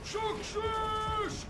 Success!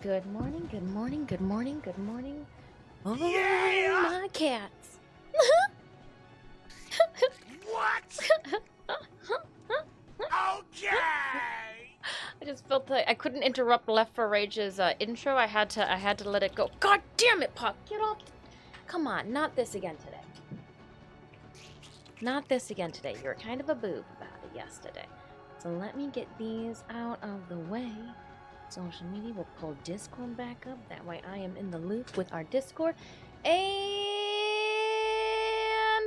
Good morning, good morning, good morning, good morning. Oh, Yeah! my cats. What? Okay! I just felt that I couldn't interrupt Left for Rage's intro. I had to let it go. God damn it, Puck! Get off! Come on, not this again today. Not this again today. You were kind of a boob about it yesterday. So let me get these out of the way. Social media will pull Discord back up. That way I am in the loop with our Discord. And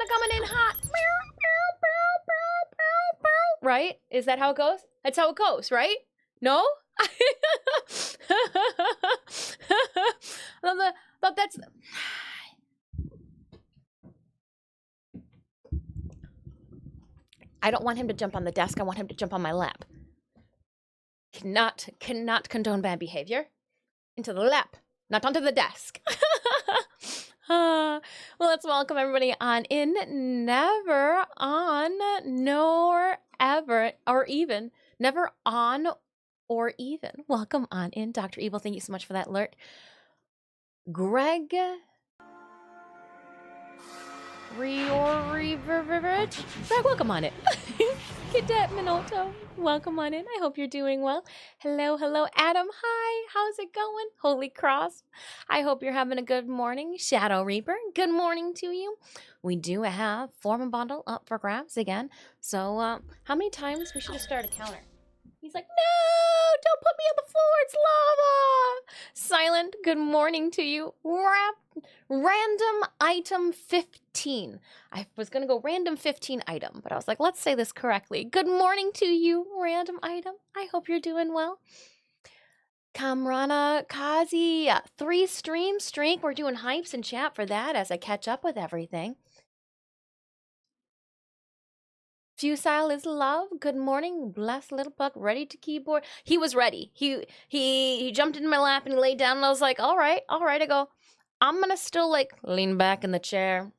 coming in hot. Right? Is that how it goes? That's how it goes, right? No? That's... I don't want him to jump on the desk. I want him to jump on my lap. Cannot condone bad behavior. Into the lap, not onto the desk. Well, let's welcome everybody on in. Never on, nor ever, or even. Never on or even. Welcome on in, Dr. Evil. Thank you so much for that alert. Greg. Greg, welcome on it. Cadet Minolto, welcome on in. I hope you're doing well. Hello, hello, Adam. Hi, how's it going? Holy Cross. I hope you're having a good morning. Shadow Reaper, good morning to you. We do have Form a Bundle up for grabs again. So, how many times we should have started a counter? He's like, no, don't put me on the floor. It's lava. Silent, good morning to you. Random item 15. I was going to go random 15 item, but I was like, let's say this correctly. Good morning to you, random item. I hope you're doing well. Kamrana Kazi, 3 stream streak. We're doing hypes in chat for that as I catch up with everything. Fusile is love. Good morning, blessed little puck, ready to keyboard. He was ready. He jumped into my lap and he laid down and I was like, all right. I go, I'm gonna still like lean back in the chair,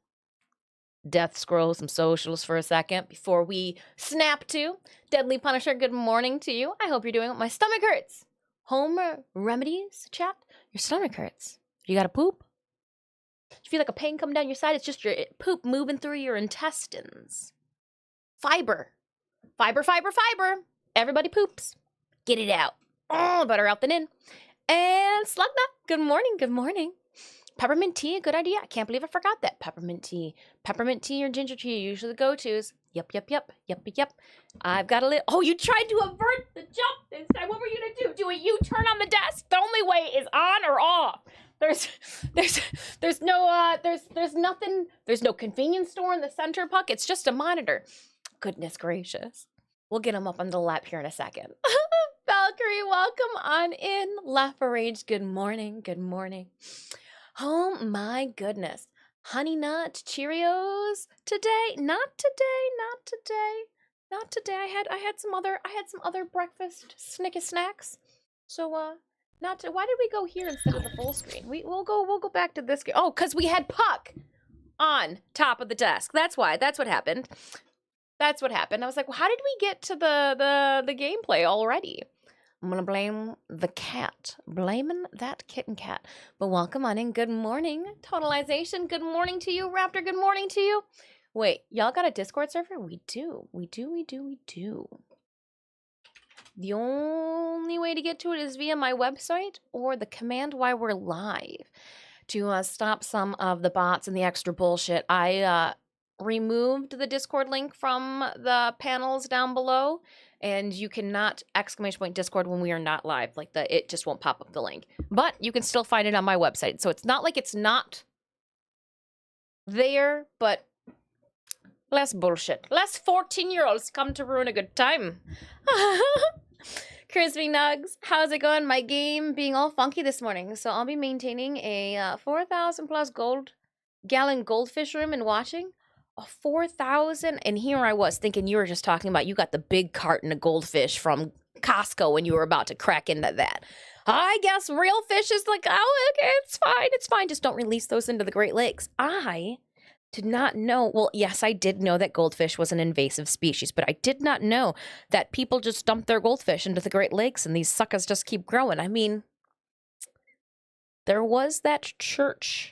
death scroll some socials for a second before we snap to Deadly Punisher. Good morning to you. I hope you're doing well. My stomach hurts. Home remedies, chat. Your stomach hurts. You gotta poop? You feel like a pain coming down your side? It's just your poop moving through your intestines. Fiber. Everybody poops. Get it out. Oh, better out than in. And Slugnut, good morning. Peppermint tea, a good idea. I can't believe I forgot that. Peppermint tea or ginger tea are usually the go-tos. Yep. I've got a little... Oh, you tried to avert the jump this time. What were you gonna do? Do a U-turn on the desk? The only way is on or off. There's nothing. There's no convenience store in the center, Puck. It's just a monitor. Goodness gracious. We'll get him up on the lap here in a second. Valkyrie, welcome on in. Laugh for Rage, good morning. Oh my goodness. Honey Nut Cheerios today? Not today. I had some other breakfast snacks. So why did we go here instead of the full screen? We'll go back to this. Oh, because we had Puck on top of the desk. That's why. That's what happened. I was like, well, how did we get to the gameplay already? I'm gonna blame the cat. Blaming that kitten cat. But welcome on in. Good morning, Totalization. Good morning to you, Raptor. Good morning to you. Wait, y'all got a Discord server? We do. The only way to get to it is via my website or the command while we're live. To stop some of the bots and the extra bullshit, I removed the Discord link from the panels down below, and you cannot !Discord when we are not live. Like it just won't pop up the link. But you can still find it on my website. So it's not like it's not there, but less bullshit. Less 14-year-olds come to ruin a good time. Crispy Nugs, how's it going? My game being all funky this morning. So I'll be maintaining a 4,000 plus gallon goldfish room and watching. 4,000, and here I was thinking you were just talking about you got the big carton of goldfish from Costco and you were about to crack into that. I guess real fish is like, oh, okay, it's fine. Just don't release those into the Great Lakes. I did not know. Well, yes, I did know that goldfish was an invasive species, but I did not know that people just dump their goldfish into the Great Lakes and these suckers just keep growing. I mean, there was that church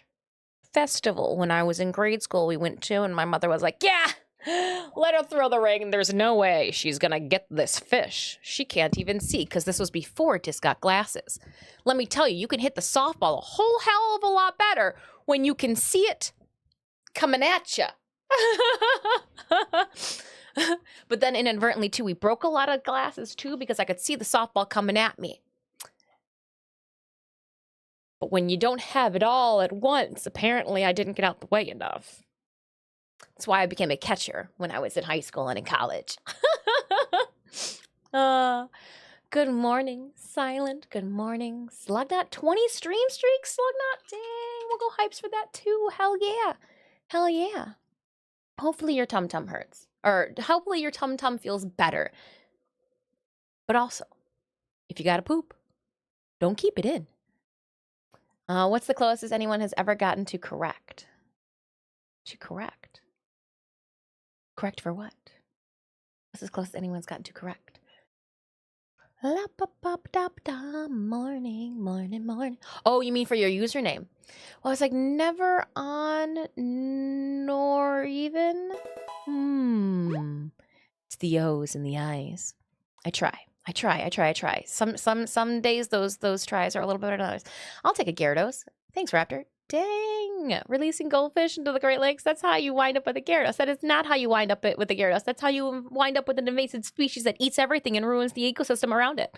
festival when I was in grade school we went to, and my mother was like, yeah, let her throw the ring. There's no way she's gonna get this fish. She can't even see, because this was before Dis got glasses. Let me tell you, you can hit the softball a whole hell of a lot better when you can see it coming at you. But then inadvertently too, we broke a lot of glasses too, because I could see the softball coming at me. But when you don't have it all at once, apparently I didn't get out the way enough. That's why I became a catcher when I was in high school and in college. Good morning, Silent. Good morning, Slugnut. 20 stream streaks, Slugnut. Dang, we'll go hypes for that too. Hell yeah. Hopefully your tum-tum hurts. Or hopefully your tum-tum feels better. But also, if you gotta poop, don't keep it in. What's the closest anyone has ever gotten to correct? Correct for what? What's as close as anyone's gotten to correct? La pa pa da da morning. Oh, you mean for your username? Well, I was like, never on nor even. It's the O's and the I's. I try. Some days those tries are a little better than others. I'll take a Gyarados. Thanks, Raptor. Dang, releasing goldfish into the Great Lakes. That's how you wind up with a Gyarados. That is not how you wind up with a Gyarados. That's how you wind up with an invasive species that eats everything and ruins the ecosystem around it.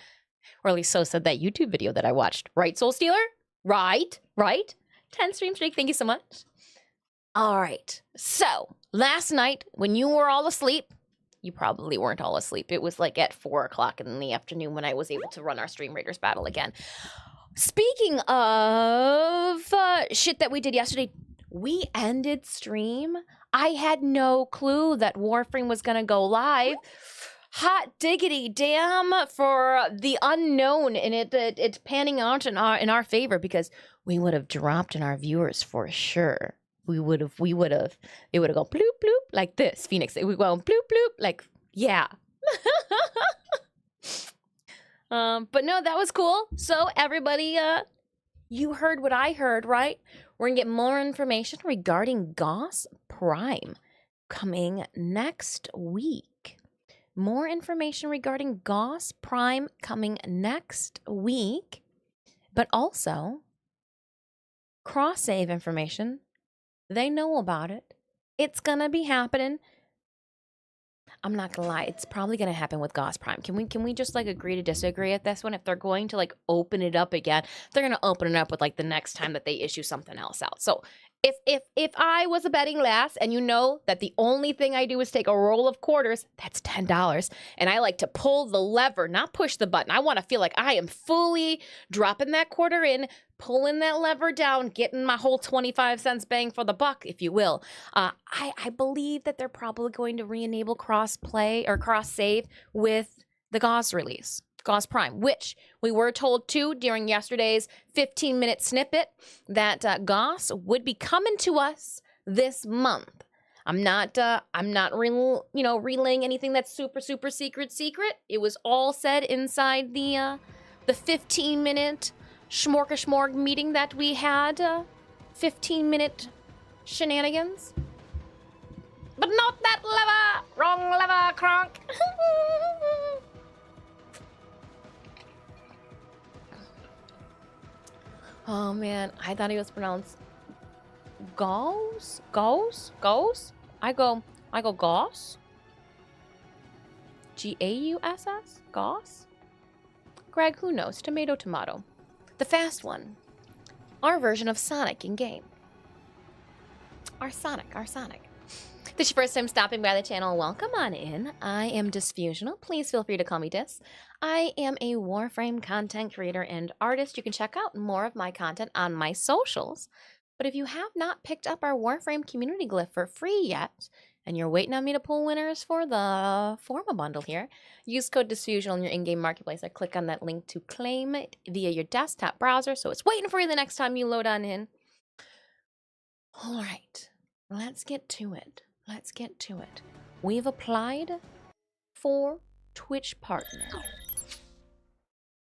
Or at least so said that YouTube video that I watched. Right, Soul Stealer? Right. 10 stream streak. Thank you so much. All right. So last night when you were all asleep, you probably weren't all asleep. It was like at 4 o'clock in the afternoon when I was able to run our Stream Raiders battle again. Speaking of shit that we did yesterday, we ended stream. I had no clue that Warframe was gonna go live. Hot diggity damn for the unknown, and it's panning out in our favor, because we would have dropped in our viewers for sure. We would have. It would have gone bloop bloop like this. Phoenix. It would go bloop bloop like yeah. But no, that was cool. So everybody, you heard what I heard, right? We're gonna get more information regarding Goss Prime coming next week. More information regarding Goss Prime coming next week, but also cross-save information. They know about it. It's gonna be happening. I'm not gonna lie, it's probably gonna happen with Goss Prime. Can we just like agree to disagree at this one? If they're going to like open it up again, they're gonna open it up with like the next time that they issue something else out. So if I was a betting lass, and you know that the only thing I do is take a roll of quarters, that's $10, and I like to pull the lever, not push the button. I want to feel like I am fully dropping that quarter in, pulling that lever down, getting my whole 25 cents bang for the buck, if you will. I believe that they're probably going to re-enable cross-play or cross-save with the Goss release, Goss Prime, which we were told too during yesterday's 15-minute snippet that Goss would be coming to us this month. I'm not relaying anything that's super secret. It was all said inside the 15-minute smorgasmorg meeting that we had, 15-minute shenanigans. But not that lever! Wrong lever, Kronk! Oh man, I thought he was pronounced Gauss? I go Gauss? G-A-U-S-S? Gauss? Greg, who knows? Tomato. The fast one. Our version of Sonic in game. Our Sonic. This is your first time stopping by the channel. Welcome on in. I am Disfusional. Please feel free to call me Dis. I am a Warframe content creator and artist. You can check out more of my content on my socials. But if you have not picked up our Warframe community glyph for free yet, and you're waiting on me to pull winners for the Forma bundle here, use code Disfusional in your in-game marketplace or click on that link to claim it via your desktop browser, so it's waiting for you the next time you load on in. All right, let's get to it. We've applied for Twitch partner.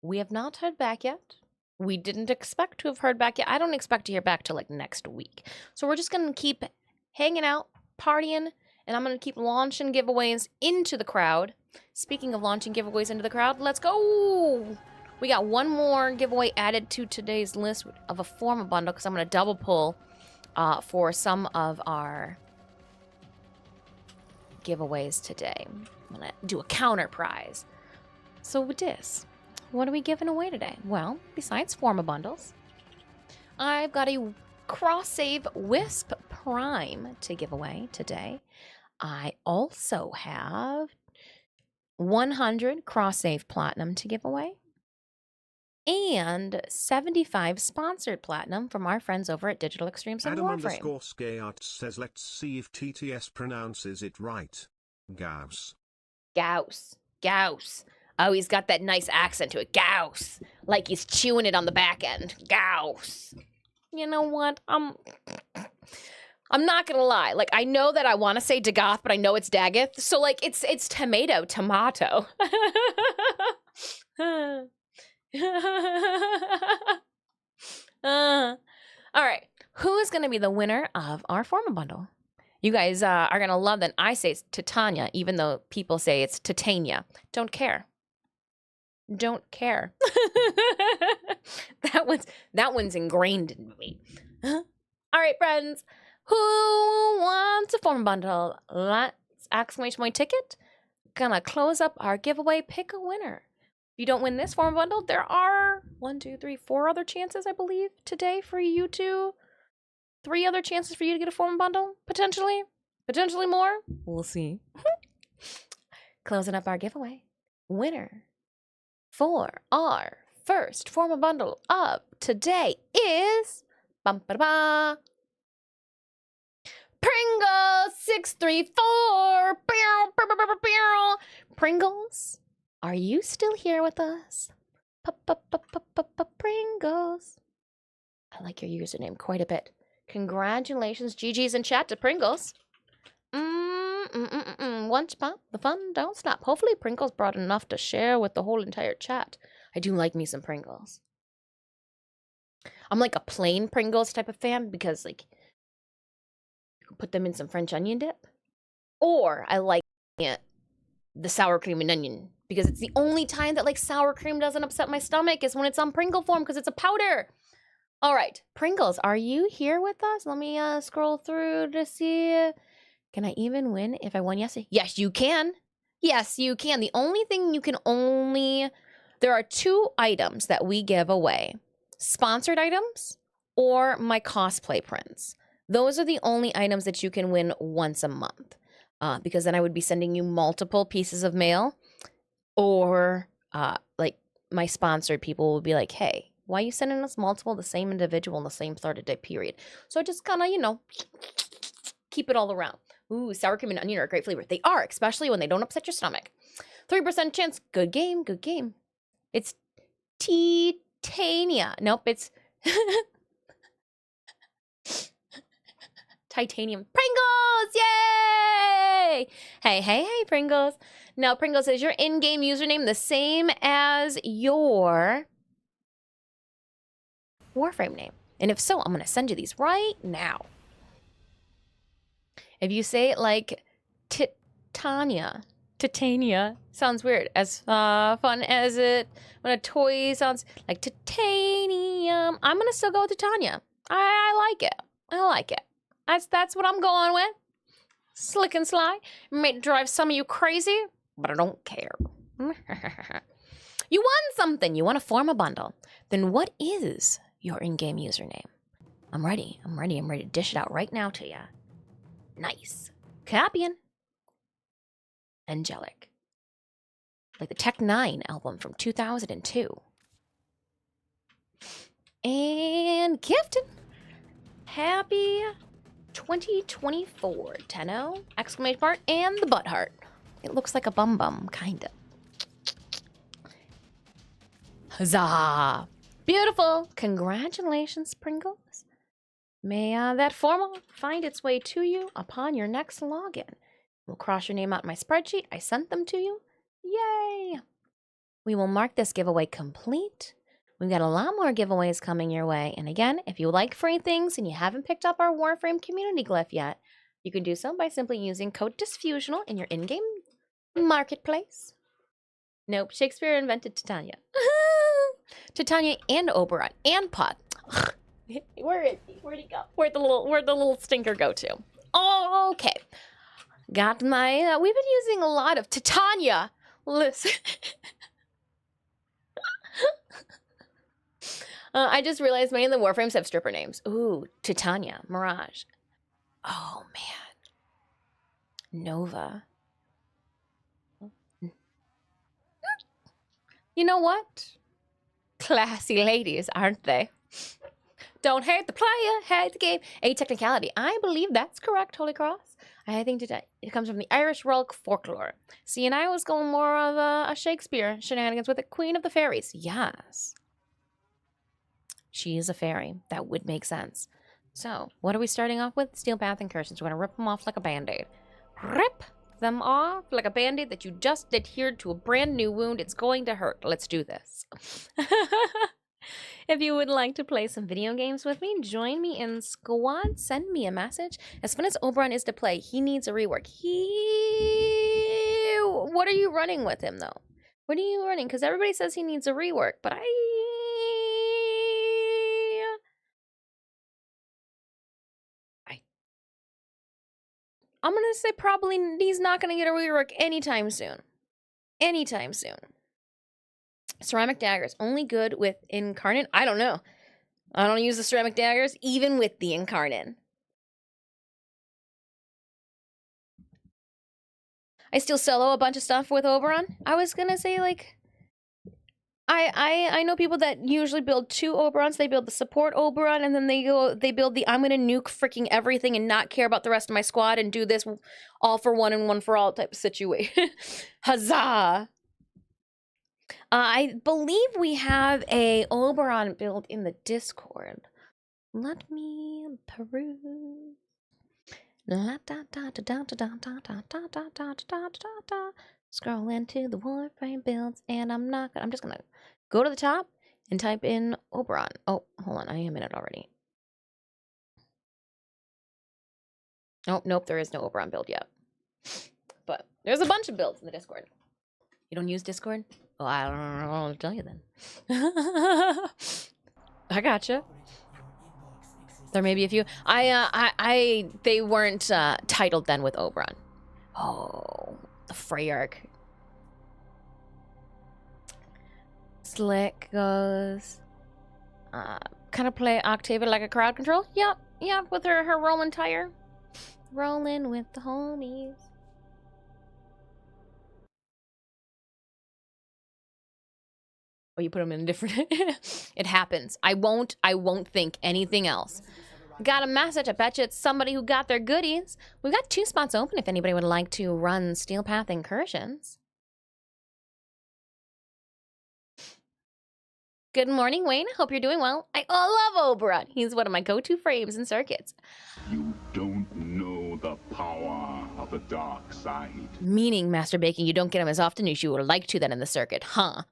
We have not heard back yet. We didn't expect to have heard back yet. I don't expect to hear back till like next week. So we're just going to keep hanging out, partying, and I'm going to keep launching giveaways into the crowd. Speaking of launching giveaways into the crowd, let's go! We got one more giveaway added to today's list of a Forma bundle, because I'm going to double pull for some of our giveaways today. I'm going to do a counter prize. So with this, what are we giving away today? Well, besides Forma bundles, I've got a cross-save Wisp Prime to give away today. I also have 100 cross-save Platinum to give away, and 75 sponsored Platinum from our friends over at Digital Extremes and Warframe. Adam_Skayarts says, let's see if TTS pronounces it right. Gauss. Oh, he's got that nice accent to it. Gauss. Like he's chewing it on the back end. Gauss. You know what? I'm not gonna lie. Like, I know that I want to say Dagoth, but I know it's Dagoth. So, like, it's tomato. All right. Who is gonna be the winner of our Forma bundle? You guys are gonna love that I say it's Titania, even though people say it's Titania. Don't care. That one's ingrained in me. All right, friends. Who wants a Forma bundle? Let's exclamation point ticket. Gonna close up our giveaway. Pick a winner. If you don't win this Forma bundle, there are 4 other chances, I believe, today for you to. 3 other chances for you to get a Forma bundle, potentially more. We'll see. closing up our giveaway. Winner for our first formal bundle of today is Pringles 634. Pringles, are you still here with us? Pringles. I like your username quite a bit. Congratulations, GG's in chat to Pringles. Once pop, the fun don't stop. Hopefully Pringles brought enough to share with the whole entire chat. I do like me some Pringles. I'm like a plain Pringles type of fan because like you can put them in some French onion dip. Or I like it, the sour cream and onion, because it's the only time that like sour cream doesn't upset my stomach is when it's on Pringle form because it's a powder. All right, Pringles, are you here with us? Let me scroll through to see. Can I even win if I won yesterday? Yes, you can. Yes, you can. The only thing you can only... There are 2 items that we give away. Sponsored items or my cosplay prints. Those are the only items that you can win once a month. Because then I would be sending you multiple pieces of mail. Or like my sponsored people will be like, hey, why are you sending us multiple, the same individual in the same started date period? So I just kind of, you know, keep it all around. Ooh, sour cream and onion are a great flavor. They are, especially when they don't upset your stomach. 3% chance. Good game, good game. It's Titania. Nope, it's titanium. Pringles! Yay! Hey, Pringles. Now, Pringles, is your in-game username the same as your Warframe name? And if so, I'm going to send you these right now. If you say it like Titania, sounds weird. As fun as it when a toy sounds like titanium. I'm gonna still go with Titania. I like it. I like it. That's what I'm going with. Slick and sly. May drive some of you crazy, but I don't care. You won something. You want to form a bundle. Then what is your in-game username? I'm ready. I'm ready to dish it out right now to you. Nice. Copying. Angelic. Like the Tech 9 album from 2002. And Gifton. Happy 2024. Tenno. Exclamation mark. And the butt heart. It looks like a bum, kinda. Huzzah. Beautiful. Congratulations, Pringles. May that formal find its way to you upon your next login. We'll cross your name out in my spreadsheet. I sent them to you. Yay! We will mark this giveaway complete. We've got a lot more giveaways coming your way. And again, if you like free things and you haven't picked up our Warframe community glyph yet, you can do so by simply using code Disfusional in your in-game marketplace. Nope, Shakespeare invented Titania. Titania and Oberon and Pot. Where'd he go? Where'd the little stinker go to? Oh, okay. Got my, we've been using a lot of Titania. Listen. I just realized many of the Warframes have stripper names. Ooh, Titania, Mirage. Oh, man. Nova. You know what? Classy ladies, aren't they? Don't hate the player, hate the game. A technicality. I believe that's correct, Holy Cross. I think it comes from the Irish relic folklore. See, and I was going more of a Shakespeare shenanigans with the Queen of the Fairies. Yes. She is a fairy. That would make sense. So, what are we starting off with? Steel Path Incursions. We're going to rip them off like a Band-Aid. Rip them off like a Band-Aid that you just adhered to a brand new wound. It's going to hurt. Let's do this. If you would like to play some video games with me, join me in squad. Send me a message. As fun as Oberon is to play, he needs a rework. What are you running with him, though? What are you running? Because everybody says he needs a rework, but I'm going to say probably he's not going to get a rework anytime soon. Anytime soon. Ceramic daggers, only good with Incarnate? I don't know. I don't use the ceramic daggers, even with the Incarnate. I still solo a bunch of stuff with Oberon. I was gonna say, like, I know people that usually build 2 Oberons. They build the support Oberon, and then they build the I'm gonna nuke freaking everything and not care about the rest of my squad and do this all for one and one for all type of situation. Huzzah! I believe we have a Oberon build in the Discord. Let me peruse. Scroll into the Warframe builds, and I'm just gonna go to the top and type in Oberon. Oh, hold on, I am in it already. Oh, nope, there is no Oberon build yet. But there's a bunch of builds in the Discord. You don't use Discord? Well, I don't know what to tell you then. I gotcha. There may be a few. They weren't titled then with Oberon. Oh, the Freyarch. Slick goes. Kind of play Octavia like a crowd control. Yep, with her rolling tire. Rolling with the homies. Oh, you put them in a different... It happens. I won't think anything else. Got a message. I bet you it's somebody who got their goodies. We've got 2 spots open if anybody would like to run Steel Path incursions. Good morning, Wayne. Hope you're doing well. I love Oberon. He's one of my go-to frames and circuits. You don't know the power of the dark side. Meaning, Master Baking, you don't get him as often as you would like to then in the circuit, huh?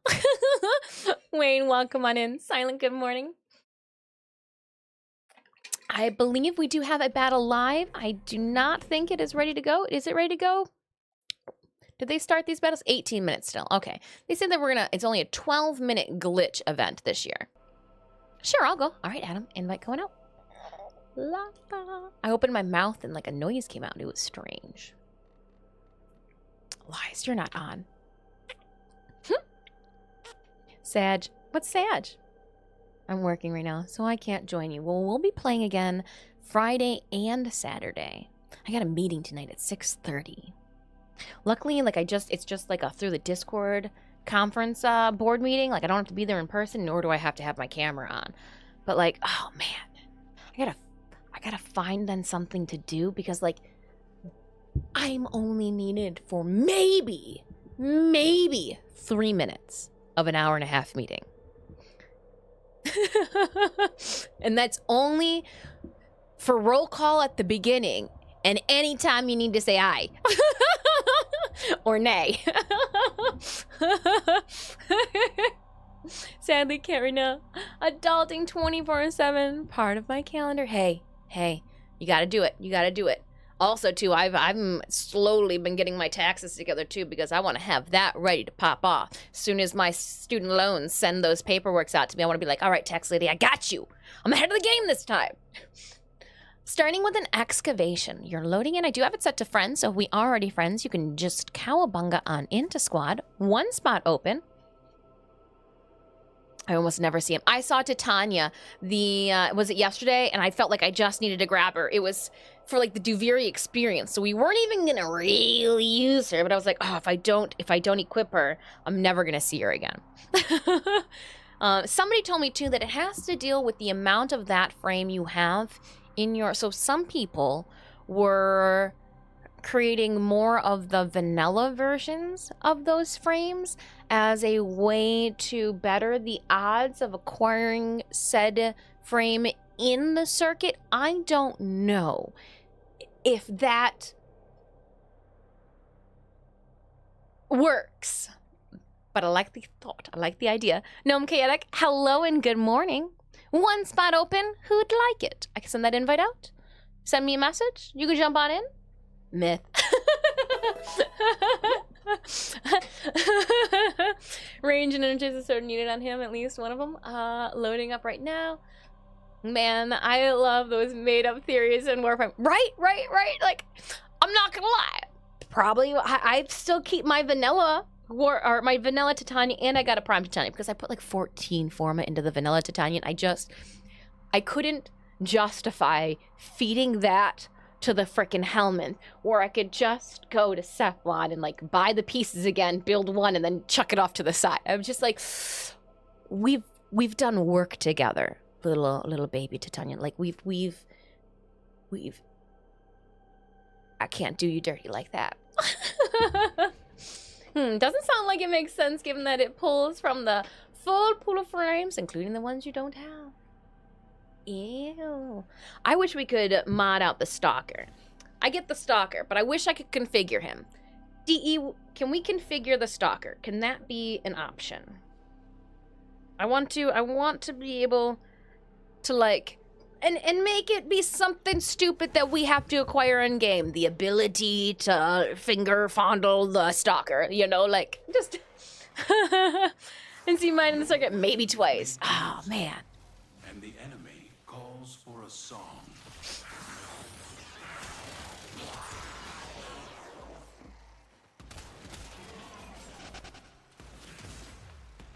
Wayne, welcome on in. Silent, good morning. I believe we do have a battle live. I do not think it is ready to go. Is it ready to go? Did they start these battles? 18 minutes still. Okay. They said that it's only a 12-minute glitch event this year. Sure, I'll go. All right, Adam. Invite going out. La, la. I opened my mouth and like a noise came out. It was strange. Lies, you're not on. Sag. What's Sag? I'm working right now, so I can't join you. Well, we'll be playing again Friday and Saturday. I got a meeting tonight at 6:30. Luckily, like it's just like a through the Discord conference board meeting. Like I don't have to be there in person, nor do I have to have my camera on. But like, oh man, I gotta find then something to do because like I'm only needed for maybe 3 minutes of an hour and a half meeting. And that's only for roll call at the beginning and anytime you need to say aye or nay. Sadly, can't right now. Adulting 24/7, part of my calendar. Hey, you gotta do it. Also, too, I've slowly been getting my taxes together, too, because I want to have that ready to pop off. As soon as my student loans send those paperworks out to me, I want to be like, all right, tax lady, I got you. I'm ahead of the game this time. Starting with an excavation. You're loading in. I do have it set to friends, so if we are already friends, you can just cowabunga on into squad. 1 spot open. I almost never see him. I saw Titania, was it yesterday? And I felt like I just needed to grab her. It was for like the Duviri experience. So we weren't even gonna really use her, but I was like, oh, if I don't equip her, I'm never gonna see her again. Somebody told me too that it has to deal with the amount of that frame you have in your, so some people were creating more of the vanilla versions of those frames as a way to better the odds of acquiring said frame in the circuit. I don't know if that works, but I like the thought. I like the idea. Gnome Chaotic, hello and good morning. 1 spot open. Who'd like it? I can send that invite out. Send me a message. You can jump on in. Myth. Range and energies are so needed on him, at least one of them. Loading up right now. Man, I love those made-up theories in Warframe. Right. Like, I'm not gonna lie. Probably, I still keep my vanilla my vanilla Titania, and I got a prime Titania because I put like 14 Forma into the vanilla Titania. I couldn't justify feeding that to the frickin' helmet, or I could just go to Cephalon and like buy the pieces again, build one, and then chuck it off to the side. I'm just like, we've done work together, little baby Titania. Like we've I can't do you dirty like that. Doesn't sound like it makes sense given that it pulls from the full pool of frames, including the ones you don't have. Ew. I wish we could mod out the stalker. I get the stalker, but I wish I could configure him. DE, can we configure the stalker? Can that be an option? I want to be able to like and make it be something stupid that we have to acquire in game. The ability to finger fondle the stalker, you know, like just and see mine in the circuit maybe twice. Oh man. And the enemy calls for a song.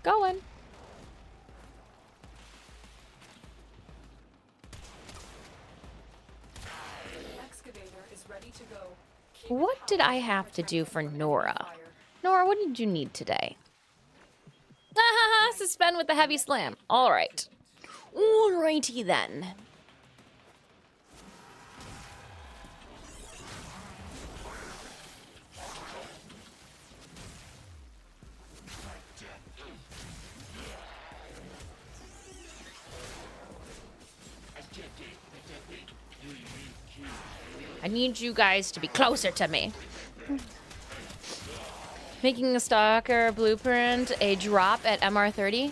Going. What did I have to do for Nora? Nora, what did you need today? Suspend with the heavy slam. All right. Alrighty then. I need you guys to be closer to me. Making a stalker blueprint a drop at MR30?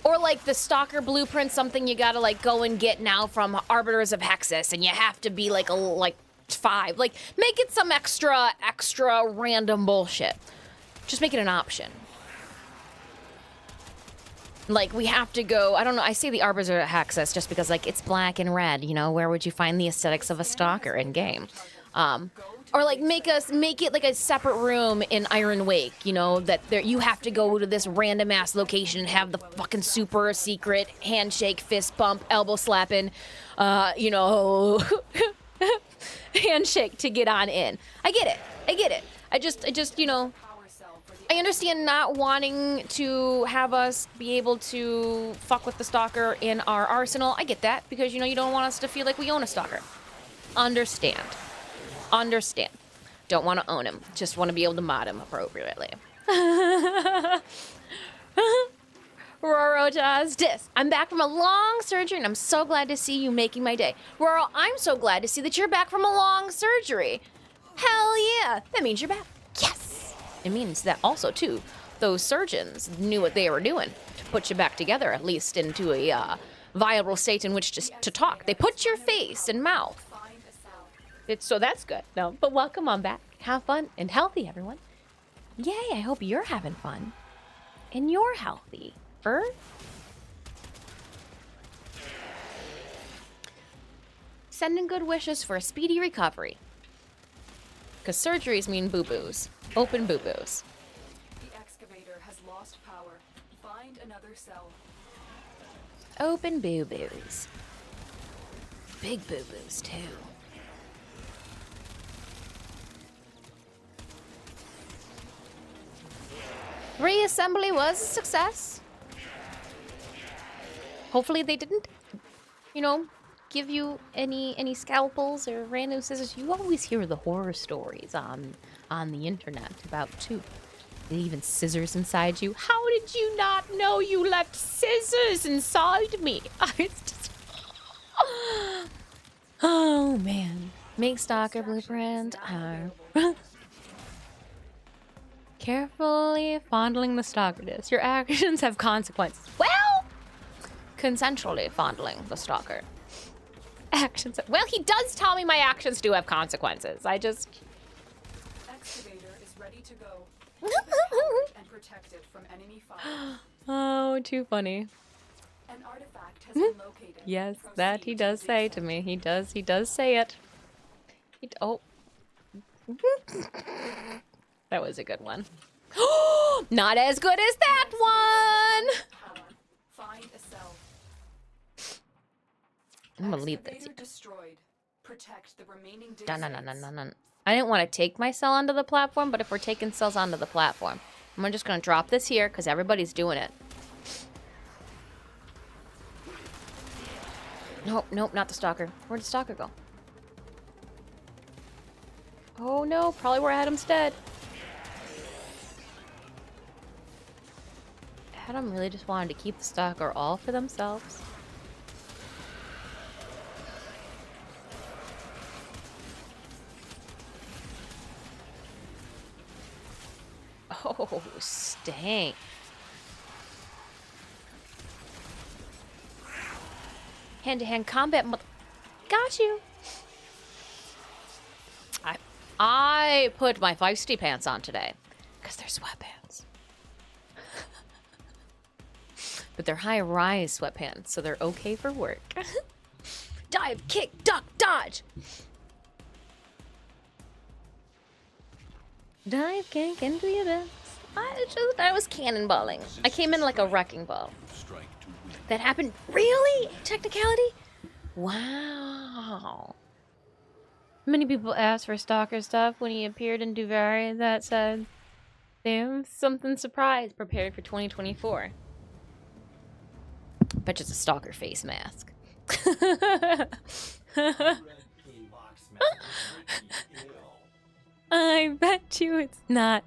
Or like the stalker blueprint, something you gotta like go and get now from Arbiters of Hexus, and you have to be like 5. Like make it some extra random bullshit. Just make it an option. Like, we have to go, I don't know, I say the Arbiter of Hexus just because, like, it's black and red, you know? Where would you find the aesthetics of a stalker in-game? Or, like, make it, like, a separate room in Iron Wake, you know? That there, you have to go to this random-ass location and have the fucking super secret handshake, fist bump, elbow slapping, you know, handshake to get on in. I get it. I just, you know... I understand not wanting to have us be able to fuck with the stalker in our arsenal. I get that, because, you know, you don't want us to feel like we own a stalker. Understand. Don't want to own him. Just want to be able to mod him appropriately. Roro Dis. I'm back from a long surgery, and I'm so glad to see you making my day. Roro, I'm so glad to see that you're back from a long surgery. Hell yeah. That means you're back. Yes. It means that also, too, those surgeons knew what they were doing to put you back together, at least into a viable state in which to talk. They put your face and mouth. So that's good. No, but welcome on back. Have fun and healthy, everyone. Yay, I hope you're having fun. And you're healthy. Sending good wishes for a speedy recovery. Because surgeries mean boo-boos. Open boo-boos. The excavator has lost power. Find another cell. Open boo-boos. Big boo-boos, too. Reassembly was a success. Hopefully they didn't, you know, give you any scalpels or random scissors. You always hear the horror stories on the internet about, too. Even scissors inside you. How did you not know you left scissors inside me? It's just... Oh, man. Make stalker blueprint. Carefully fondling the stalker disc. Your actions have consequences. Well, consensually fondling the stalker. Actions. Well, he does tell me my actions do have consequences. I just... Excavator is ready to go. And protected from enemy fire. Oh, too funny. An artifact has been located. Yes, that he does say to me. He does say it. Oh. That was a good one. Not as good as that one! Find a cell. I'm gonna leave this. Excavator destroyed. Protect the remaining dig Dun, dun, sites. dun, dun, dun, dun. I didn't want to take my cell onto the platform, but if we're taking cells onto the platform, I'm just going to drop this here because everybody's doing it. Nope, nope, not the stalker. Where'd the stalker go? Oh no, probably where Adam's dead. Adam really just wanted to keep the stalker all for themselves. Oh, stank. Hand-to-hand combat. Got you. I put my feisty pants on today because they're sweatpants. But they're high-rise sweatpants, so they're okay for work. Dive, kick, duck, dodge. Dive, kick, into your dance. I was cannonballing. I came in like a wrecking ball. Strike to win. That happened? Really? Technicality? Wow. Many people asked for Stalker stuff when he appeared in Duvari that said, "Damn, something surprise prepared for 2024." Bet you it's a Stalker face mask. I bet you it's not.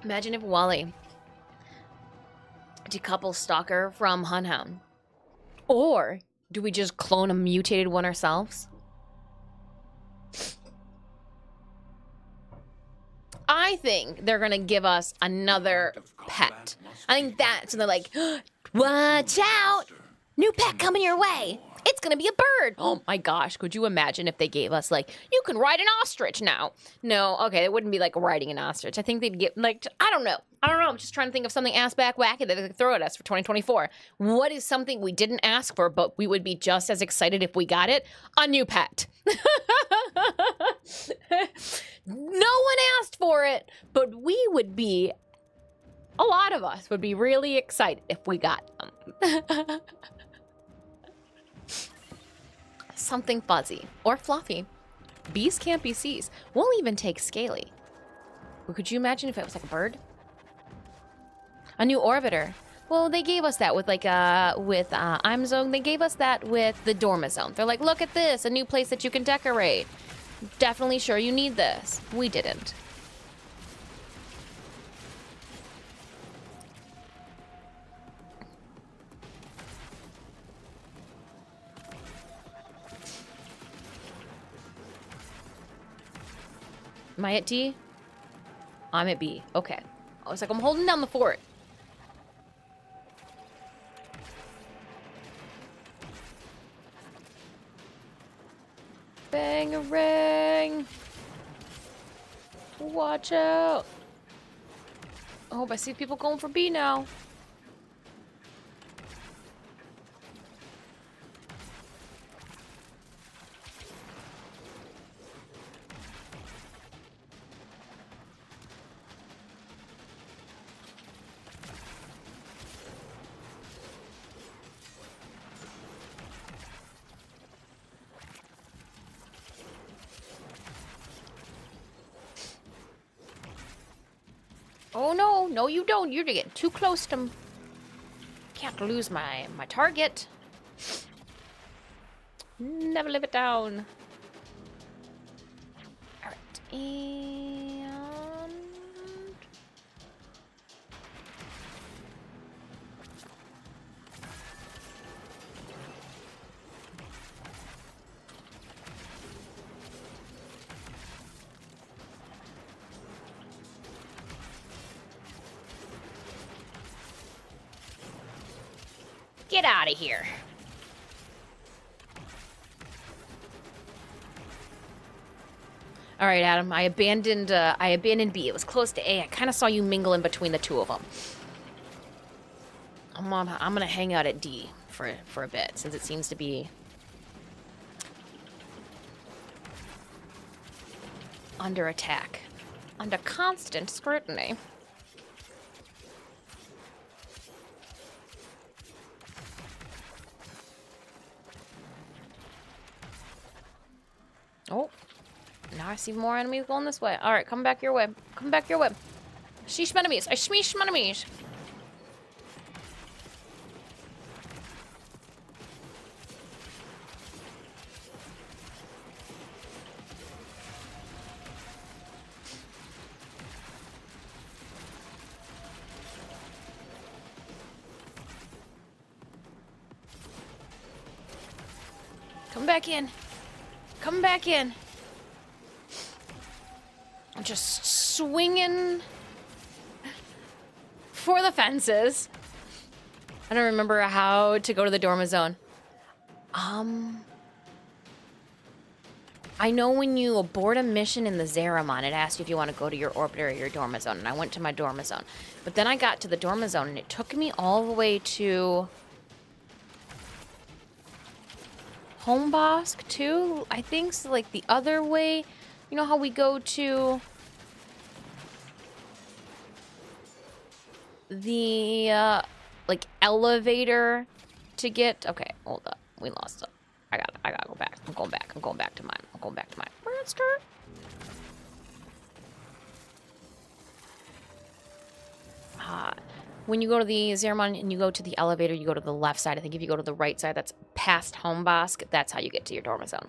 Imagine if Wally decouple Stalker from Hunhound. Or do we just clone a mutated one ourselves? I think they're gonna give us another pet. I think that's, and they're like, watch out! New pet coming your way! It's gonna be a bird! Oh my gosh, could you imagine if they gave us, like, you can ride an ostrich now? No, okay, it wouldn't be like riding an ostrich. I think they'd get, like, I don't know. I'm just trying to think of something ass-back wacky that they could throw at us for 2024. What is something we didn't ask for, but we would be just as excited if we got it? A new pet. No one asked for it, but we would be, a lot of us would be really excited if we got them. Something fuzzy or fluffy. Bees can't be C's. We'll even take scaly. But could you imagine if it was like a bird? A new orbiter. Well, they gave us that with like Imzone. They gave us that with the Dormazone. They're like, look at this, a new place that you can decorate. Definitely sure you need this. We didn't. Am I at D? I'm at B. Okay. I was like, I'm holding down the fort. Bang-a-rang. Watch out. I hope I see people going for B now. Oh no, no you don't. You're getting too close to... Can't lose my target. Never live it down. Alright, and... Get out of here. All right, Adam. I abandoned B. It was close to A. I kind of saw you mingle in between the two of them. I'm gonna hang out at D for a bit since it seems to be under attack, under constant scrutiny. Oh, now I see more enemies going this way. All right, come back your way. Come back your way. Sheesh enemies. I shmeesh enemies. Come back in. Come back in. I'm just swinging for the fences. I don't remember how to go to the Dorma Zone. I know when you abort a mission in the Zeramon, it asks you if you want to go to your orbiter or your Dorma Zone, and I went to my Dorma Zone. But then I got to the Dorma Zone, and it took me all the way to Homebosk too, I think, so like the other way. You know how we go to the like elevator to get, okay, hold up. We lost it. I gotta go back. I'm going back. I'm going back to mine. I'm going back to mine. Monster. When you go to the Zeramon and you go to the elevator, you go to the left side. I think if you go to the right side, that's past Homebosk. That's how you get to your Dorma Zone.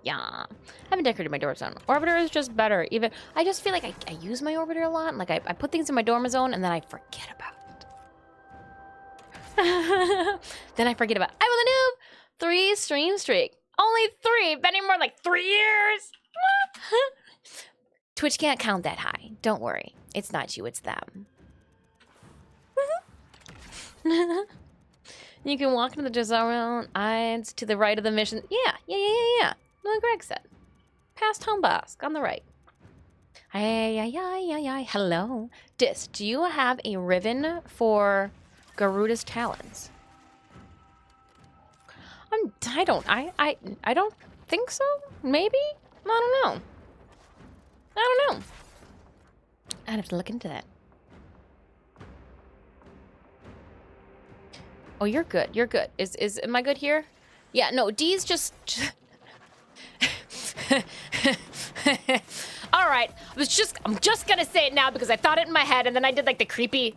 Yeah. I haven't decorated my Dorma Zone. Orbiter is just better. Even I just feel like I use my Orbiter a lot. Like I put things in my Dorma Zone and then I forget about it. Then I forget about it. I'm a noob. 3 stream streak. Only 3. Been in more like 3 years. Twitch can't count that high. Don't worry. It's not you, it's them. You can walk into the Disfusional Ides to the right of the mission. Yeah. Like Greg said. Past Homebosk on the right. Hello. Dis, do you have a ribbon for Garuda's talons? I don't think so. Maybe? I don't know. I'd have to look into that. Oh, you're good. You're good. Am I good here? Yeah, no, D's just all right. I'm just gonna say it now because I thought it in my head and then I did like the creepy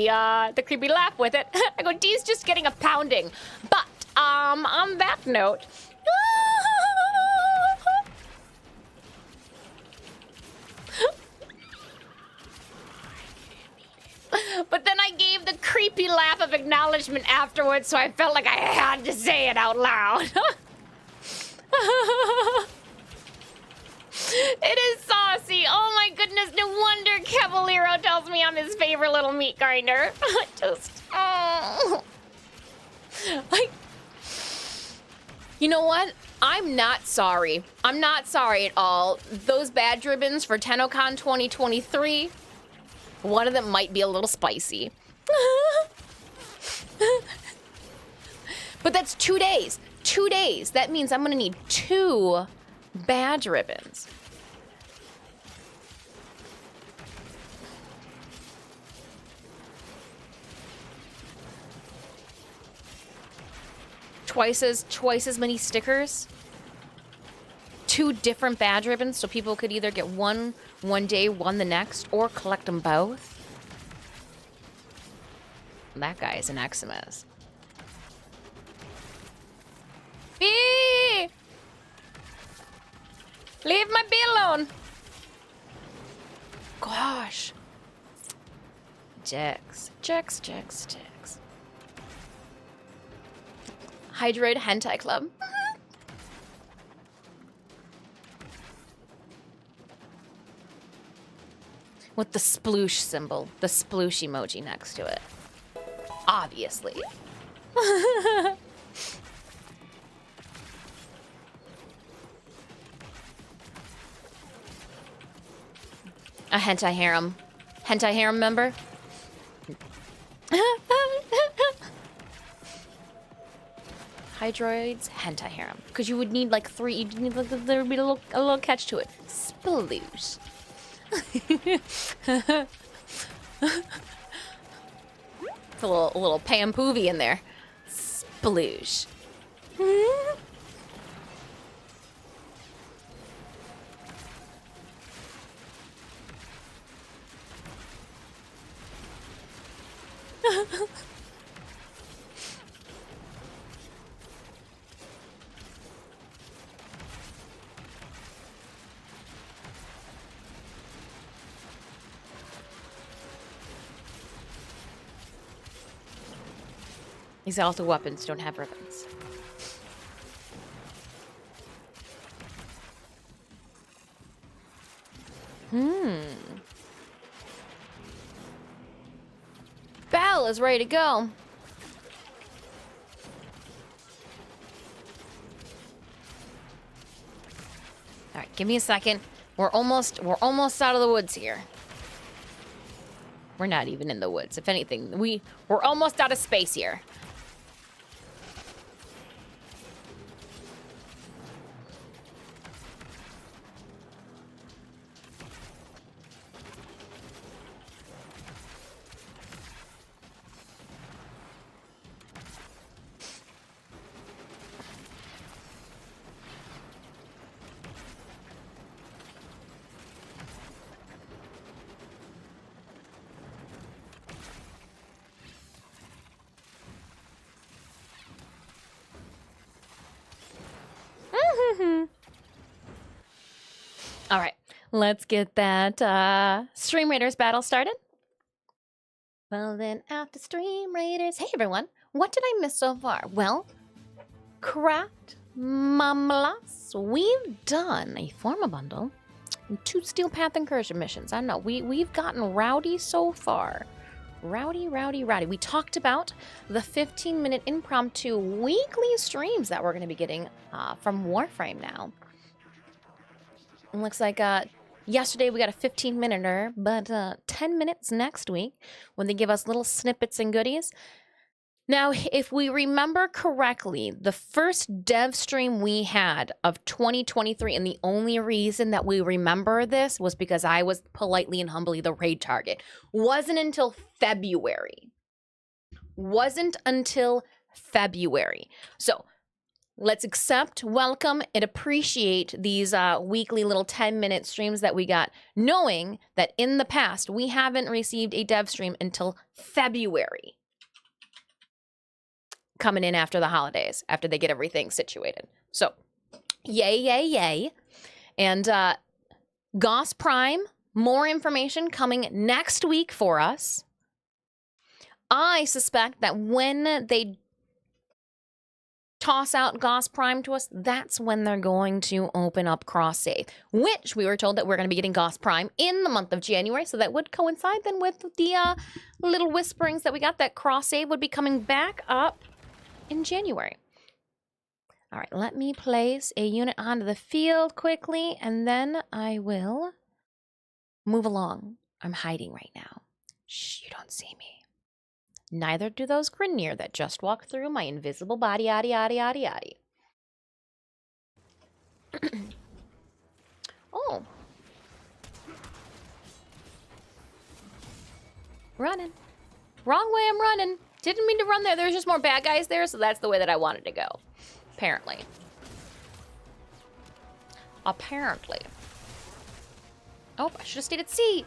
laugh with it. I go, D's just getting a pounding. But on that note, but then I gave the creepy laugh of acknowledgement afterwards, so I felt like I had to say it out loud. It is saucy. Oh my goodness, no wonder Cavallero tells me I'm his favorite little meat grinder. You know what? I'm not sorry. I'm not sorry at all. Those badge ribbons for TennoCon 2023, one of them might be a little spicy. But that's 2 days. 2 days. That means I'm gonna need 2 badge ribbons. Twice as many stickers. 2 different badge ribbons, so people could either get one day, one the next, or collect them both. That guy is an Eximus. Bee! Leave my bee alone. Gosh. Jax. Hydroid Hentai Club. With the sploosh symbol, the sploosh emoji next to it. Obviously. A hentai harem. Hentai harem member? Hydroids, hentai harem. Because you would need like 3, you'd need like, there would be a little catch to it. Sploosh. It's a little Pam Poovy in there. Sploosh. These also weapons don't have ribbons. Belle is ready to go. All right, give me a second. We're almost out of the woods here. We're not even in the woods. If anything, we're almost out of space here. All right, let's get that Stream Raiders battle started. Well then, after Stream Raiders, hey everyone, what did I miss so far? Well, Craft Mamlas, we've done a Forma bundle and 2 Steel Path Incursion missions. I don't know, we've gotten rowdy so far. Rowdy. We talked about the 15-minute impromptu weekly streams that we're going to be getting from Warframe now. It looks like yesterday we got a 15-minute, but 10 minutes next week when they give us little snippets and goodies. Now, if we remember correctly, the first dev stream we had of 2023, and the only reason that we remember this was because I was politely and humbly the raid target, wasn't until February. So let's accept, welcome, and appreciate these weekly little 10-minute streams that we got, knowing that in the past, we haven't received a dev stream until February. Coming in after the holidays, after they get everything situated. So, yay. And Goss Prime, more information coming next week for us. I suspect that when they toss out Goss Prime to us, that's when they're going to open up cross save, which we were told that we're going to be getting Goss Prime in the month of January, so that would coincide then with the little whisperings that we got that cross save would be coming back up in January. All right, let me place a unit onto the field quickly, and then I will move along. I'm hiding right now. Shh, you don't see me. Neither do those Grineer that just walked through my invisible body, yaddy. Oh. Running. Wrong way I'm running. Didn't mean to run there. There's just more bad guys there, so that's the way that I wanted to go. Apparently. Oh, I should have stayed at sea.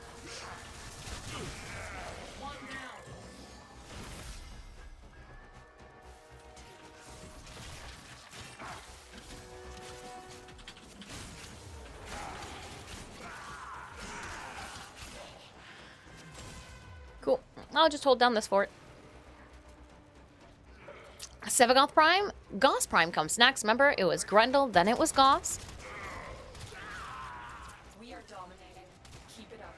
Cool. I'll just hold down this fort. Sevagoth Prime? Goss Prime comes next. Remember, it was Grendel, then it was Goss. We are dominating. Keep it up.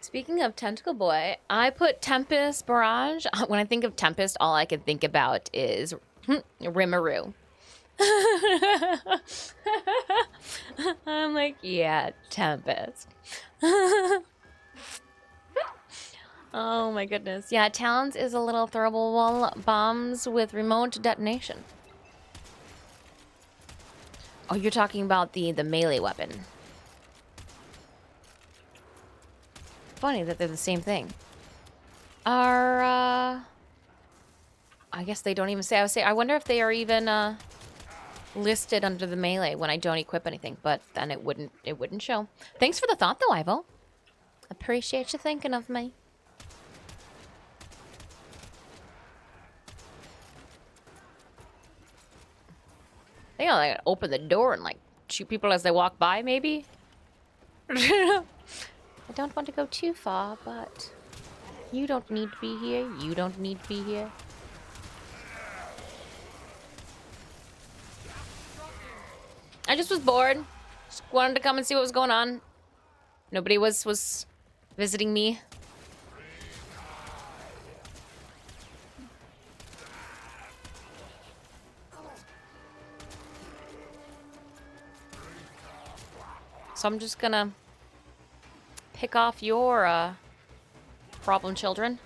Speaking of Tentacle Boy, I put Tempest Barrage. When I think of Tempest, all I can think about is Rimmeroo. I'm like, yeah, Tempest. Oh my goodness. Yeah, Talons is a little throwable wall bombs with remote detonation. Oh, you're talking about the melee weapon. Funny that they're the same thing. I guess they don't even say. I wonder if they are even listed under the melee when I don't equip anything, but then it wouldn't show. Thanks for the thought though, Ivo. Appreciate you thinking of me. I think I'll like, open the door and like shoot people as they walk by, maybe. I don't want to go too far, but you don't need to be here. You don't need to be here. I just was bored. Just wanted to come and see what was going on. Nobody was visiting me. So I'm just gonna pick off your problem children.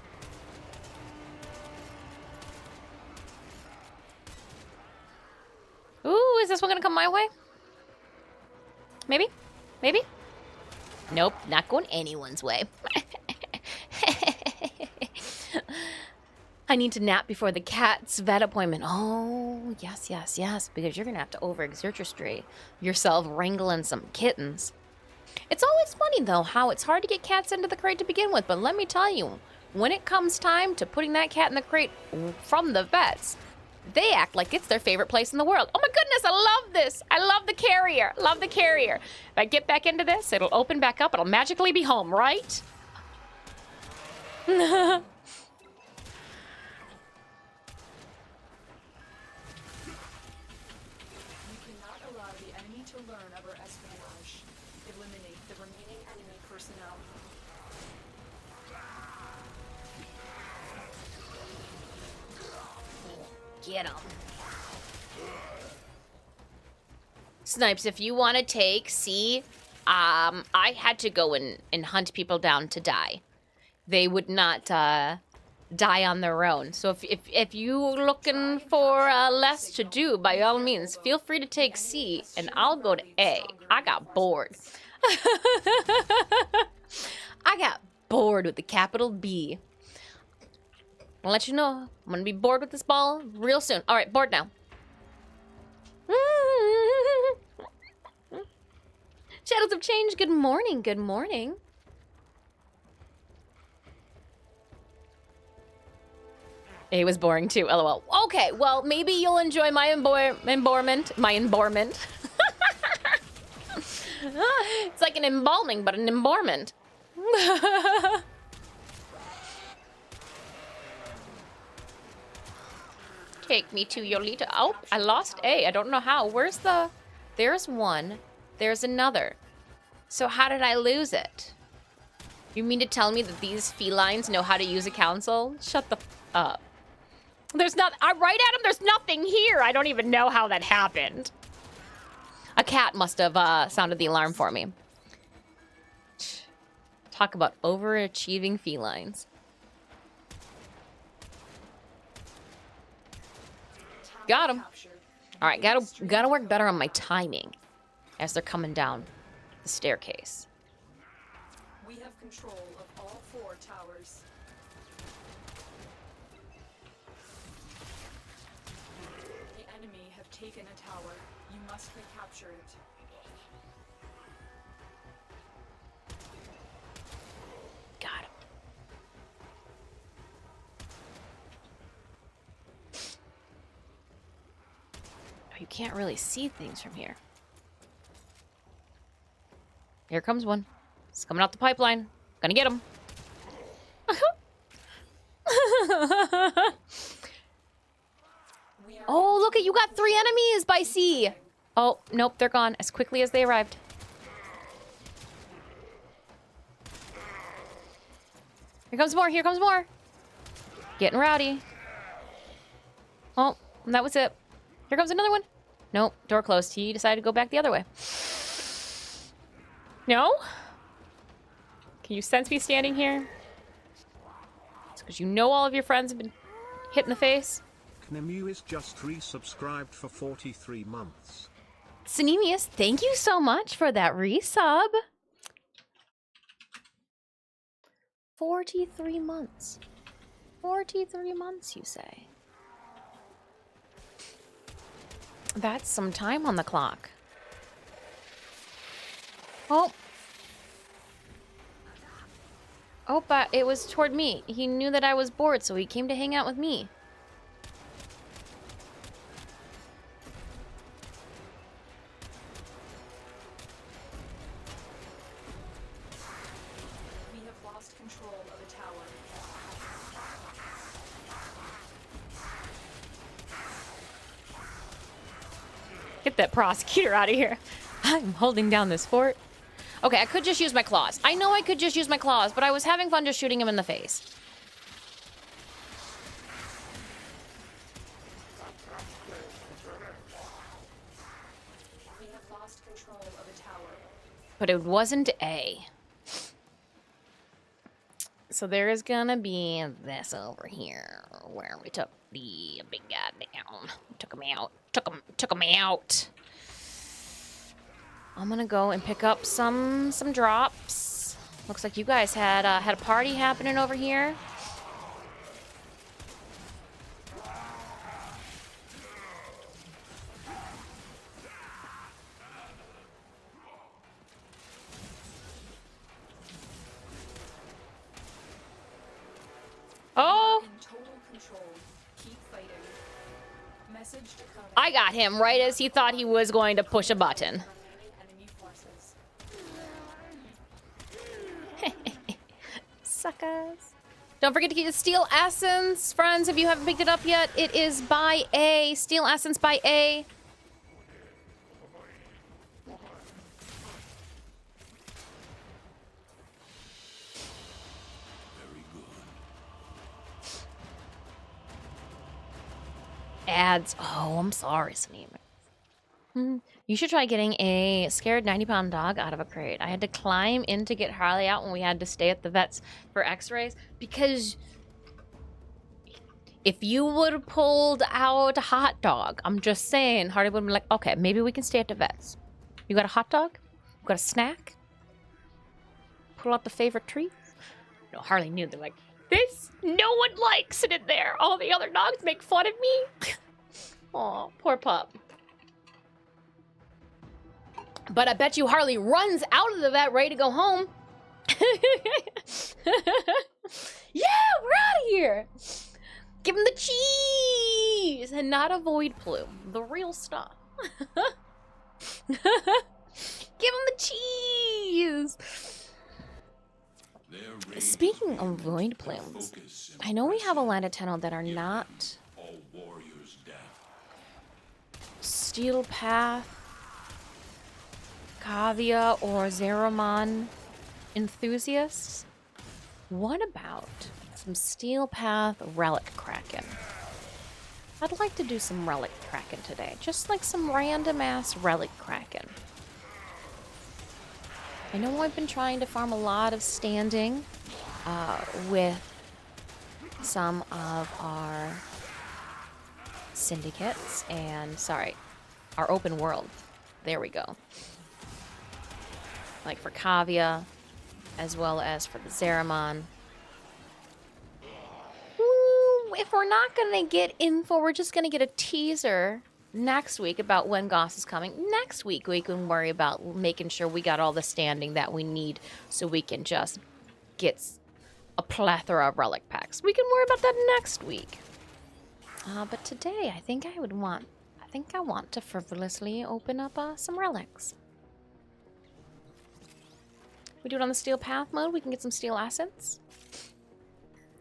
Ooh, is this one gonna come my way? Maybe? Maybe? Nope, not going anyone's way. I need to nap before the cat's vet appointment. Oh, yes, yes, yes, because you're gonna have to overexert yourself wrangling some kittens. It's always funny, though, how it's hard to get cats into the crate to begin with, but let me tell you, when it comes time to putting that cat in the crate from the vets, they act like it's their favorite place in the world. Oh my goodness, I love this. I love the carrier. Love the carrier. If I get back into this, it'll open back up. It'll magically be home, right? You cannot allow the enemy to learn of our espionage. Eliminate the remaining enemy personnel. Get him. Snipes, if you want to take, see, I had to go and hunt people down to die. They would not die on their own. So if you're looking for less to do, by all means, feel free to take C, and I'll go to A. I got bored. I got bored with the capital B. I'll let you know. I'm gonna be bored with this ball real soon. All right, bored now. Shadows of Change, good morning, good morning. It was boring too, lol. Okay, well, maybe you'll enjoy my embalmment. It's like an embalming, but an embalmment. Take me to Yolita. Oh, I lost A. I don't know how. Where's the... There's one. There's another. So how did I lose it? You mean to tell me that these felines know how to use a console? Shut the up. There's not... right, Adam? There's nothing here. I don't even know how that happened. A cat must have sounded the alarm for me. Talk about overachieving felines. Got him. All right, gotta work better on my timing as they're coming down the staircase. We have control of all 4 towers. The enemy have taken a tower. You must recapture it. Got him. Oh, you can't really see things from here. Here comes one. It's coming out the pipeline. Gonna get him. Oh, look at you got 3 enemies by C. Oh, nope, they're gone as quickly as they arrived. Here comes more, here comes more. Getting rowdy. Oh, and that was it. Here comes another one. Nope, door closed. He decided to go back the other way. No? Can you sense me standing here? It's because you know all of your friends have been hit in the face. Knemu is just resubscribed for 43 months. Sinemius, thank you so much for that resub. 43 months. 43 months, you say? That's some time on the clock. Oh. Oh, but it was toward me. He knew that I was bored, so he came to hang out with me. We have lost control of a tower. Get that prosecutor out of here. I'm holding down this fort. Okay, I could just use my claws. I know I could just use my claws, but I was having fun just shooting him in the face. We have lost control of a tower. But it wasn't A. So there is gonna be this over here where we took the big guy down. Took him out. Took him out. I'm gonna go and pick up some drops. Looks like you guys had a party happening over here. Oh, In total control. Keep fighting. Message to come. I got him right as he thought he was going to push a button. Enemy forces. Suckers. Don't forget to get your Steel Essence, friends, if you haven't picked it up yet. It is by A. Steel Essence by A. Very good. Ads. Oh, I'm sorry, Sneem. You should try getting a scared 90-pound dog out of a crate. I had to climb in to get Harley out when we had to stay at the vet's for x-rays because if you would have pulled out a hot dog, I'm just saying, Harley would have been like, okay, maybe we can stay at the vet's. You got a hot dog? You got a snack? Pull out the favorite treat? No, Harley knew. They're like, this, no one likes it in there. All the other dogs make fun of me. Aw, poor pup. But I bet you Harley runs out of the vet ready to go home. Yeah, we're out of here. Give him the cheese and not a void plume. The real stuff. Give him the cheese. Their Speaking of void plumes, focus I know we have a lot of tunnel that are not all warriors down. Steel Path, Kavia, or Zeramon enthusiasts. What about some Steel Path Relic Kraken? I'd like to do some Relic Kraken today. Just like some random ass Relic Kraken. I know I've been trying to farm a lot of standing with some of our syndicates and, sorry, our open world. There we go. Like for Kavia, as well as for the Zeramon. Ooh, if we're not gonna get info, we're just gonna get a teaser next week about when Goss is coming. Next week we can worry about making sure we got all the standing that we need so we can just get a plethora of relic packs. We can worry about that next week. But today I think I want to frivolously open up some relics. We do it on the Steel Path mode, we can get some Steel Essence.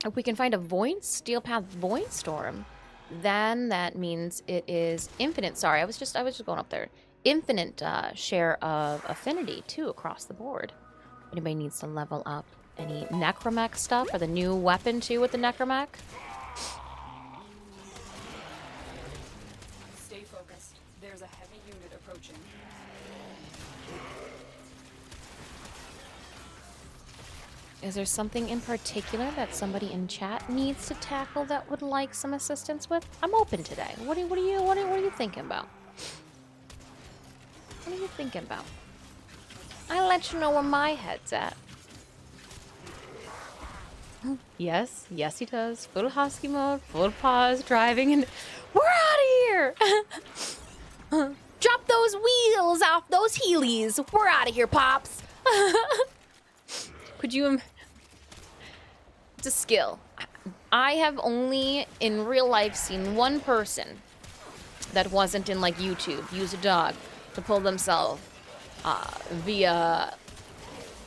If we can find a Steel Path Void Storm, then that means it is infinite. Sorry, I was just going up there. Infinite share of affinity too across the board. Anybody needs to level up any necromech stuff or the new weapon too with the necromech? Stay focused. There's a heavy unit approaching. Is there something in particular that somebody in chat needs to tackle that would like some assistance with? I'm open today. What are you thinking about? What are you thinking about? I'll let you know where my head's at. Yes, yes he does. Full husky mode, full pause, driving, and we're out of here! Drop those wheels off those Heelys. We're out of here, Pops. Could you It's a skill. I have only in real life seen one person that wasn't in like YouTube use a dog to pull themselves via,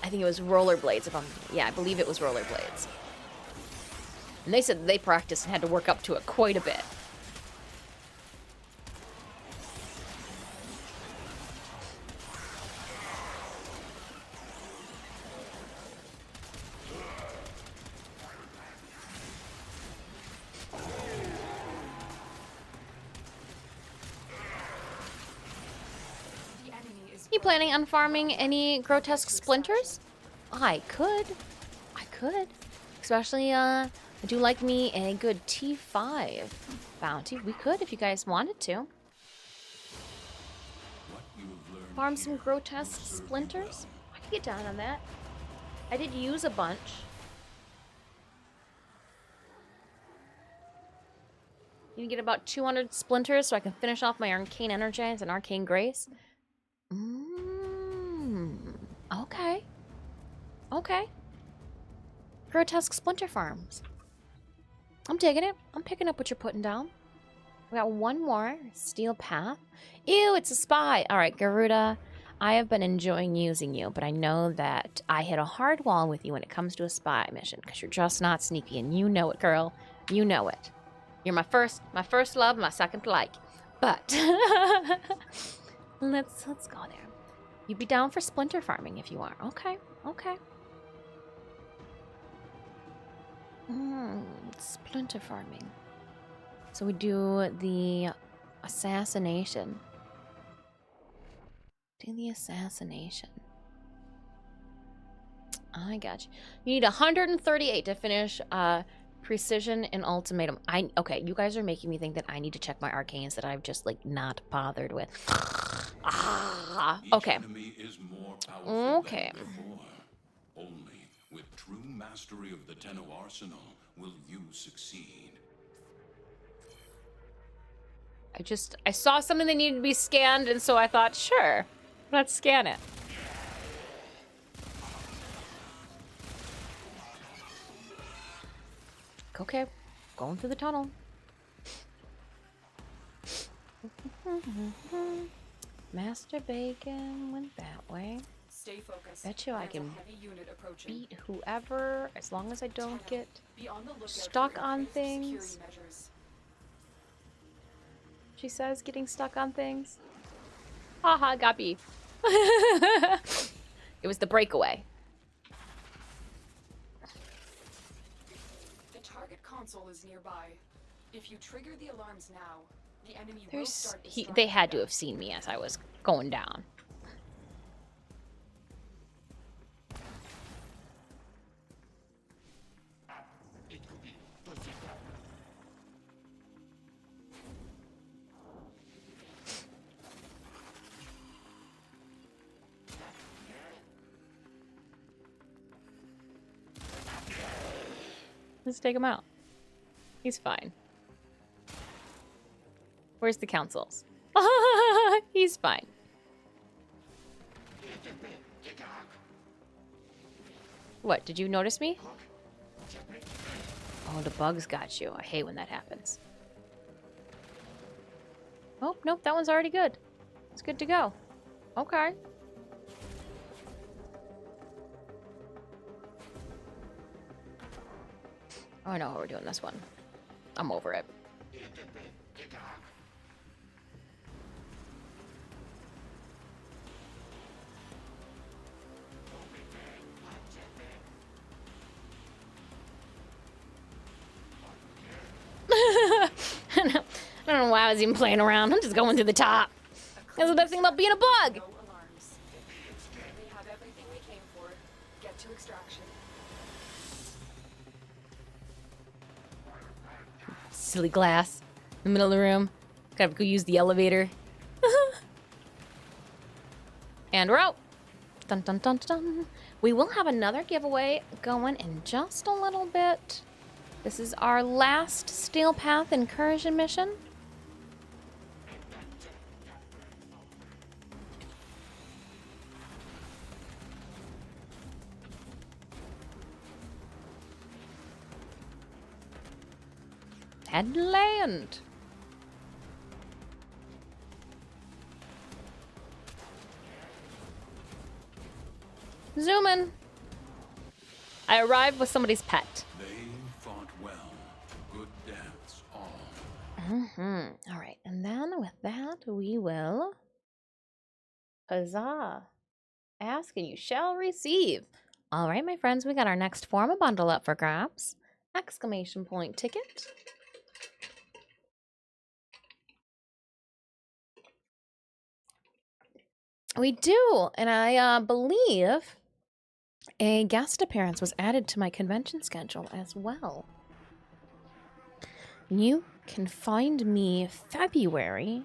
I think it was rollerblades. I believe it was rollerblades. And they said they practiced and had to work up to it quite a bit. You planning on farming any grotesque splinters? I could. Especially, I do like me a good T5 bounty. We could if you guys wanted to. Farm some grotesque splinters? I could get down on that. I did use a bunch. You can get about 200 splinters so I can finish off my Arcane Energize and Arcane Grace. Okay. Okay. Grotesque splinter farms. I'm digging it. I'm picking up what you're putting down. We got one more. Steel Path. Ew, it's a spy. All right, Garuda. I have been enjoying using you, but I know that I hit a hard wall with you when it comes to a spy mission because you're just not sneaky, and you know it, girl. You know it. You're my first love, my second like. But let's go there. You'd be down for splinter farming if you are. Okay. Splinter farming. So we do the assassination. I got you. You need 138 to finish precision and ultimatum. Okay, you guys are making me think that I need to check my arcanes that I've just like not bothered with. Okay. Okay. Only with true mastery of the Tenno arsenal will you succeed. I saw something that needed to be scanned, and so I thought, sure, let's scan it. Okay, going through the tunnel. Master Bacon went that way. Stay focused. Bet you I There's a can heavy unit approaching. beat whoever as long as I don't get Be on the lookout stuck for on increased things. security measures. She says getting stuck on things. Haha, got beef. It was the breakaway. The target console is nearby. If you trigger the alarms now, the enemy will start They had to have seen me as I was going down. Let's take him out. He's fine. Where's the councils? He's fine. What, did you notice me? Oh, the bugs got you. I hate when that happens. Oh, nope, that one's already good. It's good to go. Okay. Oh, I know how we're doing this one. I'm over it. I don't know why I was even playing around. I'm just going through the top. That's the best thing about being a bug. No alarms. We have everything we came for. Get to extraction. Silly glass in the middle of the room. Gotta go use the elevator. And we're out. Dun dun dun dun. We will have another giveaway going in just a little bit. This is our last Steel Path incursion mission. Headland. Zoom in. I arrived with somebody's pet. They fought well. Good deaths all. All right, and then with that, we will. Huzzah! Ask and you shall receive. All right, my friends, we got our next form bundle up for grabs. Exclamation point ticket. We do, and I believe a guest appearance was added to my convention schedule as well. You can find me February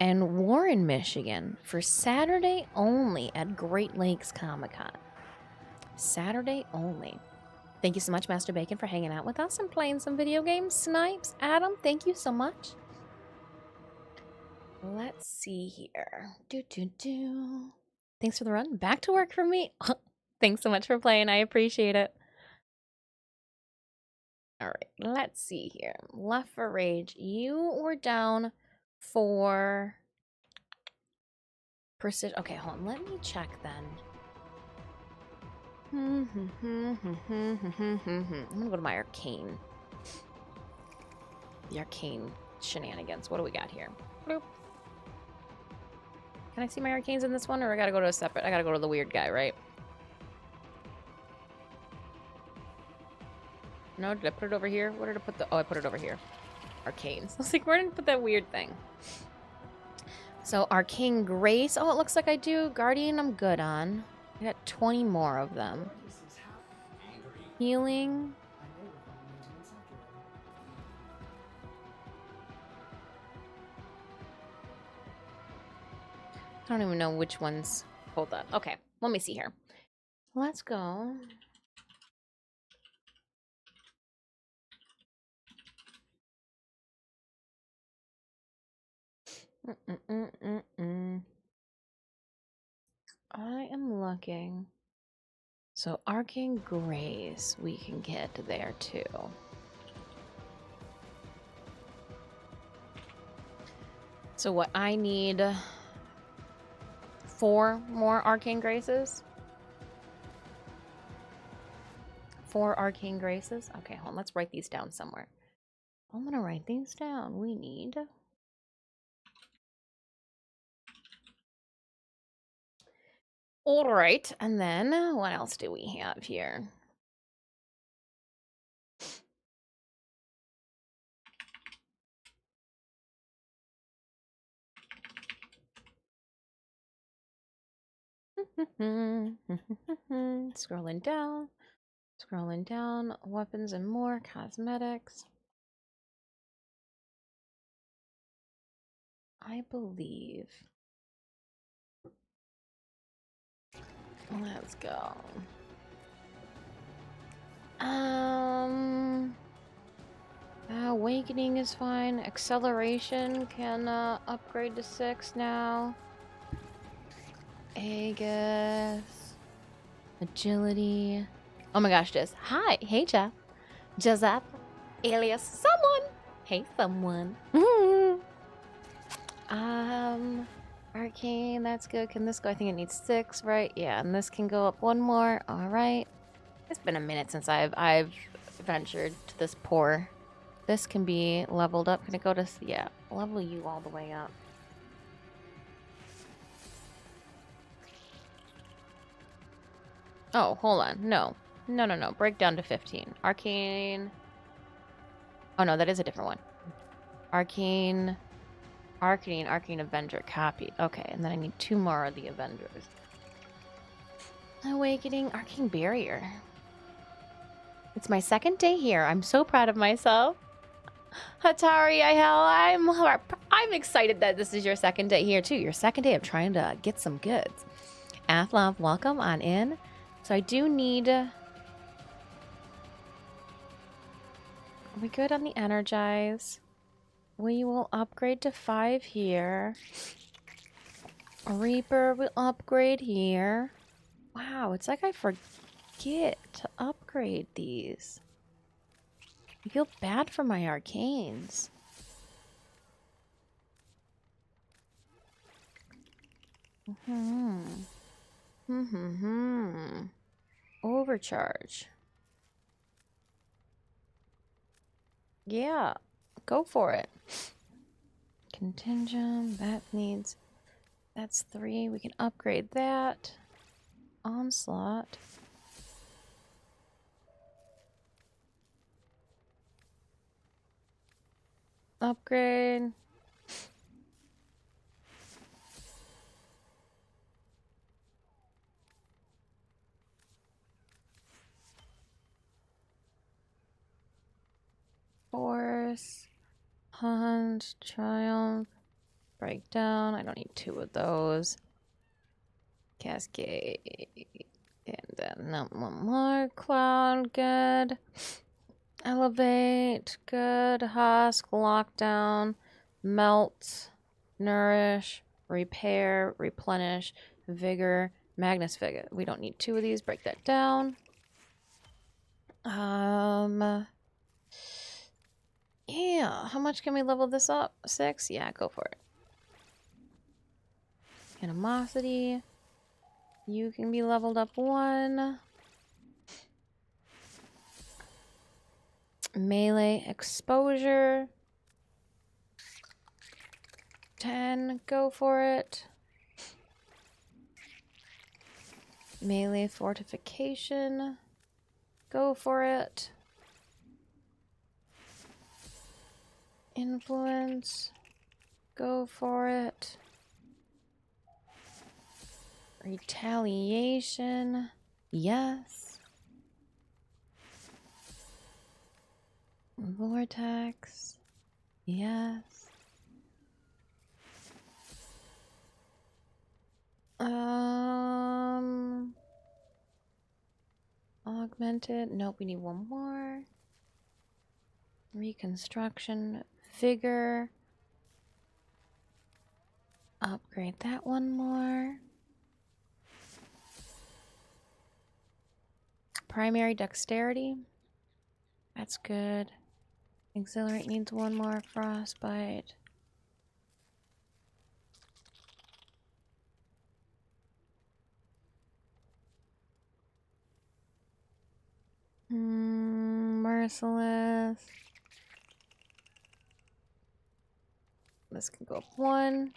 in Warren, Michigan for Saturday only at Great Lakes Comic-Con. Saturday only. Thank you so much, Master Bacon, for hanging out with us and playing some video games. Snipes, Adam, thank you so much. Let's see here. Thanks for the run. Back to work for me. Thanks so much for playing. I appreciate it. All right, let's see here. Left for Rage. You were down for precision. Okay, hold on. Let me check then. I'm gonna go to my arcane. The arcane shenanigans. What do we got here? Bloop. Can I see my arcanes in this one, or I gotta go to a separate? I gotta go to the weird guy, right? No, did I put it over here? Where did I put the... Oh, I put it over here. Arcanes. I was like, where did I put that weird thing? So, Arcane Grace. Oh, it looks like I do. Guardian, I'm good on. I got 20 more of them. Healing. I don't even know which ones. Hold on. Okay, let me see here. Let's go. I am looking. So Arcane Grace we can get there too. So what I need 4 more Arcane Graces? 4 Arcane Graces? Okay, hold on, let's write these down somewhere. I'm gonna write these down. We need... Alright, and then what else do we have here? Scrolling down, weapons and more, cosmetics. I believe. Let's go. Awakening is fine. Acceleration can upgrade to 6 now. Aegis. Agility. Oh my gosh, Jess. Hi. Hey, Jeff. Joseph. Alias someone. Hey, someone. Arcane, that's good. Can this go? I think it needs 6, right? Yeah, and this can go up 1 more. All right. It's been a minute since I've ventured to this poor. This can be leveled up. Can it go to... Yeah, level you all the way up. Oh, hold on. No. No. Break down to 15. Arcane. Oh, no, that is a different one. Arcane Avenger. Copy. Okay, and then I need 2 more of the Avengers. Awakening. Arcane Barrier. It's my 2nd day here. I'm so proud of myself. Hatari, I'm excited that this is your 2nd day here, too. Your 2nd day of trying to get some goods. Athlov, welcome on in. So I do need... Are we good on the Energize? We will upgrade to 5 here. Reaper will upgrade here. Wow, it's like I forget to upgrade these. I feel bad for my arcanes. Overcharge. Yeah, go for it. Contingent, that needs... That's 3. We can upgrade that. Onslaught. Upgrade. Force. Hunt. Triumph. Breakdown. I don't need 2 of those. Cascade. And then not one more. Cloud. Good. Elevate. Good. Husk. Lockdown. Melt. Nourish. Repair. Replenish. Vigor. Magnus Vigor. We don't need 2 of these. Break that down. Yeah. How much can we level this up? 6? Yeah, go for it. Animosity. You can be leveled up 1. Melee exposure. 10. Go for it. Melee fortification. Go for it. Influence. Go for it. Retaliation. Yes. Vortex. Yes. Augmented. Nope, we need 1 more. Reconstruction. Vigor. Upgrade that 1 more. Primary dexterity. That's good. Exhilarate needs 1 more. Frostbite. Merciless. This can go up 1.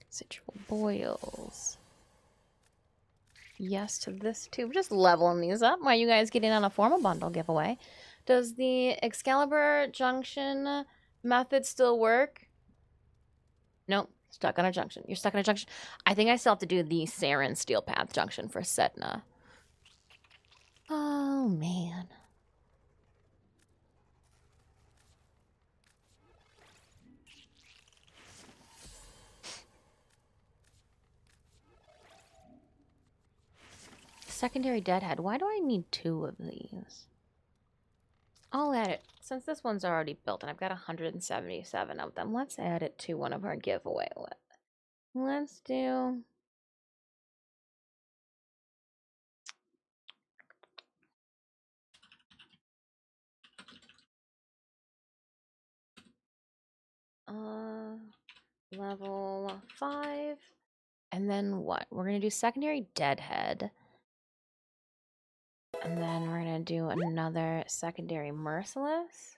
Citral boils. Yes to this too. We're just leveling these up. Why are you guys getting on a formal bundle giveaway? Does the Excalibur junction method still work? Nope. Stuck on a junction. You're stuck on a junction. I think I still have to do the Saren Steel Path junction for Setna. Oh, man. Secondary Deadhead. Why do I need 2 of these? I'll add it. Since this one's already built and I've got 177 of them, let's add it to one of our giveaway lists. Let's do... level 5. And then what? We're going to do secondary Deadhead. And then we're going to do another secondary Merciless.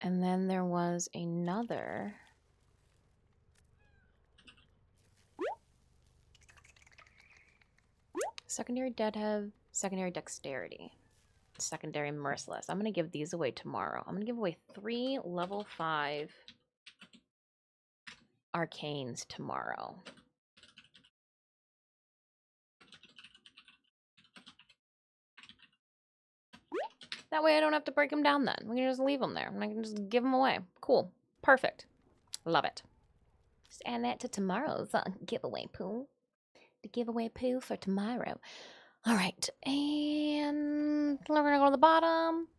And then there was another... secondary Deadhead, secondary Dexterity, secondary Merciless. I'm going to give these away tomorrow. I'm going to give away 3 level 5 arcanes tomorrow. That way I don't have to break them down then. We can just leave them there. And I can just give them away. Cool. Perfect. Love it. Just add that to tomorrow's giveaway pool. The giveaway pool for tomorrow. All right, and we're gonna go to the bottom.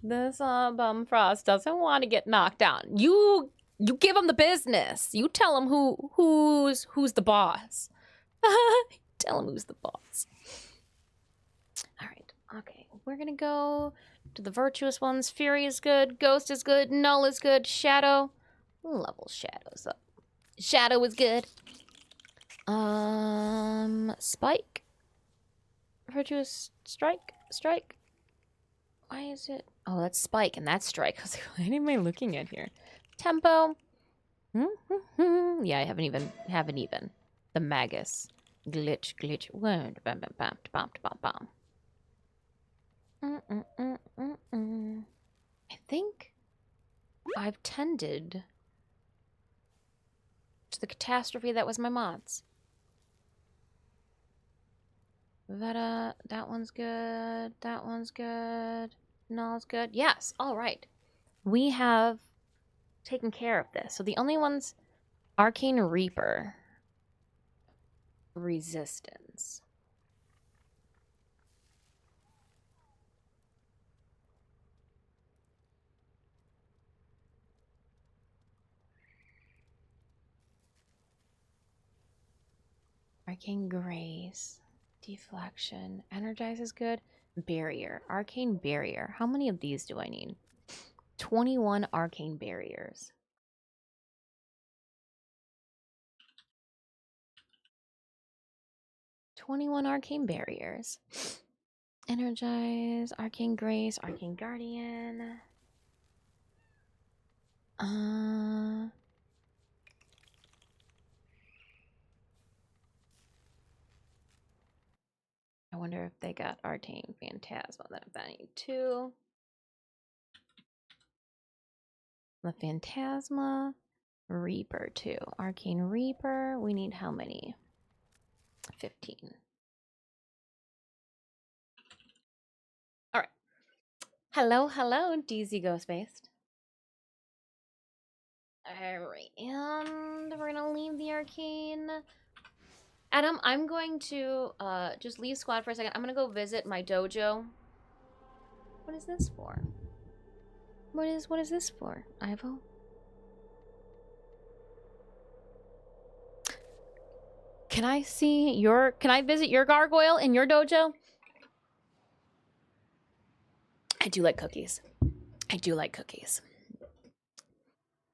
This bum Frost doesn't want to get knocked down. You give him the business. You tell him who's the boss. Tell him who's the boss. All right, okay. We're gonna go to the virtuous ones. Fury is good. Ghost is good. Null is good. Shadow. Level Shadow's up. Shadow is good. Spike. Virtuous strike. Strike. Why is it? Oh, that's Spike and that's Strike. I was like, what am I looking at here? Tempo. Yeah, I haven't even. The Magus. Glitch. Word. Bam. I think I've tended to the catastrophe that was my mods. Veta, that one's good. That one's good. Null's good. Yes, all right. We have taken care of this. So the only ones, Arcane Reaper, Resistance. Arcane Grace, Deflection, Energize is good. Barrier, Arcane Barrier. How many of these do I need? 21 Arcane Barriers. Arcane Barriers. Energize, Arcane Grace, Arcane Guardian. I wonder if they got Arcane Phantasma. Then if I need 2. The Phantasma. Reaper 2. Arcane Reaper. We need how many? 15. Alright. Hello, DZ Ghostbased. Alright, and we're gonna leave the Arcane. Adam, I'm going to just leave squad for a second. I'm gonna go visit my dojo. What is this for? What is this for, Ivo? Can I visit your gargoyle in your dojo? I do like cookies.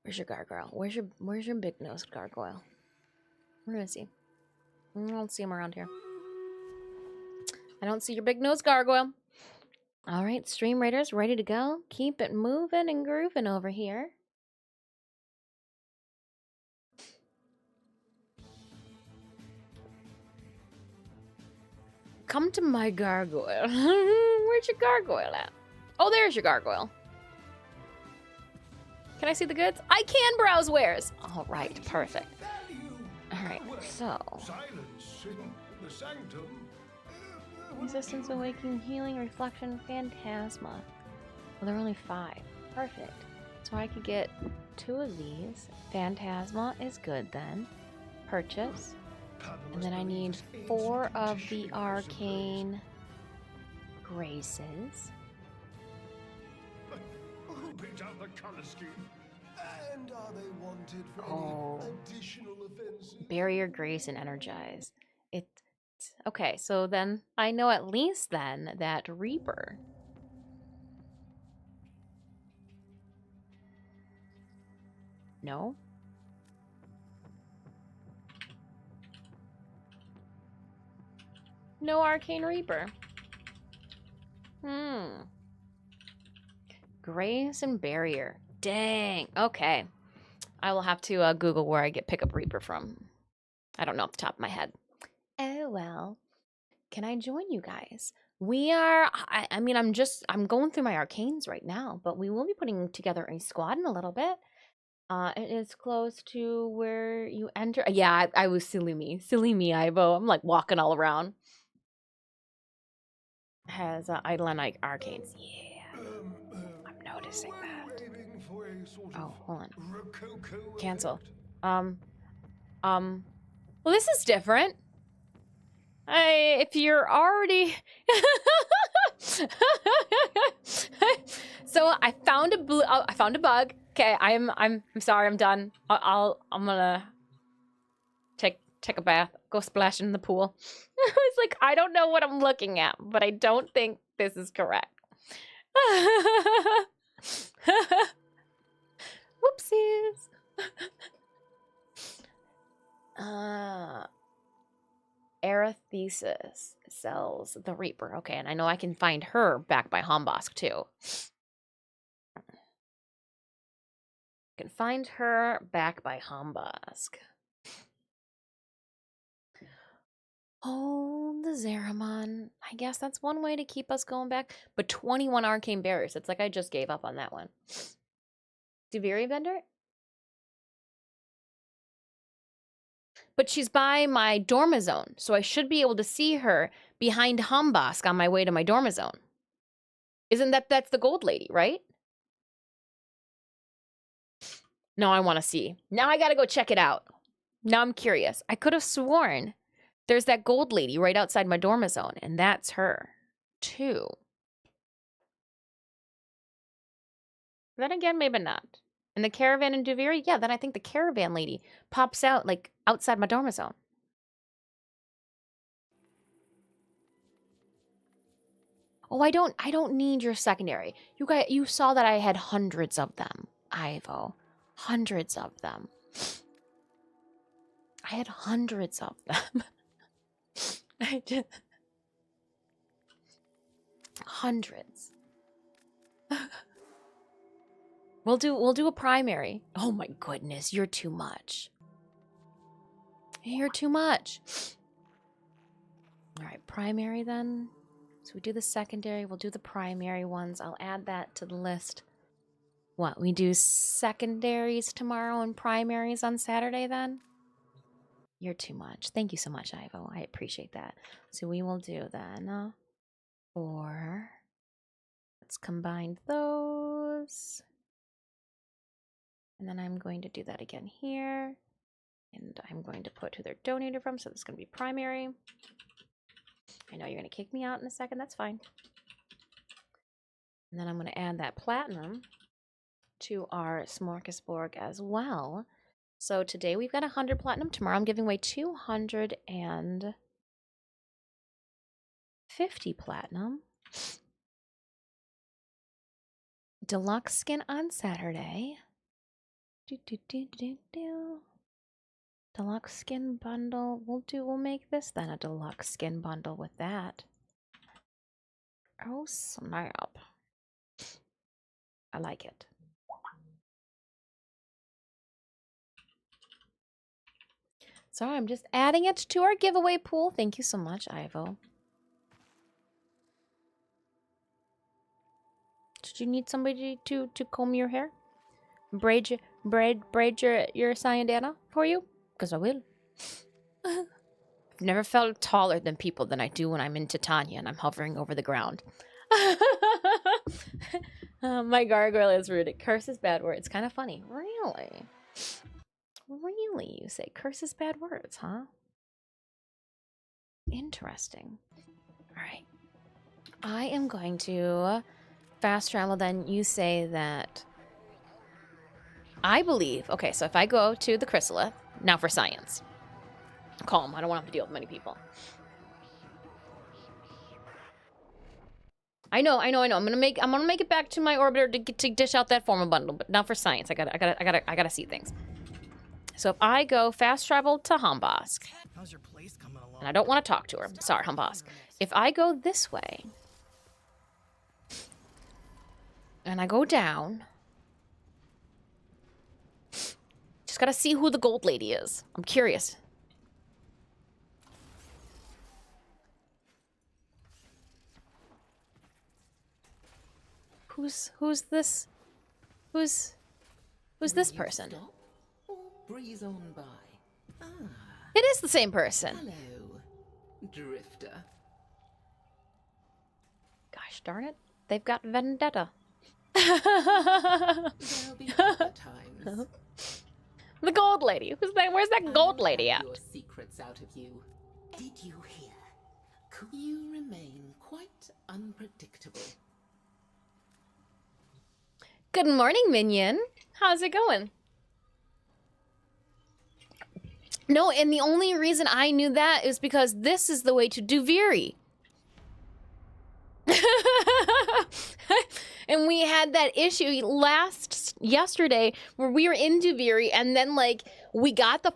Where's your gargoyle? Where's your big nosed gargoyle? Where is he? I don't see him around here. I don't see your big nosed gargoyle. All right, Stream Raiders, ready to go. Keep it moving and grooving over here. Come to my gargoyle. Where's your gargoyle at? Oh, there's your gargoyle. Can I see the goods? I can browse wares. All right, perfect. All right, so. Resistance, Awakening, Healing, Reflection, Phantasma. Well, there are only 5. Perfect. So I could get 2 of these. Phantasma is good then. Purchase. And then I need 4 of the Arcane Graces. Who picked out the color scheme? And are they wanted for any additional offenses? Barrier, Grace, and Energize. Okay, so then I know at least then that Reaper. No? No Arcane Reaper. Grace and Barrier. Dang. Okay. I will have to Google where I get Pickup Reaper from. I don't know off the top of my head. Oh, well. Can I join you guys? We are, I mean, I'm going through my arcanes right now, but we will be putting together a squad in a little bit. It is close to where you enter. Yeah, I was silly me, Ivo. I'm like walking all around. Has Eidolon arcanes. Yeah, I'm noticing that. Oh, hold on. Cancel. Well, this is different. If you're already... So I found a I found a bug. Okay, I'm sorry, I'm done. I'm gonna take a bath, go splash in the pool. I was like, I don't know what I'm looking at, but I don't think this is correct. Whoopsies. Arethysis sells the Reaper. Okay, and I know I can find her back by Hombosk too. Can find her back by Hombosk. Oh, the Zeramon. I guess that's one way to keep us going back. But 21 arcane barriers. It's like I just gave up on that one. Duviri Vendor? But she's by my Dormizone, so I should be able to see her behind Hombosk on my way to my Dormizone. Isn't that's the gold lady, right? Now I want to see. Now I gotta go check it out. Now I'm curious. I could have sworn there's that gold lady right outside my Dormizone, and that's her, too. Then again, maybe not. And the caravan in Duviri? Yeah, then I think the caravan lady pops out, like, outside my Dormizone. Oh, I don't need your secondary. You saw that I had hundreds of them, Ivo. Hundreds of them. I had hundreds of them. I just... Hundreds. We'll do a primary. Oh my goodness, you're too much. You're too much. All right, primary then. So we do the secondary, we'll do the primary ones. I'll add that to the list. What, we do secondaries tomorrow and primaries on Saturday then? You're too much. Thank you so much, Ivo. I appreciate that. So we will do then 4. Let's combine those. And then I'm going to do that again here. And I'm going to put who they're donated from, so this is going to be primary. I know you're going to kick me out in a second, that's fine. And then I'm going to add that platinum to our smorgasbord as well. So today we've got 100 platinum. Tomorrow I'm giving away 250 platinum. Deluxe skin on Saturday. Deluxe skin bundle. We'll make this then a deluxe skin bundle with that. Oh snap. I like it. So I'm just adding it to our giveaway pool. Thank you so much, Ivo. Did you need somebody to comb your hair? Braid your Sayandana for you? Because I will. I've never felt taller than people than I do when I'm in Titania and I'm hovering over the ground. My gargoyle is rude. It curses bad words. It's kind of funny. Really? Really, you say curses bad words, huh? Interesting. All right. I am going to fast travel. Then you say that I believe. Okay, so if I go to the chrysalith now for science, calm. I don't want to have to deal with many people. I know. I'm gonna make it back to my orbiter to dish out that formal bundle, but not for science. I gotta see things. So if I go fast travel to Hombosk, How's your place coming along? and I don't want to talk to her. Sorry, Hombosk. If I go this way, and I go down, just gotta see who the gold lady is. I'm curious. Who's this? Who's this person? Breeze on by. Ah, It is the same person. hello, Drifter. Gosh darn it. They've got vendetta. There'll be other times. The gold lady. Who's that? Where's that gold lady I'll at? have your secrets out of you. Did you hear? You remain quite unpredictable. Good morning, minion. How's it going? No, and the only reason I knew that is because this is the way to Duviri. And we had that issue yesterday where we were in Duviri and then like we got the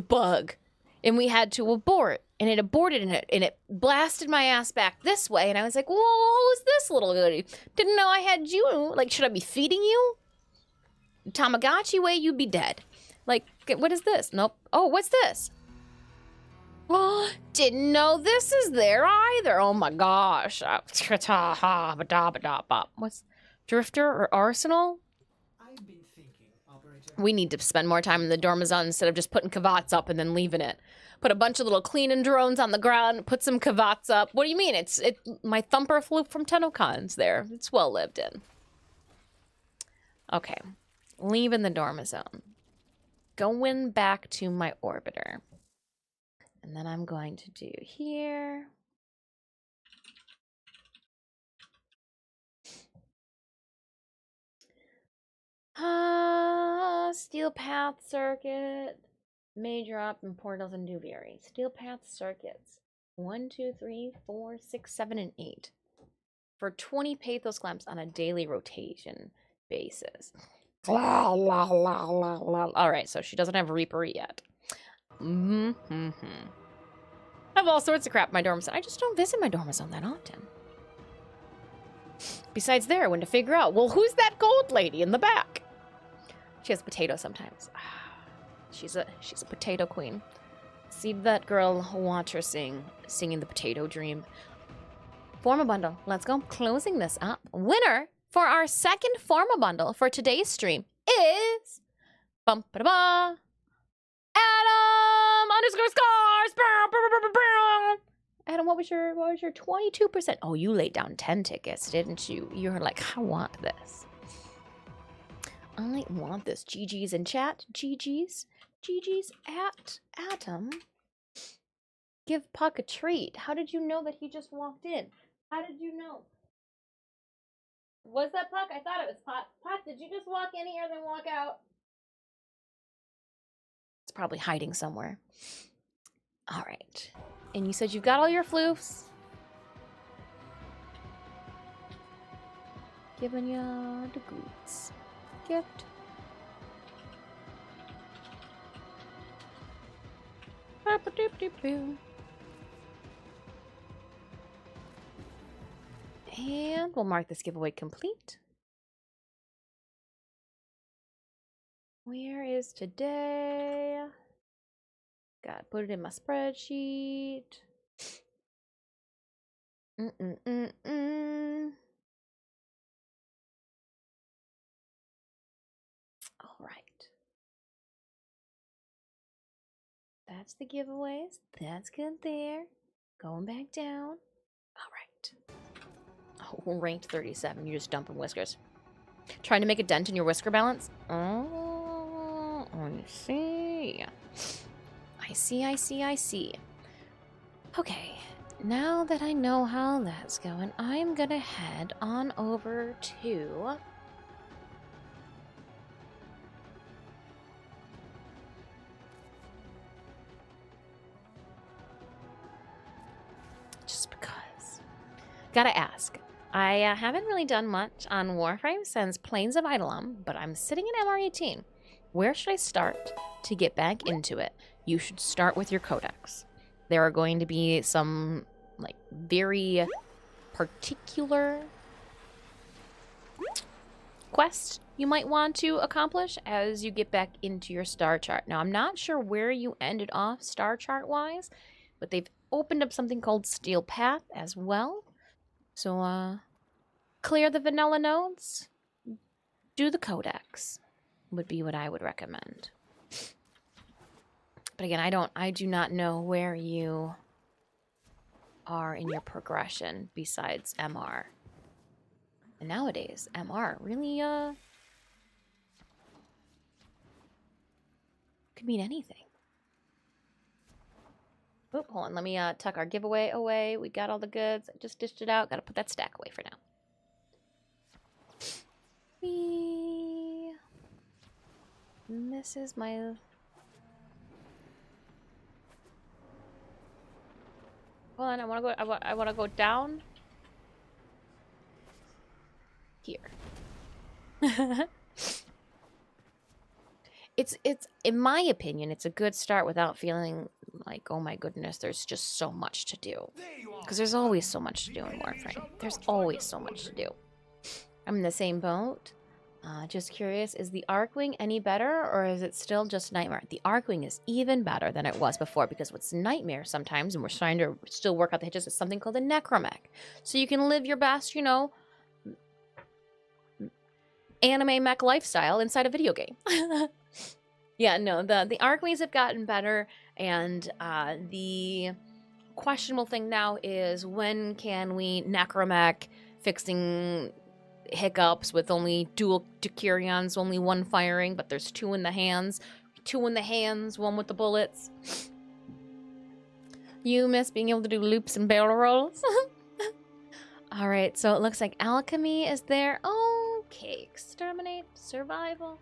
bug and we had to abort and it aborted and it blasted my ass back this way and I was like, whoa, who's this little goodie? Didn't know I had you. Like, should I be feeding you? Tamagotchi way, you'd be dead. Like, what is this? Nope. Oh, what's this? Oh, didn't know this is there either. Oh my gosh. What's Drifter or Arsenal? I've been thinking, Operator. We need to spend more time in the Dormazon instead of just putting Kavats up and then leaving it. Put a bunch of little cleaning drones on the ground, put some Kavats up. What do you mean? My thumper flew from Tenocon's there. It's well lived in. Okay. Leaving the Dormazone. Going back to my orbiter. And then I'm going to do here. Steel path circuit. Major up and portals and Duviri. Steel path circuits. 1, 2, 3, 4, 6, 7, and 8. For 20 pathos clamps on a daily rotation basis. Alright, so she doesn't have Reaper yet. I have all sorts of crap in my dorm zone. I just don't visit my dorm zone that often. Besides there, when to figure out, well, who's that gold lady in the back? She has potatoes sometimes. She's a potato queen. See that girl, watch her singing the potato dream. Form a bundle. Let's go. Closing this up. Winner for our second Forma bundle for today's stream is Adam _scars. Adam, what was your 22%? Oh, you laid down 10 tickets, didn't you? You were like, I want this. I want this. GG's in chat. GG's at Adam. Give Puck a treat. How did you know that he just walked in? How did you know? Was that Puck? I thought it was Puck. Puck, did you just walk in here then walk out? It's probably hiding somewhere. All right. And you said you've got all your floofs. Giving you the goods. Gift. And we'll mark this giveaway complete. Where is today? Got to put it in my spreadsheet. All right. That's the giveaways. That's good there. Going back down. All right. Oh, ranked 37. You're just dumping whiskers. Trying to make a dent in your whisker balance? Oh, I see. I see. Okay. Now that I know how that's going, I'm gonna head on over to... just because. Gotta ask. I haven't really done much on Warframe since Plains of Eidolon, but I'm sitting in MR18. Where should I start to get back into it? You should start with your codex. There are going to be some, like, very particular quests you might want to accomplish as you get back into your star chart. Now, I'm not sure where you ended off star chart-wise, but they've opened up something called Steel Path as well. So, clear the vanilla nodes, do the codex, would be what I would recommend. But again, I do not know where you are in your progression besides MR. And nowadays, MR really, Could mean anything. Oh, hold on. Let me tuck our giveaway away. We got all the goods. I just dished it out. Gotta put that stack away for now. And this is my... Hold on, I wanna go. I wanna go down here. It's in my opinion, it's a good start without feeling like, oh my goodness, there's just so much to do. Because there's always so much to do in Warframe. There's always so much to do. I'm in the same boat. Just curious, is the Arcwing any better, or is it still just Nightmare? The Arcwing is even better than it was before, because what's Nightmare sometimes, and we're trying to still work out the hitches, is something called a Necromech. So you can live your best, you know, anime mech lifestyle inside a video game. Yeah, no, the Arcwings have gotten better, and the questionable thing now is, when can we Necromech fixing hiccups with only dual Decurions, only one firing, but there's two in the hands. Two in the hands, one with the bullets. You miss being able to do loops and barrel rolls. Alright, so it looks like alchemy is there. Okay, exterminate, survival.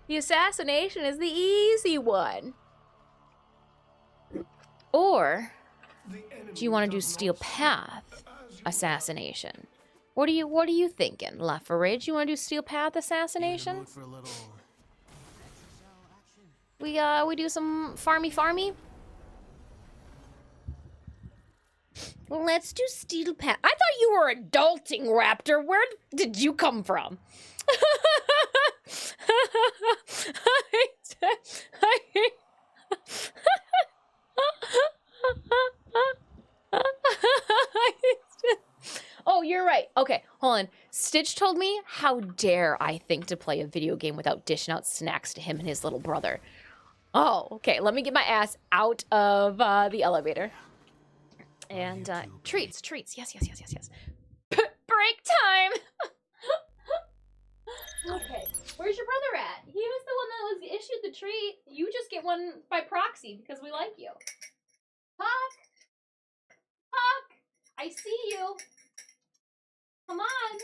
The assassination is the easy one. Or do you want to do steel path assassination? What are you thinking, Lafarage? You want to do steel path assassination? We do some farmy. Well, let's do steel path. I thought you were adulting, Raptor. Where did you come from? Oh, you're right. Okay, hold on. Stitch told me, how dare I think to play a video game without dishing out snacks to him and his little brother. Oh, okay. Let me get my ass out of the elevator. And treats. Yes. Break time. Okay. Where's your brother at? He was the one that was issued the treat. You just get one by proxy because we like you. Puck, I see you. Come on.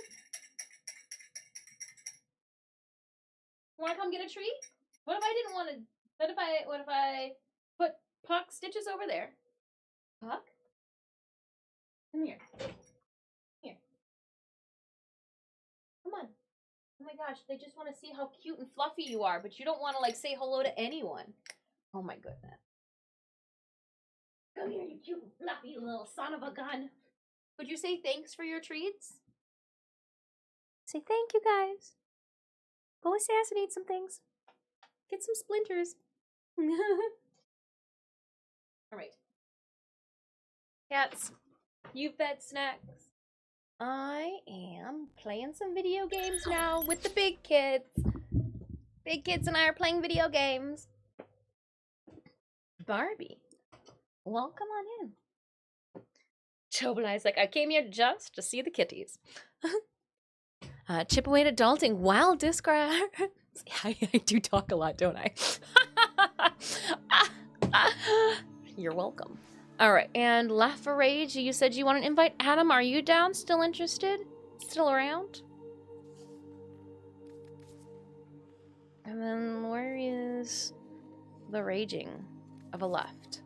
Want to come get a treat? What if I didn't want to? What if I put Puck Stitches over there? Puck? Come here. Come on. Oh my gosh, they just want to see how cute and fluffy you are, but you don't want to, like, say hello to anyone. Oh my goodness. Come here, you cute and fluffy little son of a gun. Would you say thanks for your treats? Say thank you, guys. Go assassinate some things. Get some splinters. Alright. Cats, you fed snacks. I am playing some video games now with the big kids. Big kids and I are playing video games. Barbie, welcome on in. Chobolai's like, I came here just to see the kitties. Chip away at adulting while Discraft. I do talk a lot, don't I? You're welcome. All right, and Lafarage, you said you want an invite. Adam, are you down? Still interested? Still around? And then where is the raging of a left?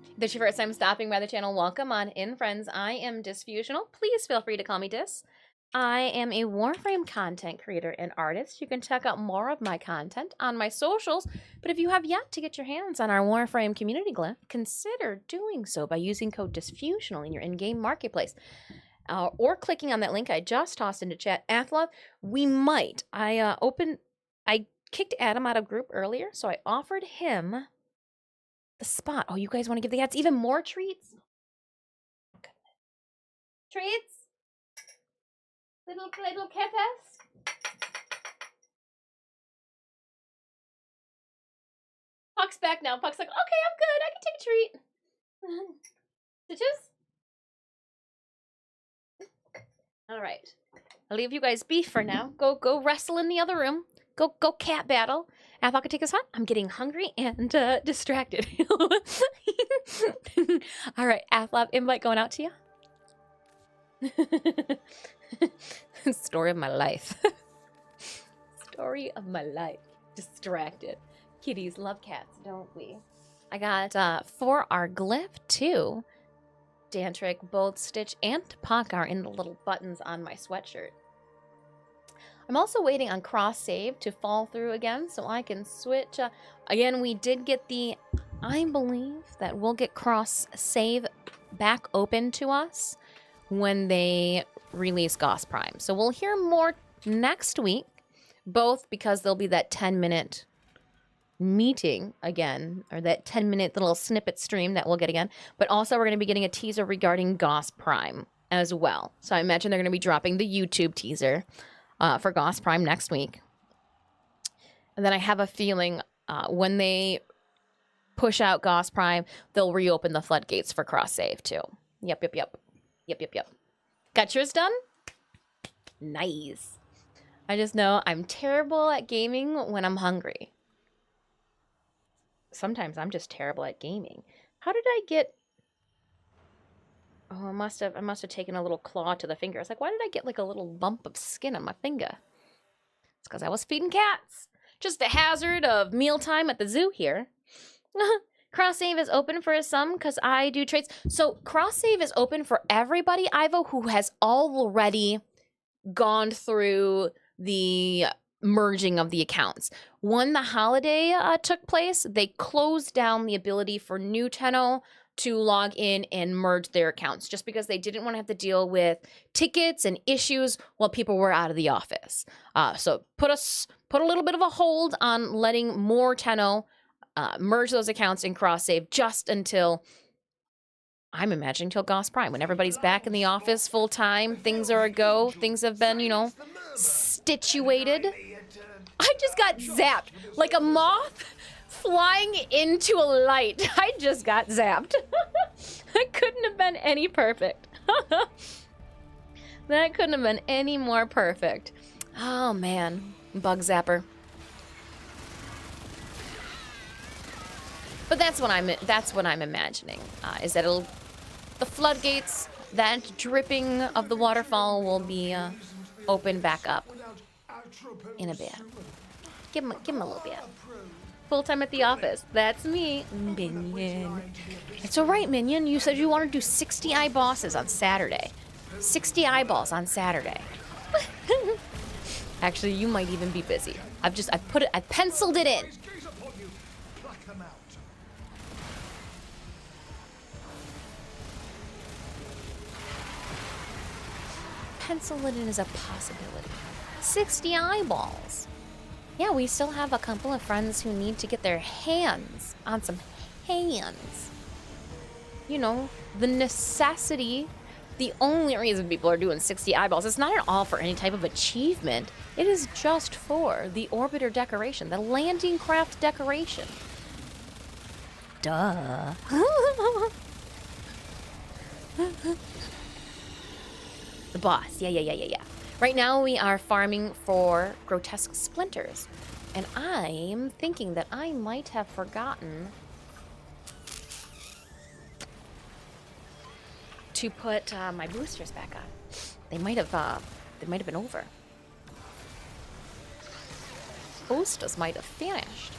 If this is your first time stopping by the channel, welcome on in, friends. I am Disfusional. Please feel free to call me Dis. I am a Warframe content creator and artist. You can check out more of my content on my socials, but if you have yet to get your hands on our Warframe community glyph, consider doing so by using code Disfusional in your in-game marketplace. Or clicking on that link I just tossed into chat. Athlov, we might. I kicked Adam out of group earlier, so I offered him the spot. Oh, you guys want to give the cats even more treats? Treats? Little catas? Puck's back now. Puck's like, okay, I'm good. I can take a treat. Stitches? All right. I'll leave you guys be for now. Go wrestle in the other room. Go cat battle. Athol can take us home. I'm getting hungry and distracted. All right, Athol, invite going out to you. Story of my life. Story of my life. Distracted. Kitties love cats, don't we? I got for our glyph too. Dantric, both Stitch and Puck are in the little buttons on my sweatshirt. I'm also waiting on cross save to fall through again so I can switch. Again, we did get I believe that we'll get cross save back open to us when they release Gauss Prime. So we'll hear more next week, both because there'll be that 10-minute meeting again, or that 10-minute little snippet stream that we'll get again, but also we're going to be getting a teaser regarding Gauss Prime as well. So I imagine they're going to be dropping the YouTube teaser for Gauss Prime next week. And then I have a feeling when they push out Gauss Prime, they'll reopen the floodgates for cross save too. Yep. Got yours done? Nice. I just know I'm terrible at gaming when I'm hungry. Sometimes I'm just terrible at gaming. How did I get... Oh, I must have taken a little claw to the finger. I was like, why did I get like a little bump of skin on my finger? It's because I was feeding cats. Just the hazard of mealtime at the zoo here. Cross save is open for some because I do trades. So cross save is open for everybody, Ivo, who has already gone through the merging of the accounts. When the holiday took place, they closed down the ability for new Tenno to log in and merge their accounts just because they didn't want to have to deal with tickets and issues while people were out of the office. So put a little bit of a hold on letting more Tenno merge those accounts in cross save just until, I'm imagining, till Gauss Prime, when everybody's back in the office full time, things are a go, things have been, situated. I just got zapped like a moth flying into a light. I just got zapped. That couldn't have been any perfect. That couldn't have been any more perfect. Oh man, bug zapper. But that's what I'm imagining. Is that the floodgates, that dripping of the waterfall will be open back up in a bit. Give him a little bit. Full time at the office. That's me, Minion. It's all right, Minion. You said you want to do 60 bosses on Saturday. 60 eyeballs on Saturday. Actually, you might even be busy. I penciled it in. Pencil it in as a possibility. 60 eyeballs. Yeah, we still have a couple of friends who need to get their hands on some hands. The necessity, the only reason people are doing 60 eyeballs, it's not at all for any type of achievement. It is just for the orbiter decoration, the landing craft decoration. Duh. The boss, yeah. Right now we are farming for grotesque splinters. And I'm thinking that I might have forgotten to put my boosters back on. They might have been over. Boosters might have finished.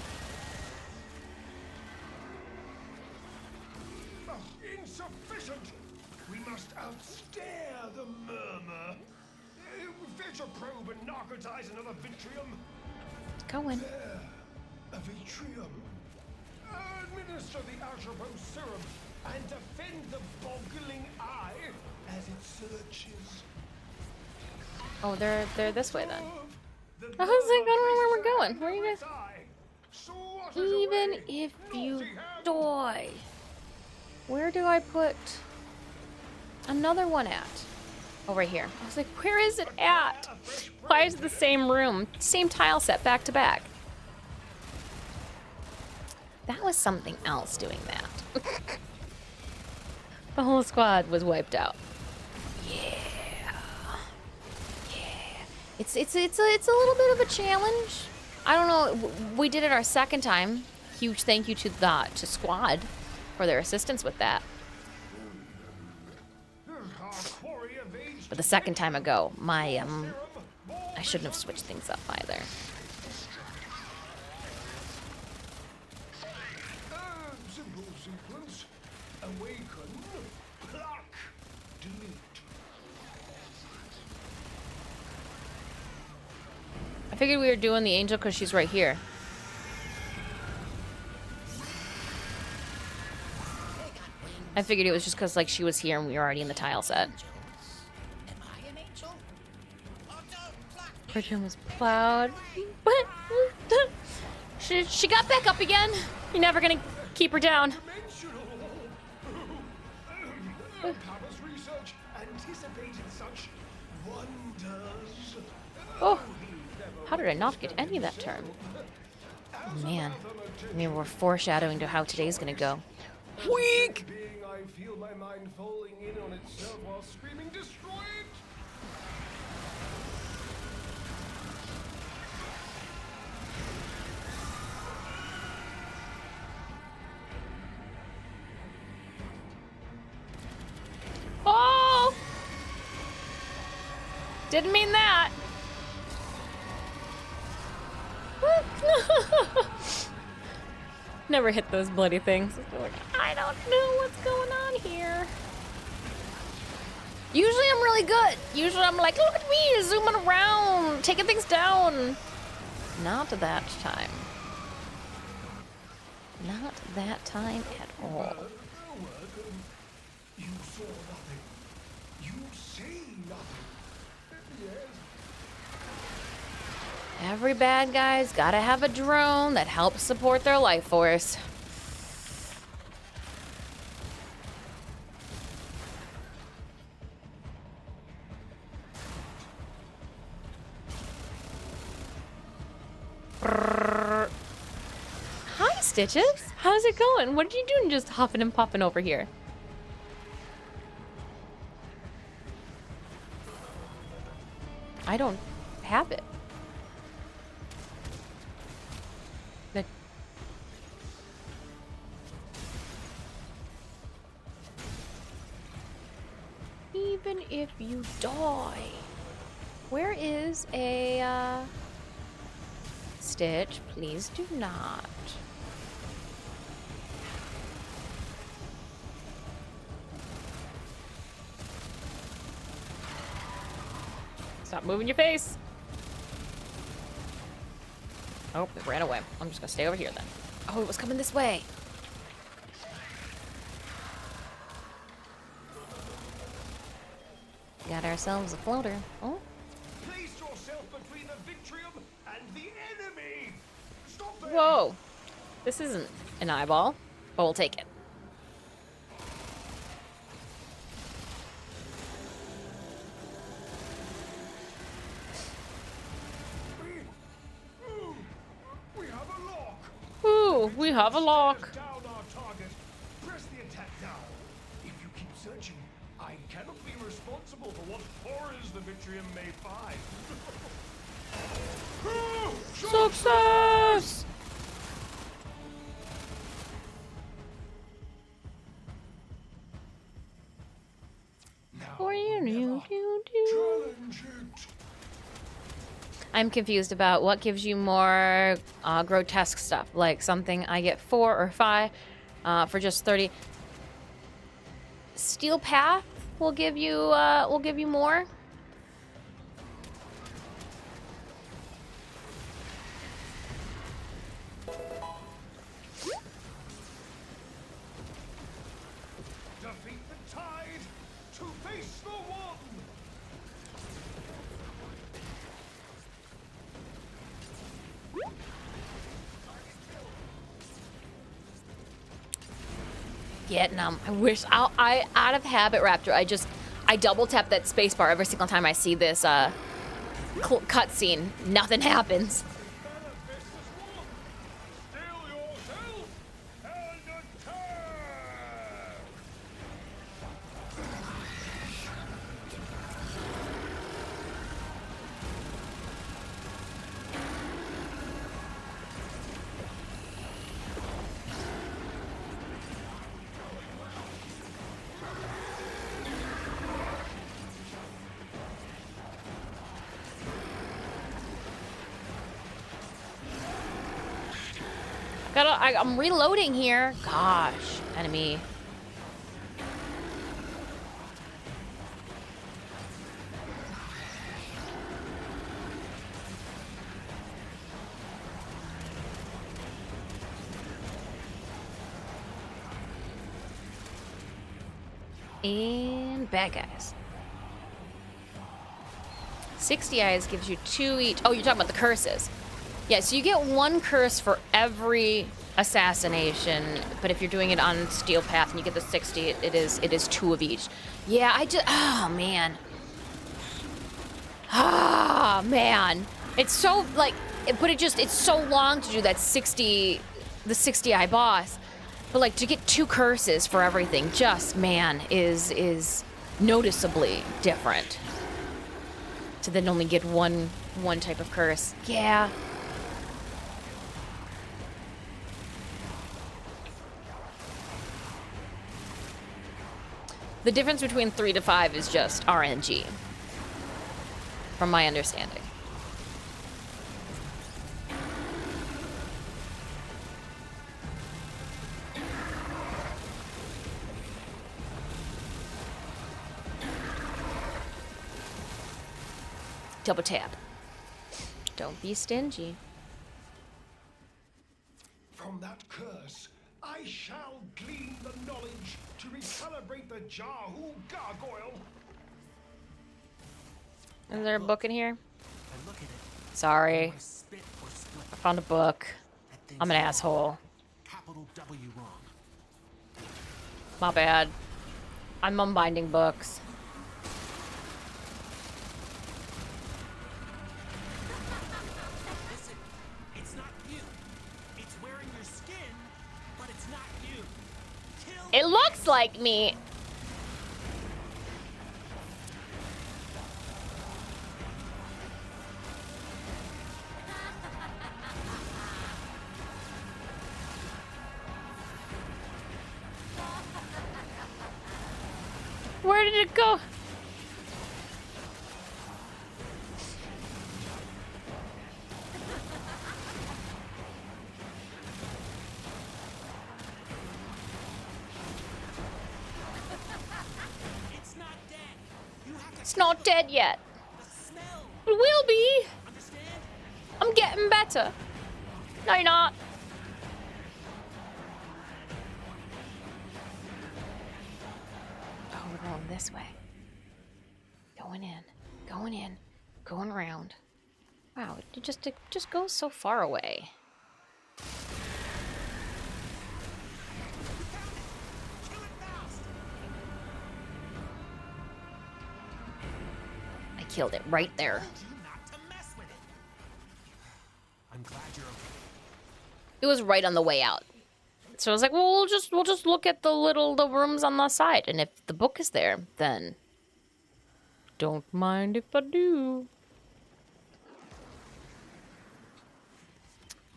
Insufficient! We must outstare the murmur. Fetch a probe and narcotize another vitrium. Going. There, a vitrium. Administer the Atropos serum and defend the boggling eye as it searches. Oh, they're this way then. I was like, I don't know where we're going. Where are you guys? Even if you die, where do I put another one at? Oh, right here. I was like, where is it at? Why is it the same room? Same tile set back to back. That was something else doing that. The whole squad was wiped out. Yeah. It's a little bit of a challenge. I don't know. We did it our second time. Huge thank you to Squad for their assistance with that. But the second time ago, my I shouldn't have switched things up either. Simple sequence. Awaken. Pluck. Delete. I figured we were doing the angel because she's right here. I figured it was just because like she was here and we were already in the tile set. Her turn was plowed. But she got back up again. You're never gonna keep her down. Papa's research anticipated such wonders. Oh, how did I not get any of that turn? Man, I mean, we're foreshadowing to how today's gonna go. Weak! I feel my mind falling in on itself while screaming, destroy it! Oh! Didn't mean that. Never hit those bloody things. Like, I don't know what's going on here. Usually I'm really good. Usually I'm like, look at me, zooming around, taking things down. Not that time. Not that time at all. You saw nothing. You say nothing. Yes. Every bad guy's gotta have a drone that helps support their life force. Hi, Stitches. How's it going? What are you doing just hopping and popping over here? I don't have it. But even if you die, where is a Stitch? Please do not. Stop moving your face. Oh, it ran away. I'm just gonna stay over here then. Oh, it was coming this way. Got ourselves a floater. Oh. Place yourself between the Victrium and the enemy. Stop them. Whoa. This isn't an eyeball, but we'll take it. We have a lock. Ooh, we have a lock. Down our target. Press the attack now. If you keep searching, I cannot be responsible for what horrors the Victrium may find. Success! For you. Challenge it. I'm confused about what gives you more grotesque stuff, like something I get 4 or 5 for just 30. Steel Path will give you more. Defeat the tide to face the one. Vietnam. I wish I out of habit, Raptor. I double tap that spacebar every single time I see this cutscene. Nothing happens. Steel yourself and attack. I'm reloading here. Gosh, enemy. And bad guys. 60 eyes gives you 2 each. Oh, you're talking about the curses. Yeah, so you get 1 curse for every assassination, but if you're doing it on Steel Path and you get the 60, it is 2 of each. Yeah, oh man. Ah, man. It's so like, but it's so long to do that 60, the 60 eye boss. But like to get 2 curses for everything, just man, is noticeably different. To then only get one type of curse. Yeah. The difference between 3 to 5 is just RNG, from my understanding. Double tap. Don't be stingy. From that curse, I shall glean the knowledge to recalibrate the Jahu gargoyle. Is there a book in here? Sorry. I found a book. I'm an asshole. My bad. I'm unbinding books. It looks like me. Where did it go? It's not dead yet. It will be. I'm getting better. No, you're not. Oh, we're going this way. Going in, going around. Wow, it just goes so far away. I killed it right there. I'm glad you're okay. It was right on the way out. So I was like, well, we'll just look at the rooms on the side, and if the book is there, then don't mind if I do.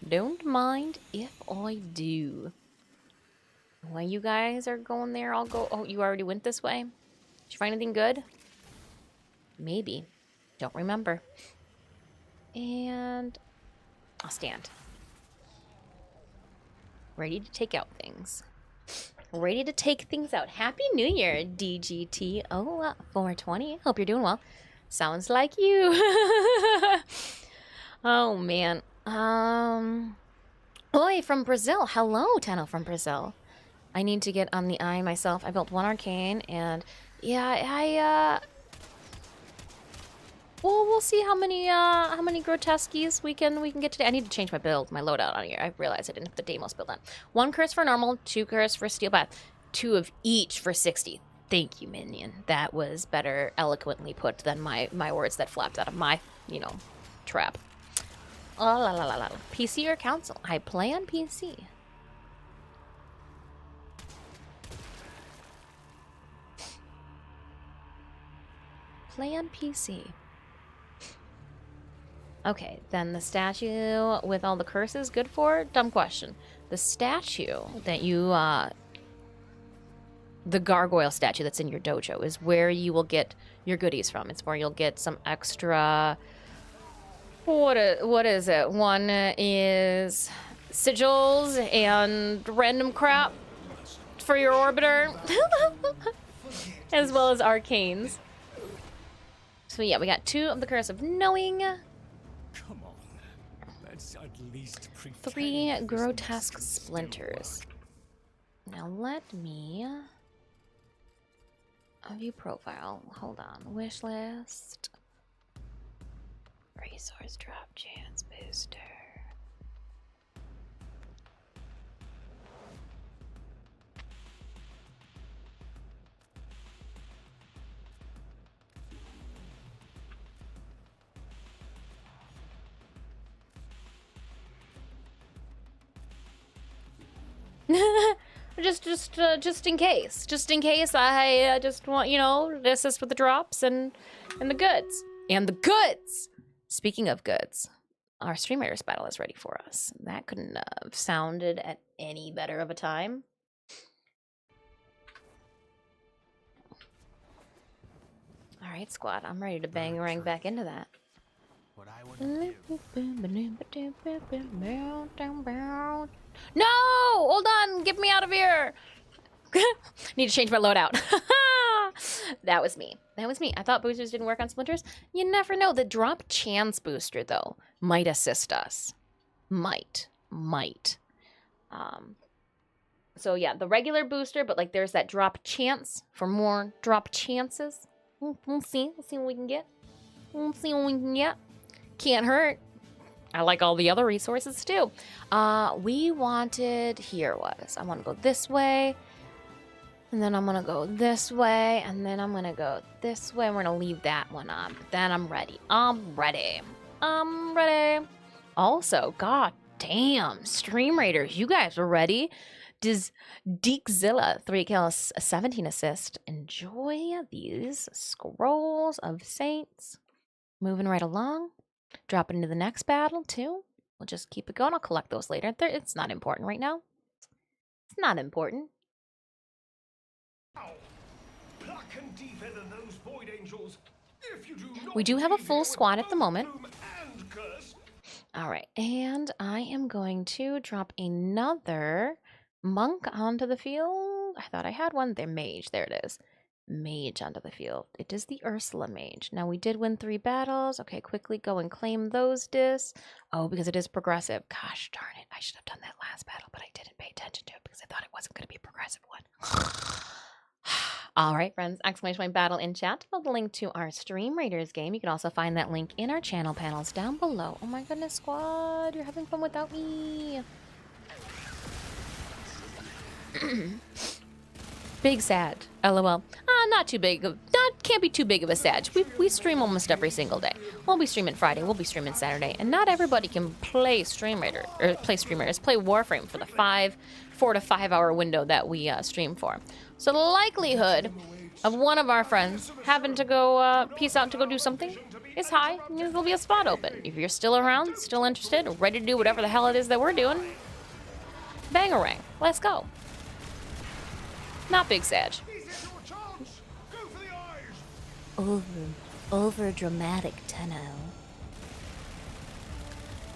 Don't mind if I do. While you guys are going there, I'll go. Oh, you already went this way? Did you find anything good? Maybe. Don't remember. And I'll stand. Ready to take out things. Ready to take things out. Happy New Year, DGT. Oh, 420. Hope you're doing well. Sounds like you. Oh, man. Oi, from Brazil. Hello, Tenno from Brazil. I need to get on the eye myself. I built 1 arcane, and yeah, well, we'll see how many grotesques we can get today. I need to change my build, my loadout on here. I realized I didn't have the Deimos build on. 1 curse for normal, 2 curse for steel bath, 2 of each for 60. Thank you, minion. That was better eloquently put than my words that flapped out of my, trap. Oh, la la la la. PC or console? I play on PC. Play on PC. Okay, then the statue with all the curses, good for? Dumb question. The statue that you, the gargoyle statue that's in your dojo is where you will get your goodies from. It's where you'll get some extra, what is it? One is sigils and random crap for your orbiter, as well as arcanes. So yeah, we got 2 of the Curse of Knowing, Come on. Let's at least 3 grotesque splinters. Now let me view profile. Hold on. Wish list. Resource drop chance booster. Just in case. Just in case I just want, you know, to assist with the drops and the goods. And the goods! Speaking of goods, our Stream Raiders battle is ready for us. That couldn't have sounded at any better of a time. Alright, squad, I'm ready to bangarang back into that. What I wouldn't do. No! Hold on! Get me out of here! Need to change my loadout. That was me. That was me. I thought boosters didn't work on splinters. You never know. The drop chance booster, though, might assist us. Might. So yeah, the regular booster, but like there's that drop chance for more drop chances. We'll see. We'll see what we can get. We'll see what we can get. Can't hurt. I like all the other resources too. We wanted, here was, I want to go this way, and then I'm gonna go this way, and then I'm gonna go this way. We're gonna leave that one on, but then I'm ready. I'm ready. Also, god damn, Stream Raiders, you guys are ready. Does Deekzilla 3 kills, 17 assist. Enjoy these scrolls of saints. Moving right along. Drop into the next battle, too. We'll just keep it going. I'll collect those later. It's not important right now. It's not important. Pluck and defeather those void angels. If you do not We do have a leave full here squad with at the moment. bloom and curse, All right, and I am going to drop another monk onto the field. I thought I had one. They're mage. There it is. Mage onto the field. It is the Ursula mage. Now we did win 3 battles. Okay, quickly go and claim those discs. Oh, because it is progressive. Gosh darn it. I should have done that last battle, but I didn't pay attention to it because I thought it wasn't going to be a progressive one. All right, friends. Exclamation point battle in chat. Follow the link to our Stream Raiders game. You can also find that link in our channel panels down below. Oh my goodness, squad. You're having fun without me. Big sad. LOL. Not too big. Can't be too big of a sad. We stream almost every single day. We'll be streaming Friday. We'll be streaming Saturday. And not everybody can play Stream Raider or play Warframe for the 4 to 5 hour window that we stream for. So the likelihood of one of our friends having to go peace out to go do something is high. There'll be a spot open. If you're still around, still interested, ready to do whatever the hell it is that we're doing, bangarang. Let's go. Not big Sag. Over dramatic Tenno.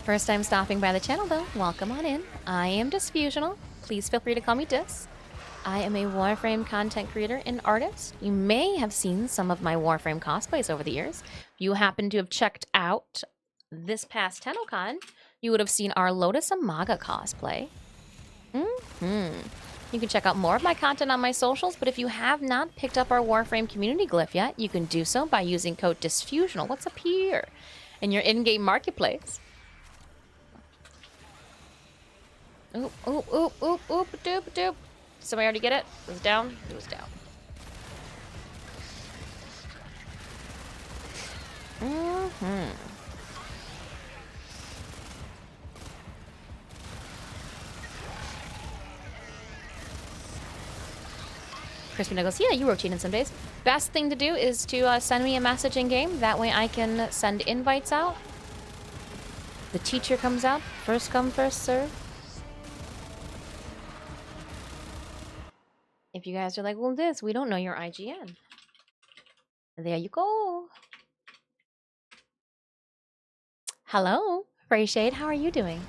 First time stopping by the channel though, welcome on in. I am Disfusional. Please feel free to call me Dis. I am a Warframe content creator and artist. You may have seen some of my Warframe cosplays over the years. If you happen to have checked out this past TennoCon, you would have seen our Lotus Amaga cosplay. You can check out more of my content on my socials, but if you have not picked up our Warframe community glyph yet, you can do so by using code Disfusional. What's up here? In your in-game marketplace. Oop, oop, oop, oop, oop, doop, doop. Did somebody already get it? It was down? It was down. Crispy Nuggles, yeah, you rotate in some days. Best thing to do is to send me a message in game. That way I can send invites out. The teacher comes out. First come, first serve. If you guys are like, well, we don't know your IGN. There you go. Hello, Frey Shade, how are you doing?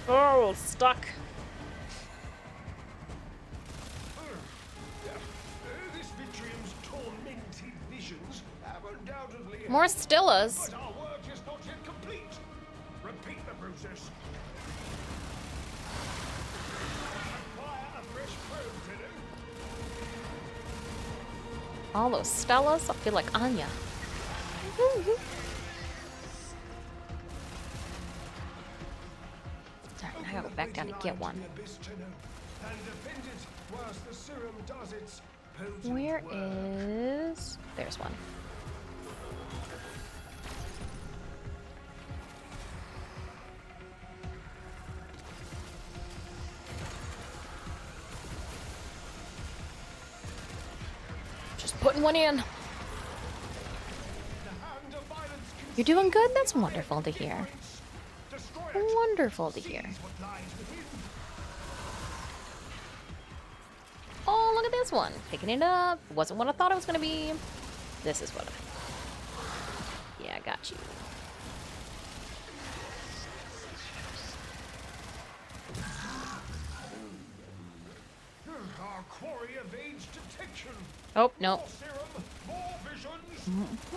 Oh, stuck. This Vitrium's tormented visions have undoubtedly More helped, Stillas. but our work is not yet complete. Repeat the process. Acquire a fresh probe, Tenno. All those Stellas. I feel like Anya. Alright, I gotta go back down to get one. Where is... There's one. Just putting one in. You're doing good? That's wonderful to hear. Wonderful to hear. Oh, look at this one. Picking it up. Wasn't what I thought it was going to be. This is what I... Yeah, I got you. Our quarry evades detection. Oh, no.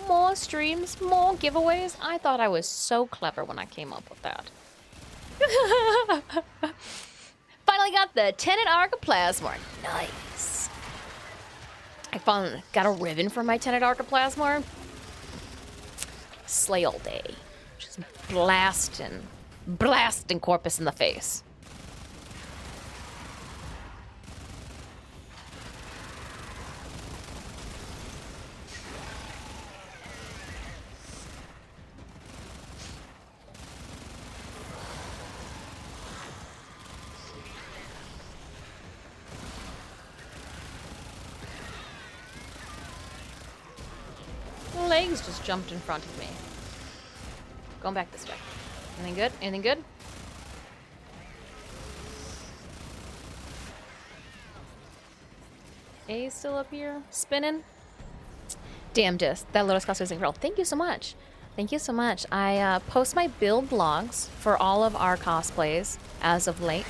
More streams, more giveaways. I thought I was so clever when I came up with that. Finally got the Tenet Archoplasmor. Nice. I got a ribbon for my Tenet Archoplasmor. Slay all day. Just blasting Corpus in the face. Legs just jumped in front of me. Going back this way. Anything good? Anything good? A still up here? Spinning? Damn disc. That Lotus Costume is incredible. Thank you so much. Thank you so much. I post my build blogs for all of our cosplays as of late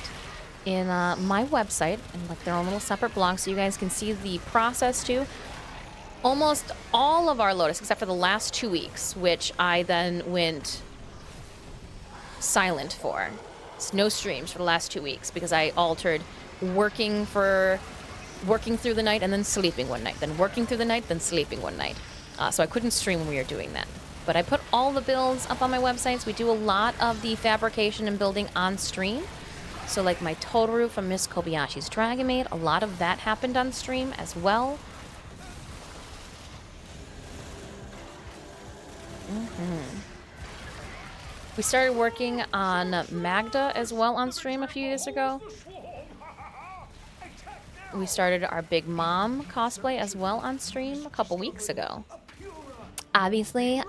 in my website, and like their own little separate blogs, so you guys can see the process too. Almost all of our Lotus, except for the last 2 weeks, which I then went silent for. It's no streams for the last 2 weeks because I altered working through the night and then sleeping one night, then working through the night, then sleeping one night. So I couldn't stream when we were doing that. But I put all the builds up on my websites. We do a lot of the fabrication and building on stream. So like my Totaru from Miss Kobayashi's Dragon Maid, a lot of that happened on stream as well. We started working on Magda as well on stream a few years ago. We started our Big Mom cosplay as well on stream a couple weeks ago. Obviously,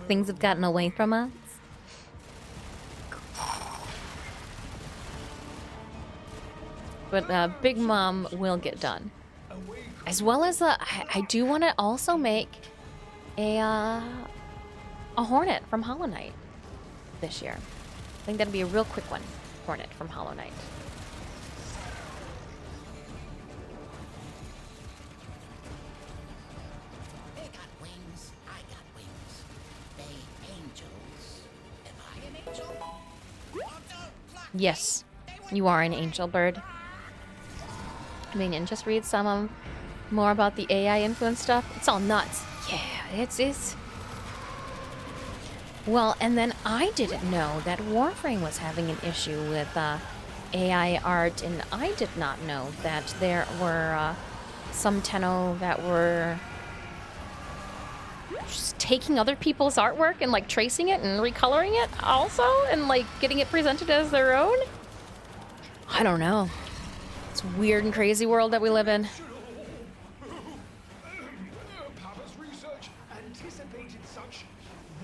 things have gotten away from us. But Big Mom will get done. As well as I do want to also make a Hornet from Hollow Knight this year. I think that'd be a real quick one. Hornet from Hollow Knight. They got wings, I got wings. They angels. Am I an angel? Yes, you are an angel bird. I mean, and just read some more about the AI influence stuff. It's all nuts. Yeah, it's... Well, and then I didn't know that Warframe was having an issue with AI art, and I did not know that there were some Tenno that were just taking other people's artwork and like tracing it and recoloring it also, and like getting it presented as their own. I don't know. It's a weird and crazy world that we live in.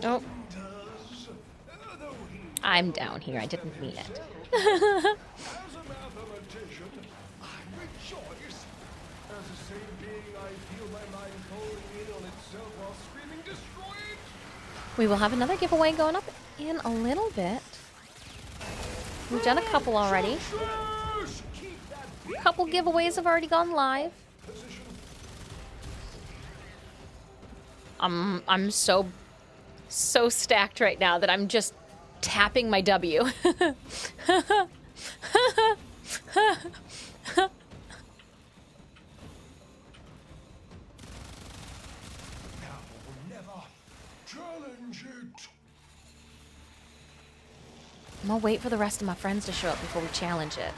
Oh. I'm down here. I didn't mean it. As a mathematician, I rejoice. As a sane being, I feel my mind falling in on itself while screaming, destroy it! We will have another giveaway going up in a little bit. We've done a couple already. A couple giveaways have already gone live. I'm so stacked right now that I'm just tapping my W. I'm gonna wait for the rest of my friends to show up before we challenge it.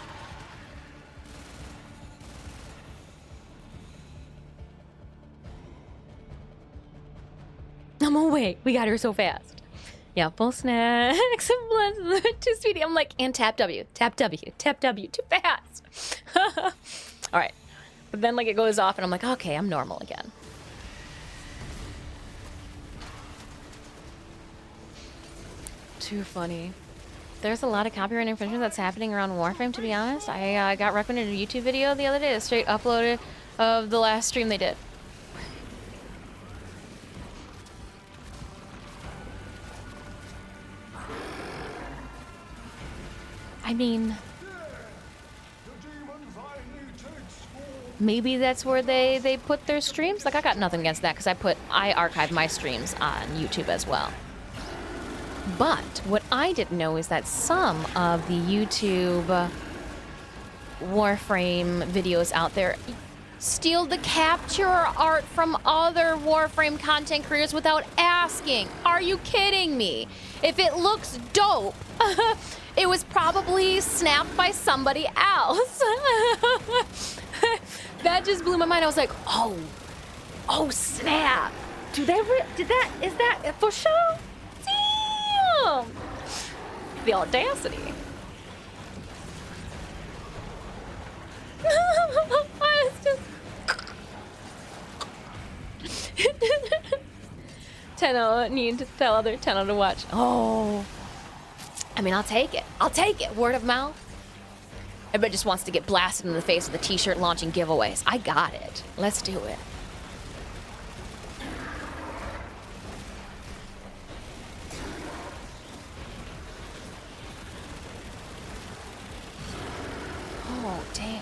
I'm gonna wait. We got her so fast. Yeah, full snacks and blends. Too speedy. I'm like, and tap W, tap W, tap W. Too fast. All right. But then like it goes off and I'm like, okay, I'm normal again. Too funny. There's a lot of copyright infringement that's happening around Warframe, to be honest. I got recommended a YouTube video the other day, a straight uploaded of the last stream they did. I mean, maybe that's where they put their streams. Like, I got nothing against that because I archive my streams on YouTube as well. But what I didn't know is that some of the YouTube Warframe videos out there steal the capture art from other Warframe content creators without asking. Are you kidding me? If it looks dope, it was probably snapped by somebody else. That just blew my mind. I was like, oh snap. Is that for sure? Damn! The audacity. Tenno need to tell other Tenno to watch. Oh. I mean, I'll take it. I'll take it. Word of mouth. Everybody just wants to get blasted in the face with the t-shirt launching giveaways. I got it. Let's do it. Oh, damn.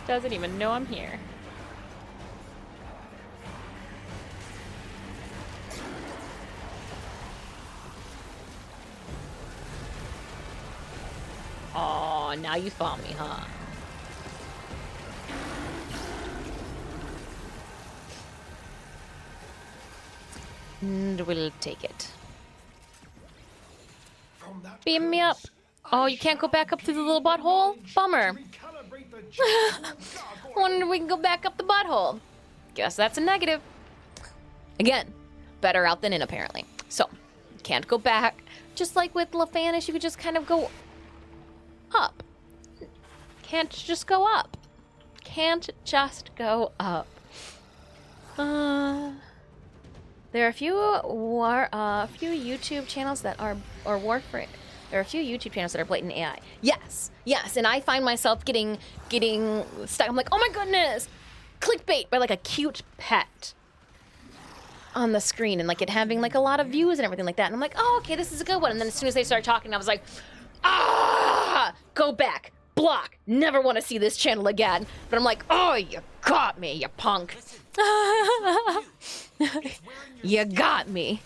Doesn't even know I'm here. Oh, now you found me, huh? And we'll take it. Beam me up. Oh, you can't go back up through the little butthole? Bummer. Wonder if we can go back up the butthole. Guess that's a negative. Again, better out than in, apparently. So, can't go back. Just like with LaFanish, you could just kind of go up. Can't just go up. Can't just go up. There are a few YouTube channels that are Warframe. There are a few YouTube channels that are blatant AI. Yes, and I find myself getting stuck. I'm like, oh my goodness, clickbait by like a cute pet on the screen and like it having like a lot of views and everything like that. And I'm like, oh, okay, this is a good one. And then as soon as they start talking, I was like, go back, block, never want to see this channel again. But I'm like, oh, you got me, you punk. You got me.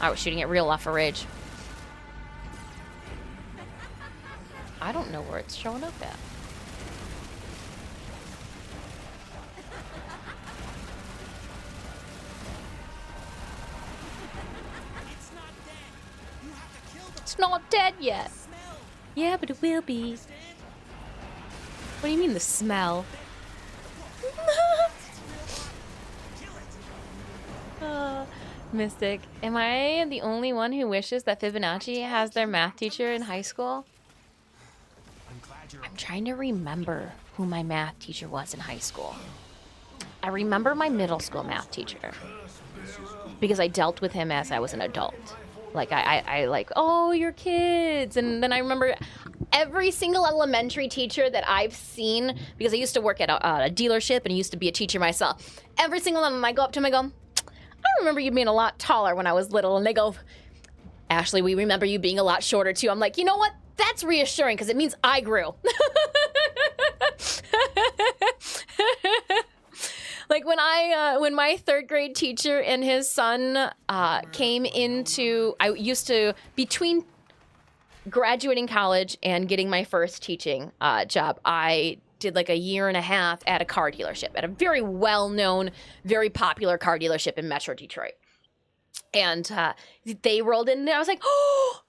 I was shooting it real off a ridge. I don't know where it's showing up at. It's not dead yet. Yeah, but it will be. What do you mean the smell? Mystic, am I the only one who wishes that Fibonacci has their math teacher in high school? I'm trying to remember who my math teacher was in high school. I remember my middle school math teacher because I dealt with him as I was an adult. Like, I like, oh, you're kids. And then I remember every single elementary teacher that I've seen, because I used to work at a dealership and used to be a teacher myself. Every single one of them, I go up to them, I go, I remember you being a lot taller when I was little. And they go, Ashley, we remember you being a lot shorter too. I'm like, you know what? That's reassuring because it means I grew. Like when my third grade teacher and his son came into, I used to, between graduating college and getting my first teaching job, I did like a year and a half at a car dealership, at a very well-known, very popular car dealership in Metro Detroit. And they rolled in and I was like, oh,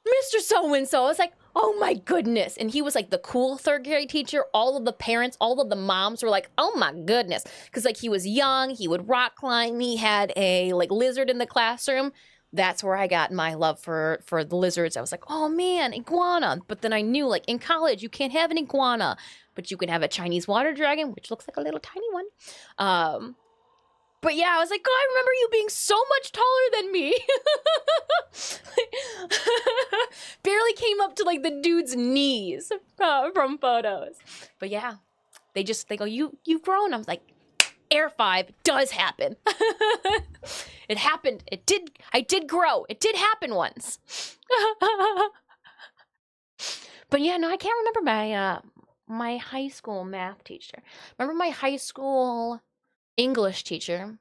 Mr. So-and-so. I was like, oh my goodness. And he was like the cool third grade teacher. All of the parents, all of the moms were like, oh my goodness. Because like he was young, he would rock climb, he had a like lizard in the classroom. That's where I got my love for the lizards. I was like, oh man, iguana. But then I knew like in college you can't have an iguana, but you can have a Chinese water dragon, which looks like a little tiny one. But yeah, I was like, oh, I remember you being so much taller than me. Barely came up to like the dude's knees from photos. But yeah, they go, you've grown. I was like, Air 5 does happen. It happened. I did grow. It did happen once. But yeah, no, I can't remember my high school math teacher. Remember my high school English teacher,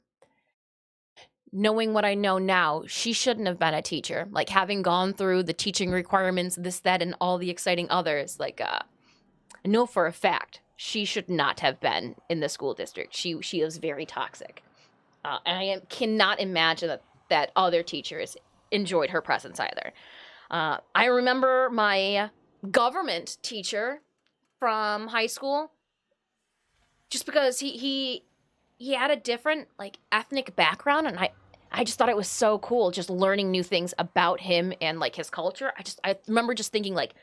knowing what I know now, she shouldn't have been a teacher. Like having gone through the teaching requirements, this, that, and all the exciting others, like I know for a fact she should not have been in the school district. She is very toxic. And I cannot imagine that other teachers enjoyed her presence either. I remember my government teacher from high school, just because he had a different like ethnic background, and I just thought it was so cool just learning new things about him and like his culture. I remember just thinking like,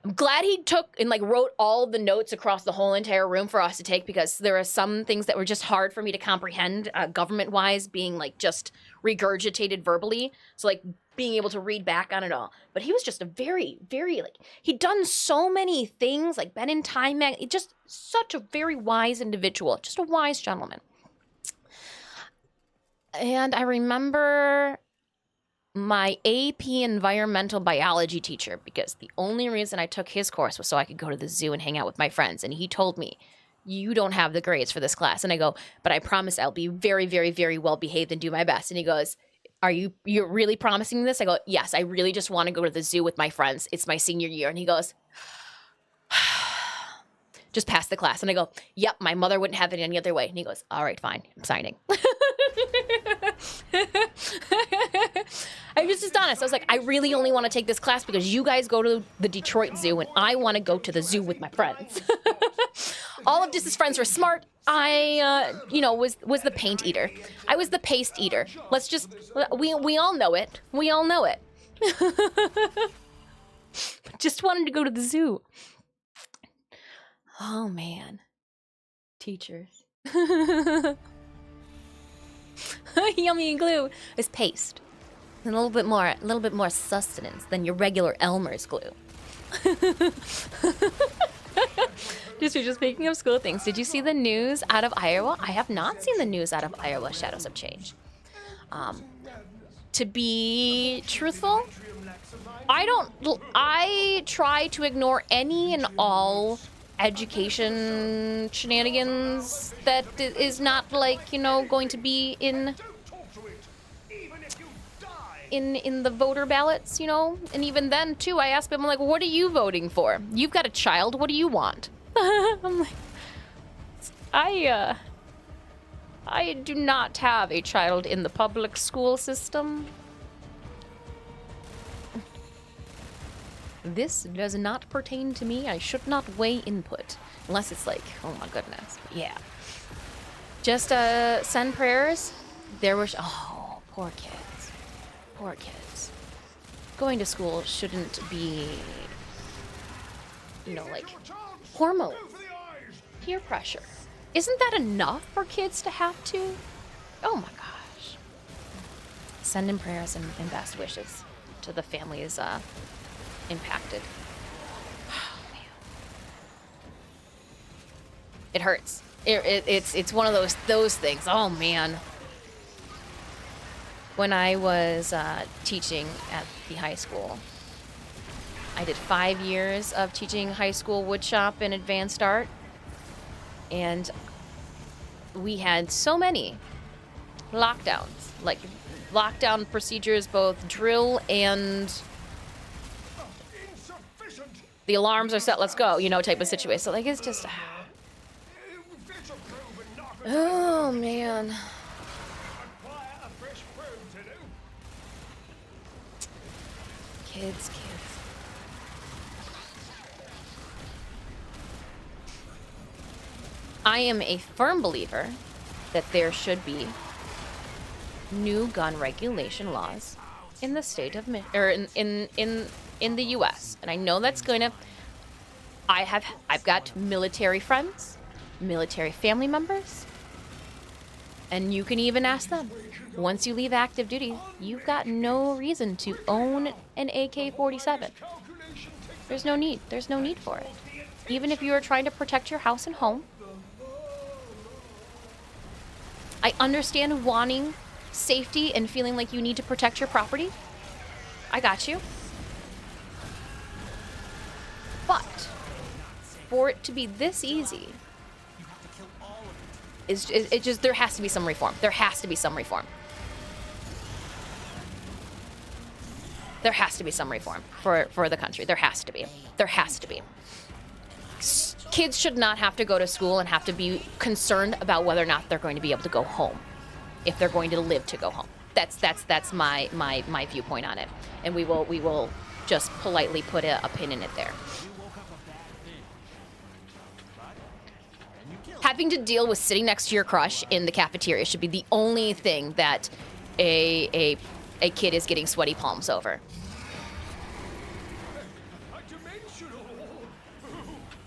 I'm glad he took and like wrote all the notes across the whole entire room for us to take, because there are some things that were just hard for me to comprehend government-wise, being like just regurgitated verbally. So like being able to read back on it all. But he was just a very, very like, he'd done so many things, like been in Time Mag, just such a very wise individual, just a wise gentleman. And I remember my AP environmental biology teacher, because the only reason I took his course was so I could go to the zoo and hang out with my friends. And he told me, you don't have the grades for this class. And I go, but I promise I'll be very, very, very well behaved and do my best. And he goes, you're really promising this? I go, yes, I really just want to go to the zoo with my friends. It's my senior year. And he goes, just pass the class. And I go, yep, my mother wouldn't have it any other way. And he goes, all right, fine, I'm signing. I was just honest. I was like, I really only want to take this class because you guys go to the Detroit Zoo and I want to go to the zoo with my friends. All of Dis's friends were smart. I, was the paint eater. I was the paste eater. Let's just, we all know it. We all know it. Just wanted to go to the zoo. Oh, man. Teachers. Yummy and glue is paste. And a little bit more sustenance than your regular Elmer's glue. Just speaking of school things, did you see the news out of Iowa? I have not seen the news out of Iowa, Shadows of Change. To be truthful, I try to ignore any and all education shenanigans that is not like, going to be in the voter ballots, and even then too, I ask them, I'm like, what are you voting for? You've got a child, what do you want? I'm like, I do not have a child in the public school system. This does not pertain to me. I should not weigh input. Unless it's like, oh my goodness. But yeah. Just send prayers. There was, oh, poor kids. Poor kids. Going to school shouldn't be, like Hormone. Go for the eyes. Peer pressure. Isn't that enough for kids to have to? Oh my gosh. Send in prayers and best wishes to the families impacted. Oh, man. It hurts. It's one of those things. Oh man. When I was teaching at the high school, I did 5 years of teaching high school woodshop and advanced art, and we had so many lockdowns, like lockdown procedures, both drill and Insufficient. the alarms are set, let's go, you know, type of situation. So like it's just, Fetch a probe and knock it oh man. Acquire a fresh probe to do. Kids. I am a firm believer that there should be new gun regulation laws in the state of in the U.S. And I know that's going to. I've got military friends, military family members, and you can even ask them. Once you leave active duty, you've got no reason to own an AK-47. There's no need. There's no need for it. Even if you are trying to protect your house and home. I understand wanting safety and feeling like you need to protect your property. I got you. But for it to be this easy, it just there has to be some reform. There has to be some reform. There has to be some reform for the country. There has to be. There has to be. Kids should not have to go to school and have to be concerned about whether or not they're going to be able to go home, if they're going to live to go home. That's my viewpoint on it, and we will just politely put a pin in it there. Having to deal with sitting next to your crush in the cafeteria should be the only thing that a kid is getting sweaty palms over.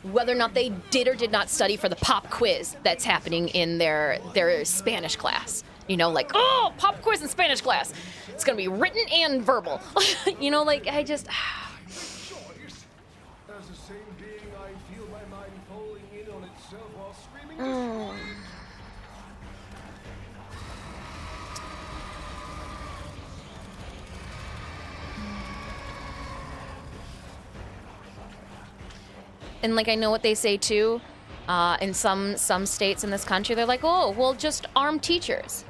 Whether or not they did or did not study for the pop quiz that's happening in their Spanish class. You know, like, oh, pop quiz in Spanish class. It's going to be written and verbal. You know, like, I just... Choice. As the same being, I feel my mind falling in on itself while screaming. And like I know what they say too, in some states in this country, they're like, oh, well, just arm teachers.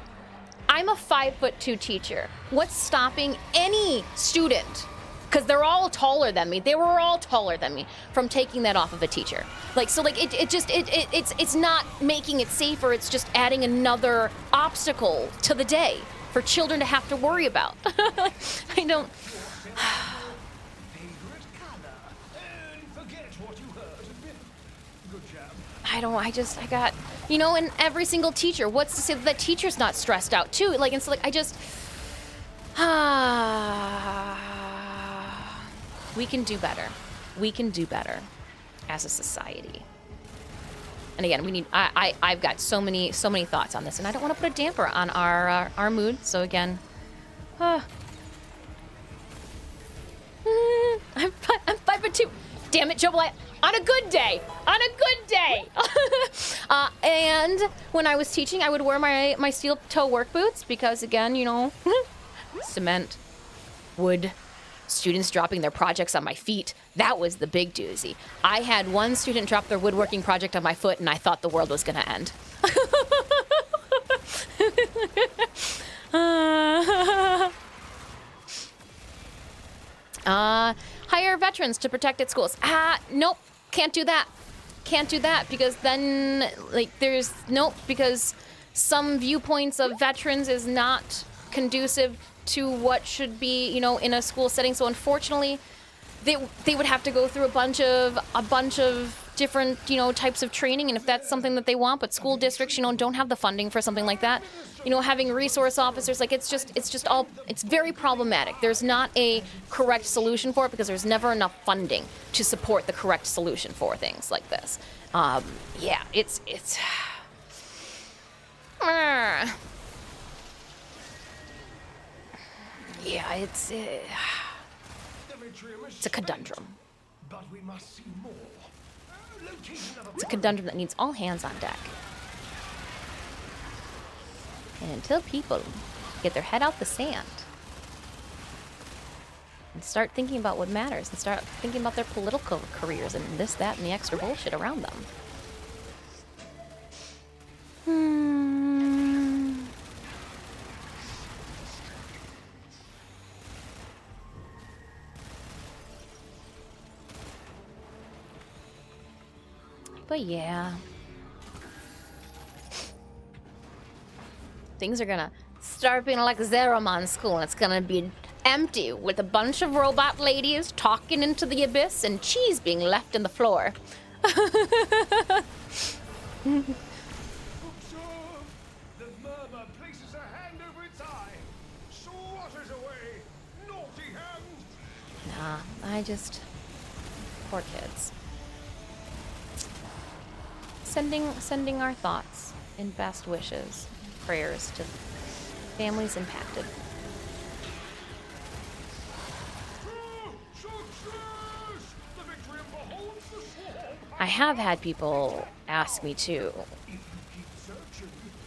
I'm a 5'2" teacher. What's stopping any student? Because they're all taller than me. They were all taller than me from taking that off of a teacher. Like so, like it's not making it safer. It's just adding another obstacle to the day for children to have to worry about. I don't. I got, you know, and every single teacher, what's to say that teacher's not stressed out too? Like, and so like, I just, we can do better. We can do better as a society. And again, we need, I've got so many thoughts on this, and I don't want to put a damper on our mood. So again, I'm 5'2". Damn it, Joe Black. On a good day. And when I was teaching, I would wear my steel toe work boots because, again, you know, cement, wood, students dropping their projects on my feet. That was the big doozy. I had one student drop their woodworking project on my foot, and I thought the world was going to end. Hire veterans to protect at schools. Nope. Can't do that because then, like, because some viewpoints of veterans is not conducive to what should be, you know, in a school setting. So unfortunately, they would have to go through a bunch of different, you know, types of training, and if that's something that they want, but school districts, you know, don't have the funding for something like that. You know, having resource officers, like, it's very problematic. There's not a correct solution for it because there's never enough funding to support the correct solution for things like this. Yeah, it's yeah, it's a conundrum. But we must see more. It's a conundrum that needs all hands on deck. And until people get their head out the sand and start thinking about what matters and start thinking about their political careers and this, that, and the extra bullshit around them. But yeah. Things are gonna start being like Zeromon school, and it's gonna be empty with a bunch of robot ladies talking into the abyss and cheese being left in the floor. Observe! The murmur places a hand over its eye. Swatters away. Naughty hand! Nah, I just... Poor kids. Sending our thoughts and best wishes, prayers to families impacted. I have had people ask me too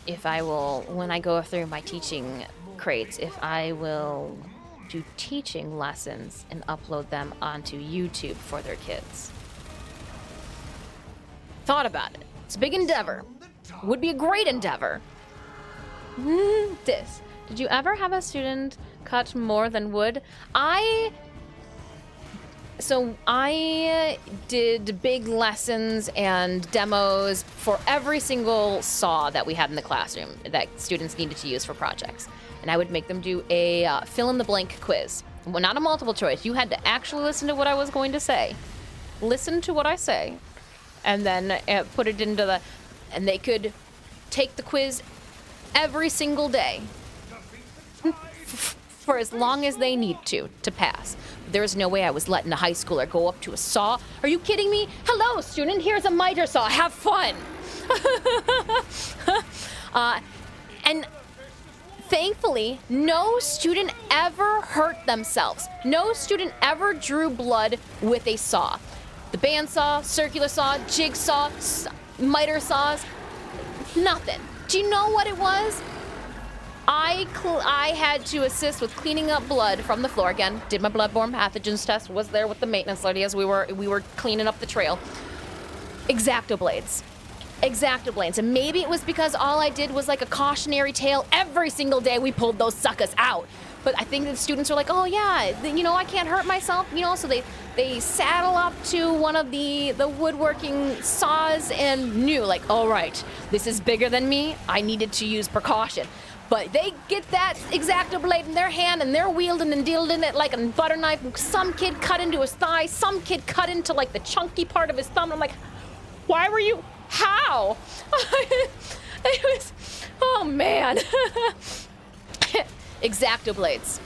if I will, when I go through my teaching crates, if I will do teaching lessons and upload them onto YouTube for their kids. Thought about it. It's a big endeavor. Would be a great endeavor. Did you ever have a student cut more than wood? I did big lessons and demos for every single saw that we had in the classroom that students needed to use for projects. And I would make them do a fill-in-the-blank quiz. Well, not a multiple choice. You had to actually listen to what I was going to say. Listen to what I say. And then put it into the... And they could take the quiz every single day for as long as they need to pass. There's no way I was letting a high schooler go up to a saw. Are you kidding me? Hello, student, here's a miter saw. Have fun. And thankfully, no student ever hurt themselves. No student ever drew blood with a saw. The bandsaw, circular saw, jigsaw, miter saws, nothing. Do you know what it was? I had to assist with cleaning up blood from the floor. Again, did my bloodborne pathogens test, was there with the maintenance lady as we were cleaning up the trail. X-Acto blades. And maybe it was because all I did was like a cautionary tale. Every single day we pulled those suckers out. But I think the students were like, oh yeah, you know, I can't hurt myself, you know, so they saddle up to one of the woodworking saws and knew, like, all right, this is bigger than me. I needed to use precaution. But they get that X-Acto blade in their hand and they're wielding and dealing it like a butter knife. Some kid cut into his thigh. Some kid cut into like the chunky part of his thumb. I'm like, why were you? How? It was, oh man. X-Acto blades.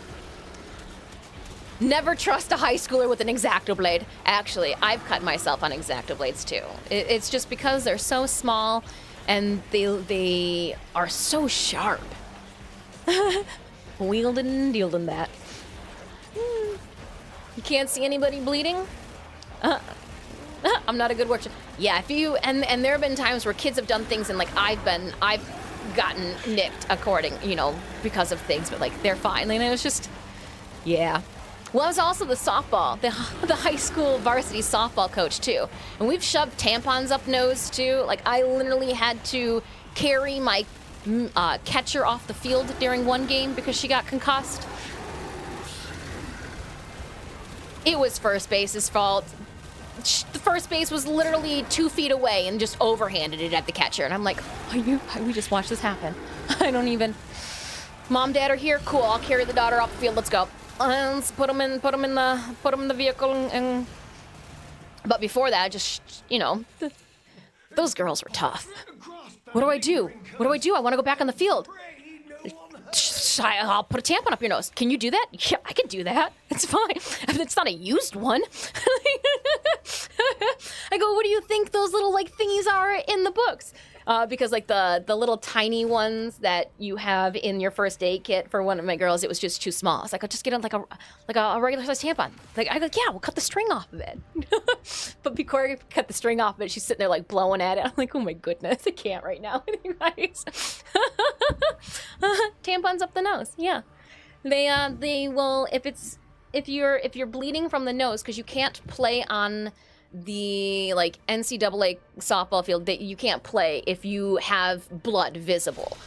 Never trust a high schooler with an X-Acto blade. Actually, I've cut myself on X-Acto blades too. It's just because they're so small and they are so sharp. Wielding and dealing that. You can't see anybody bleeding? I'm not a good worker. Yeah, if you and there have been times where kids have done things and like I've gotten nicked because of things, but like they're fine. And it was just, yeah. Well, I was also the softball, the high school varsity softball coach too. And we've shoved tampons up nose too. Like I literally had to carry my catcher off the field during one game because she got concussed. It was first base's fault. The first base was literally 2 feet away and just overhanded it at the catcher. And I'm like, we just watched this happen. I don't even. Mom, Dad are here. Cool. I'll carry the daughter off the field. Let's go. Let's put them in the vehicle and But before that, just, you know, those girls were tough. What do I do? What do I do? I want to go back on the field. I'll put a tampon up your nose. Can you do that? Yeah, I can do that. It's fine. It's not a used one. I go, what do you think those little like thingies are in the books? Because like the little tiny ones that you have in your first aid kit for one of my girls, it was just too small. I was like, I'll just get like a regular size tampon. Like I go, yeah, we'll cut the string off of it. But before I cut the string off of it, she's sitting there like blowing at it. I'm like, oh my goodness, I can't right now, you guys. Tampons up the nose, yeah. They will if you're bleeding from the nose because you can't play on the like NCAA softball field, that you can't play if you have blood visible.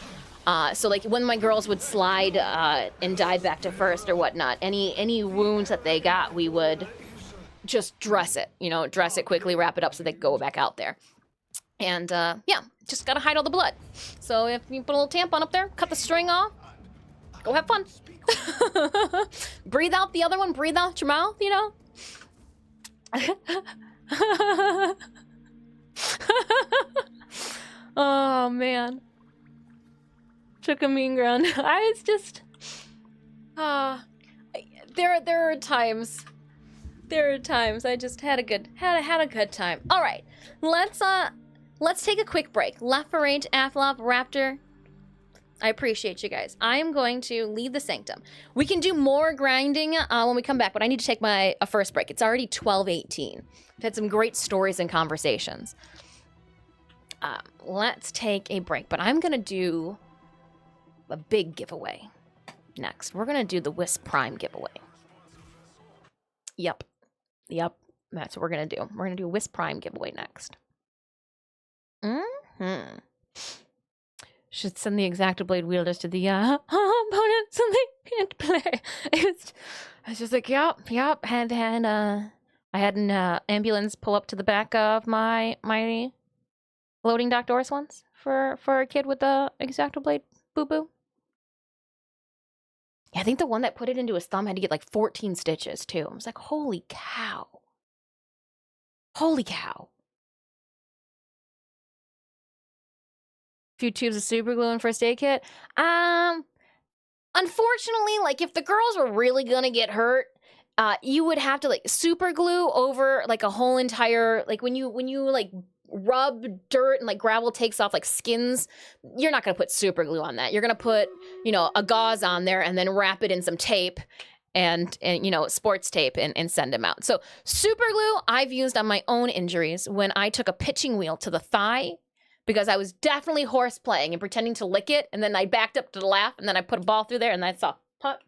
So like when my girls would slide and dive back to first or whatnot, any wounds that they got, we would just dress it quickly, wrap it up so they could go back out there. And yeah, just gotta hide all the blood. So if you put a little tampon up there, cut the string off, go have fun. Breathe out the other one, breathe out your mouth, you know? Oh man, took a mean ground. I was just there are times I just had a good time. All right, let's take a quick break. Left for Rage, Athlop, Raptor, I appreciate you guys. I am going to leave the sanctum. We can do more grinding when we come back, but I need to take a first break. It's already 12:18. I've had some great stories and conversations. Let's take a break, but I'm going to do a big giveaway next. We're going to do the Wisp Prime giveaway. Yep. That's what we're going to do. We're going to do a Wisp Prime giveaway next. Should send the Exacto Blade wielders to the opponent so they can't play. I was just like, yep. And I had an ambulance pull up to the back of my loading dock doors once for a kid with the Exacto Blade boo-boo. Yeah, I think the one that put it into his thumb had to get like 14 stitches too. I was like, holy cow. Holy cow. Few tubes of super glue and first aid kit. Unfortunately, like if the girls were really gonna get hurt, you would have to like super glue over like a whole entire, like when you like rub dirt and like gravel takes off like skins, you're not gonna put super glue on that. You're gonna put, a gauze on there and then wrap it in some tape and sports tape and send them out. So super glue I've used on my own injuries when I took a pitching wheel to the thigh, because I was definitely horse playing and pretending to lick it, and then I backed up to the left, and then I put a ball through there, and I saw puck,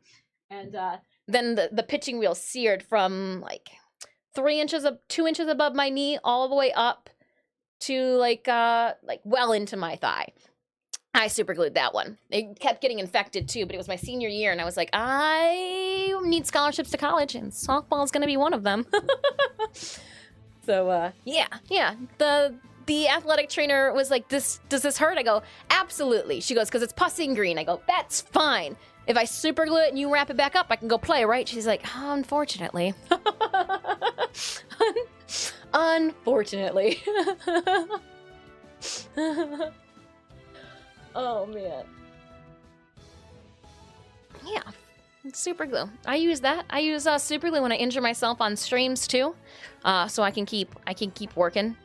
and then the pitching wheel seared from like 2 inches above my knee all the way up to like well into my thigh. I super glued that one. It kept getting infected too, but it was my senior year, and I was like, I need scholarships to college, and softball is going to be one of them. So yeah. The athletic trainer was like, does this hurt? I go, absolutely. She goes, because it's pussy and green. I go, that's fine. If I super glue it and you wrap it back up, I can go play, right? She's like, oh, unfortunately. Unfortunately. Oh, man. Yeah, super glue. I use that. I use super glue when I injure myself on streams, too, so I can keep working.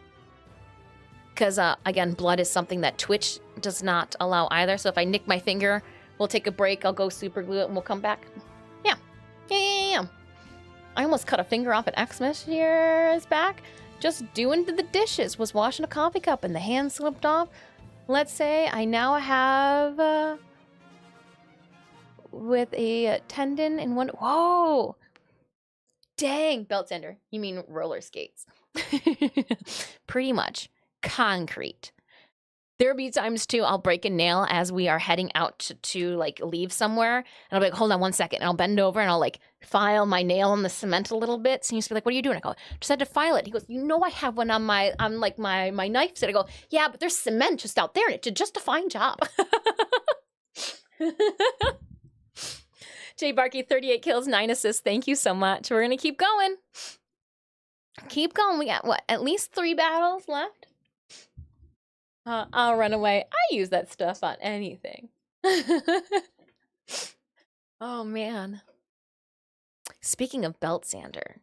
Because, again, blood is something that Twitch does not allow either. So if I nick my finger, we'll take a break. I'll go super glue it and we'll come back. Yeah. I almost cut a finger off at Xmas years back. Just doing the dishes. Was washing a coffee cup and the hand slipped off. Let's say I now have... with a tendon in one... Whoa! Dang, belt sander. You mean roller skates. Pretty much. Concrete. There'll be times too I'll break a nail as we are heading out to like leave somewhere, and I'll be like, hold on 1 second, and I'll bend over and I'll like file my nail on the cement a little bit. So he used to be like, what are you doing? I go, just had to file it. He goes, I have one on my knife set. I go, yeah, but there's cement just out there and it did just a fine job. Jay Barkey, 38 kills, 9 assists. Thank you so much. We're gonna keep going. Keep going. We got, what, at least 3 battles left? I'll run away. I use that stuff on anything. Oh, man. Speaking of belt sander,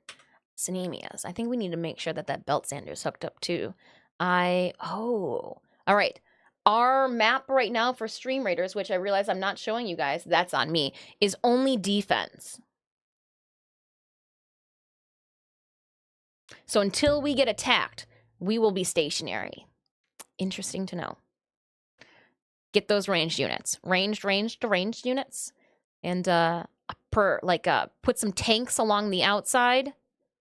Synemias, I think we need to make sure that that belt sander is hooked up too. All right. Our map right now for Stream Raiders, which I realize I'm not showing you guys, that's on me, is only defense. So until we get attacked, we will be stationary. Interesting to know. Get those ranged units. Ranged units. And put some tanks along the outside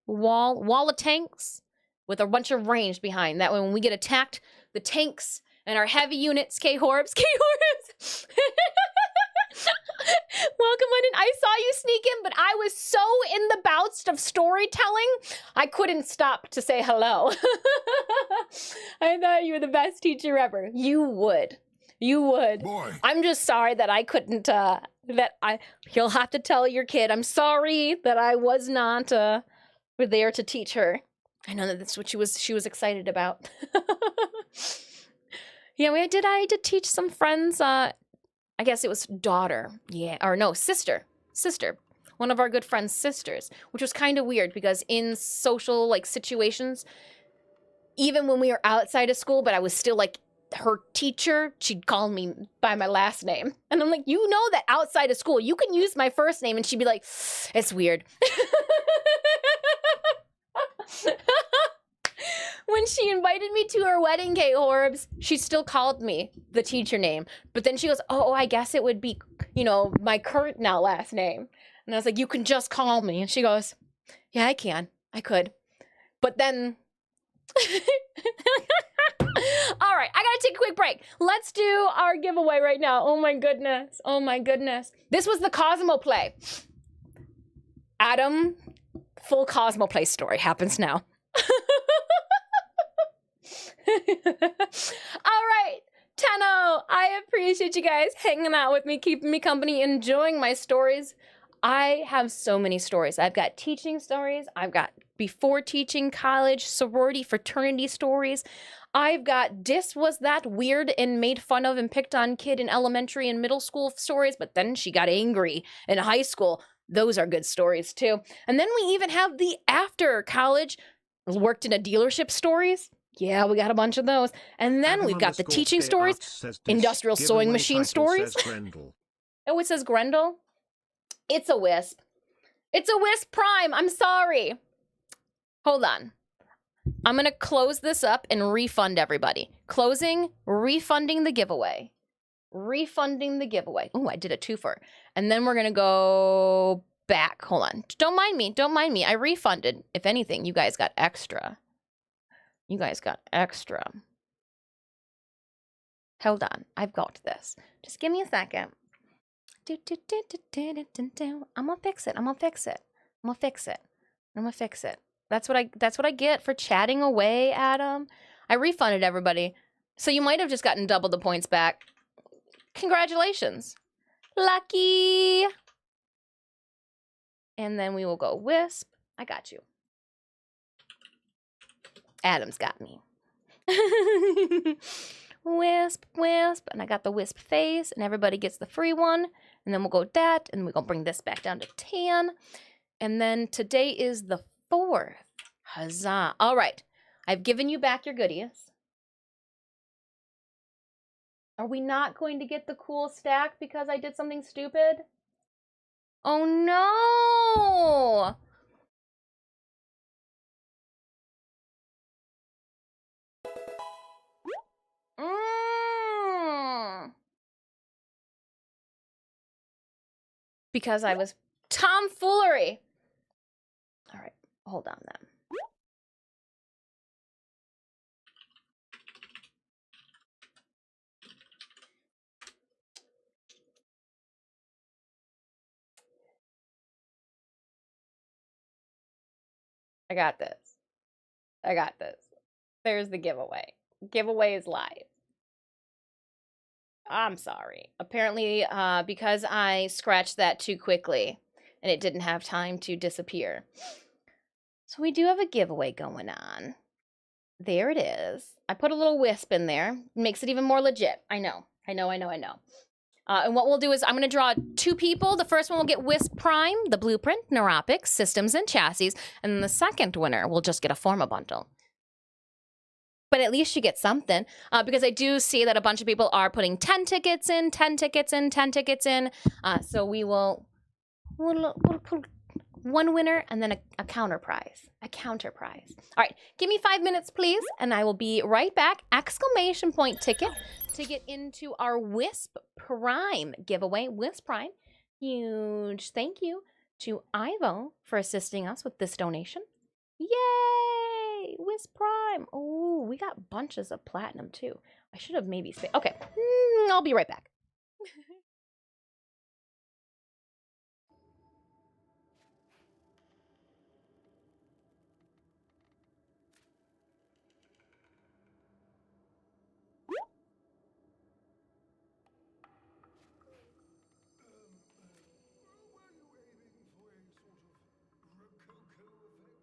wall of tanks with a bunch of range behind. That way when we get attacked, the tanks and our heavy units, K-Horbs. Welcome on in. I saw you sneak in, but I was so in the bouts of storytelling, I couldn't stop to say hello. I thought you were the best teacher ever. You would. Boy. I'm just sorry that I couldn't, you'll have to tell your kid, I'm sorry that I was not, there to teach her. I know that that's what she was excited about. Yeah, I did teach some friends, I guess it was daughter. Yeah, or no, sister. One of our good friends' sisters, which was kind of weird because in social like situations, even when we were outside of school, but I was still like her teacher, she'd call me by my last name. And I'm like, you know that outside of school, you can use my first name. And she'd be like, it's weird. When she invited me to her wedding, K-Horbs, she still called me the teacher name. But then she goes, oh, I guess it would be, my current now last name. And I was like, you can just call me. And she goes, yeah, I could. But then... All right, I gotta take a quick break. Let's do our giveaway right now. Oh my goodness. This was the Cosmo play. Adam, full Cosmo play story happens now. All right, Tenno, I appreciate you guys hanging out with me, keeping me company, enjoying my stories. I have so many stories. I've got teaching stories. I've got before teaching, college, sorority, fraternity stories. I've got Dis was that weird and made fun of and picked on kid in elementary and middle school stories, but then she got angry in high school. Those are good stories too. And then we even have the after college, worked in a dealership stories. Yeah, we got a bunch of those. And then we've got the teaching stories, industrial sewing machine stories. Oh, it says Grendel? It's a Wisp. It's a Wisp Prime. I'm sorry. Hold on. I'm going to close this up and refund everybody. Closing, refunding the giveaway. Refunding the giveaway. Oh, I did a twofer. And then we're going to go back. Hold on. Don't mind me. I refunded. If anything, you guys got extra. Hold on. I've got this. Just give me a second. I'm gonna fix it. That's what I get for chatting away, Adam. I refunded everybody. So you might have just gotten double the points back. Congratulations. Lucky. And then we will go Wisp. I got you. Adam's got me. Wisp. And I got the Wisp face, and everybody gets the free one. And then we'll go that, and we're going to bring this back down to 10. And then today is the 4th. Huzzah. All right. I've given you back your goodies. Are we not going to get the cool stack because I did something stupid? Oh, no. Because I was tomfoolery. All right, hold on then. I got this. There's the giveaway. Giveaway is live. I'm sorry. Apparently, because I scratched that too quickly and it didn't have time to disappear. So we do have a giveaway going on. There it is. I put a little wisp in there. Makes it even more legit. I know. And what we'll do is I'm going to draw 2 people. The first one will get Wisp Prime, the Blueprint, Neuropics, Systems, and Chassis. And then the second winner will just get a Forma bundle. But at least you get something. Because I do see that a bunch of people are putting 10 tickets in, 10 tickets in, 10 tickets in. So we'll put one winner and then a counter prize. A counter prize. All right, give me 5 minutes, please, and I will be right back. Exclamation point ticket to get into our Wisp Prime giveaway. Wisp Prime. Huge thank you to Ivo for assisting us with this donation. Yay! Wisp Prime. Oh, we got bunches of platinum too. I should have maybe okay, I'll be right back. Were you aiming for a sort of rococo effect?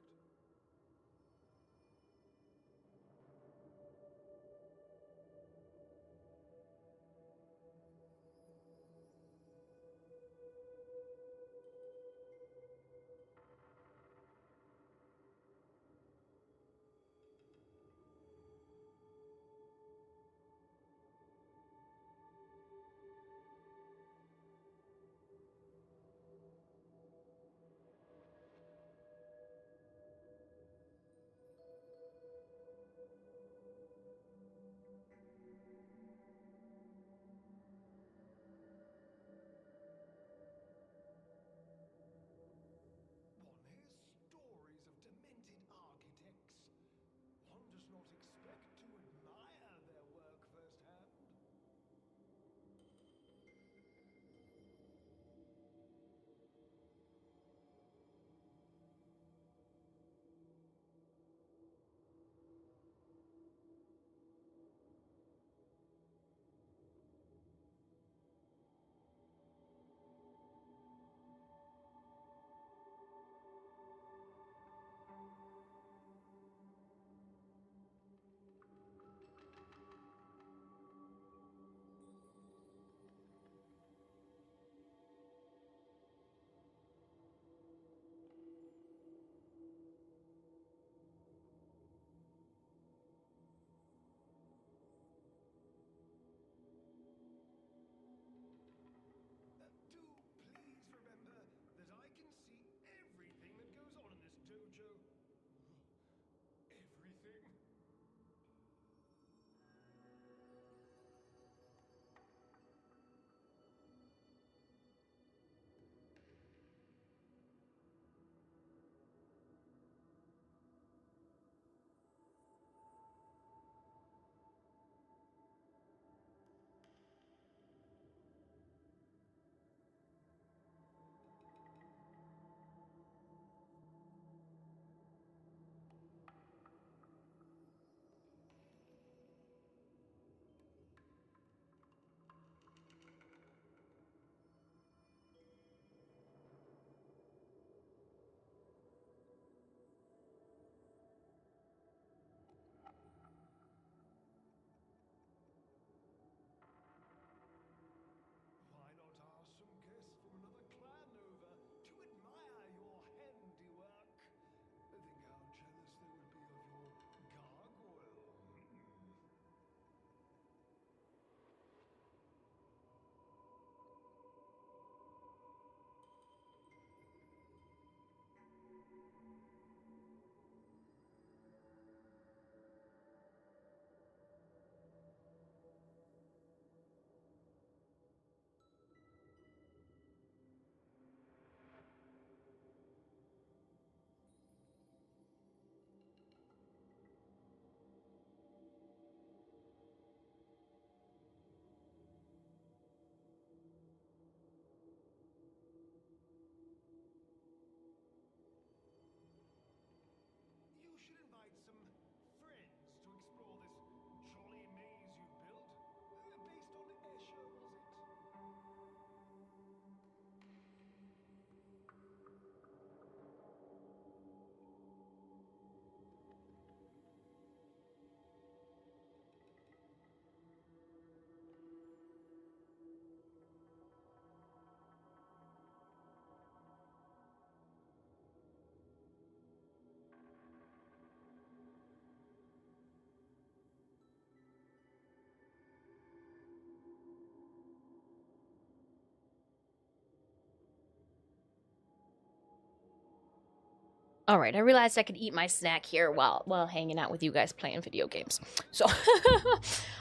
All right, I realized I could eat my snack here while hanging out with you guys playing video games. So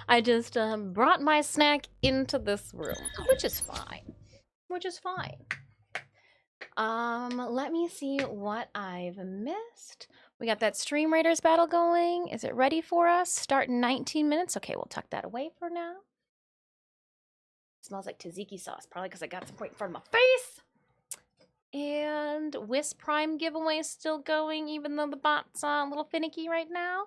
I just brought my snack into this room, which is fine. Which is fine. Let me see what I've missed. We got that Stream Raiders battle going. Is it ready for us? Start in 19 minutes. Okay, we'll tuck that away for now. Smells like tzatziki sauce, probably because I got some right in front of my face. And Wisp Prime giveaway still going, even though the bot's a little finicky right now.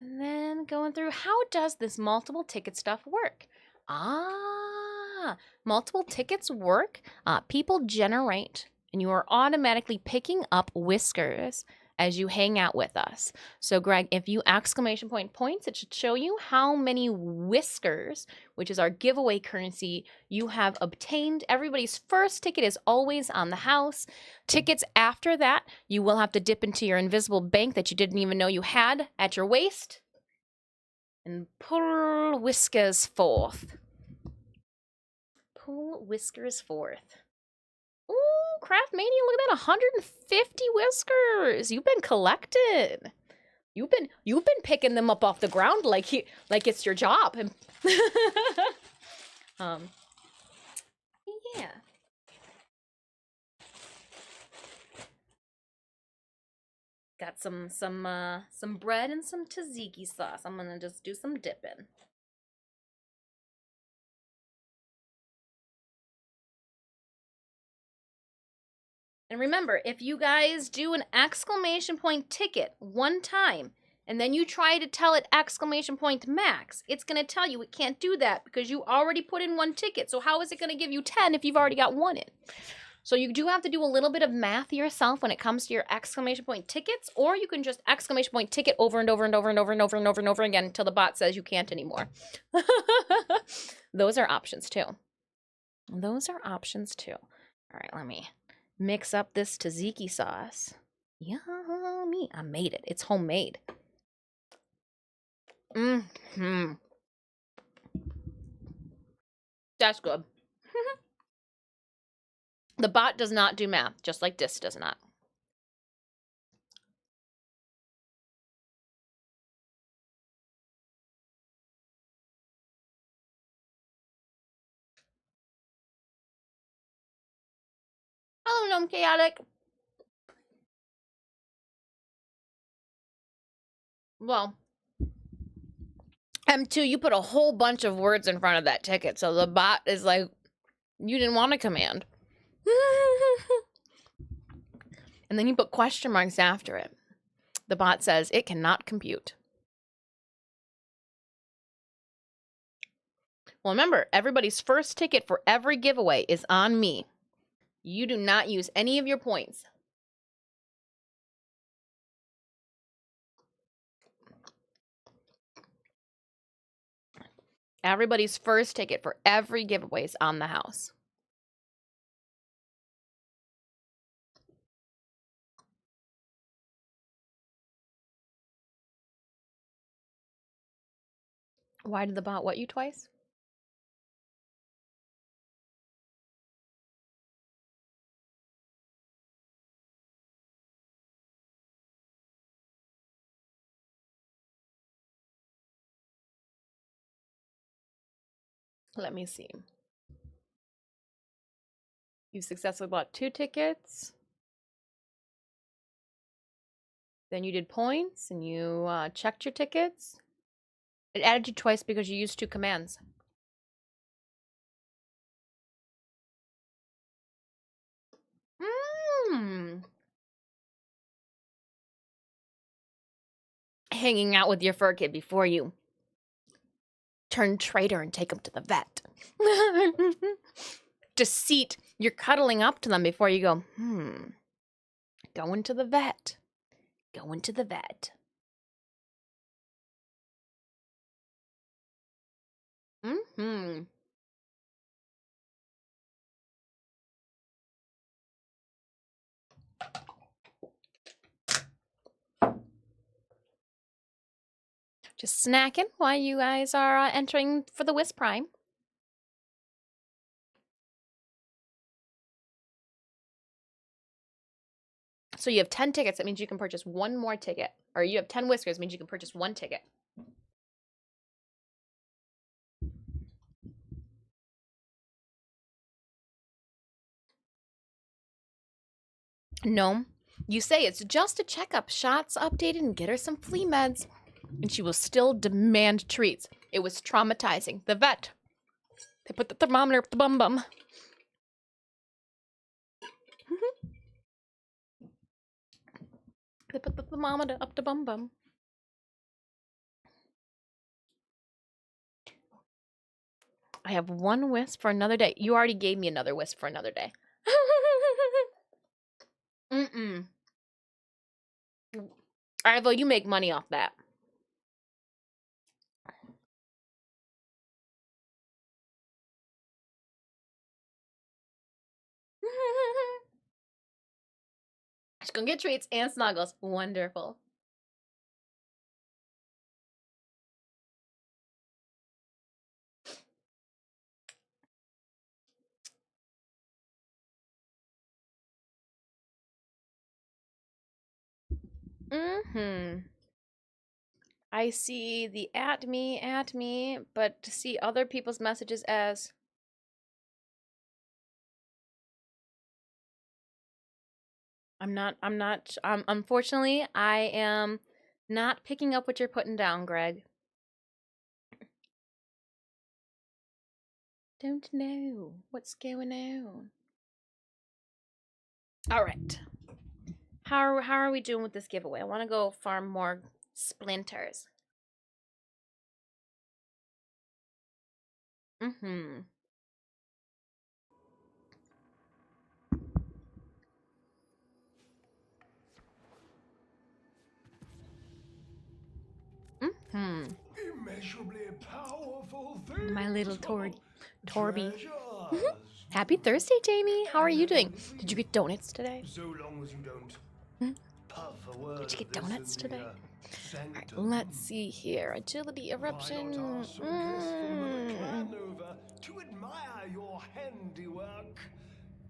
And then going through, how does this multiple ticket stuff work? Multiple tickets work. People generate, and you are automatically picking up whiskers as you hang out with us. So Greg, if you exclamation point points, it should show you how many whiskers, which is our giveaway currency, you have obtained. Everybody's first ticket is always on the house. Tickets after that, you will have to dip into your invisible bank that you didn't even know you had at your waist and pull whiskers forth. Pull whiskers forth. Ooh, Craft Mania, look at that, 150 whiskers. You've been collecting. You've been picking them up off the ground like it's your job. Yeah. Got some bread and some tzatziki sauce. I'm gonna just do some dipping. And remember, if you guys do an exclamation point ticket one time, and then you try to tell it exclamation point max, it's going to tell you it can't do that because you already put in one ticket. So how is it going to give you 10 if you've already got one in? So you do have to do a little bit of math yourself when it comes to your exclamation point tickets, or you can just exclamation point ticket over and over and over and over and over and over and over again until the bot says you can't anymore. Those are options too. Those are options too. All right, let me mix up this tzatziki sauce. Yummy. I made it. It's homemade. That's good. The bot does not do math, just like this does not. Hello, Gnome Chaotic. Well, M2, you put a whole bunch of words in front of that ticket, so the bot is like, you didn't want a command. And then you put question marks after it. The bot says it cannot compute. Well, remember, everybody's first ticket for every giveaway is on me. You do not use any of your points. Everybody's first ticket for every giveaway is on the house. Why did the bot what you twice? Let me see. You successfully bought 2 tickets. Then you did points and you checked your tickets. It added you twice because you used 2 commands. Hanging out with your fur kid before you turn traitor and take him to the vet. Deceit. You're cuddling up to them before you go, going to the vet. Going to the vet. Just snacking while you guys are entering for the Wisp Prime. So you have 10 tickets. That means you can purchase one more ticket. Or you have 10 whiskers. Means you can purchase one ticket. No. You say it's just a checkup. Shots updated and get her some flea meds. And she will still demand treats. It was traumatizing. The vet. They put the thermometer up the bum bum. They put the thermometer up the bum bum. I have one wisp for another day. You already gave me another wisp for another day. Mm-mm. Alright, well, you make money off that. She's gonna get treats and snuggles. Wonderful. Mm-hmm. I see the at me, but to see other people's messages as unfortunately, I am not picking up what you're putting down, Greg. Don't know what's going on. All right. How are we doing with this giveaway? I want to go farm more splinters. Mm-hmm. Mm-hmm. Immeasurably powerful things. My little Torby. Treasures. Happy Thursday, Jamie. How are you doing? Did you get donuts today? So long as you don't puff a word. Did you get of this donuts in the, today? All right, sanctum. let's see here. Agility, eruption. Why not ask so guestful of a clan over to admire your handiwork?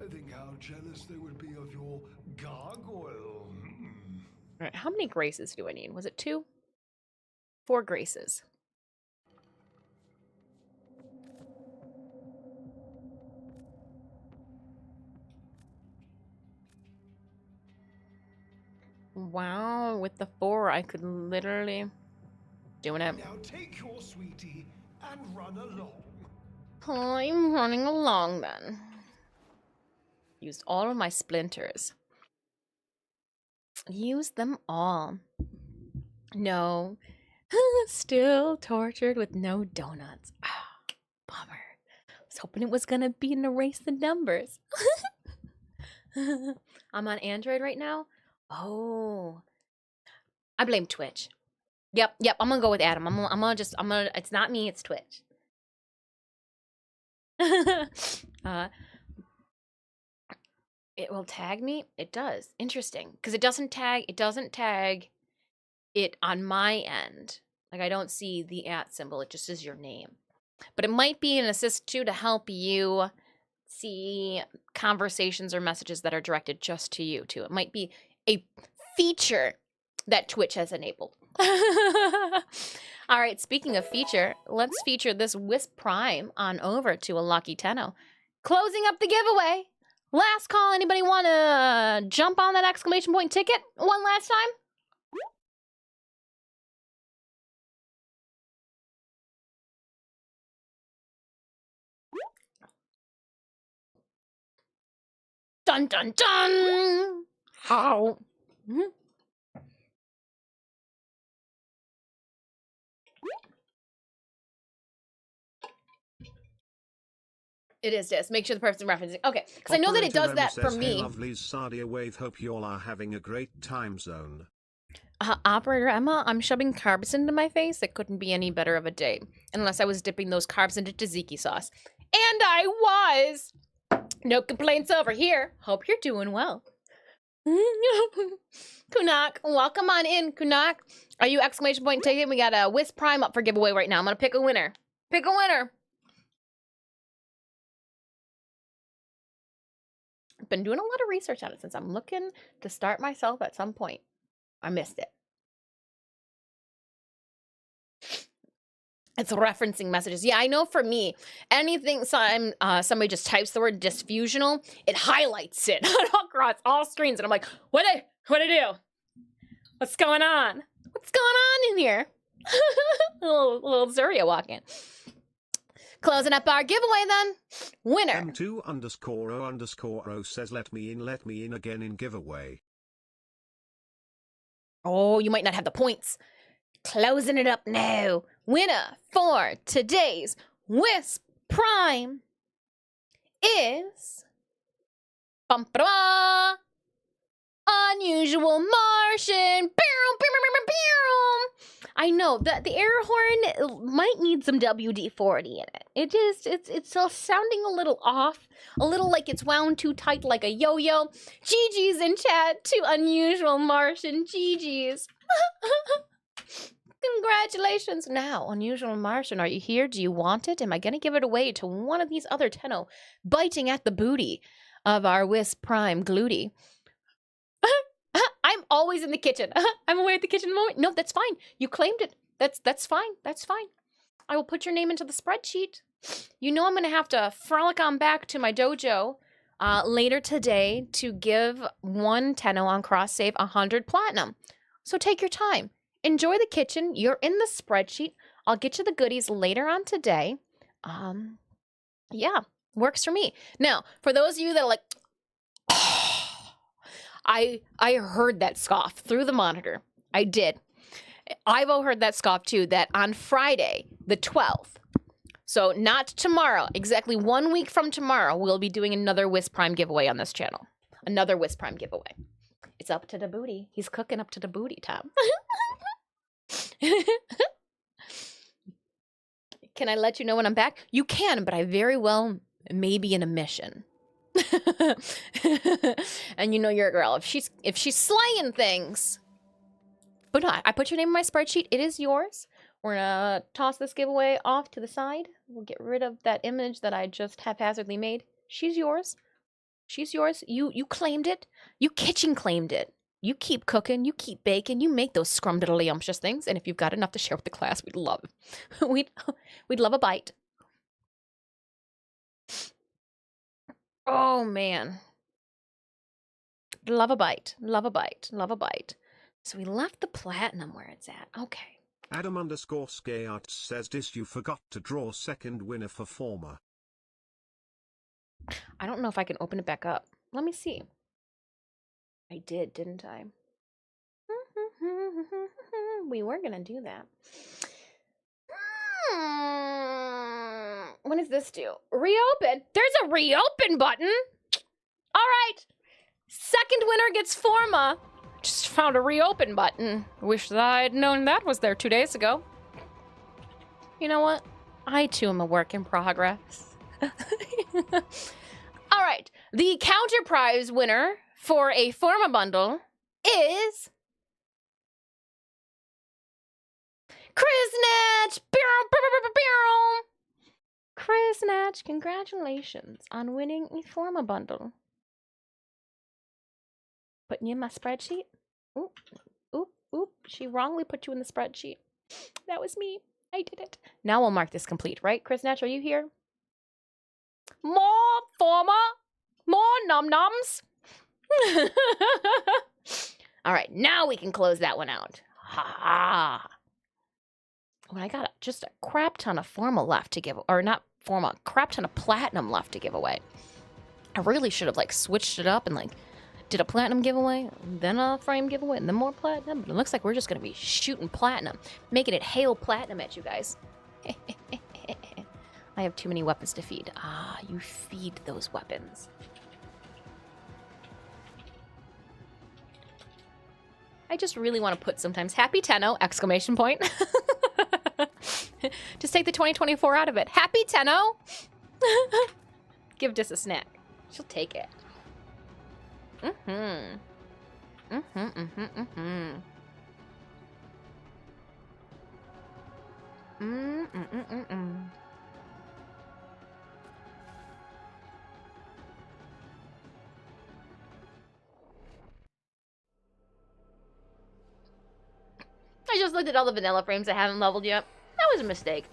I think how jealous they would be of your gargoyle. All right, how many graces do I need? Was it 2? 4 graces. Wow, with the 4, I could literally doing it. Now take your sweetie and run along. I'm running along then. Used all of my splinters. Use them all. No. Still tortured with no donuts. Ah, bummer. I was hoping it was gonna be an erase the numbers. I'm on Android right now. Oh. I blame Twitch. Yep, I'm gonna go with Adam. I'm gonna it's not me, it's Twitch. It will tag me? It does. Interesting. Because it doesn't tag it on my end. Like, I don't see the @ symbol. It just says your name. But it might be an assist too to help you see conversations or messages that are directed just to you too. It might be a feature that Twitch has enabled. All right, speaking of feature, let's feature this Wisp Prime on over to a Lucky Tenno. Closing up the giveaway. Last call. Anybody want to jump on that exclamation point ticket one last time? Dun dun dun! How? It is this. Make sure the person referencing. Okay, because I know that it does that for me. Hey, lovelies, Sadia Wave. Hope you all are having a great time zone. Operator Emma, I'm shoving carbs into my face. It couldn't be any better of a day, unless I was dipping those carbs into tzatziki sauce, and I was. No complaints over here. Hope you're doing well. Kunak, welcome on in, Kunak. Are you exclamation point ticket? We got a Wisp Prime up for giveaway right now. I'm gonna pick a winner. Pick a winner. been doing a lot of research on it since I'm looking to start myself at some point. I missed it. It's referencing messages. Yeah, I know for me, anything somebody just types the word disfusional, it highlights it across all screens. And I'm like, what'd I do? What's going on? What's going on in here? little Zuria walking. Closing up our giveaway then. Winner. M2_O_O says let me in again in giveaway. Oh, you might not have the points. Closing it up now. Winner for today's Wisp Prime is Unusual Martian. I know that the air horn might need some WD-40 in it. It's still sounding a little off, a little like it's wound too tight like a yo-yo. GG's in chat to Unusual Martian. GG's. Congratulations. Now, Unusual Martian, are you here? Do you want it? Am I going to give it away to one of these other Tenno biting at the booty of our Wisp Prime Glooty? I'm always in the kitchen. I'm away at the kitchen moment. No, that's fine. You claimed it. That's fine. That's fine. I will put your name into the spreadsheet. You know I'm going to have to frolic on back to my dojo later today to give one Tenno on cross save 100 platinum. So take your time. Enjoy the kitchen. You're in the spreadsheet. I'll get you the goodies later on today. Yeah, works for me. Now, for those of you that are like, I heard that scoff through the monitor. I did. Ivo heard that scoff too, that on Friday, the 12th, so not tomorrow, exactly 1 week from tomorrow, we'll be doing another Wisp Prime giveaway on this channel. Another Wisp Prime giveaway. It's up to the booty. He's cooking up to the booty, Tom. Can I let you know when I'm back? You can, but I very well may be in a mission. And you know you're a girl. If she's slaying things. But no, I put your name in my spreadsheet. It is yours. We're gonna toss this giveaway off to the side. We'll get rid of that image that I just haphazardly made. She's yours. She's yours. You claimed it. You kitchen claimed it. You keep cooking, you keep baking, you make those scrumdiddlyumptious things, and if you've got enough to share with the class, we'd love it. We'd love a bite. Oh man. Love a bite. Love a bite. Love a bite. So we left the platinum where it's at. Okay. Adam_Skayart says this you forgot to draw second winner for former. I don't know if I can open it back up. Let me see. I did, didn't I? We were gonna do that. When does this do? Reopen. There's a reopen button. All right. Second winner gets Forma. Just found a reopen button. Wish that I'd known that was there 2 days ago. You know what? I too am a work in progress. All right. The counter prize winner for a Forma bundle is Chrisnatch! Chrisnatch, congratulations on winning a Forma bundle. Putting you in my spreadsheet. Oop, oop, oop. She wrongly put you in the spreadsheet. That was me. I did it. Now we'll mark this complete, right? Chrisnatch, are you here? More Forma! More num-nums! All right, now we can close that one out. Ha ha! Well, I got just a crap ton of Forma left to give, or not Forma, crap ton of platinum left to give away. I really should have like switched it up and like did a platinum giveaway, then a frame giveaway, and then more platinum. But it looks like we're just gonna be shooting platinum, making it hail platinum at you guys. I have too many weapons to feed. Ah, you feed those weapons. I just really want to put sometimes Happy Tenno, exclamation point. Just take the 2024 out of it. Happy Tenno. Give Dis a snack. She'll take it. just looked at all the vanilla frames I haven't leveled yet. That was a mistake.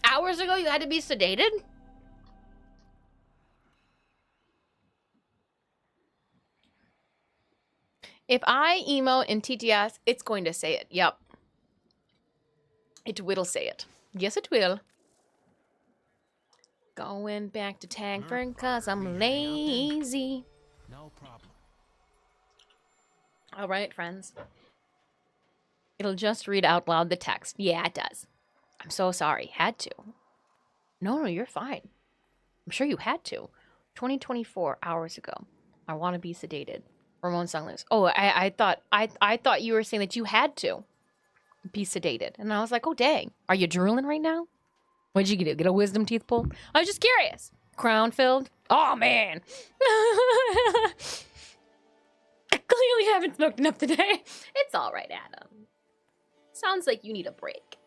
Hours ago, you had to be sedated? If I emote in TTS, it's going to say it. Yep. It will say it. Yes, it will. Going back to Tagford because I'm lazy. No problem. All right, friends. It'll just read out loud the text. Yeah, it does. I'm so sorry. Had to. No, you're fine. I'm sure you had to. 2024 hours ago. I want to be sedated. Ramon Sunless. Oh, I thought you were saying that you had to be sedated. And I was like, oh, dang. Are you drooling right now? What'd you get? Get a wisdom teeth pulled? I was just curious. Crown filled? Oh, man. I clearly haven't smoked enough today. It's all right, Adam. Sounds like you need a break.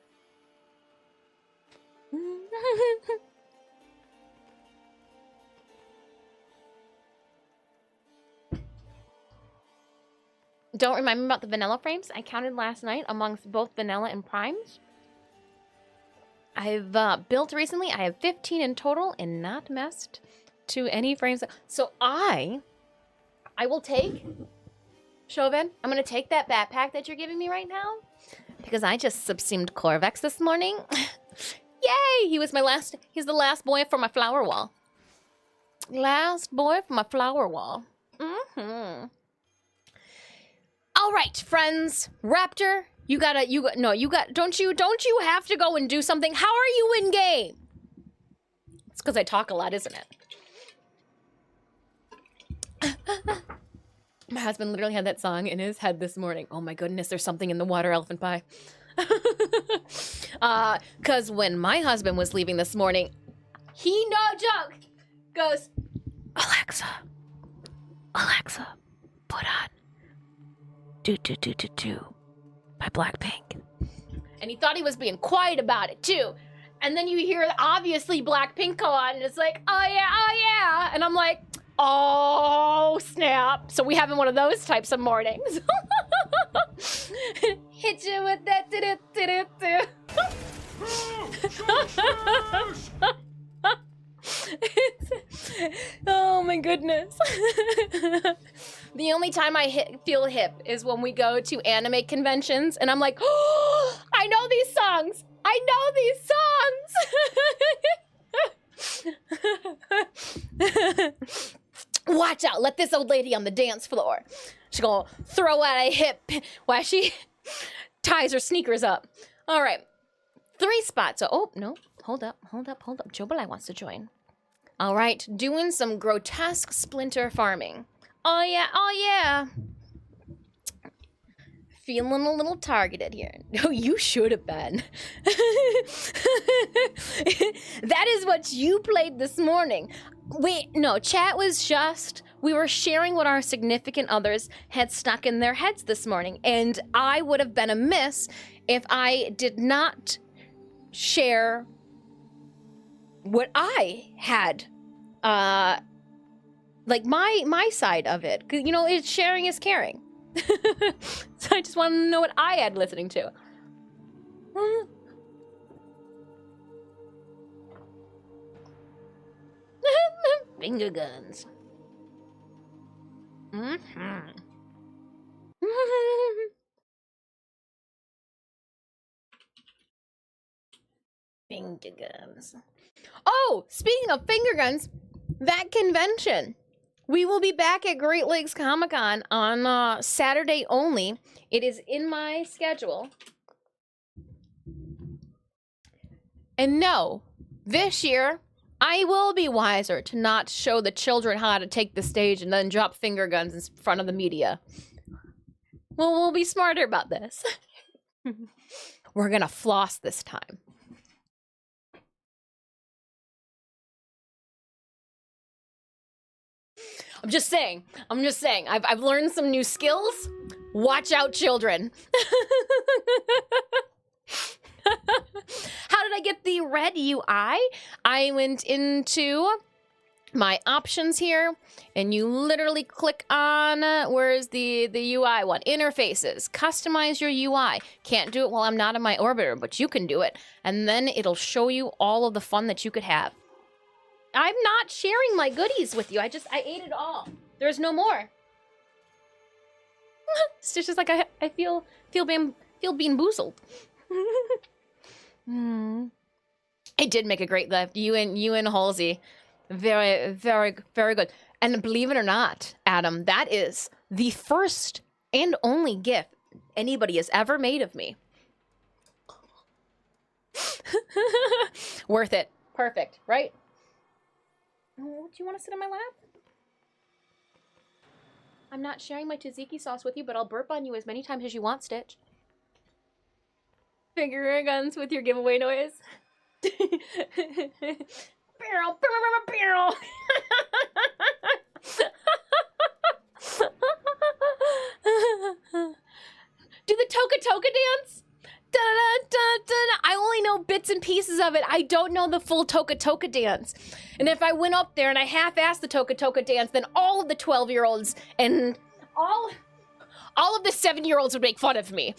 Don't remind me about the vanilla frames. I counted last night amongst both vanilla and primes. I've built recently. I have 15 in total and not messed to any frames. So I will take, Chauvin, I'm going to take that backpack that you're giving me right now because I just subsumed Corvex this morning. Yay! He's the last boy for my flower wall. Last boy for my flower wall. Mm-hmm. All right, friends. Raptor, don't you have to go and do something? How are you in game? It's because I talk a lot, isn't it? My husband literally had that song in his head this morning. Oh my goodness, there's something in the water elephant pie. Because when my husband was leaving this morning, he, no joke, goes, Alexa, put on Do by Blackpink. And he thought he was being quiet about it too. And then you hear obviously Blackpink go on and it's like, oh yeah. And I'm like, oh snap. So we having one of those types of mornings. Hit you with that oh my goodness. The only time I feel hip is when we go to anime conventions and I'm like, oh, I know these songs. Watch out, let this old lady on the dance floor. She's gonna throw out a hip while she ties her sneakers up. All right, 3 spots. Oh, no, hold up. Jobalai wants to join. All right, doing some grotesque splinter farming. Oh yeah. Feeling a little targeted here. No, you should have been. That is what you played this morning. Wait, no, chat was just, we were sharing what our significant others had stuck in their heads this morning, and I would have been amiss if I did not share what I had, like my side of it. 'Cause, you know, it's sharing is caring. So I just want to know what I had listening to. Finger guns. Finger guns. Oh, speaking of finger guns, that convention. We will be back at Great Lakes Comic-Con on Saturday only. It is in my schedule. And no, this year, I will be wiser to not show the children how to take the stage and then drop finger guns in front of the media. Well, we'll be smarter about this. We're gonna floss this time. I'm just saying. I've learned some new skills. Watch out, children. How did I get the red UI? I went into my options here, and you literally click on, where's the UI one? Interfaces. Customize your UI. Can't do it while I'm not in my orbiter, but you can do it. And then it'll show you all of the fun that you could have. I'm not sharing my goodies with you. I ate it all. There's no more. Stitch is like, I feel being boozled. I did make a great lift. You and Halsey. Very, very, very good. And believe it or not, Adam, that is the first and only gift anybody has ever made of me. Worth it. Perfect, right? Oh, do you want to sit on my lap? I'm not sharing my tzatziki sauce with you, but I'll burp on you as many times as you want, Stitch. Finger guns with your giveaway noise. Barrel, barrel. Do the toka dance? Da, da, da, da. I only know bits and pieces of it. I don't know the full toka dance. And if I went up there and I half-assed the toka dance, then all of the 12-year-olds and all of the 7-year-olds would make fun of me.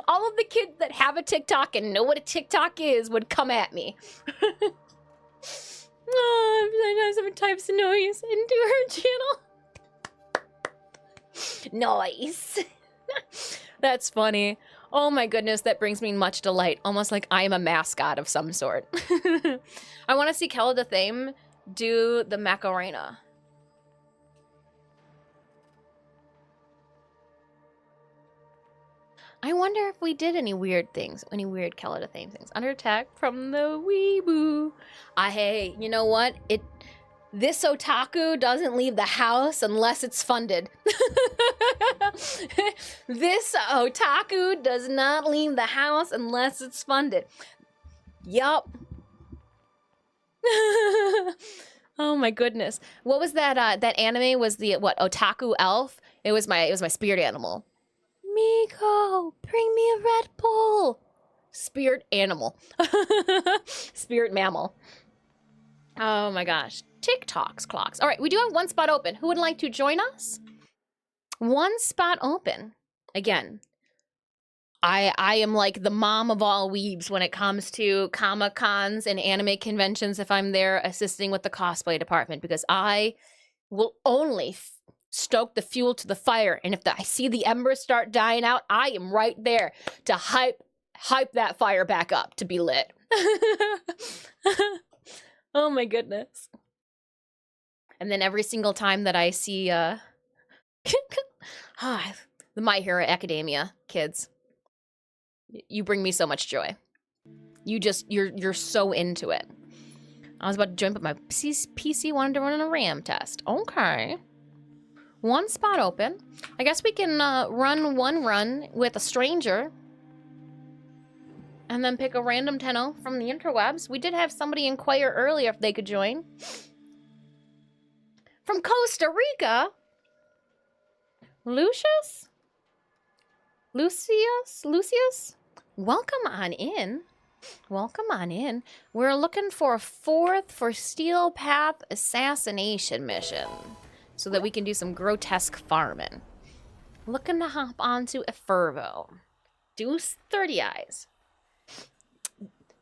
All of the kids that have a TikTok and know what a TikTok is would come at me. Oh, I'm having types of noise into her channel. Noise. That's funny. Oh my goodness, that brings me much delight. Almost like I am a mascot of some sort. I want to see Kelda Thame do the Macarena. I wonder if we did any weird things, any weird Kelda Thame things. Under attack from the weeboo. Hey, you know what? This otaku doesn't leave the house unless it's funded. This otaku does not leave the house unless it's funded. Yup. Oh my goodness. What was that? That anime was the what? Otaku elf. It was my spirit animal. Miko, bring me a Red Bull. Spirit animal. Spirit mammal. Oh my gosh. TikToks, clocks. All right, we do have one spot open. Who would like to join us? One spot open. Again, I am like the mom of all weebs when it comes to Comic-Cons and anime conventions if I'm there assisting with the cosplay department, because I will only stoke the fuel to the fire, and if I see the embers start dying out, I am right there to hype that fire back up to be lit. Oh my goodness. And then every single time that I see the My Hero Academia kids, you bring me so much joy. You're so into it. I was about to join, but my PC wanted to run a RAM test. Okay. One spot open. I guess we can run one run with a stranger. And then pick a random tenno from the interwebs. We did have somebody inquire earlier if they could join. From Costa Rica. Lucius? Welcome on in. Welcome on in. We're looking for a 4th for Steel Path Assassination mission, so that we can do some grotesque farming. Looking to hop onto a Fervo. Deuce 30 eyes.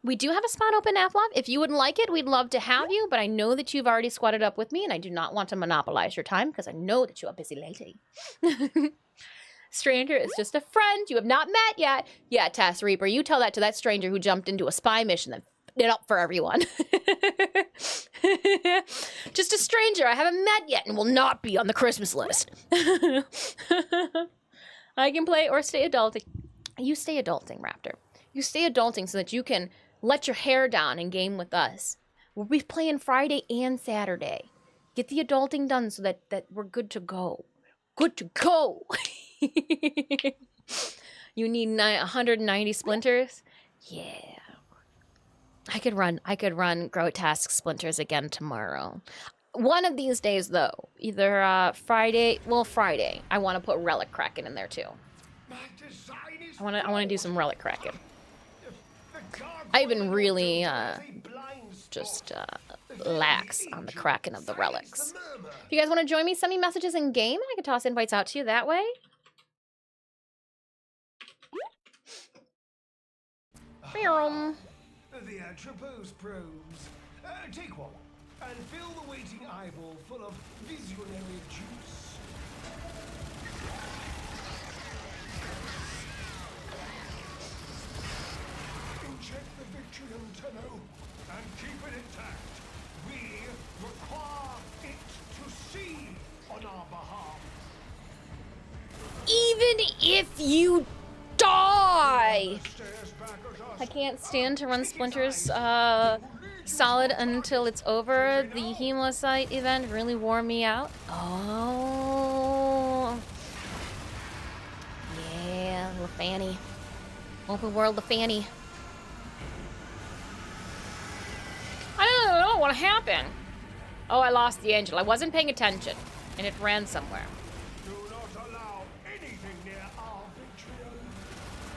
We do have a spot open, Aflov. If you would like it, we'd love to have you, but I know that you've already squatted up with me, and I do not want to monopolize your time, because I know that you're a busy lady. Stranger is just a friend you have not met yet. Yeah, Tess Reaper, you tell that to that stranger who jumped into a spy mission that it up for everyone. Just a stranger I haven't met yet and will not be on the Christmas list. I can play or stay adulting. You stay adulting, Raptor. You stay adulting so that you can let your hair down and game with us. We'll be playing Friday and Saturday. Get the adulting done so that we're good to go. Good to go! You need 190 splinters? Yeah. I could run grotesque splinters again tomorrow. One of these days, though, either Friday. I want to put Relic Kraken in there too. My design is I wanna do some relic cracking. The gargoyle I've been really has a blind spot. just They're lax the on the angel, cracking of the silence relics. the murmur. If you guys want to join me, send me messages in game. I can toss invites out to you that way. Boom. The Atropos probes. Take one and fill the waiting eyeball full of visionary juice. Inject the Vitrium Tenno and keep it intact. We require it to see on our behalf. Even if you die! Stares back at us. I can't stand to run Splinters solid until it's over. The Hemocyte event really wore me out. Oh. Yeah, little Fanny. Open world of Fanny. I don't know what happened. Oh, I lost the angel. I wasn't paying attention, and it ran somewhere. Do not allow anything near our Vitrium.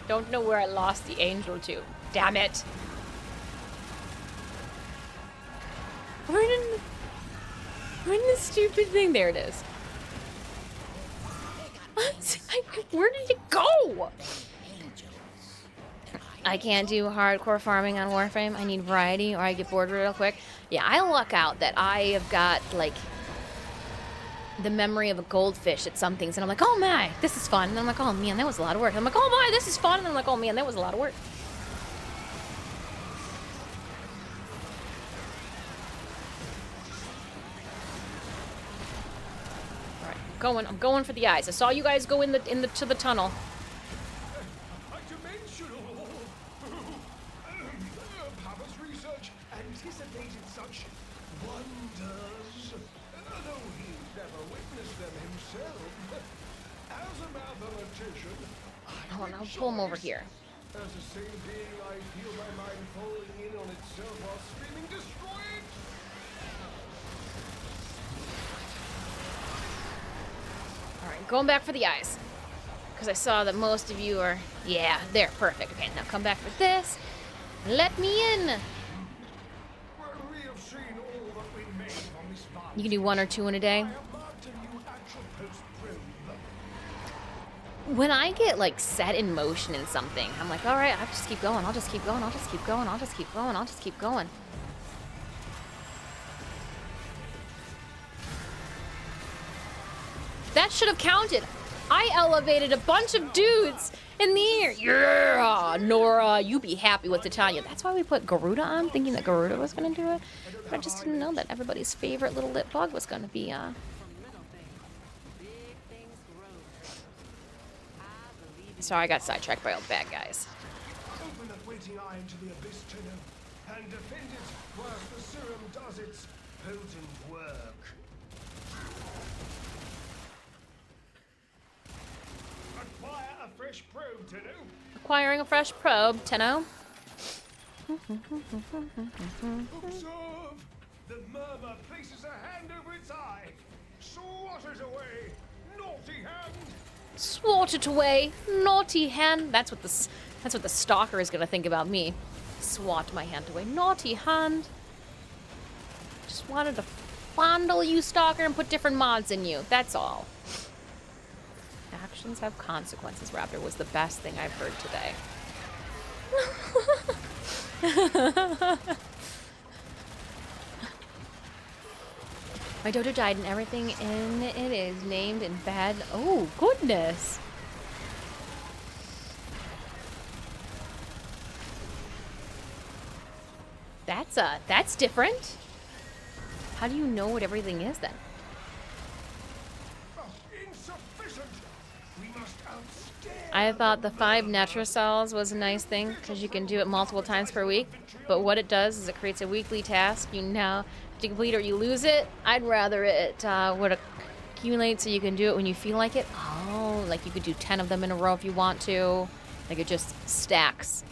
Don't know where I lost the angel to. Damn it. Where did the stupid thing? There it is. Where did it go? I can't do hardcore farming on Warframe. I need variety or I get bored real quick. Yeah, I luck out that I have got, like, the memory of a goldfish at some things. And I'm like, oh my, this is fun. And then I'm like, oh man, that was a lot of work. And I'm like, oh my, this is fun. And then I'm like, oh man, that was a lot of work. All right, I'm going for the eyes. I saw you guys go to the tunnel. A dimensional. Papa's research anticipated such wonders, though he's never witnessed them himself. As a mathematician, Hold on, I'll pull him over here. as a sane being, I feel my mind falling in on itself while screaming, destroy it! All right, going back for the eyes. Because I saw that most of you are... Yeah, there, perfect. Okay, now come back for this. Let me in. Well, we have seen all that we made on this farm. You can do 1 or 2 in a day. I have marked a new Atropos probe. When I get, like, set in motion in something, I'm like, all right, I'll just keep going. I'll just keep going. I'll just keep going. I'll just keep going. I'll just keep going. That should have counted. I elevated a bunch of dudes in the air. Yeah, Nora, you be happy with Titania. That's why we put Garuda on, thinking that Garuda was going to do it. But I just didn't know that everybody's favorite little lit bug was going to be, Sorry, I got sidetracked by all the bad guys. Open that waiting eye into the abyss, Tenno, and defend it whilst the serum does its potent work. Acquire a fresh probe, Tenno. Acquiring a fresh probe, Tenno. Observe! The murmur places a hand over its eye. Swat it away, naughty hand! Swat it away, naughty hand. That's what the stalker is gonna think about me. Swat my hand away, naughty hand. Just wanted to fondle you, stalker, and put different mods in you. That's all. Actions have consequences. Raptor was the best thing I've heard today. My dodo died and everything in it is named in bad. Oh, goodness. That's different. How do you know what everything is then? Insufficient! We must outstare. I thought the 5 Netrocells was a nice thing because you can do it multiple times per week. But what it does is it creates a weekly task. You now have to complete or you lose it. I'd rather it would accumulate so you can do it when you feel like it. Oh, like you could do 10 of them in a row if you want to. Like it just stacks.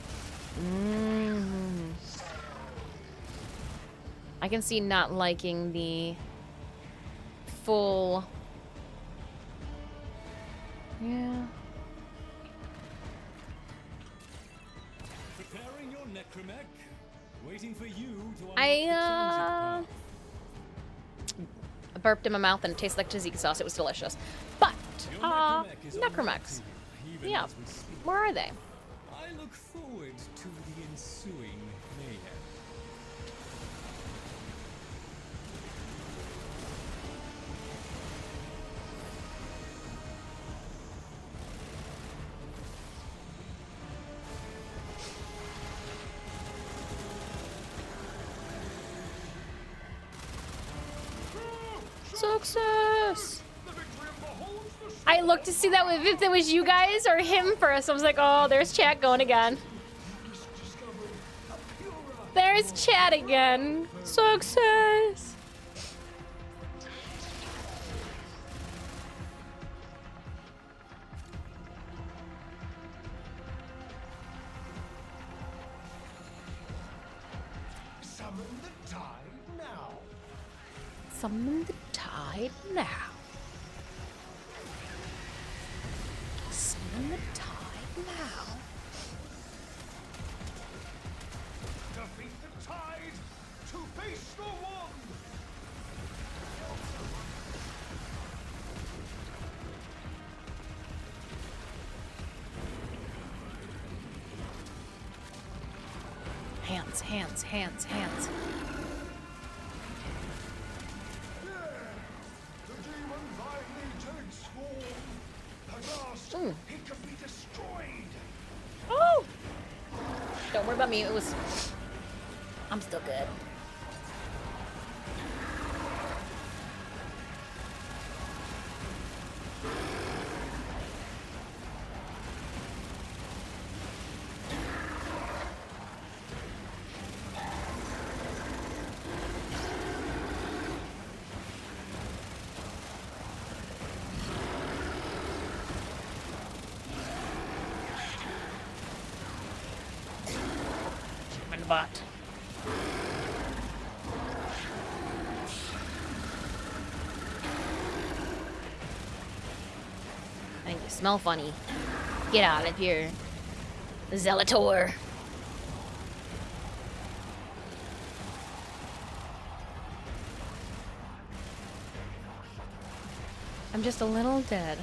I can see not liking the full... Yeah. Necromech, waiting for you to unlock I the transit path. burped in my mouth and it tasted like tzatziki sauce. It was delicious. But, Your necromech is necromechs. unlocked here, even Yeah. as we speak. Where are they? I look forward to the ensuing mayhem. Success! The victory beholds the I looked to see that if it was you guys or him first. I was like, oh, there's chat going again. discovered a purer. There's chat again. Success! Summon the tide now. Summon the tide now. Summon the tide now. Defeat the tide to face the one. Hands, hands, hands, hands. The demon's eye swarm. At last, Ooh. it can be destroyed. Oh! Don't worry about me. It was. I'm still good. In the butt. I think you smell funny. Get out of here, Zelator. I'm just a little dead.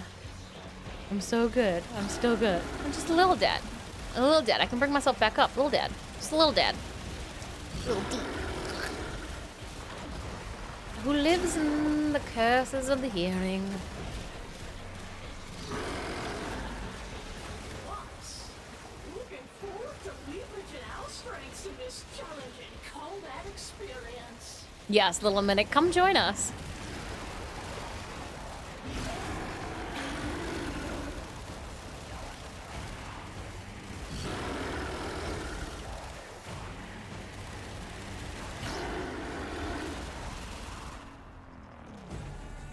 I'm so good. I'm still good. I'm just a little dead. A little dead. I can bring myself back up. A little dead. Just a little dead. A little deep. Who lives in the curses of the hearing? Looking forward to leveraging our strengths in this challenging combat experience. Yes, little minute. Come join us.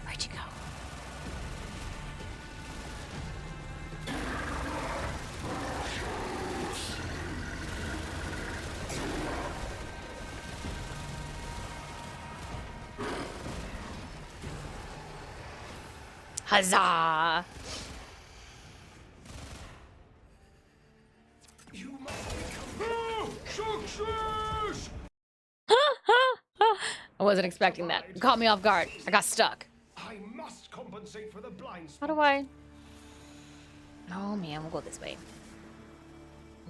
Where'd you go? Huzzah! You must become success. I wasn't expecting that. It caught me off guard. I got stuck. I must compensate for the blind How spot. do I? Oh man, we'll go this way.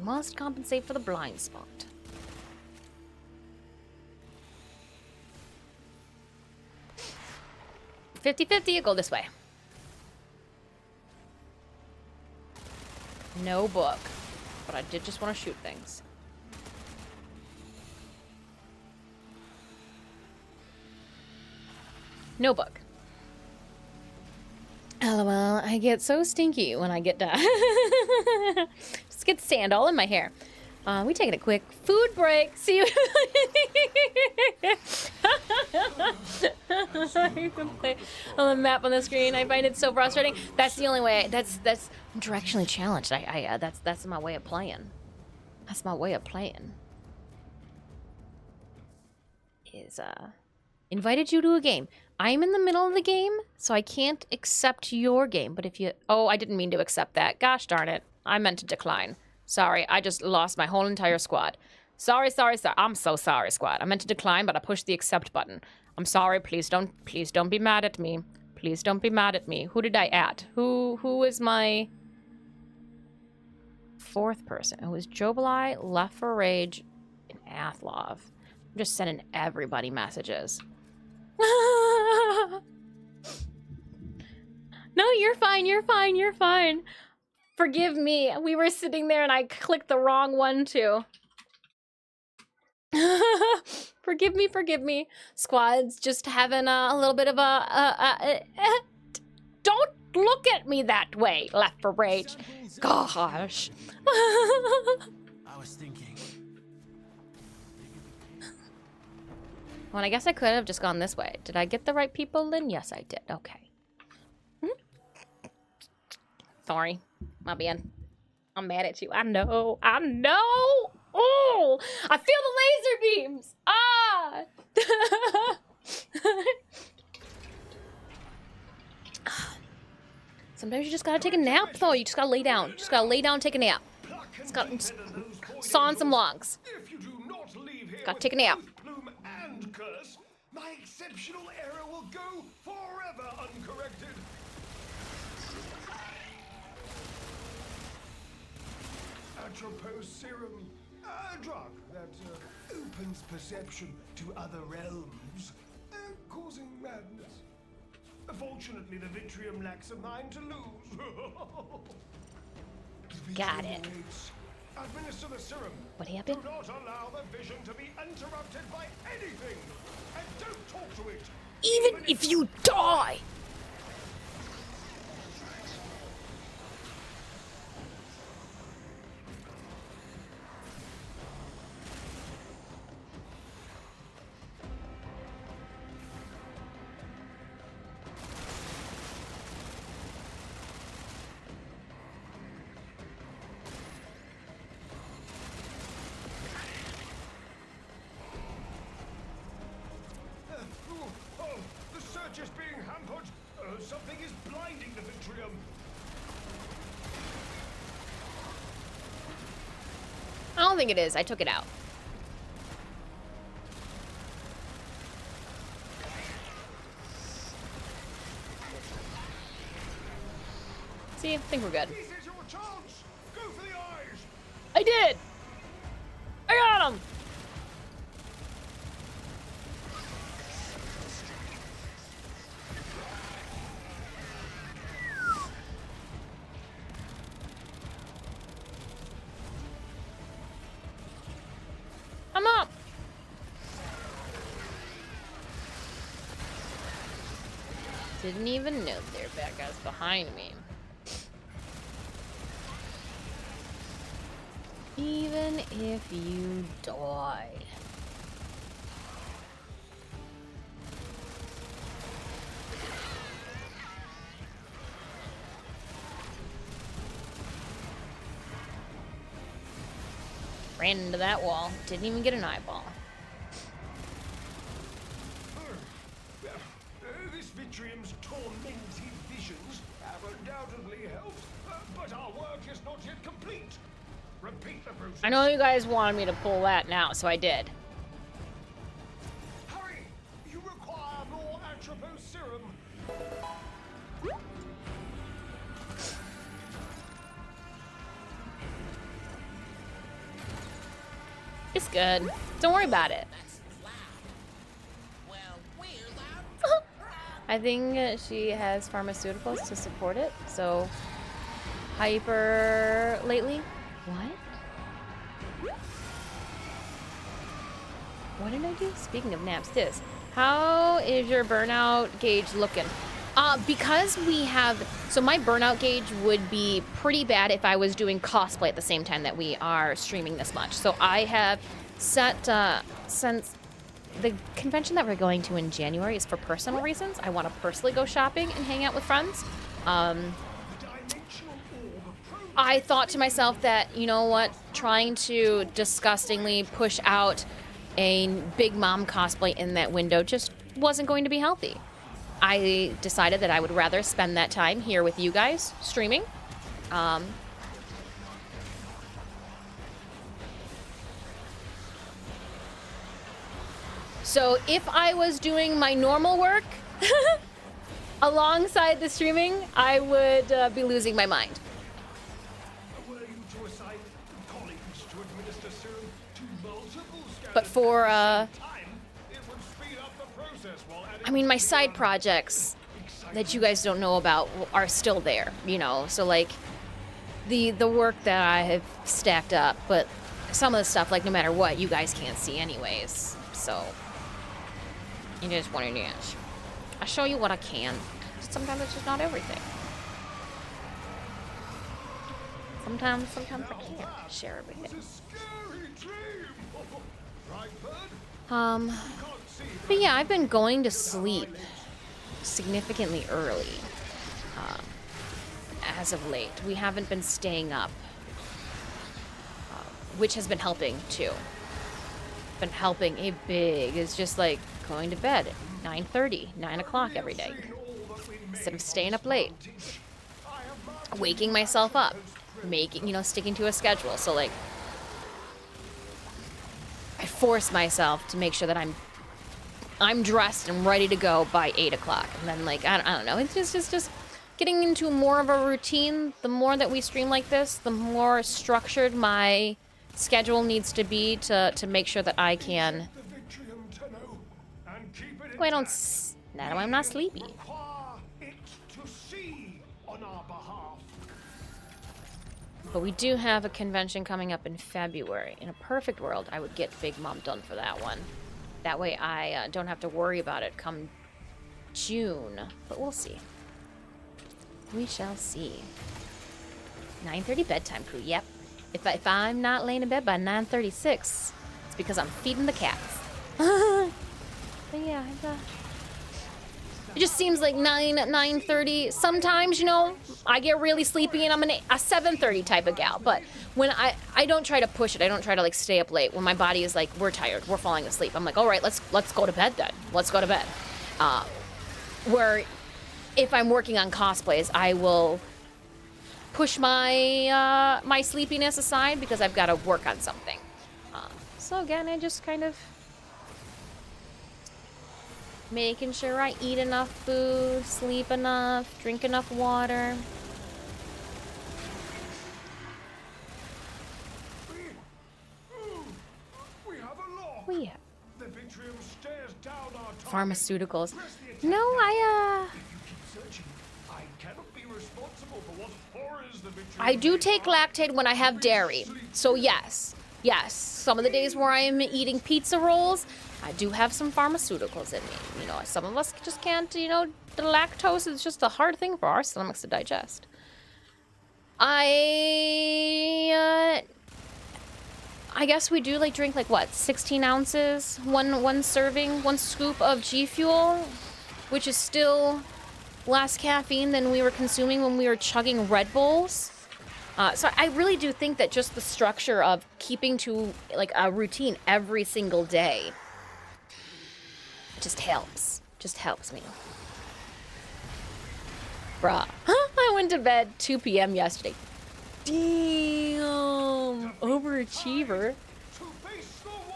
Must compensate for the blind spot. "50-50, go this way. No book. But I did just want to shoot things. No book. LOL, I get so stinky when I get done. Just get sand all in my hair. We taking a quick food break. See you. You can play on the map on the screen. I find it so frustrating. That's the only way. That's I'm directionally challenged. That's my way of playing. That's my way of playing. Is invited you to a game. I'm in the middle of the game, so I can't accept your game. But if you... Oh, I didn't mean to accept that. Gosh darn it. I meant to decline. Sorry, I just lost my whole entire squad. Sorry. I'm so sorry, squad. I meant to decline, but I pushed the accept button. I'm sorry. Please don't be mad at me. Please don't be mad at me. Who did I add? Who is my fourth person? It was Jobalai, Left for Rage, and Athlov. I'm just sending everybody messages. No, you're fine. Forgive me. We were sitting there and I clicked the wrong one too. Forgive me. Squad's just having a little bit of don't look at me that way, Left for Rage. Gosh. I was thinking. Well, I guess I could have just gone this way. Did I get the right people in? Yes, I did. Okay. Sorry. My bad. I'm mad at you. I know. Oh! I feel the laser beams! Ah! Sometimes you just gotta take a nap, though. You just gotta lay down. Just gotta lay down and take a nap. Just gotta saw on some logs. If you do not leave here Gotta take a nap. with plume and curse, my exceptional error will go forever uncorrected. Atropos serum, a drug that opens perception to other realms, causing madness. Fortunately, the Vitrium lacks a mind to lose. Got it. Administer the serum. What happened? Do not allow the vision to be interrupted by anything. And don't talk to it. Even if you die! The search is being hampered. Something is blinding the Vitrium. I don't think it is. I took it out. See, I think we're good. This is your chance. Go for the eyes. I did! I got him! I'm up! Didn't even know there were bad guys behind me. Even if you die. Ran into that wall. Didn't even get an eyeball. This Vitrium's tormented visions have undoubtedly helped, but our work is not yet complete. Repeat the process. I know you guys wanted me to pull that now, so I did. Hurry! You require more Atropos serum. It's good. Don't worry about it. I think she has pharmaceuticals to support it, so hyper lately. What? What did I do? Speaking of naps, this. How is your burnout gauge looking? Because we have, so my burnout gauge would be pretty bad if I was doing cosplay at the same time that we are streaming this much. So I have set, since the convention that we're going to in January is for personal reasons, I want to personally go shopping and hang out with friends. I thought to myself that, you know what, trying to disgustingly push out a big mom cosplay in that window just wasn't going to be healthy. I decided that I would rather spend that time here with you guys streaming. So if I was doing my normal work alongside the streaming, I would be losing my mind. Were you to assign colleagues to administer serum to multiple But for, time, it would speed up the process while adding I mean, my side projects that you guys don't know about are still there, you know? So, like, the work that I have stacked up, but some of the stuff, like, no matter what, you guys can't see anyways. So, it is what it is. I show you what I can. Sometimes it's just not everything. Sometimes I can't share everything. But yeah, I've been going to sleep significantly early as of late. We haven't been staying up, which has been helping too. Been helping a big. It's just like going to bed at 9:30, 9 o'clock every day instead of staying up late, waking myself up, sticking to a schedule. So like, I force myself to make sure that I'm dressed and ready to go by 8 o'clock. And then like, I don't know, it's just getting into more of a routine. The more that we stream like this, the more structured my schedule needs to be to make sure that I can. Wait, I'm not sleepy. But we do have a convention coming up in February. In a perfect world, I would get Big Mom done for that one. That way I don't have to worry about it come June. But we'll see. We shall see. 9:30 bedtime crew, yep. If I'm not laying in bed by 9:36, it's because I'm feeding the cats. But yeah, it just seems like 9:30. Sometimes, I get really sleepy and I'm a 7:30 type of gal. But when I don't try to push it, I don't try to like stay up late. When my body is like, we're tired, we're falling asleep, I'm like, all right, let's go to bed then. Let's go to bed. Where if I'm working on cosplays, I will push my my sleepiness aside because I've got to work on something. So again, I just kind of making sure I eat enough food, sleep enough, drink enough water. We have The Vitrium stares down our pharmaceuticals. No, I cannot be responsible for what horrors the Vitrium. I do take Lactaid when I have dairy. So yes. Some of the days where I am eating pizza rolls, I do have some pharmaceuticals in me. Some of us just can't, the lactose is just a hard thing for our stomachs to digest. I guess we do drink 16 ounces, one serving, one scoop of G Fuel, which is still less caffeine than we were consuming when we were chugging Red Bulls. So I really do think that just the structure of keeping to a routine every single day just helps. Just helps me. Bruh. I went to bed 2 p.m. yesterday. Damn. Overachiever.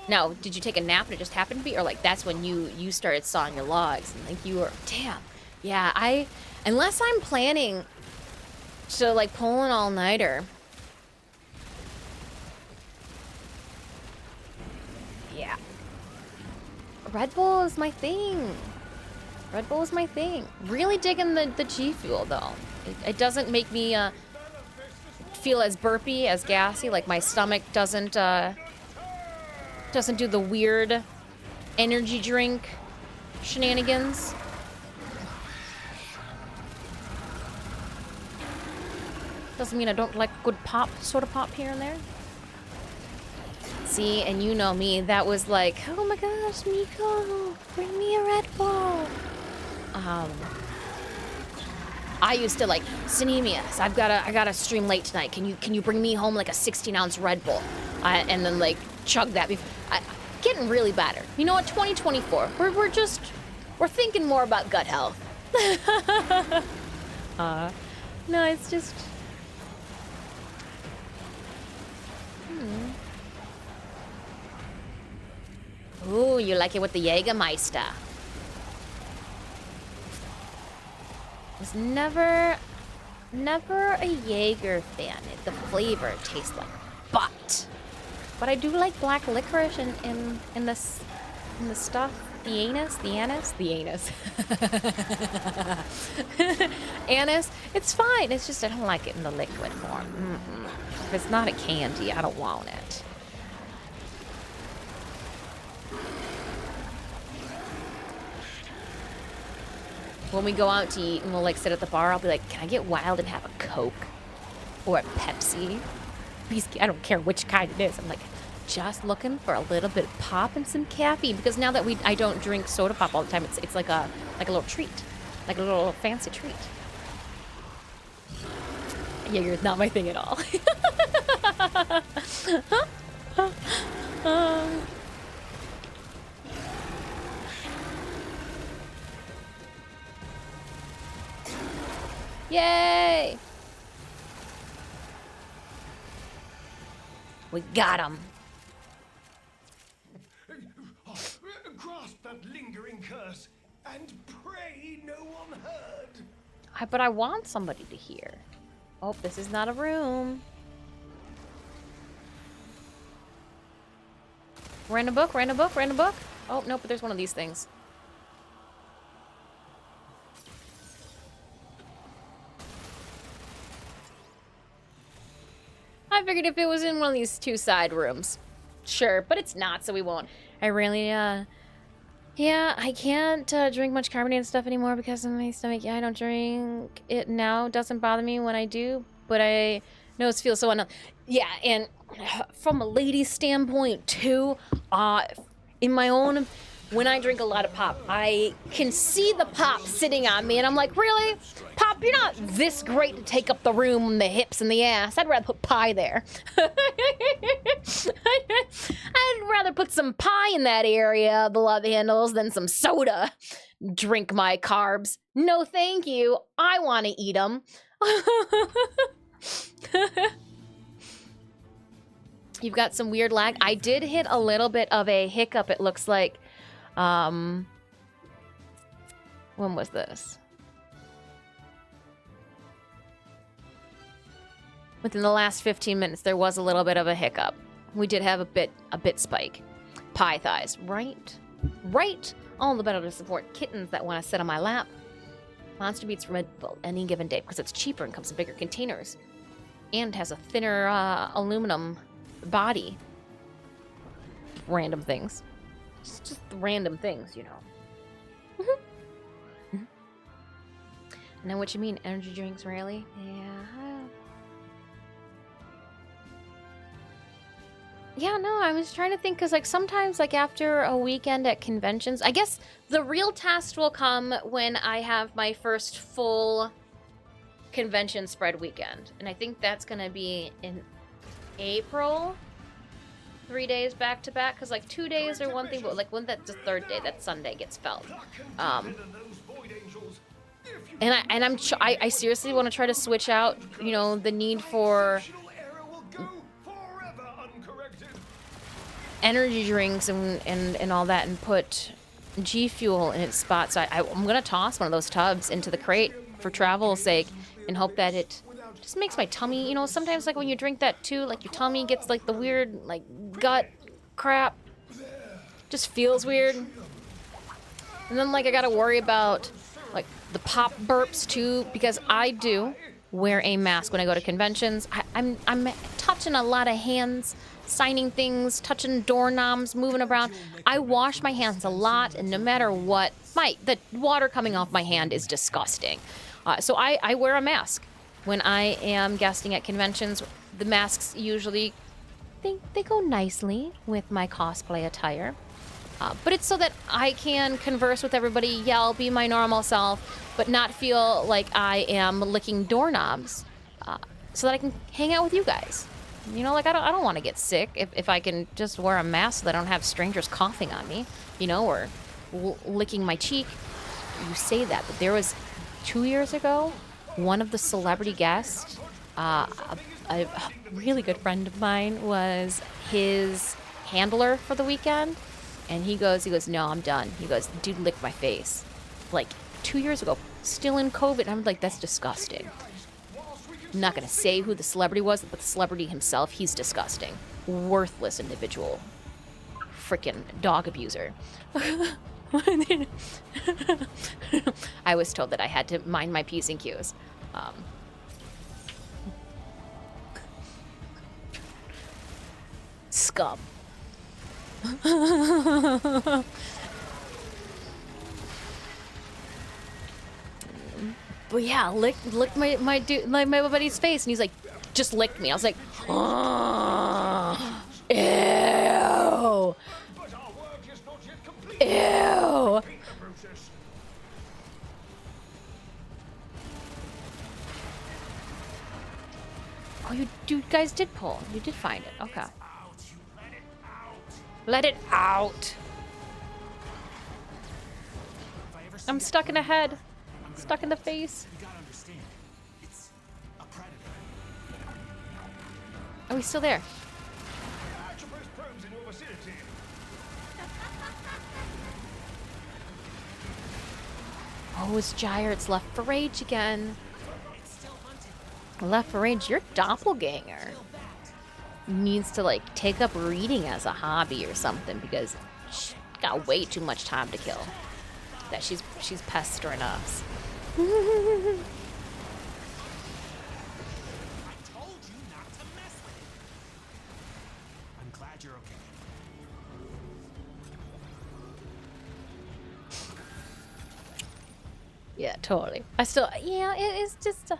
Now, did you take a nap and it just happened to be? Or that's when you started sawing your logs and you were, damn. Yeah, unless I'm planning to pull an all-nighter. Yeah. Red Bull is my thing. Red Bull is my thing. Really digging the G Fuel though. It doesn't make me feel as burpy, as gassy. My stomach doesn't do the weird energy drink shenanigans. Doesn't mean I don't like good pop, soda pop here and there. See, and you know me, that was oh my gosh, Miko, bring me a Red Bull. I used to Cinemius, I gotta stream late tonight. Can you bring me home a 16-ounce Red Bull? And then chug that before. Getting really better. You know what? 2024. We're thinking more about gut health. No, it's just. Ooh, you like it with the Jägermeister. Was never a Jaeger fan. The flavor tastes like butt. But I do like black licorice in the stuff. The anise. Anise. It's fine. It's just I don't like it in the liquid form. If it's not a candy, I don't want it. When we go out to eat and we'll like sit at the bar, I'll be like, can I get wild and have a Coke or a Pepsi? Please, I don't care which kind it is. I'm like, just looking for a little bit of pop and some caffeine, because now that I don't drink soda pop all the time, it's like a little treat, like a little fancy treat. Jaeger's not my thing at all. Yay! We got him. Grasp that lingering curse and pray no one heard. But I want somebody to hear. Oh, this is not a room. Random book. Oh, no, but there's one of these things. I figured if it was in one of these two side rooms. Sure, but it's not, so we won't. I really, yeah, I can't drink much carbonated stuff anymore because of my stomach. Yeah, I don't drink it now. It doesn't bother me when I do, but I know it feels so Yeah, and from a lady's standpoint, too, in my own... When I drink a lot of pop, I can see the pop sitting on me, and I'm like, really? Pop, you're not this great to take up the room, the hips, and the ass. I'd rather put pie there. I'd rather put some pie in that area of the love handles than some soda. Drink my carbs. No, thank you. I want to eat them. You've got some weird lag. I did hit a little bit of a hiccup, it looks like. When was this? Within the last 15 minutes, there was a little bit of a hiccup. We did have a bit spike. Pie thighs, right? All the better to support kittens that want to sit on my lap. Monster Beats Red Bull any given day because it's cheaper and comes in bigger containers, and has a thinner aluminum body. Random things. Just random things, you know. I know what you mean. Energy drinks, really? Yeah. Yeah, no, I was trying to think, because, like, sometimes, like, after a weekend at conventions, I guess the real test will come when I have my first full convention spread weekend. And I think that's going to be in April. 3 days back to back, because like 2 days are one thing, but like when that's the third day, that Sunday gets felt. I seriously want to try to switch out, you know, the need for energy drinks and all that, and put G Fuel in its spot. So I'm gonna toss one of those tubs into the crate for travel's sake, and hope that it just makes my tummy, you know, sometimes like when you drink that too, like your tummy gets like the weird like gut crap. Just feels weird. And then like I gotta worry about like the pop burps too, because I do wear a mask when I go to conventions. I'm touching a lot of hands, signing things, touching doorknobs, moving around. I wash my hands a lot, and no matter what, the water coming off my hand is disgusting. So I wear a mask. When I am guesting at conventions, the masks usually, they go nicely with my cosplay attire. But it's so that I can converse with everybody, yell, be my normal self, but not feel like I am licking doorknobs, so that I can hang out with you guys. You know, like I don't want to get sick if I can just wear a mask so that I don't have strangers coughing on me, you know, or licking my cheek. You say that, but there was 2 years ago, one of the celebrity guests, a really good friend of mine, was his handler for the weekend. And he goes, no, I'm done. He goes, dude licked my face. Like 2 years ago, still in COVID. And I'm like, that's disgusting. I'm not going to say who the celebrity was, but the celebrity himself, he's disgusting. Worthless individual. Freaking dog abuser. I was told that I had to mind my P's and Q's. Scum. But yeah, licked my dude, my buddy's face, and he's like, just licked me. I was like, oh, ew, ew. Oh, you guys did pull. You did find it. Okay. Let it out. I'm stuck in the head. Stuck in the face. Are we still there? Oh, it's Gyre. Left for Rage again. Left for Rage, your doppelganger needs to like take up reading as a hobby or something, because she's got way too much time to kill. That she's pestering us. I told you not to mess with it. I'm glad you're okay. Yeah, totally. I still, yeah, it's just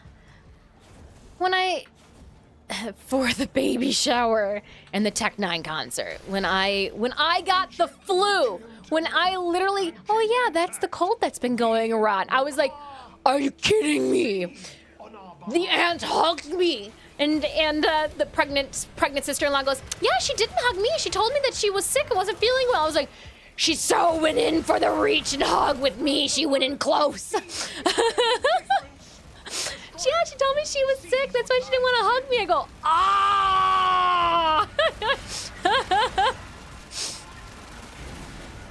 when I for the baby shower and the Tech 9 concert, when I got the flu, when I literally, oh yeah, that's the cold that's been going around. I was like, are you kidding me? The aunt hugged me. And the pregnant sister-in-law goes, yeah, she didn't hug me. She told me that she was sick and wasn't feeling well. I was like, she so went in for the reach and hug with me. She went in close. Yeah, she told me she was sick. That's why she didn't want to hug me. I go, ah!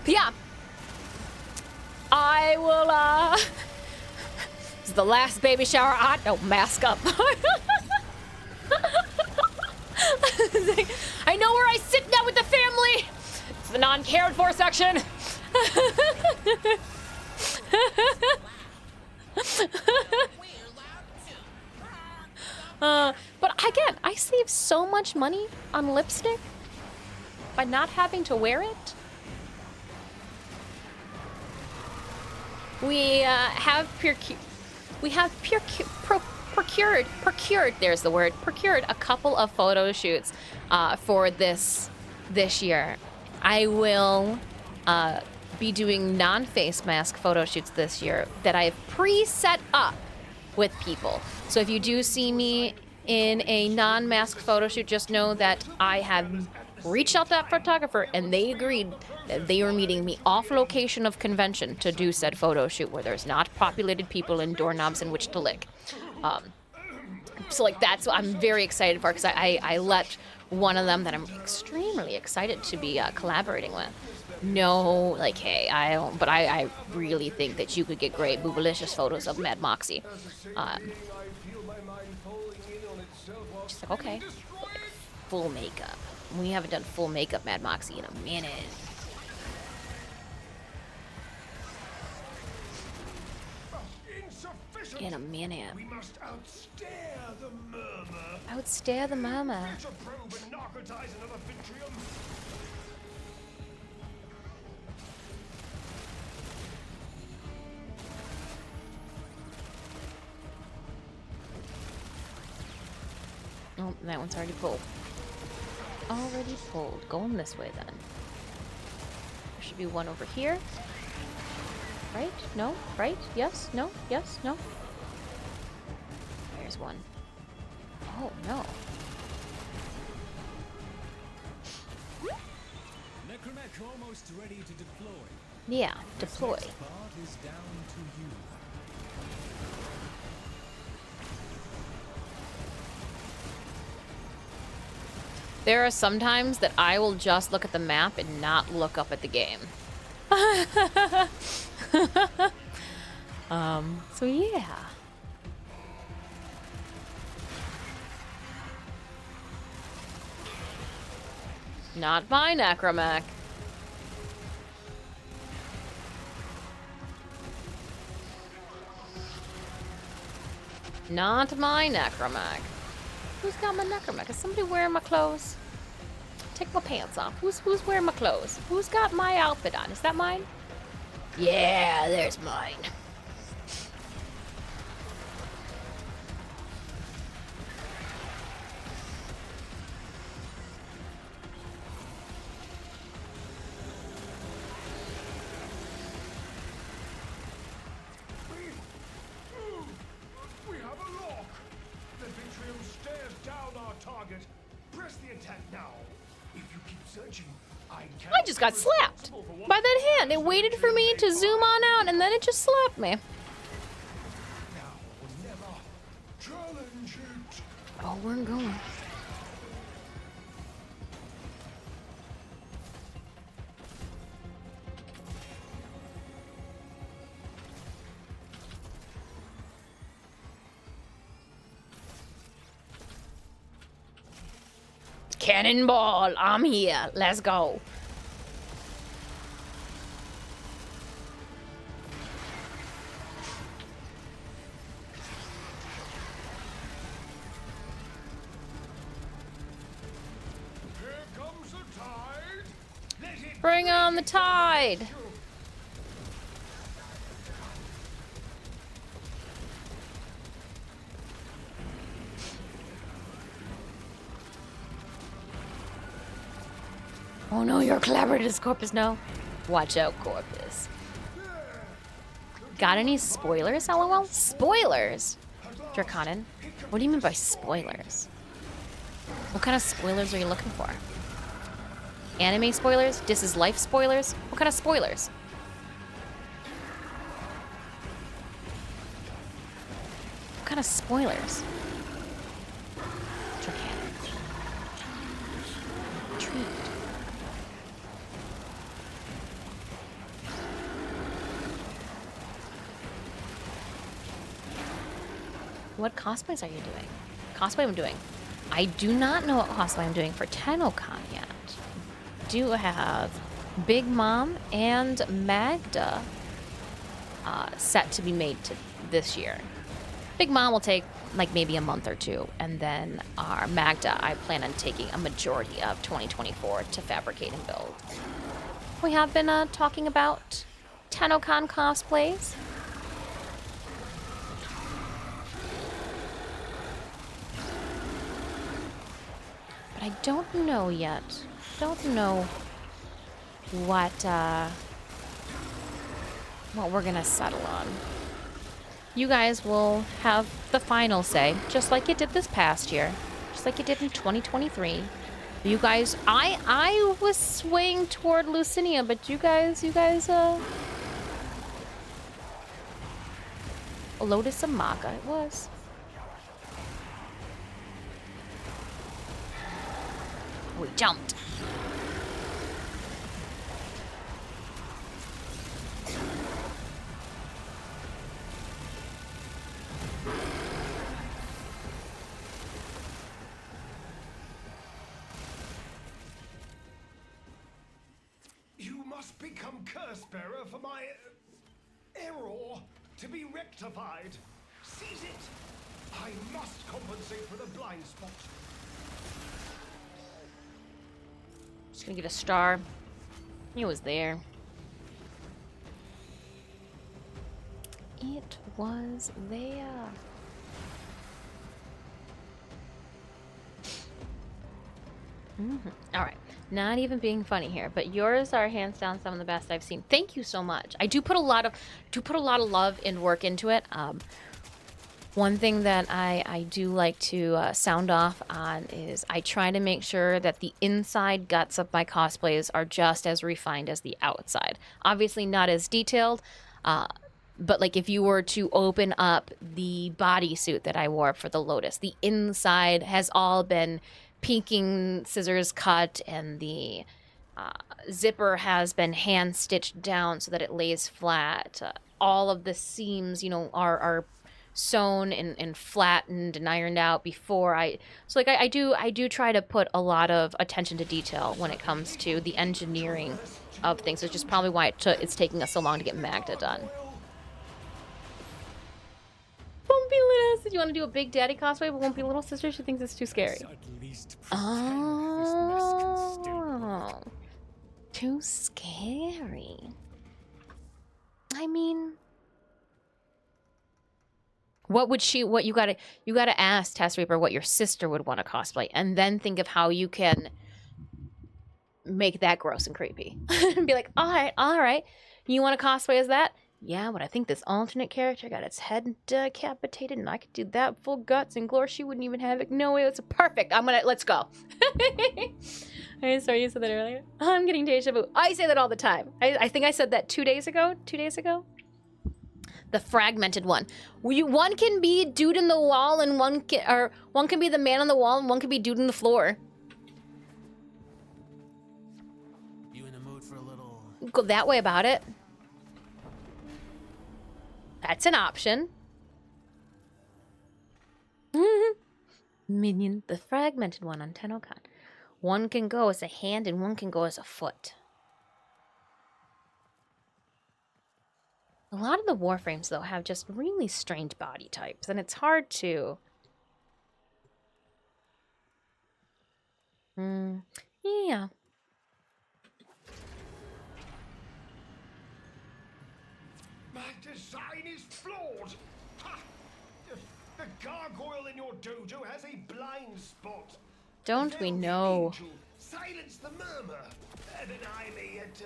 But yeah. I will, this is the last baby shower. I don't mask up. I know where I sit now with the family. It's the non-cared for section. But again, I save so much money on lipstick by not having to wear it. We have procured. There's the word. Procured a couple of photo shoots for this year. I will be doing non-face mask photo shoots this year that I have pre-set up with people. So if you do see me in a non-mask photo shoot, just know that I have reached out to that photographer and they agreed that they were meeting me off location of convention to do said photo shoot where there's not populated people and doorknobs in which to lick. So like that's what I'm very excited for, because I let one of them that I'm extremely excited to be collaborating with know, like, hey, I don't, but I really think that you could get great boobalicious photos of Mad Moxie. She's like, okay. Full makeup. We haven't done full makeup Mad Moxie in a minute. In a minute. We must outstare the murmur. Outstare the murmur. To probe and narcotize another vitrium. Oh, that one's already pulled. Already pulled. Going this way then. There should be one over here. Right? No? Right? Yes? No? Yes? No? There's one. Oh, no. Necromech almost ready to deploy. Yeah, deploy. This next part is down to you. There are some times that I will just look at the map and not look up at the game. So yeah. Not my necromech. Not my necromech. Who's got my necromech? Is somebody wearing my clothes? Take my pants off. Who's wearing my clothes? Who's got my outfit on? Is that mine? Yeah, there's mine. We have a lock. The Vitrium stares down our target. Press the attack now. If you keep searching, I just got slapped by that hand. It waited for me to zoom on out, and then it just slapped me. Now or never. Challenge it. Oh, we're going. Cannonball, I'm here. Let's go. Here comes the tide. Let it Bring on the tide. Oh no, you're collaborators, Corpus, no. Watch out, Corpus. Got any spoilers, LOL? Spoilers? Draconin? What do you mean by spoilers? What kind of spoilers are you looking for? Anime spoilers? This is life spoilers? What kind of spoilers? What kind of spoilers? Draconin. Intrigued. What cosplays are you doing? Cosplay I'm doing. I do not know what cosplay I'm doing for TennoCon yet. Do have Big Mom and Magda set to be made to this year. Big Mom will take like maybe a month or two, and then our Magda I plan on taking a majority of 2024 to fabricate and build. We have been talking about TennoCon cosplays. I don't know yet. Don't know what we're gonna settle on. You guys will have the final say, just like you did this past year, just like you did in 2023. You guys, I was swaying toward Lucinia, but you guys, Lotus and Maka, it was. We jumped. You must become curse bearer for my error to be rectified. Seize it. I must compensate for the blind spot. Just gonna get a star. It was there. It was there. All right. Not even being funny here, but yours are hands down some of the best I've seen. Thank you so much. I do put a lot of love and work into it. One thing that I do like to sound off on is I try to make sure that the inside guts of my cosplays are just as refined as the outside. Obviously not as detailed, but like if you were to open up the bodysuit that I wore for the Lotus, the inside has all been pinking scissors cut, and the zipper has been hand stitched down so that it lays flat. All of the seams, you know, are sewn and flattened and ironed out before I. So like I do try to put a lot of attention to detail when it comes to the engineering of things, which is probably why it's taking us so long to get Magda done. Wumpy Little Sister. You want to do a Big Daddy cosplay with Wumpy Little Sister? She thinks it's too scary. Oh, too scary. I mean, what would she? What you gotta ask Tess Reaper what your sister would want to cosplay, and then think of how you can make that gross and creepy. And be like, all right, you want to cosplay as that? Yeah, but I think this alternate character got its head decapitated, and I could do that full guts and gore. She wouldn't even have it. No way, it's perfect. Let's go. I'm sorry you said that earlier. I'm getting deja vu. I say that all the time. I think I said that 2 days ago. 2 days ago. The fragmented one. One can be dude in the wall, and one can be the man on the wall, and one can be dude in the floor. You in the mood for a little? Go that way about it. That's an option. Minion, the fragmented one on Tennokan. One can go as a hand and one can go as a foot. A lot of the Warframes, though, have just really strange body types, and it's hard to... yeah. My design is flawed. Ha! The gargoyle in your dojo has a blind spot. Don't we know? Angel, silence the murmur. Then I may yet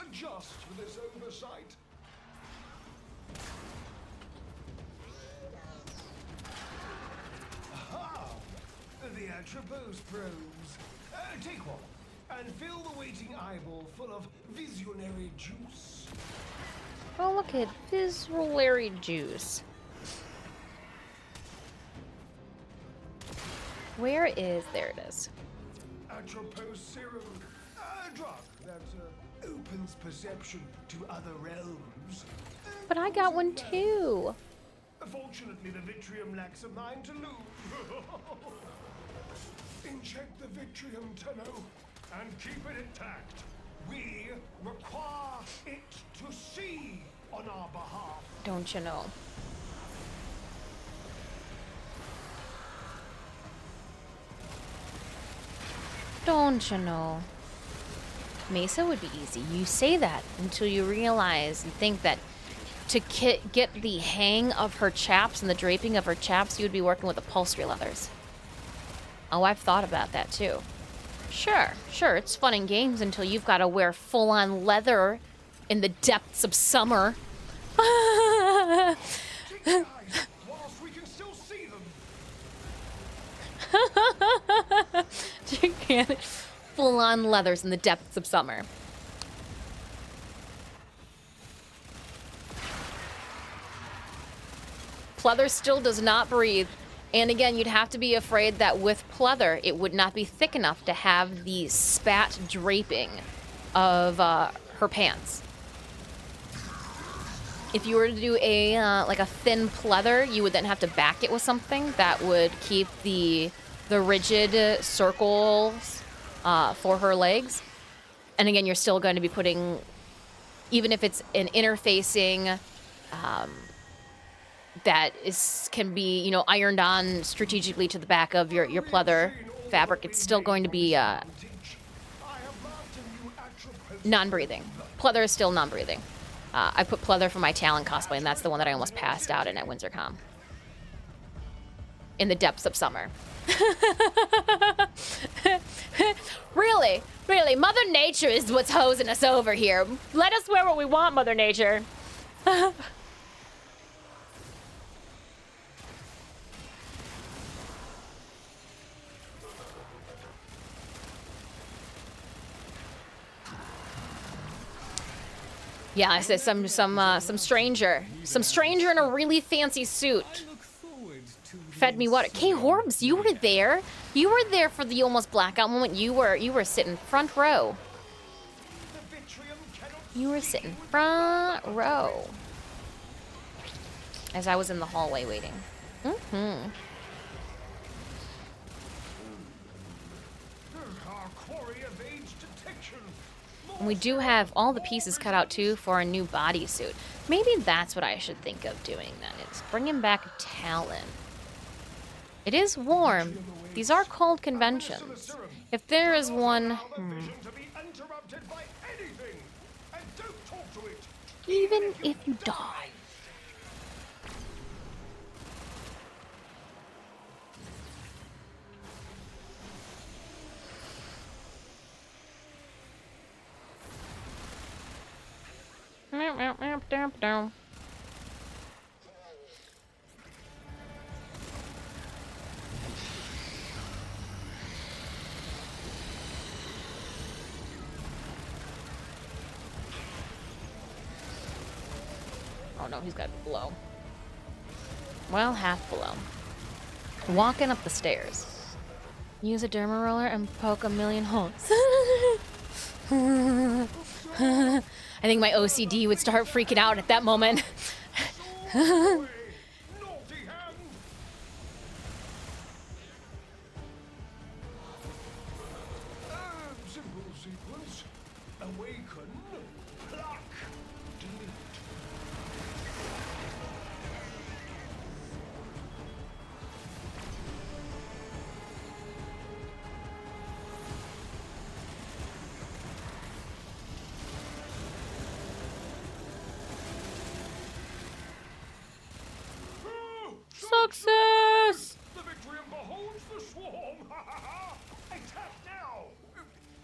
adjust for this oversight. Aha! The Atropos probes. Take one and fill the waiting eyeball full of visionary juice. Oh, look at Visionary juice. Where is... there it is. Atropos serum, a drug that opens perception to other realms. But I got one too. Fortunately, the Vitrium lacks a mind to lose. Inject the Vitrium, Tenno, and keep it intact. We require it to see on our behalf. Don't you know? Don't you know? Mesa would be easy. You say that until you realize and think that to get the hang of her chaps and the draping of her chaps, you would be working with upholstery leathers. Oh, I've thought about that too. Sure, it's fun and games until you've got to wear full-on leather in the depths of summer. Whilst we can still see them. You can't. Full-on leathers in the depths of summer. Pleather still does not breathe. And again, you'd have to be afraid that with pleather, it would not be thick enough to have the spat draping of her pants. If you were to do a like a thin pleather, you would then have to back it with something that would keep the rigid circles for her legs. And again, you're still going to be putting, even if it's an interfacing that can be, you know, ironed on strategically to the back of your pleather fabric, it's still going to be non-breathing. Pleather is still non-breathing. I put pleather for my Talon cosplay, and that's the one that I almost passed out in at WindsorCon. In the depths of summer. Really, Mother Nature is what's hosing us over here. Let us wear what we want, Mother Nature. Yeah, I said some stranger in a really fancy suit fed me water. K Horbs, you were there. You were there for the almost blackout moment. You were sitting front row. You were sitting front row. As I was in the hallway waiting. Mm-hmm. And we do have all the pieces cut out too for a new bodysuit. Maybe that's what I should think of doing then. It's bringing back Talon. It is warm. These are cold conventions. If there is one... Even if you die. Oh no, he's got to be below. Well, half below. Walking up the stairs. Use a derma roller and poke a million holes. I think my OCD would start freaking out at that moment. Simple sequence. Awaken, pluck, delete. Success! The victory beholds the swarm! Attack now!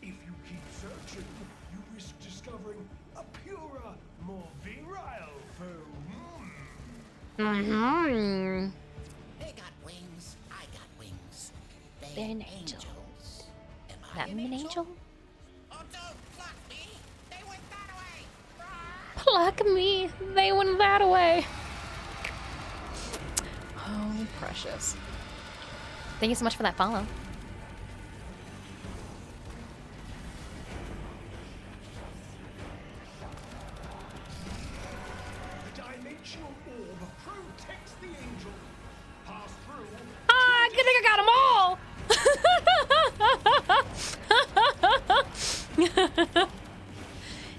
If you keep searching, you risk discovering a purer, more virile foe. Mm-hmm. They got wings, I got wings. They're an angel. Angels. Am I That an angel? Oh, don't pluck me! They went that way! Pluck me! They went that away. Oh, precious. Thank you so much for that follow. The dimensional orb protects the angel. Pass through. Ah, I think I got them all!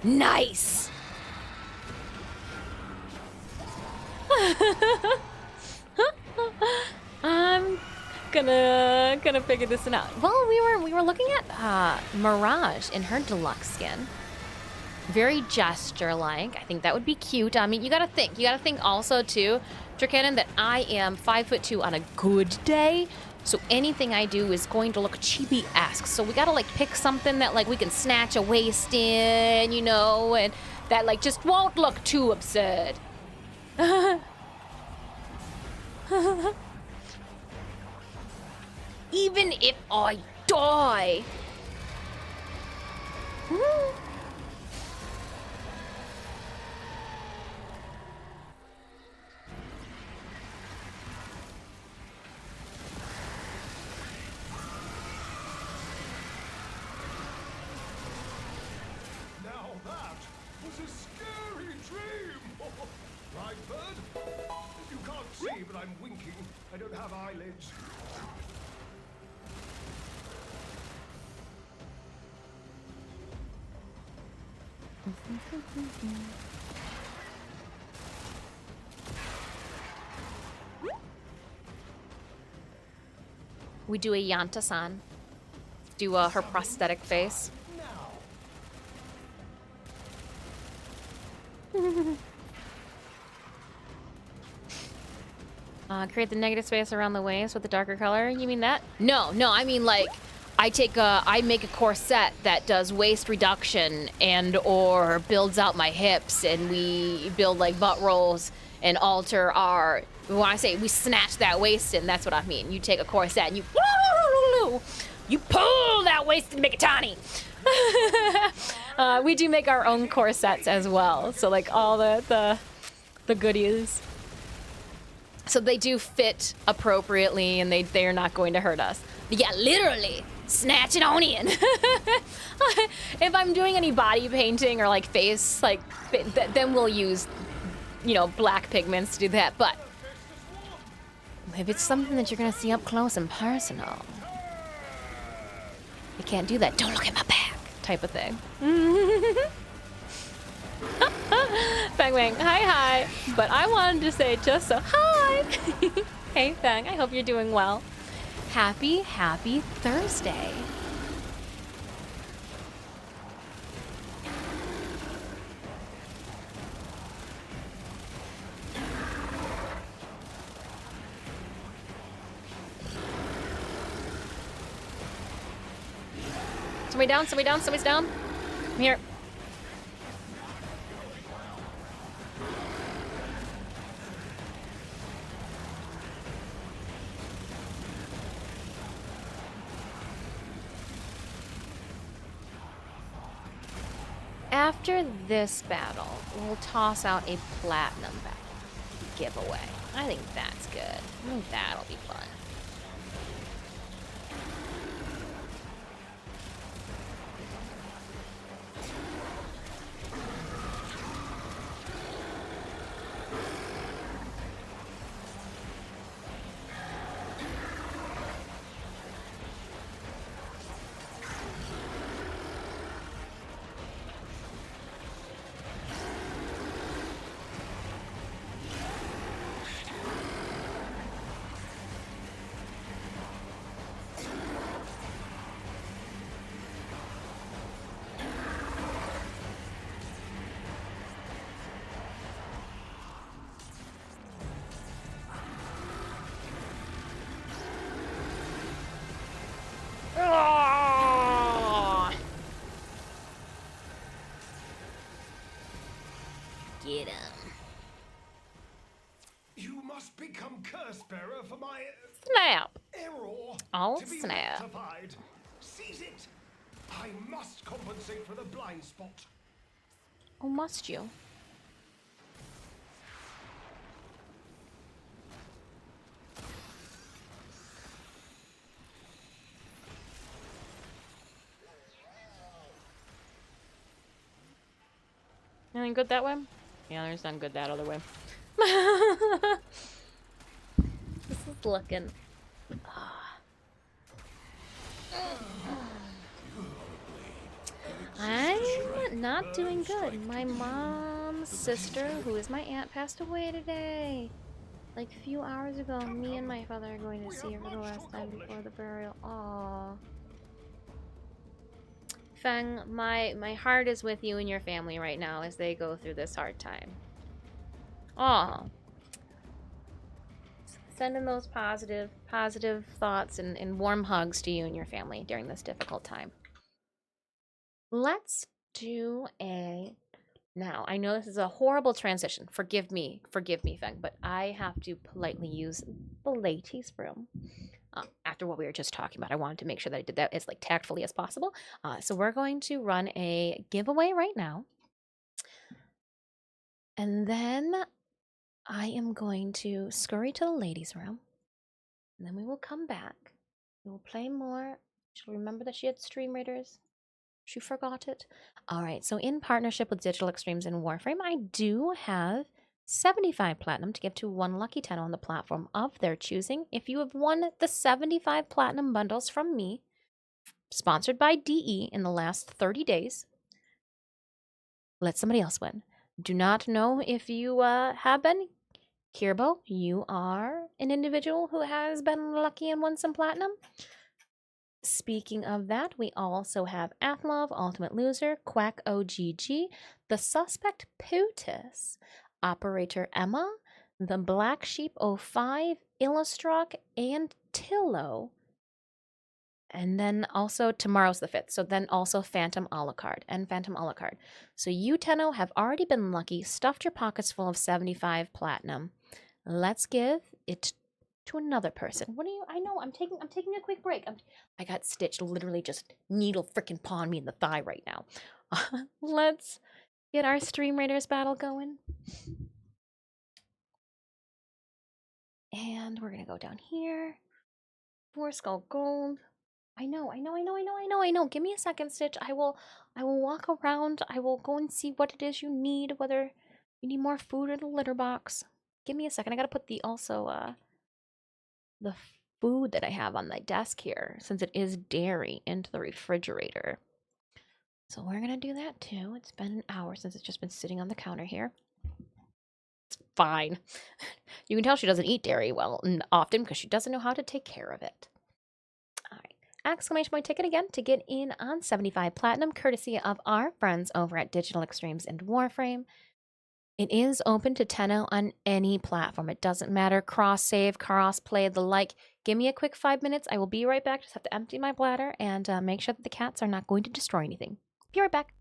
Nice! I'm gonna figure this one out. Well, we were looking at Mirage in her deluxe skin. Very gesture-like. I think that would be cute. I mean, you gotta think also too, Drakanon, that I am 5'2" on a good day. So anything I do is going to look chibi-esque. So we gotta like pick something that like we can snatch a waist in, you know, and that like just won't look too absurd. Even if I die. Now that was a scary dream. Right, bird? You can't see, but I'm winking. I don't have eyelids. We do a Yanta-san. Do her prosthetic face. Create the negative space around the waist with a darker color. You mean that? No, I mean like I make a corset that does waist reduction and or builds out my hips, and we build like butt rolls and alter our. When I say we snatch that waist in, that's what I mean. You take a corset and you pull that waist and make it tiny. We do make our own corsets as well. So like all the goodies. So they do fit appropriately, and they are not going to hurt us. Yeah, literally. Snatch an onion. If I'm doing any body painting or like face, like then we'll use, you know, black pigments to do that. But if it's something that you're gonna see up close and personal, you can't do that. Don't look at my back, type of thing. Bang bang, hi. But I wanted to say just so hi. Hey Fang, I hope you're doing well. Happy Thursday. Somebody's down. I'm here. After this battle, we'll toss out a platinum giveaway. I think that's good. I think that'll be fun. Get him. You must become curse bearer for my Snap. error I'll to be snap. rectified. Seize it. I must compensate for the blind spot. Oh, must you? Anything good that way? Yeah, there's none good that other way. This is looking... I'm not doing good. My mom's sister, who is my aunt, passed away today. Like a few hours ago. Me and my father are going to see her for the last time before the burial. Aww. Feng, my heart is with you and your family right now as they go through this hard time. Aw. Sending those positive thoughts and warm hugs to you and your family during this difficult time. Let's do a... Now, I know this is a horrible transition. Forgive me, Feng, but I have to politely use the ladies' room. After what we were just talking about, I wanted to make sure that I did that as like tactfully as possible. So we're going to run a giveaway right now. And then I am going to scurry to the ladies' room. And then we will come back. We will play more. She'll remember that she had Stream Raiders. She forgot it. All right, so in partnership with Digital Extremes and Warframe, I do have 75 platinum to give to one lucky tenno on the platform of their choosing. If you have won the 75 platinum bundles from me, sponsored by DE in the last 30 days, let somebody else win. Do not know if you have been. Kirbo, you are an individual who has been lucky and won some platinum. Speaking of that, we also have Athlov, Ultimate Loser, Quack OGG, The Suspect Putus, Operator Emma, The Black Sheep 05, Illustrock, and Tillo. And then also tomorrow's the 5th. So then also Phantom Alucard and Phantom Alucard. So you, Tenno, have already been lucky, stuffed your pockets full of 75 platinum. Let's give it to another person. What are you? I know. I'm taking a quick break. I got stitched. Literally, just needle freaking pawn me in the thigh right now. Let's get our Stream Raiders battle going. And we're gonna go down here. 4 skull gold. I know. Give me a second, Stitch. I will walk around. I will go and see what it is you need, whether you need more food or the litter box. Give me a second. I gotta put the the food that I have on my desk here, since it is dairy, into the refrigerator. So we're gonna do that too. It's been an hour since it's just been sitting on the counter here. It's fine. You can tell she doesn't eat dairy well and often because she doesn't know how to take care of it. All right. Exclamation point ticket again to get in on 75 Platinum, courtesy of our friends over at Digital Extremes and Warframe. It is open to Tenno on any platform. It doesn't matter. Cross save, cross play, the like. Give me a quick 5 minutes. I will be right back. Just have to empty my bladder and make sure that the cats are not going to destroy anything. Be right back.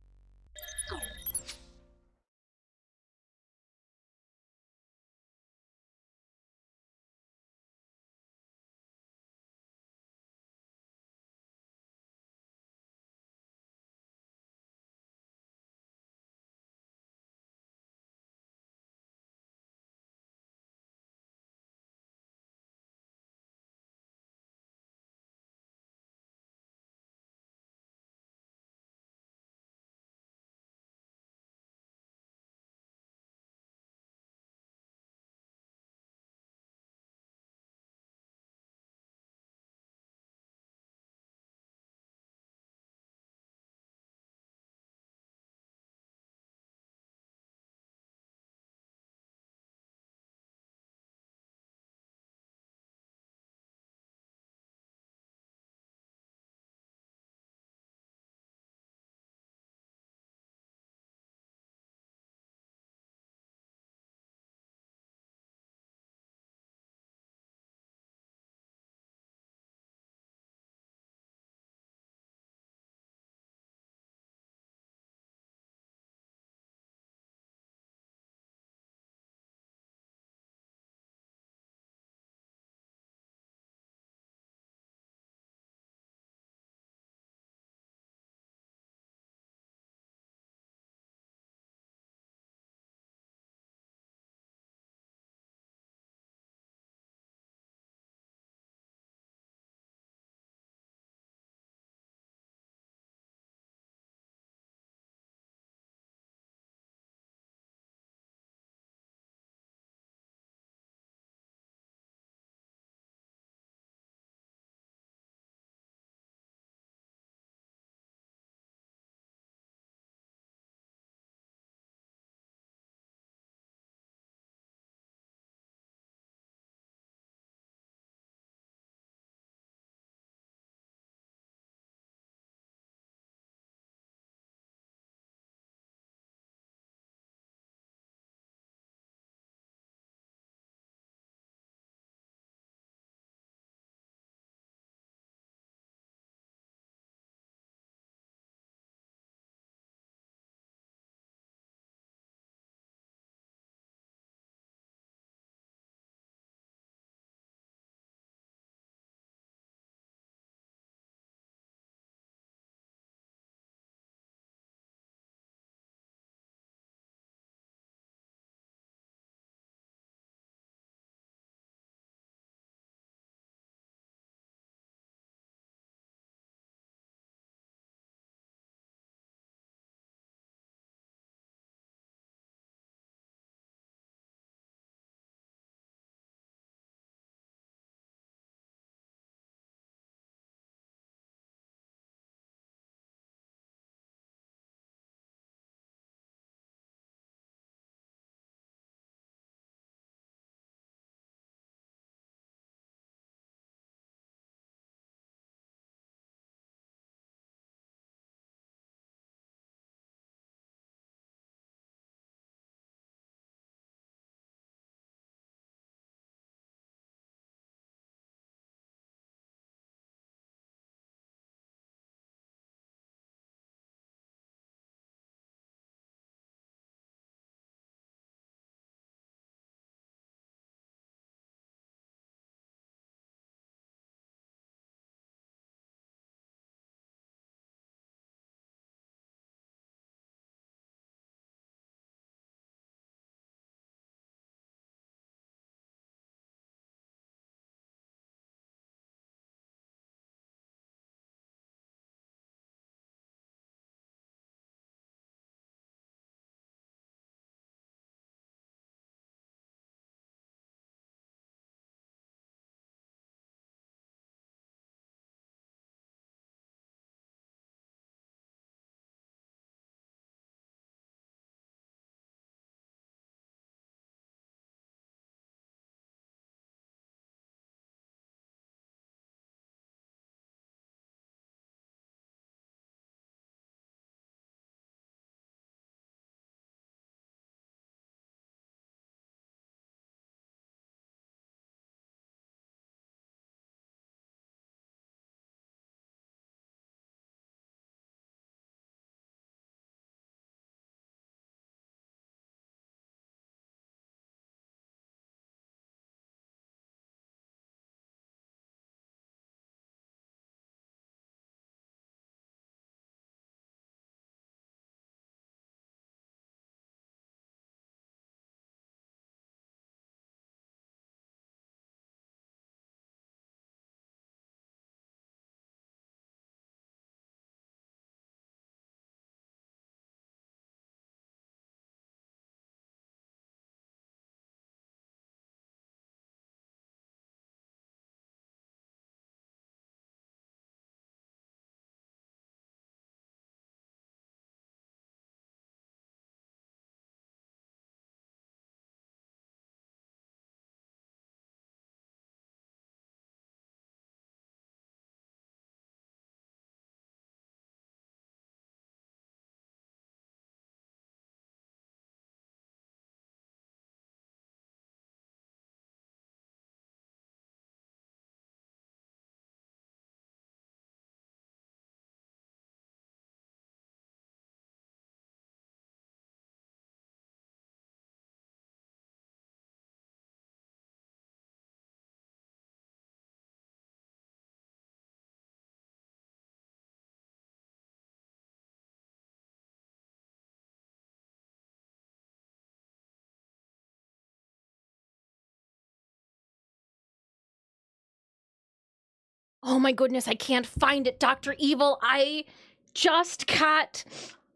Oh my goodness, I can't find it, Dr. Evil. I just got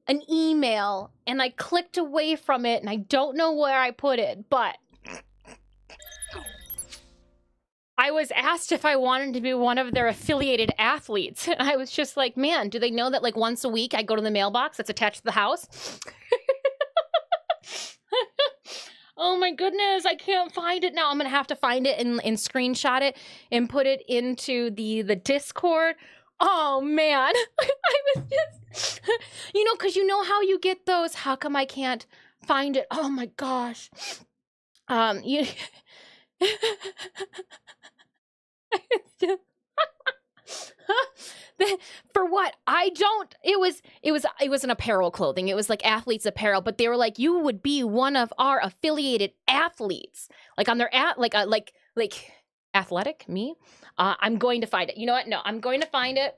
an email and I clicked away from it and I don't know where I put it, but I was asked if I wanted to be one of their affiliated athletes. And I was just like, man, do they know that like once a week I go to the mailbox that's attached to the house? Oh my goodness, I can't find it now. I'm gonna have to find it and screenshot it and put it into the Discord. Oh man, I was just, you know, because you know how you get those, how come I can't find it? Oh my gosh. You, it's just, for what? I don't, it was an apparel clothing. It was like athletes apparel, but they were like, you would be one of our affiliated athletes. Like on their like athletic, me. I'm going to find it. You know what? No, I'm going to find it.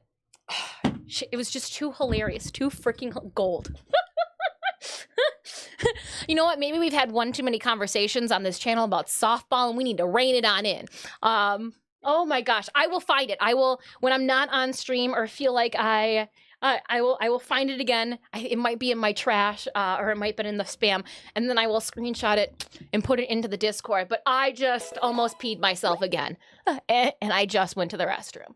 It was just too hilarious. Too freaking gold. You know what? Maybe we've had one too many conversations on this channel about softball and we need to rein it on in. Oh my gosh, I will find it. I will, when I'm not on stream or feel like I will find it again. It might be in my trash or it might be in the spam, and then I will screenshot it and put it into the Discord. But I just almost peed myself again, and I just went to the restroom.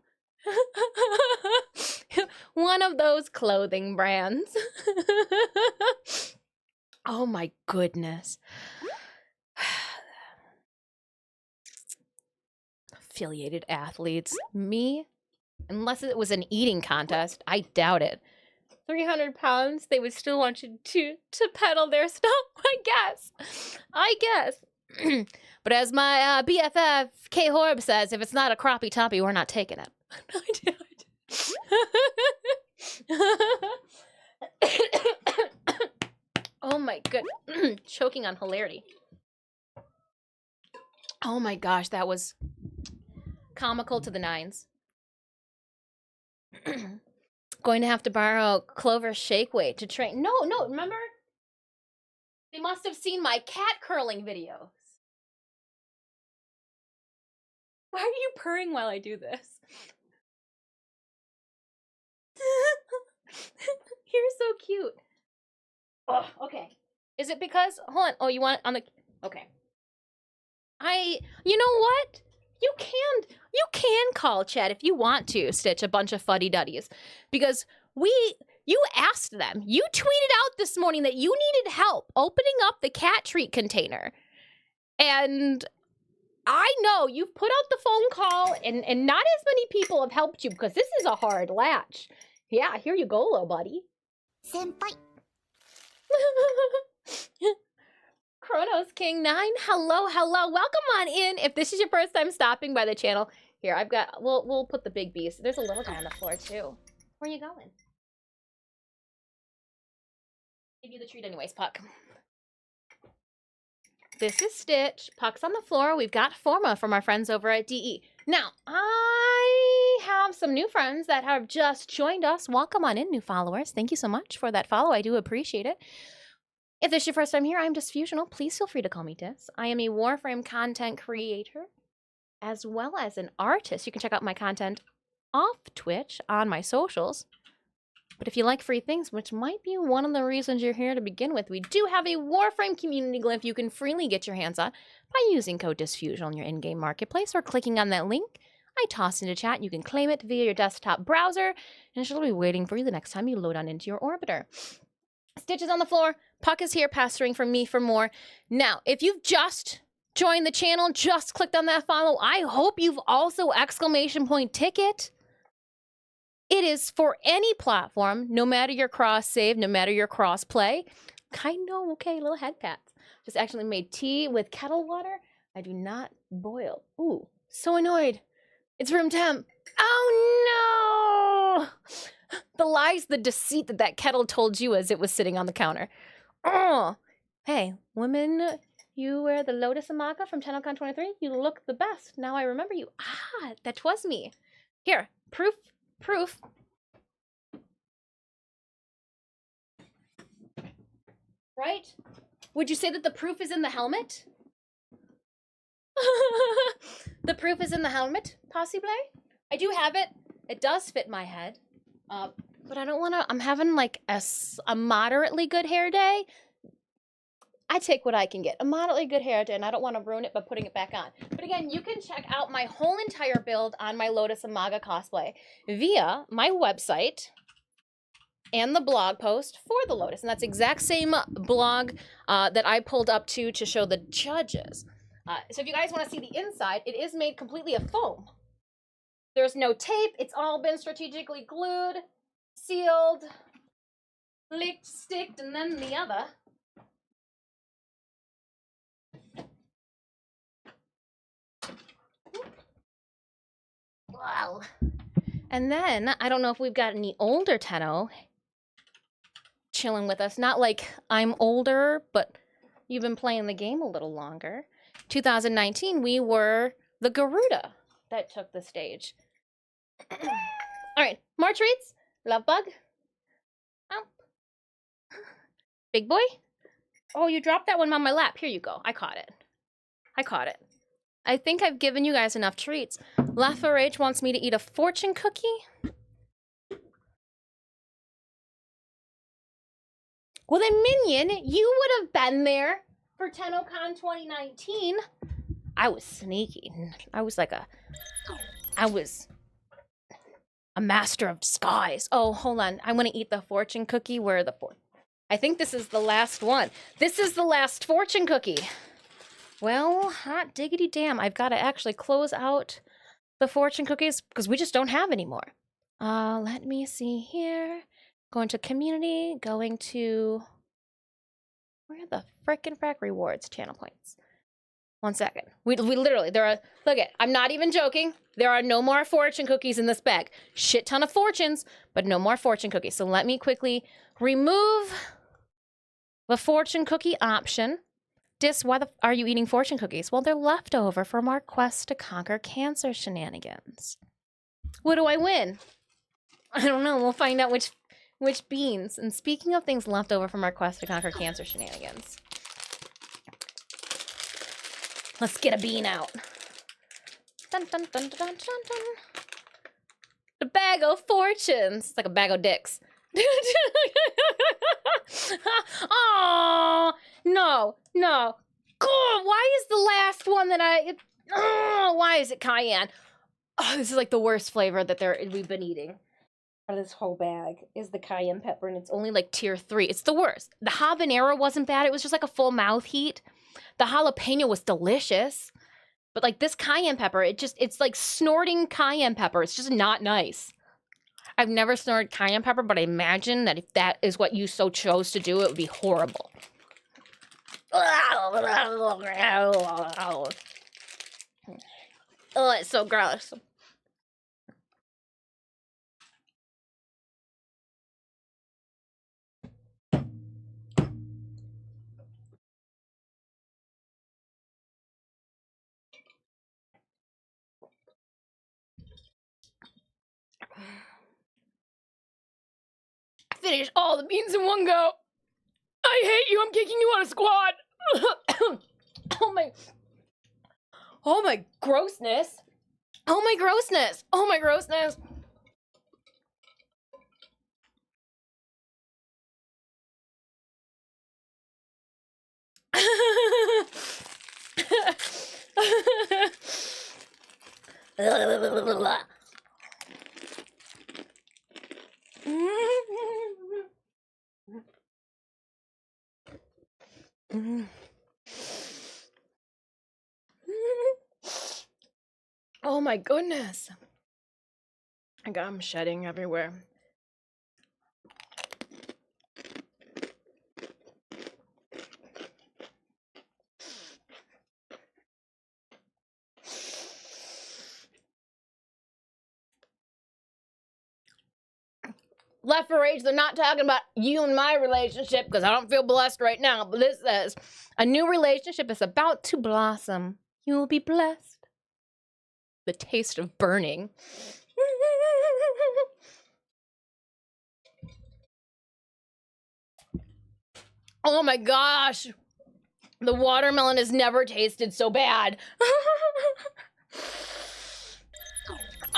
One of those clothing brands. Oh my goodness. Affiliated athletes. Me? Unless it was an eating contest. I doubt it. 300 pounds, they would still want you to peddle their stuff, I guess. But as my BFF, K. Horb says, if it's not a crappie toppy, we're not taking it. Oh my goodness. Choking on hilarity. Oh my gosh, that was comical to the nines. Going to have to borrow Clover's shake weight to train. No, remember? They must have seen my cat curling videos. Why are you purring while I do this? You're so cute. Oh, okay. Is it because, hold on. Oh, you want it on the, okay. You know what? You can call chat if you want to, Stitch, a bunch of fuddy-duddies. Because you asked them. You tweeted out this morning that you needed help opening up the cat treat container. And I know you've put out the phone call and not as many people have helped you because this is a hard latch. Yeah, here you go, little buddy. Senpai. Chronos King 9, hello. Welcome on in. If this is your first time stopping by the channel, here I've got. We'll put the big beast. There's a little guy on the floor too. Where are you going? Give you the treat anyways, Puck. This is Stitch. Puck's on the floor. We've got Forma from our friends over at DE. Now, I have some new friends that have just joined us. Welcome on in, new followers. Thank you so much for that follow. I do appreciate it. If this is your first time here, I'm Disfusional. Please feel free to call me Dis. I am a Warframe content creator as well as an artist. You can check out my content off Twitch on my socials. But if you like free things, which might be one of the reasons you're here to begin with, we do have a Warframe community glyph you can freely get your hands on by using code Disfusional in your in-game marketplace or clicking on that link I tossed into chat. You can claim it via your desktop browser, and she'll be waiting for you the next time you load on into your orbiter. Stitch is on the floor. Puck is here, pastoring for me for more. Now, if you've just joined the channel, just clicked on that follow, I hope you've also !ticket. It is for any platform, no matter your cross-save, no matter your cross-play. I know, okay, little head pats. Just actually made tea with kettle water. I do not boil. Ooh, so annoyed. It's room temp. Oh no! The lies, the deceit that kettle told you as it was sitting on the counter. Oh, hey, women, you wear the Lotus Amaka from TennoCon 23. You look the best. Now I remember you. Ah, that was me. Here, proof. Right? Would you say that the proof is in the helmet? The proof is in the helmet, possibly? I do have it. It does fit my head. But I don't want to, I'm having like a moderately good hair day. I take what I can get. A moderately good hair day, and I don't want to ruin it by putting it back on. But again, you can check out my whole entire build on my Lotus and Maga cosplay via my website and the blog post for the Lotus. And that's the exact same blog that I pulled up to show the judges. So if you guys want to see the inside, it is made completely of foam. There's no tape. It's all been strategically glued, sealed, licked, sticked, and then the other. Wow. And then, I don't know if we've got any older Tenno chilling with us. Not like I'm older, but you've been playing the game a little longer. 2019, we were the Garuda that took the stage. All right, more treats. Love bug. Oh. Big boy. Oh, you dropped that one on my lap. Here you go. I caught it. I caught it. I think I've given you guys enough treats. Lafarage wants me to eat a fortune cookie. Well then, Minion, you would have been there for TennoCon 2019. I was sneaky. I was a master of disguise. Oh, hold on. I want to eat the fortune cookie. Where are the I think this is the last one. This is the last fortune cookie. Well, hot diggity damn. I've got to actually close out the fortune cookies because we just don't have any more. Let me see here. Going to community, going to, where the frickin' frack rewards channel points? 1 second. We literally, there are, look it, I'm not even joking. There are no more fortune cookies in this bag. Shit ton of fortunes, but no more fortune cookies. So let me quickly remove the fortune cookie option. Why are you eating fortune cookies? Well, they're leftover from our quest to conquer cancer shenanigans. What do I win? I don't know. We'll find out which beans. And speaking of things left over from our quest to conquer cancer shenanigans, let's get a bean out. Dun, dun, dun, dun, dun, dun. The bag of fortunes. It's like a bag of dicks. Oh, no. God, why is the last one that why is it cayenne? Oh, this is like the worst flavor that we've been eating. Out of this whole bag is the cayenne pepper, and it's only like tier 3. It's the worst. The habanero wasn't bad. It was just like a full mouth heat. The jalapeno was delicious. But like this cayenne pepper, it's like snorting cayenne pepper. It's just not nice. I've never snorted cayenne pepper, but I imagine that if that is what you so chose to do, it would be horrible. Oh, it's so gross. Finish all the beans in one go. I hate you. I'm kicking you out of squad. Oh my grossness. Oh my grossness. Oh my grossness. Oh my goodness. I'm shedding everywhere. Left for Rage, they're not talking about you and my relationship because I don't feel blessed right now, but this says a new relationship is about to blossom. You will be blessed. The taste of burning. Oh my gosh. The watermelon has never tasted so bad.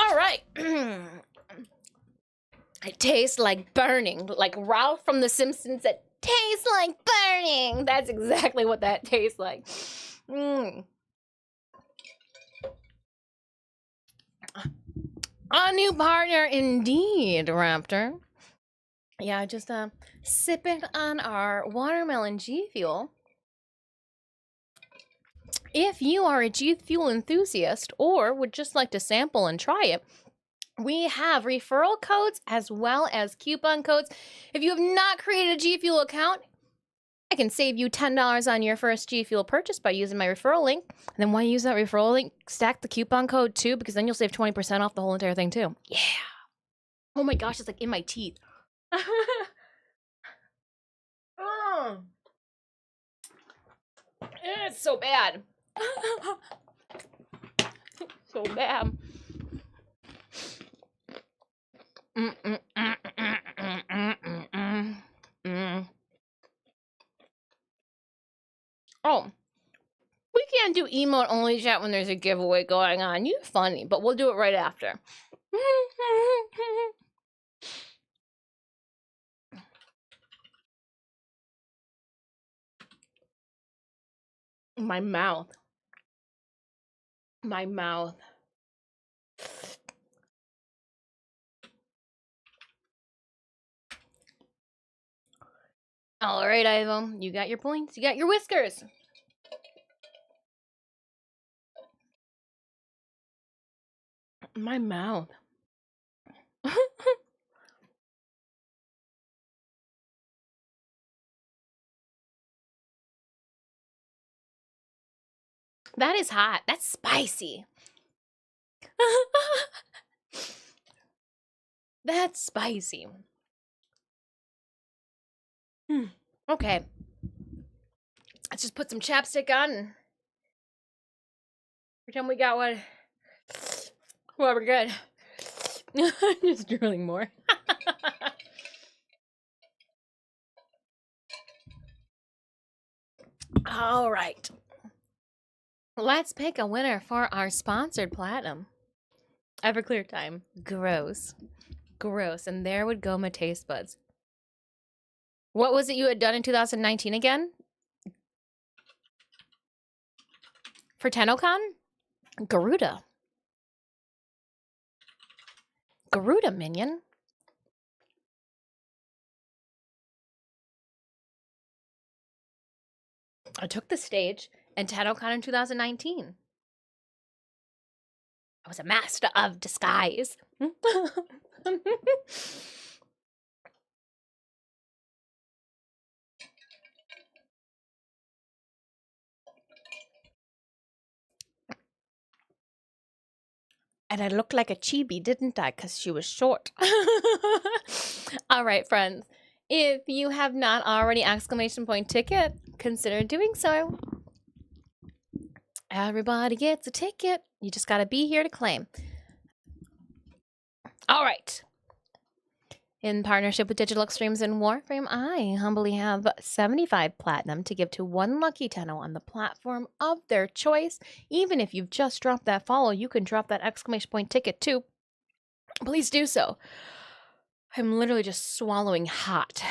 All right. It tastes like burning, like Ralph from The Simpsons said, tastes like burning. That's exactly what that tastes like. A new partner indeed, Raptor. Yeah, just sipping on our watermelon G Fuel. If you are a G Fuel enthusiast or would just like to sample and try it, we have referral codes as well as coupon codes. If you have not created a G Fuel account, I can save you $10 on your first G Fuel purchase by using my referral link. And then when you use that referral link, stack the coupon code too, because then you'll save 20% off the whole entire thing too. Yeah. Oh my gosh, it's like in my teeth. Oh. It's so bad. So bad. Oh, we can't do emote only chat when there's a giveaway going on. You're funny, but we'll do it right after. My mouth. My mouth. All right, Ivo. You got your points. You got your whiskers. My mouth. That is hot. That's spicy. That's spicy. Okay. Let's just put some chapstick on and pretend we got one. Well, we're good. Just drooling more. All right. Let's pick a winner for our sponsored platinum. Everclear time. Gross. Gross. And there would go my taste buds. What was it you had done in 2019 again? For TennoCon? Garuda. Garuda, minion. I took the stage in TennoCon in 2019. I was a master of disguise. And I looked like a chibi, didn't I? Because she was short. All right, friends. If you have not already exclamation point ticket, consider doing so. Everybody gets a ticket. You just got to be here to claim. All right. In partnership with Digital Extremes and Warframe, I humbly have 75 platinum to give to one lucky tenno on the platform of their choice. Even if you've just dropped that follow, you can drop that exclamation point ticket too. Please do so. I'm literally just swallowing hot.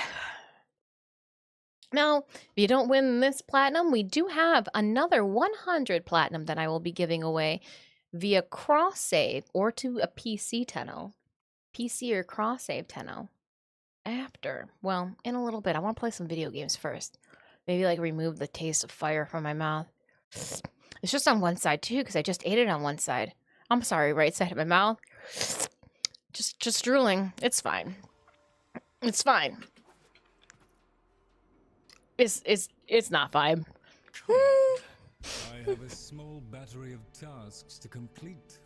Now, if you don't win this platinum, we do have another 100 platinum that I will be giving away via cross save or to a PC tenno. PC or cross save tenno. After, well, in a little bit. I want to play some video games first. Maybe like remove the taste of fire from my mouth. It's just on one side too, because I just ate it on one side. I'm sorry, right side of my mouth. Just drooling. It's fine. It's fine. It's not fine. I have a small battery of tasks to complete.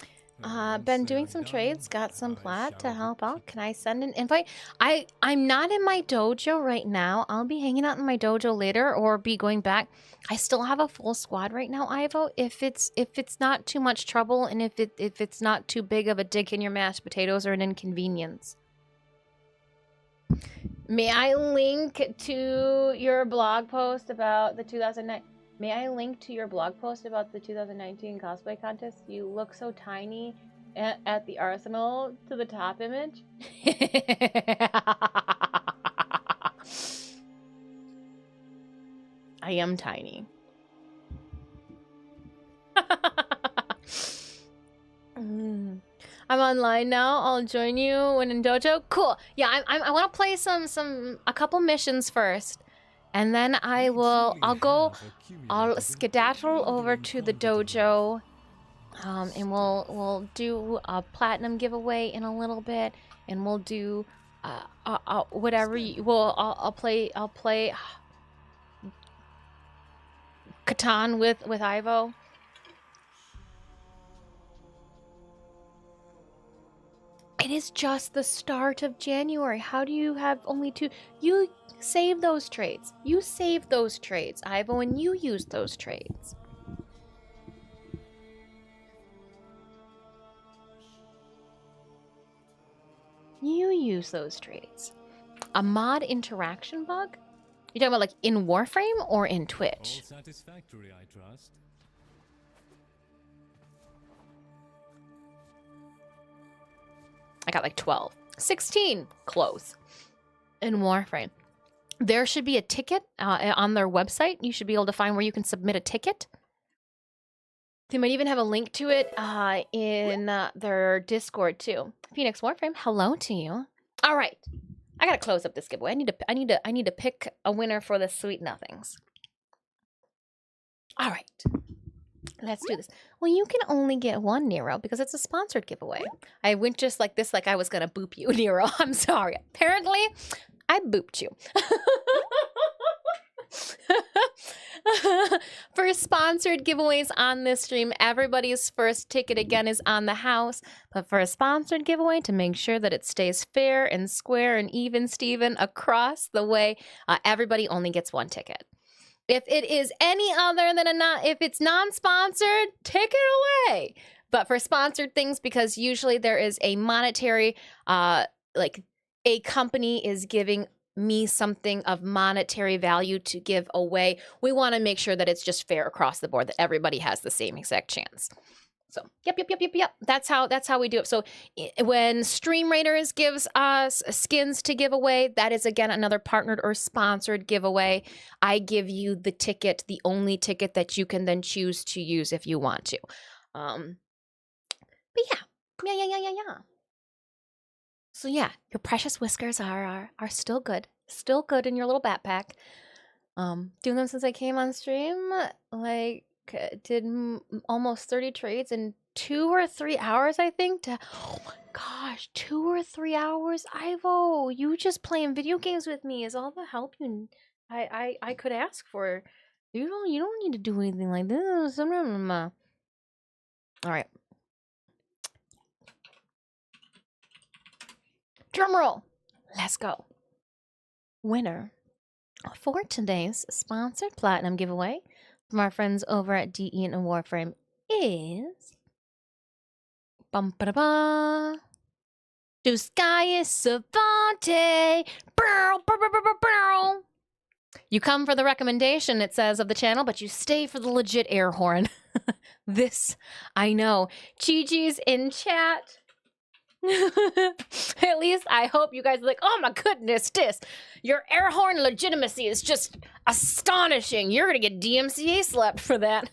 Been doing some trades, got some plat to help out. Can I send an invite? I'm not in my dojo right now. I'll be hanging out in my dojo later or be going back. I still have a full squad right now, Ivo. If it's not too much trouble and if it's not too big of a dig in your mashed potatoes or an inconvenience. May I link to your blog post about the 2009? May I link to your blog post about the 2019 cosplay contest? You look so tiny at the arsenal to the top image. I am tiny. I'm online now. I'll join you when in dojo. Cool. Yeah, I want to play a couple missions first, and then I'll skedaddle over to the dojo, and we'll do a platinum giveaway in a little bit, and we'll do whatever I'll play Catan with Ivo. It is just the start of January. How do you have only 2? You save those trades. You save those trades, Ivo, and you use those trades. You use those trades. A mod interaction bug? You talking about like in Warframe or in Twitch? All satisfactory, I trust. I got like 12. 16. Close. In Warframe. There should be a ticket on their website. You should be able to find where you can submit a ticket. They might even have a link to it in their Discord too. Phoenix Warframe, hello to you. All right. I gotta close up this giveaway. I need to pick a winner for the Sweet Nothings. All right. Let's do this. Well, you can only get one, Nero, because it's a sponsored giveaway. I went just like this, like I was gonna boop you, Nero. I'm sorry. Apparently, I booped you. For sponsored giveaways on this stream, everybody's first ticket again is on the house. But for a sponsored giveaway, to make sure that it stays fair and square and even Steven across the way, everybody only gets one ticket. If it is any other than if it's non-sponsored, take it away. But for sponsored things, because usually there is a monetary, like a company is giving me something of monetary value to give away, we want to make sure that it's just fair across the board, that everybody has the same exact chance. So, yep. That's how we do it. So, when Stream Raiders gives us skins to give away, that is again another partnered or sponsored giveaway. I give you the ticket, the only ticket that you can then choose to use if you want to. But yeah. So yeah, your precious whiskers are still good in your little backpack. Doing them since I came on stream, like did almost 30 trades in 2 or 3 hours, I think. Oh my gosh, 2 or 3 hours, Ivo! You just playing video games with me is all the help I could ask for. You don't need to do anything like this. All right. Drumroll. Let's go. Winner for today's sponsored platinum giveaway from our friends over at DE and Warframe is bum-ba-da-ba. Duskaius Savante. You come for the recommendation, it says, of the channel, but you stay for the legit air horn. This, I know. Gigi's in chat. At least I hope you guys are like, oh my goodness, your air horn legitimacy is just astonishing. You're gonna get DMCA slapped for that.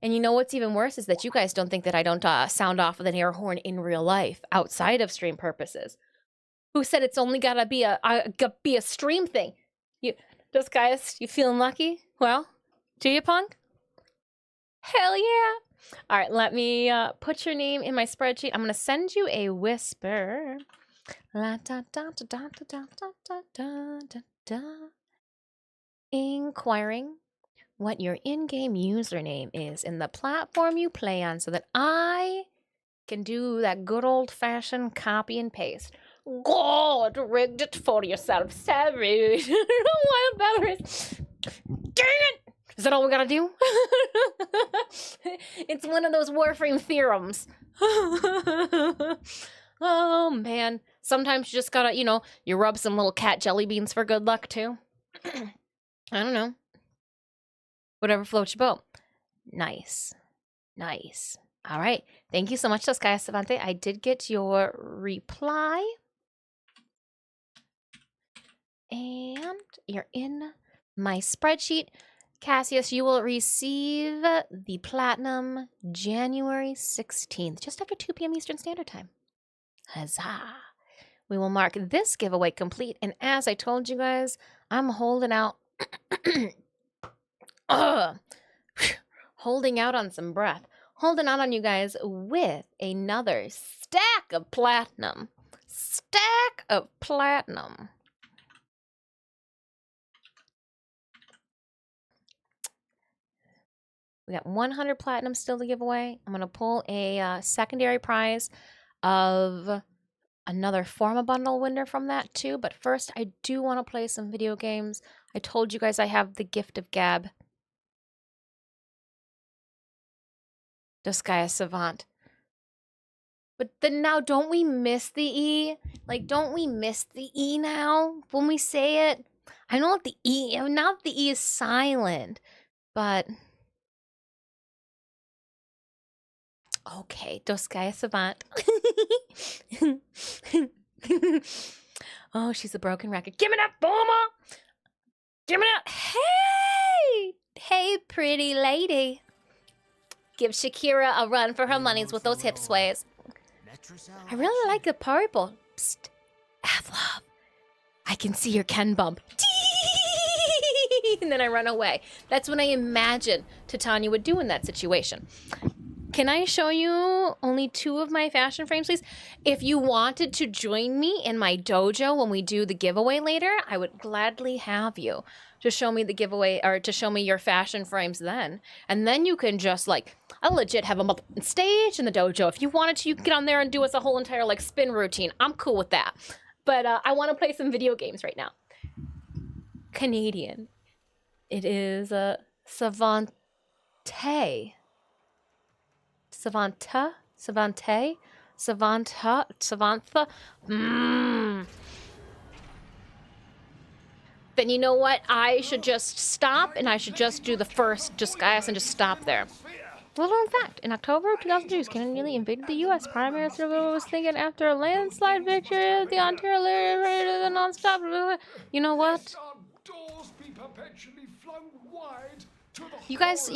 And you know what's even worse is that you guys don't think that I don't sound off with an air horn in real life outside of stream purposes. Who said it's only gotta be a stream thing? Those guys, you feeling lucky? Well, do you, punk? Hell yeah! All right, let me put your name in my spreadsheet. I'm going to send you a whisper. Inquiring what your in-game username is in the platform you play on so that I can do that good old-fashioned copy and paste. God, rigged it for yourself, savage. I don't know why better is. Dang it! Is that all we gotta do? It's one of those Warframe theorems. Oh, man. Sometimes you just gotta, you rub some little cat jelly beans for good luck, too. I don't know. Whatever floats your boat. Nice. Nice. All right. Thank you so much, Skye Savante. I did get your reply. And you're in my spreadsheet. Cassius, you will receive the platinum January 16th, just after 2 p.m. Eastern Standard Time. Huzzah. We will mark this giveaway complete. And as I told you guys, I'm holding out. Holding out on some breath. Holding out on you guys with another stack of platinum. Stack of platinum. We got 100 platinum still to give away. I'm going to pull a secondary prize of another Forma bundle winner from that too. But first, I do want to play some video games. I told you guys I have the gift of gab. Disguise Savant. But then now, don't we miss the E? Like, don't we miss the E now when we say it? I know the E, now that the E is silent, but... Okay, Disguise Savant. Oh, she's a broken record. Give me that, Forma! Give me that. Hey! Hey, pretty lady. Give Shakira a run for her monies with those hip sways. I really like the purple. Psst. Avlov. I can see your Ken bump. And then I run away. That's what I imagine Titania would do in that situation. Can I show you only 2 of my fashion frames, please? If you wanted to join me in my dojo when we do the giveaway later, I would gladly have you to show me the giveaway or to show me your fashion frames then. And then you can just like, I'll legit have them up on stage in the dojo. If you wanted to, you can get on there and do us a whole entire like spin routine. I'm cool with that. But I want to play some video games right now. Canadian. It is Savante. Savanta? Savante? Savanta? Savantha? Then you know what? I should just stop and I should just do the first disguise and just stop there. Little known fact, in October of 2002, Canada nearly invaded the U.S. Prime Minister was thinking after a landslide victory of the Ontario Liberty, the non-stop. You know what? You guys,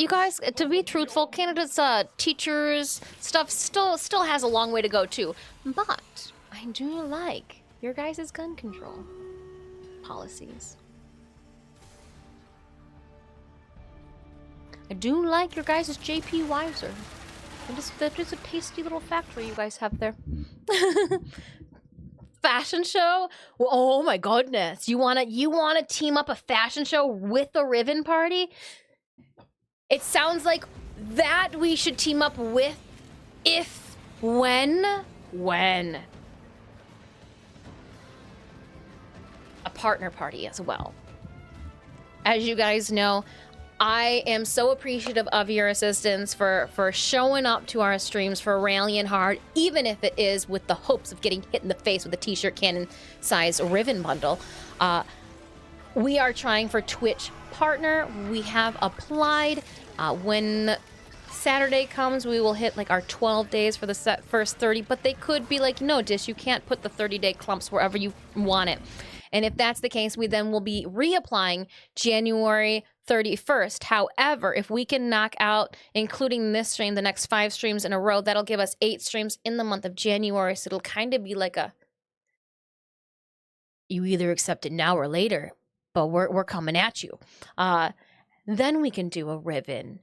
to be truthful, Canada's teachers stuff still has a long way to go too. But I do like your guys' gun control policies. I do like your guys' JP Weiser. That is a tasty little factory you guys have there. Fashion show? Well, oh my goodness! You wanna team up a fashion show with a ribbon party? It sounds like that we should team up with, when a partner party as well. As you guys know, I am so appreciative of your assistance for showing up to our streams, for rallying hard, even if it is with the hopes of getting hit in the face with a t-shirt cannon size ribbon bundle. We are trying for Twitch partner. We have applied. When Saturday comes, we will hit like our 12 days for the first 30, but they could be like, no, Dish, you can't put the 30-day clumps wherever you want it. And if that's the case, we then will be reapplying January 31st. However, if we can knock out, including this stream, the next 5 streams in a row, that'll give us 8 streams in the month of January. So it'll kind of be like you either accept it now or later, but we're coming at you. Then we can do a ribbon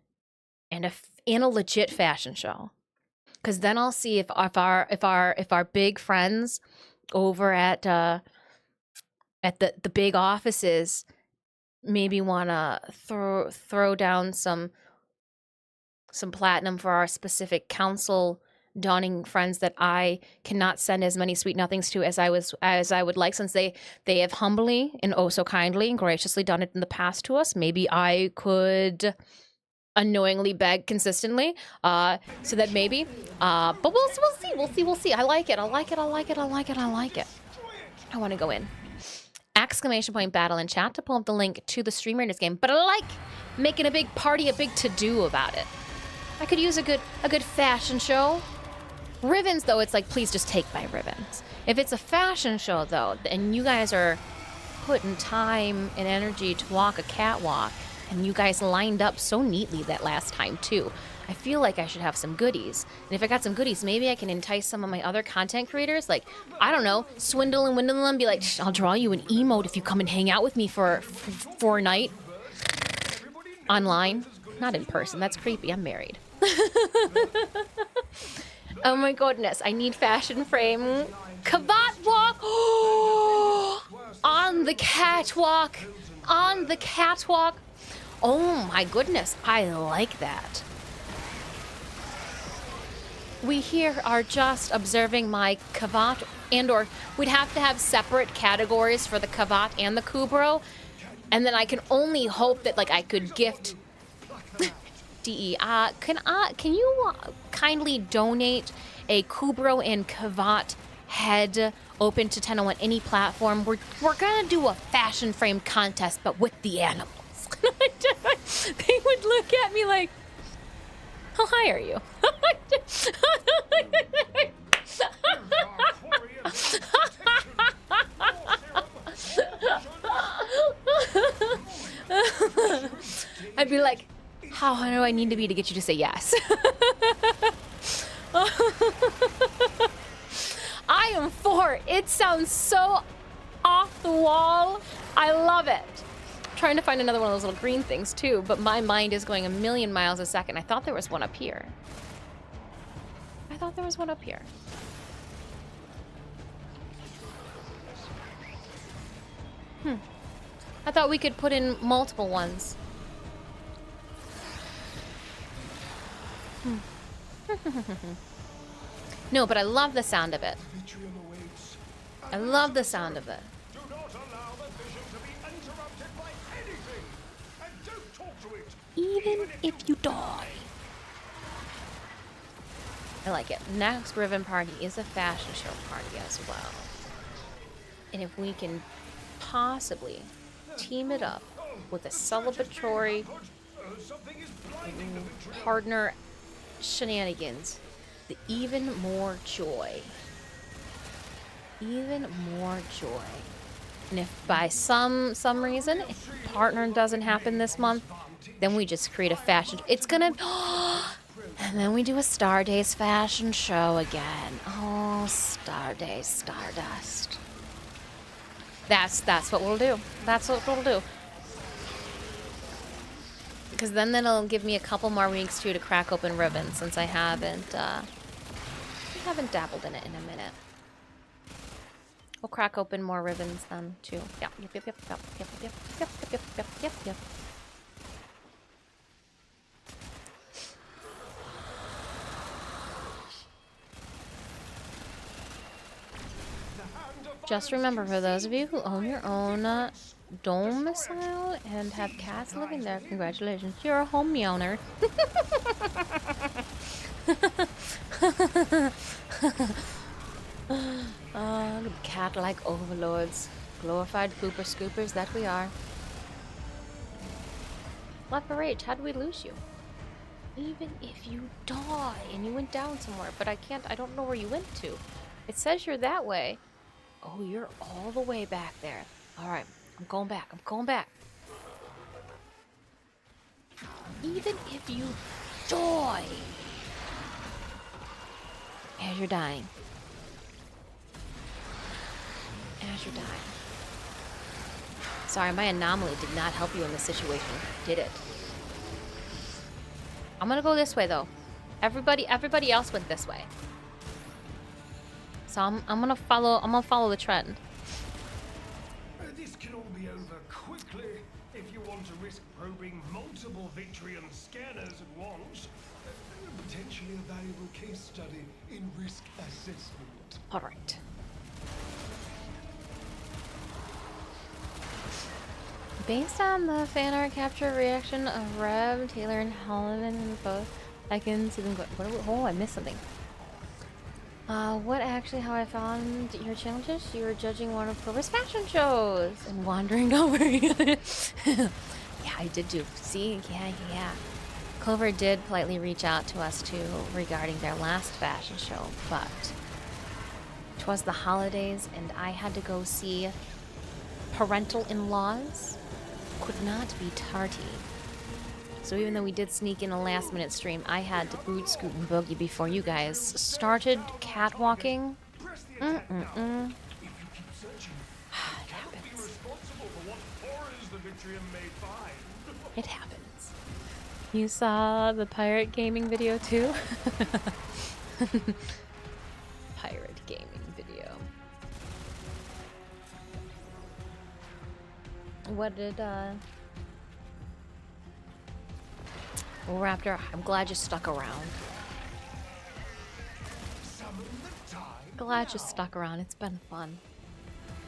and a legit fashion show. Because then I'll see if our big friends over at the big offices maybe want to throw down some platinum for our specific council donning friends that I cannot send as many sweet nothings to as I would like, since they have humbly and oh so kindly and graciously done it in the past to us. Maybe I could unknowingly beg consistently, so that maybe, but we'll see. I like it. I want to go in. Exclamation point battle in chat to pull up the link to the Stream Raiders game, but I like making a big party, a big to-do about it. I could use a good fashion show. Ribbons, though, it's like, please just take my ribbons. If it's a fashion show, though, and you guys are putting time and energy to walk a catwalk, and you guys lined up so neatly that last time, too, I feel like I should have some goodies. And if I got some goodies, maybe I can entice some of my other content creators, like, I don't know, swindle and windle them, be like, I'll draw you an emote if you come and hang out with me for a night. Online. Not in person. That's creepy. I'm married. Oh my goodness. I need fashion frame. Cavat walk. On the catwalk. On the catwalk. Oh my goodness. I like that. We here are just observing my cavat, and or we'd have to have separate categories for the cavat and the kubro, and then I can only hope that like I could gift DE. Can you kindly donate a kubro and cavat head open to 10 on any platform? We're gonna do a fashion frame contest, but with the animals. They would look at me like, how high are you? I'd be like, how high do I need to be to get you to say yes? I am for. It sounds so off the wall. I love it. Trying to find another one of those little green things too, but my mind is going a million miles a second. I thought there was one up here. I thought we could put in multiple ones. No, but I love the sound of it. I love the sound of it. Do not allow the vision to be interrupted by anything. And don't talk to it. Even if you die. I like it. Next Ribbon Party is a fashion show party as well. And if we can possibly team it up with a celebratory partner shenanigans, the even more joy. Even more joy. And if by some reason, if partner doesn't happen this month, then we just create a fashion. It's gonna... And then we do a Stardays fashion show again. Oh, Stardays, Stardust. That's what we'll do. That's what we'll do. Because then that'll give me a couple more weeks too to crack open ribbons, since I haven't dabbled in it in a minute. We'll crack open more ribbons then too. Yep. Just remember, for those of you who own your own domicile and have cats living there, congratulations, you're a homeowner. Cat-like overlords, glorified pooper scoopers that we are. Left for Rage, how do we lose you? Even if you die and you went down somewhere, but I don't know where you went to. It says you're that way. Oh, you're all the way back there. Alright, I'm going back. Even if you die. As you're dying. Sorry, my anomaly did not help you in this situation, did it? I'm gonna go this way, though. Everybody else went this way. So I'm gonna follow the trend. This can all be over quickly if you want to risk probing multiple Victorian scanners at once. Potentially a valuable case study in risk assessment. All right. Based on the fan art capture reaction of Reb, Taylor, and Helen and both, I can see them go. Oh, I missed something. What actually how I found your challenges? You were judging one of Cobra's fashion shows and wandering over. Yeah, I did do. See, yeah. Clover did politely reach out to us too regarding their last fashion show, but 'twas the holidays and I had to go see parental in-laws. Could not be tardy. So even though we did sneak in a last-minute stream, I had to boot, scoot, and boogie before you guys started catwalking. Mm-mm-mm. It happens. It happens. You saw the pirate gaming video too? Pirate gaming video. What did, Well, Raptor, I'm glad you stuck around. Glad you stuck around. It's been fun.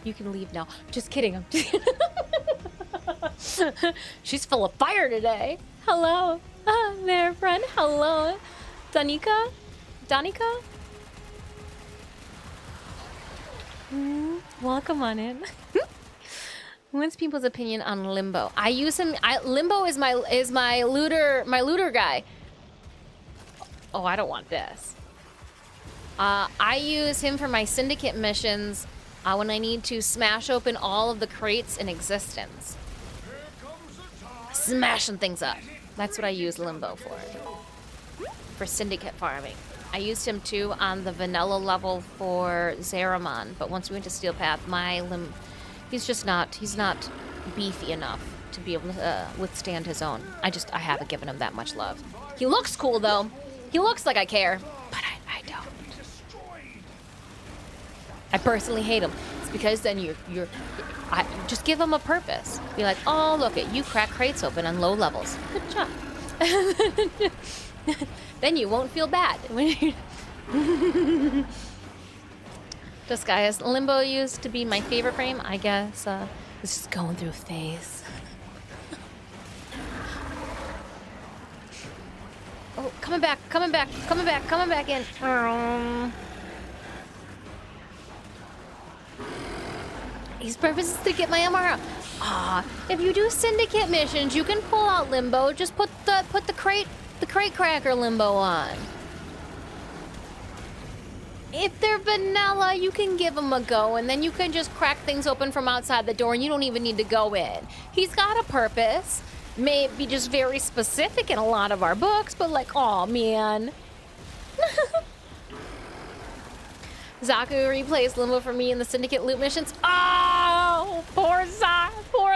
You can leave now. Just kidding. I'm just She's full of fire today. Hello. There, friend. Hello. Danica? Danica? Welcome on in. What's people's opinion on Limbo? I use him. Limbo is my looter guy. Oh, I don't want this. I use him for my syndicate missions when I need to smash open all of the crates in existence. Smashing things up. That's what I use Limbo for syndicate farming. I used him too on the vanilla level for Zeramon, but once we went to Steel Path, he's not beefy enough to be able to withstand his own. I haven't given him that much love. He looks cool though. He looks like I care, but I don't. I personally hate him. It's because then I just give him a purpose. Be like, oh look it, you crack crates open on low levels. Good job. Then you won't feel bad. Disguise. Limbo used to be my favorite frame. I guess it's just going through a phase. Oh, coming back in. His purpose is to get my MR out. If you do syndicate missions, you can pull out Limbo. Just put the crate cracker Limbo on. If they're vanilla, you can give them a go, and then you can just crack things open from outside the door, and you don't even need to go in. He's got a purpose. May be just very specific in a lot of our books, but like, oh man. Zaku replays Limbo for me in the Syndicate loot missions. Oh, poor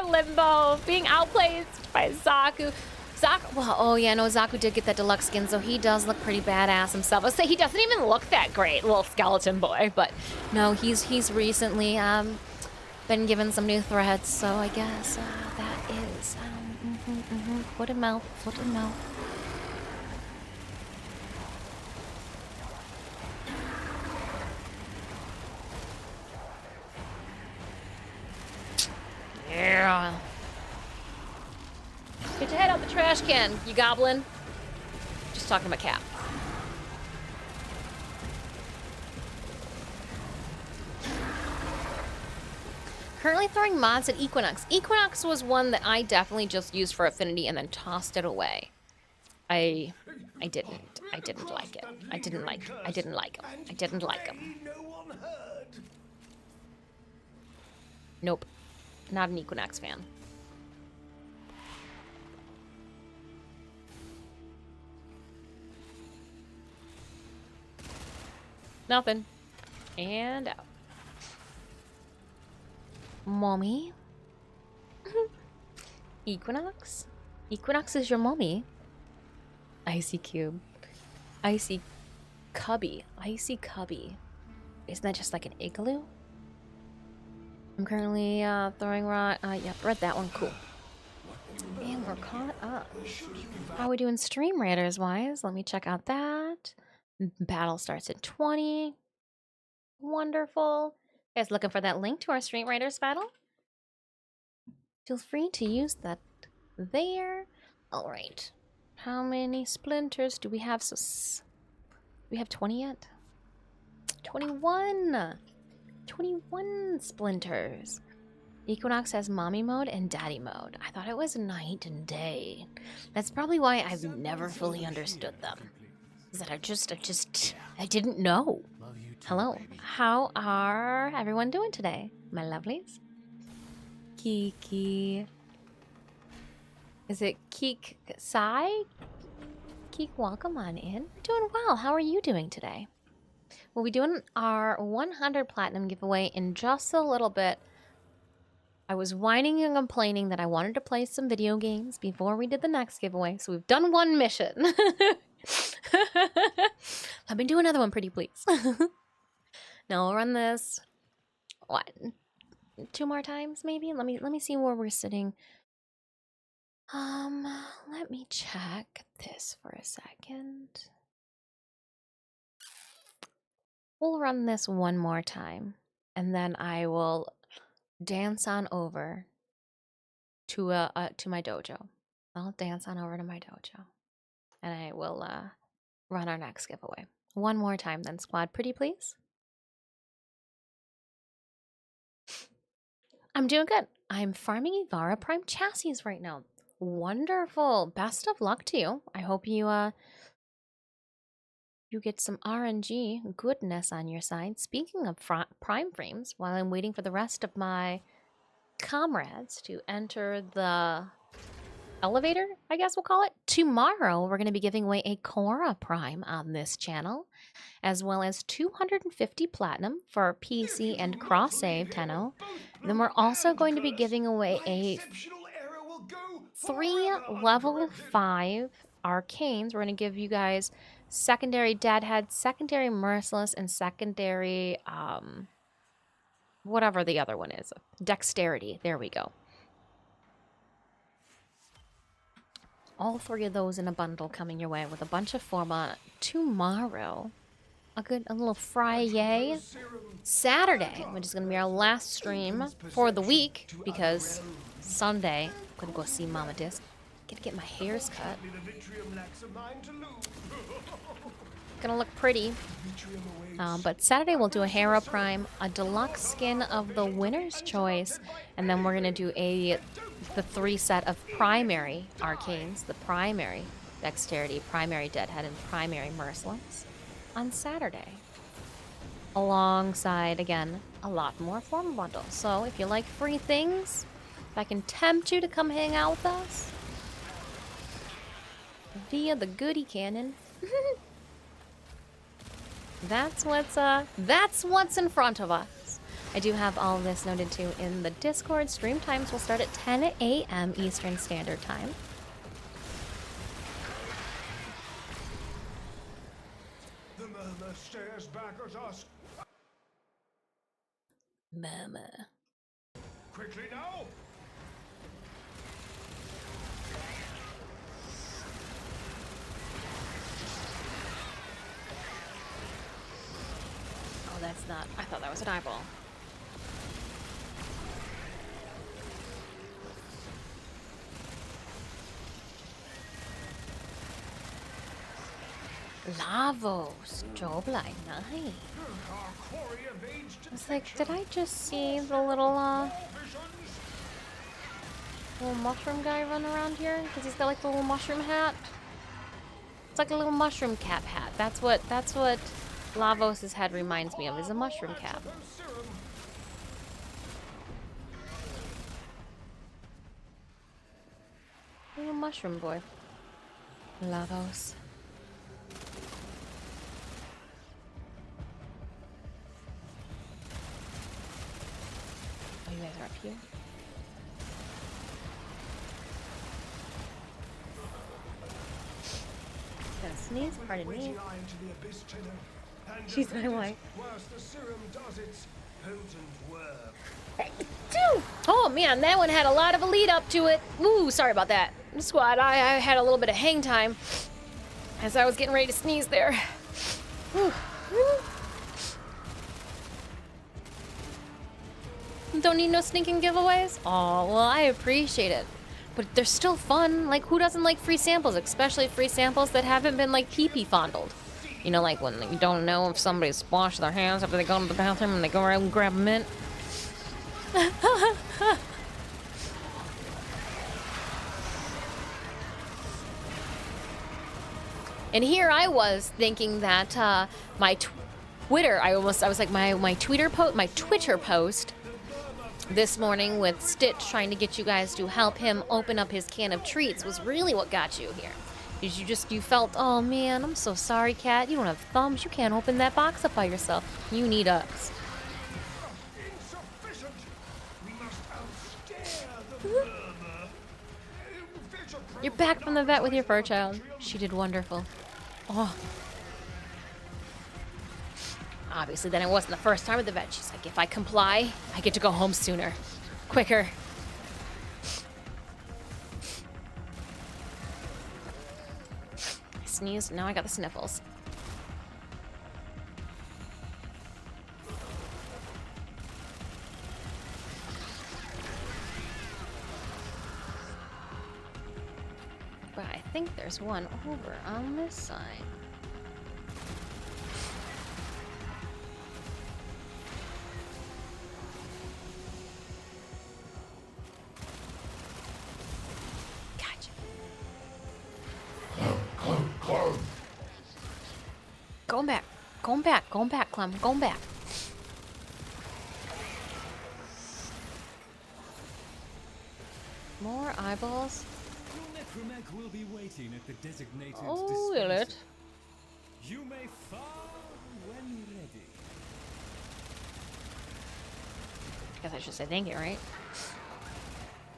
Limbo, being outplaced by Zaku. Zaku did get that deluxe skin, so he does look pretty badass himself. I'll say he doesn't even look that great, little skeleton boy, but no, he's recently been given some new threads, so I guess that is foot and mouth. Yeah. Get your head out the trash can, you goblin. Just talking to my cat. Currently throwing mods at Equinox. Equinox was one that I definitely just used for affinity and then tossed it away. I didn't like it. I didn't like him. Nope. Not an Equinox fan. Nothing. And out. Mommy? Equinox? Equinox is your mommy. Icy Cube. Icy Cubby. Icy Cubby. Isn't that just like an igloo? I'm currently throwing rock. Yep, read that one. Cool. And we're caught up. How are we doing Stream Raiders wise? Let me check out that. Battle starts at 20. Wonderful. You guys looking for that link to our Stream Raiders battle? Feel free to use that there. All right. How many splinters do we have? So we have 20 yet? 21. 21 splinters. Equinox has mommy mode and daddy mode. I thought it was night and day. That's probably why I've never fully understood them. Is that I didn't know. Love you too, Hello. baby. How are everyone doing today, my lovelies? Kiki. Is it Keek Sai? Keek, welcome on in. Doing well. How are you doing today? We'll be doing our 100 platinum giveaway in just a little bit. I was whining and complaining that I wanted to play some video games before we did the next giveaway, so we've done one mission. Let me do another one, pretty please. Now we'll run this, what, 2 more times maybe? Let me see where we're sitting. Let me check this for a second. We'll run this one more time, and then I will dance on over to my dojo. I'll dance on over to my dojo, and I will run our next giveaway one more time. Then, squad, pretty please. I'm doing good. I'm farming Ivara Prime chassis right now. Wonderful. Best of luck to you. I hope you you get some RNG goodness on your side. Speaking of prime frames, while I'm waiting for the rest of my comrades to enter the elevator, I guess we'll call it, tomorrow we're going to be giving away a Cora Prime on this channel, as well as 250 platinum for PC and cross-save Tenno. Then we're also going to be giving away a 3 level 5 arcanes. We're going to give you guys secondary Deadhead, secondary Merciless, and secondary, whatever the other one is. Dexterity. There we go. All 3 of those in a bundle coming your way with a bunch of forma tomorrow. A little Friday. Saturday, which is going to be our last stream for the week, because Sunday, I'm going to go see Mama Disc. Gonna get my hairs cut. Gonna look pretty. But Saturday we'll do a Hera Prime, a deluxe skin of the winner's choice, and then we're gonna do the 3 set of primary arcanes, the primary Dexterity, primary Deadhead, and primary Merciless on Saturday. Alongside, again, a lot more form bundles. So if you like free things, if I can tempt you to come hang out with us via the goodie cannon, that's what's in front of us. I do have all of this noted too in the Discord. Stream times will start at 10 a.m. Eastern Standard Time. The murmur stares back at us. Mama. Quickly now! Oh, that's not. I thought that was an eyeball. Lavos, Jobline, nice. It's like, did I just see the little mushroom guy run around here? Because he's got like the little mushroom hat. It's like a little mushroom cap hat. That's what Lavos' head reminds me of, is a mushroom cap. Little mushroom boy. Lavos. Oh, you guys are up here? Gonna sneeze, pardon me. She's my wife. Oh man, that one had a lot of a lead up to it. Ooh, sorry about that. Squad, I had a little bit of hang time as I was getting ready to sneeze there. Don't need no sneaking giveaways? Oh, well, I appreciate it. But they're still fun. Like, who doesn't like free samples? Especially free samples that haven't been, like, pee-pee fondled. You know, like when you don't know if somebody's washed their hands after they go to the bathroom and they go around and grab a mint. And here I was thinking that my Twitter, I was like my Twitter post this morning with Stitch trying to get you guys to help him open up his can of treats was really what got you here. Because you felt, oh man, I'm so sorry, Cat. You don't have thumbs. You can't open that box up by yourself. You need us. Insufficient. We must outstare the murmur. You're back from the vet with your fur child. She did wonderful. Oh. Obviously, then it wasn't the first time at the vet. She's like, if I comply, I get to go home sooner. Quicker. I sneezed, now I got the sniffles. But I think there's one over on this side. Gotcha. Going back. Going back. Going back, Clem. Going back. More eyeballs. Your necromech will be waiting at the designated Oh, will it? dispenser. You may fire when ready. Guess I should say thank you, right?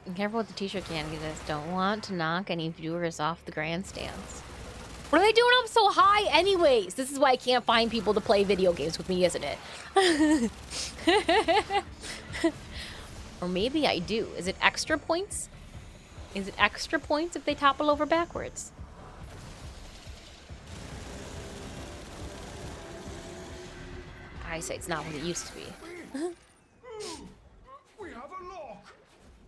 Be careful with the t-shirt can because I don't want to knock any viewers off the grandstands. What are they doing up so high anyways? This is why I can't find people to play video games with me, isn't it? Or maybe I do. Is it extra points? Is it extra points if they topple over backwards? Eyesight's not what it used to be. We have a lock.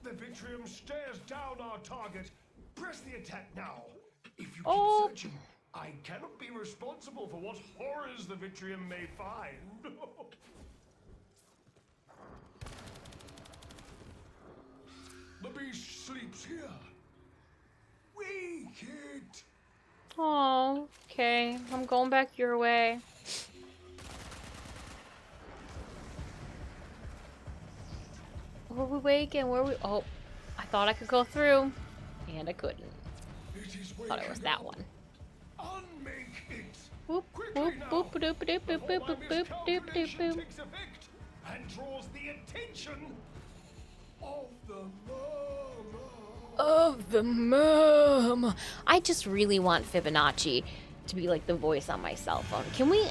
The Vitrium stares down our target. Press the attack now. If you keep searching, I cannot be responsible for what horrors the Vitrium may find. The beast sleeps here. Wake it. Oh, okay. I'm going back your way. Were we waking? Were we? Oh, I thought I could go through, and I couldn't. Thought it was that one. Unmake it. Boop, boop, boop, boop, boop, boop, boop, boop, boop, boop, boop, boop. Takes effect and draws the attention of the murmur. Of the mom. I just really want Fibonacci to be like the voice on my cell phone. Can we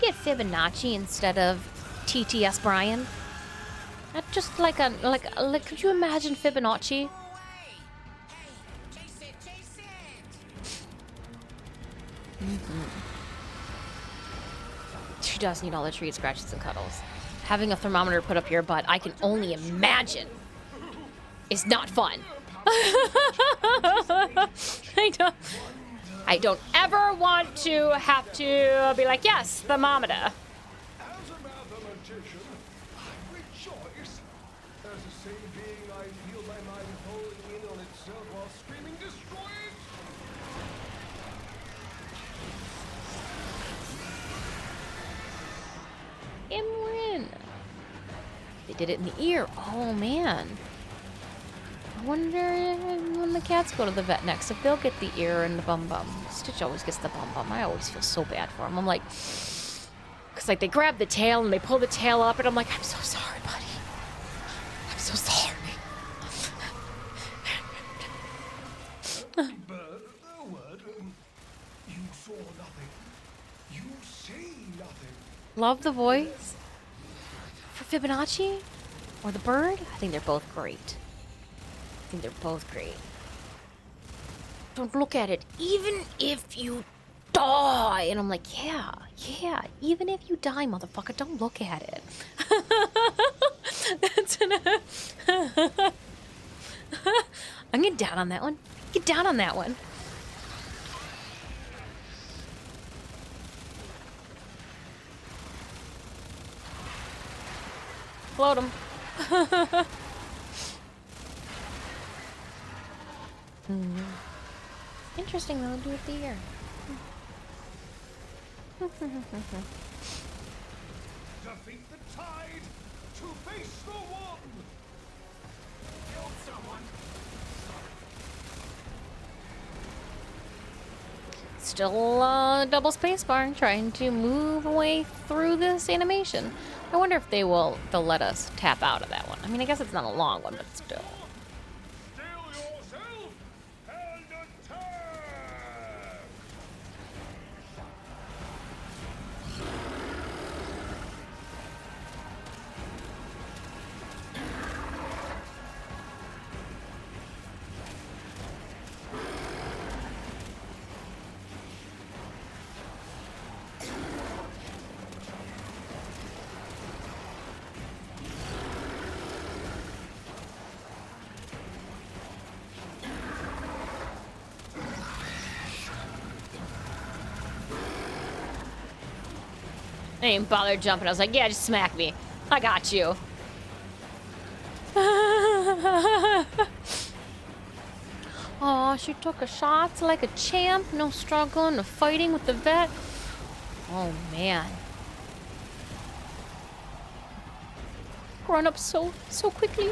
get Fibonacci instead of TTS Brian? Not just like could you imagine Fibonacci? Chase it! She does need all the treat scratches and cuddles. Having a thermometer put up your butt, I can only imagine, is not fun. I don't ever want to have to be like, yes, thermometer. As a mathematician, I rejoice. As a sane being, I feel my mind holding in on itself while screaming, destroy it! Imrin. They did it in the ear. Oh man. I wonder when the cats go to the vet next if they'll get the ear and the bum bum. Stitch always gets the bum bum. I always feel so bad for him. I'm like, because like they grab the tail and they pull the tail up and I'm like, I'm so sorry, buddy. I'm so sorry. Bird, a word. You saw nothing. You say nothing. Love the voice for Fibonacci or the bird. I think they're both great. I think they're both great. Don't look at it, even if you die. And I'm like, yeah, even if you die, motherfucker, don't look at it. I'm getting down on that one. Get down on that one. Float him. Interesting though, do it the year. Defeat the tide to face the one. Killed someone. Still double spacebar trying to move away through this animation. I wonder if they'll let us tap out of that one. I mean, I guess it's not a long one, but still. Steel yourself and attack. I didn't bother jumping. I was like, yeah, just smack me. I got you. Aw, she took a shot like a champ. No struggling, no fighting with the vet. Oh, man. Grown up so quickly.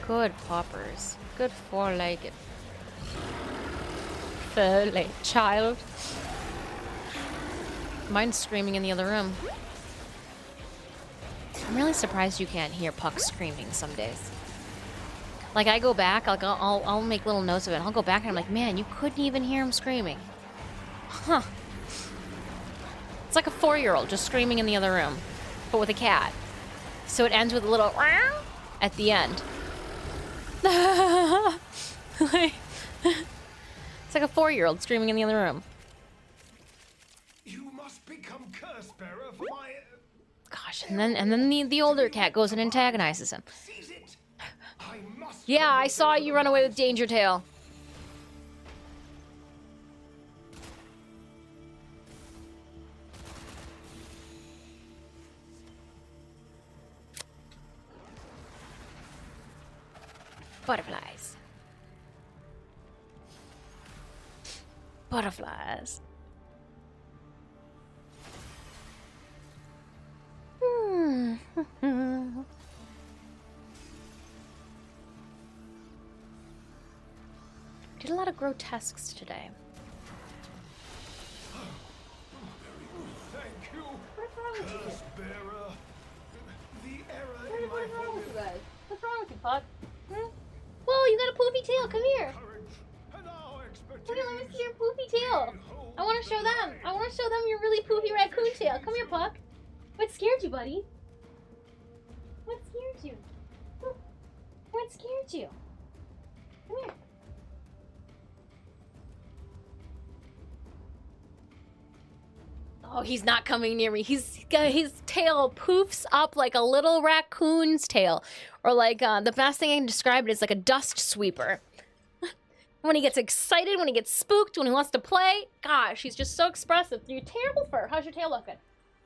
Good poppers. Good four-legged. Fur-legged child. Mine's screaming in the other room. I'm really surprised you can't hear Puck screaming some days. Like, I go back, I'll make little notes of it. I'll go back and I'm like, man, you couldn't even hear him screaming. Huh. It's like a 4-year-old just screaming in the other room, but with a cat. So it ends with a little at the end. Like, it's like a 4-year-old screaming in the other room. You must become curse bearer for my. Gosh, and then the older cat goes and antagonizes him. Seize it. I must. Yeah, I saw you run away with Danger Tail. Butterflies. Butterflies. Did a lot of grotesques today. Thank you, curse bearer. The error in my formula. What's wrong with you, Puck? Whoa, you got a poofy tail. Come here. Courage and our expertise. Come here, let me see your poofy tail. I want to show them. I want to show them your really poofy raccoon tail. Come here, Puck. What scared you, buddy? What scared you? What scared you? Come here. Oh, he's not coming near me. His tail poofs up like a little raccoon's tail. Or like, the best thing I can describe it is like a dust sweeper. When he gets excited, when he gets spooked, when he wants to play. Gosh, he's just so expressive. Your terrible fur. How's your tail looking?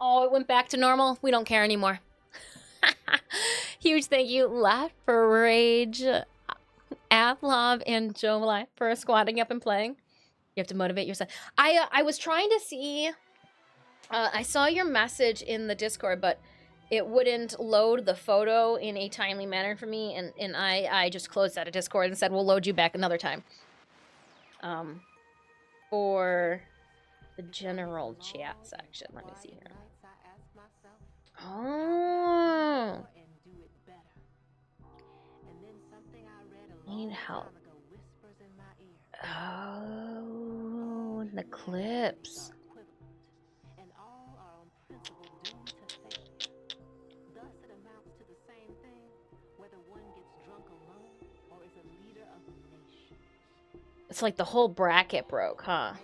Oh, it went back to normal. We don't care anymore. Huge thank you, Laugh for Rage, Atlov, and Jomali for squatting up and playing. You have to motivate yourself. I was trying to see... I saw your message in the Discord, but it wouldn't load the photo in a timely manner for me, and I just closed out of Discord and said, we'll load you back another time. For the general chat section. Let me see here. Oh. Need help. Oh, the clips. It's like the whole bracket broke, huh?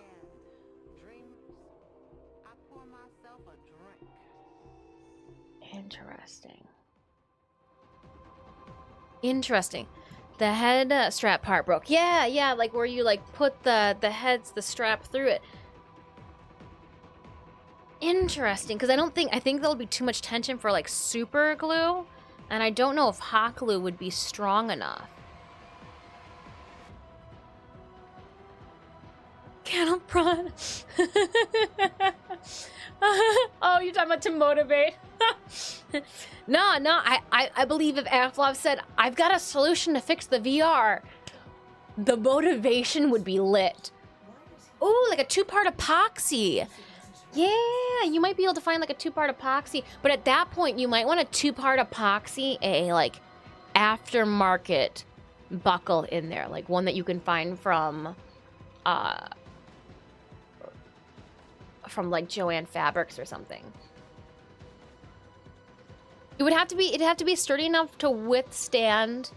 Interesting. Interesting. The head strap part broke. Yeah, like where you like put the strap through it. Interesting, because I think there'll be too much tension for like super glue, and I don't know if hot glue would be strong enough. Cattle prod. Oh, you're talking about to motivate. No, I believe if Aflov said, I've got a solution to fix the VR, the motivation would be lit. Ooh, like a 2-part epoxy. Yeah, you might be able to find like a 2-part epoxy, but at that point you might want a 2-part epoxy, a like aftermarket buckle in there, like one that you can find from like Joann Fabrics or something. It'd have to be sturdy enough to withstand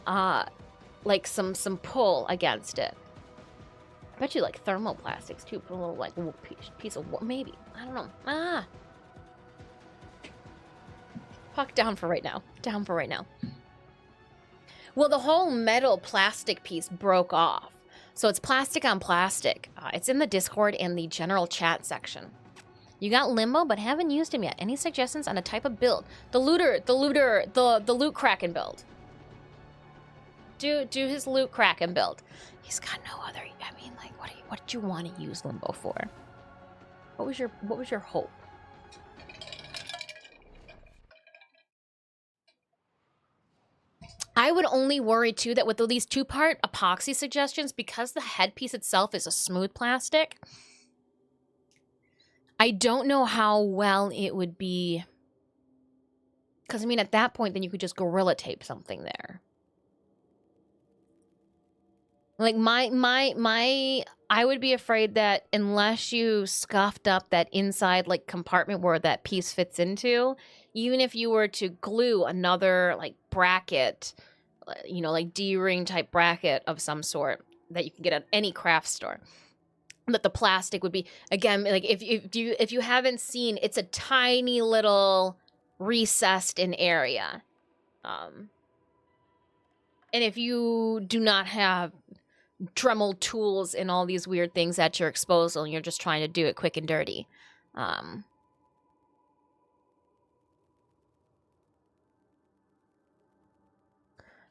like some pull against it. I bet you like thermoplastics too. Put a little like piece of wood, maybe. I don't know. Puck down for right now. Down for right now. Well, the whole metal plastic piece broke off. So it's plastic on plastic. It's in the Discord and the general chat section. You got Limbo, but haven't used him yet. Any suggestions on a type of build? The loot Kraken build. Do his loot Kraken build. He's got no other. I mean, like, what did you want to use Limbo for? What was your hope? I would only worry too that with these 2-part epoxy suggestions, because the headpiece itself is a smooth plastic, I don't know how well it would be. Because I mean, at that point, then you could just Gorilla Tape something there. Like I would be afraid that unless you scuffed up that inside like compartment where that piece fits into, even if you were to glue another like bracket, you know, like D-ring type bracket of some sort that you can get at any craft store, that the plastic would be, again, like if you haven't seen, it's a tiny little recessed in area. And if you do not have Dremel tools and all these weird things at your disposal, and you're just trying to do it quick and dirty.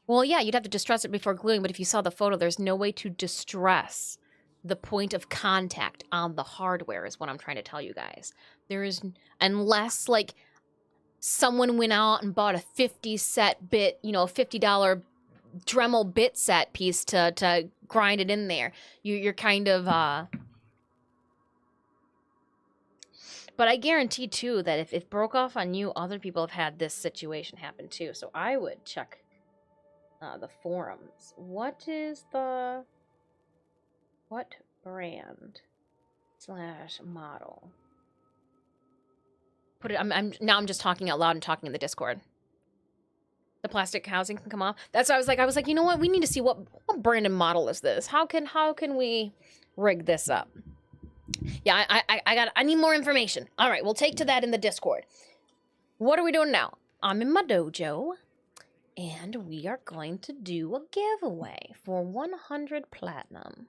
Well, yeah, you'd have to distress it before gluing, but if you saw the photo, there's no way to distress the point of contact on the hardware is what I'm trying to tell you guys. There is, unless, like, someone went out and bought a 50-set bit, you know, $50 Dremel bit set piece to grind it in there. You're kind of, but I guarantee, too, that if it broke off on you, other people have had this situation happen, too. So I would check the forums. What brand / model? Put it, now I'm just talking out loud and talking in the Discord. The plastic housing can come off. That's why I was like, you know what? We need to see what brand and model is this? How can we rig this up? Yeah, I need more information. All right, we'll take to that in the Discord. What are we doing now? I'm in my dojo, and we are going to do a giveaway for 100 platinum.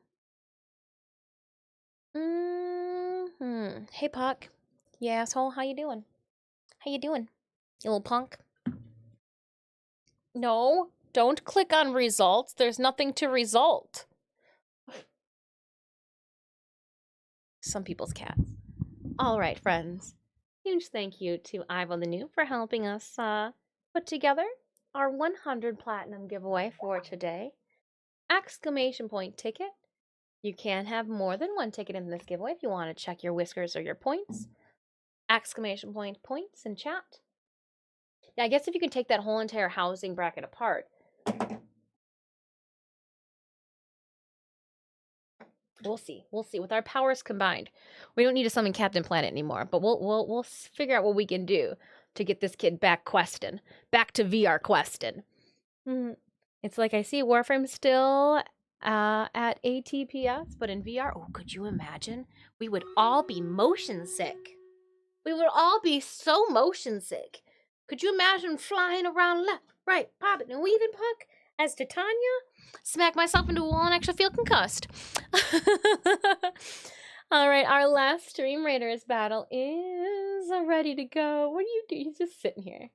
Hey, Puck. You asshole, how you doing? How you doing, you little punk? No, don't click on results. There's nothing to result. Some people's cats. All right, friends. Huge thank you to Ivo the Noob for helping us put together our 100 platinum giveaway for today. Exclamation point ticket. You can have more than one ticket in this giveaway if you want to check your whiskers or your points. Exclamation point points in chat. Yeah, I guess if you can take that whole entire housing bracket apart. We'll see. We'll see. With our powers combined, we don't need to summon Captain Planet anymore. But we'll figure out what we can do to get this kid back questing, back to VR questing. It's like I see Warframe still at ATPS, but in VR, oh, could you imagine? We would all be motion sick. We would all be so motion sick. Could you imagine flying around left, right, popping and weaving, Puck? As Titania? Smack myself into a wall and actually feel concussed. Alright, our last Stream Raiders battle is ready to go. What do you do? He's just sitting here.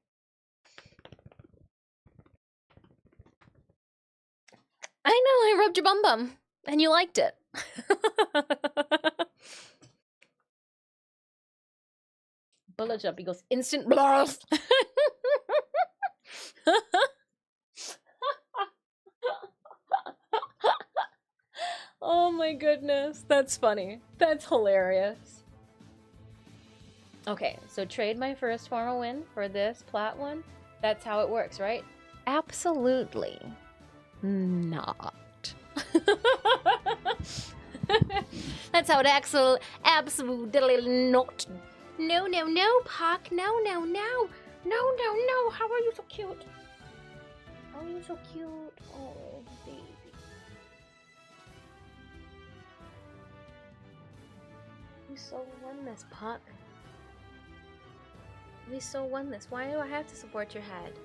I know, I rubbed your bum bum. And you liked it. Bullet jump, he goes instant blast. Oh my goodness, that's funny. That's hilarious. Okay, so trade my first formal win for this plat one. That's how it works, right? Absolutely not. That's how it absolutely not. No, no, no, Puck. No, no, no. No, no, no. How are you so cute? How are you so cute? Oh, baby. We so won this, Puck. We so won this. Why do I have to support your head?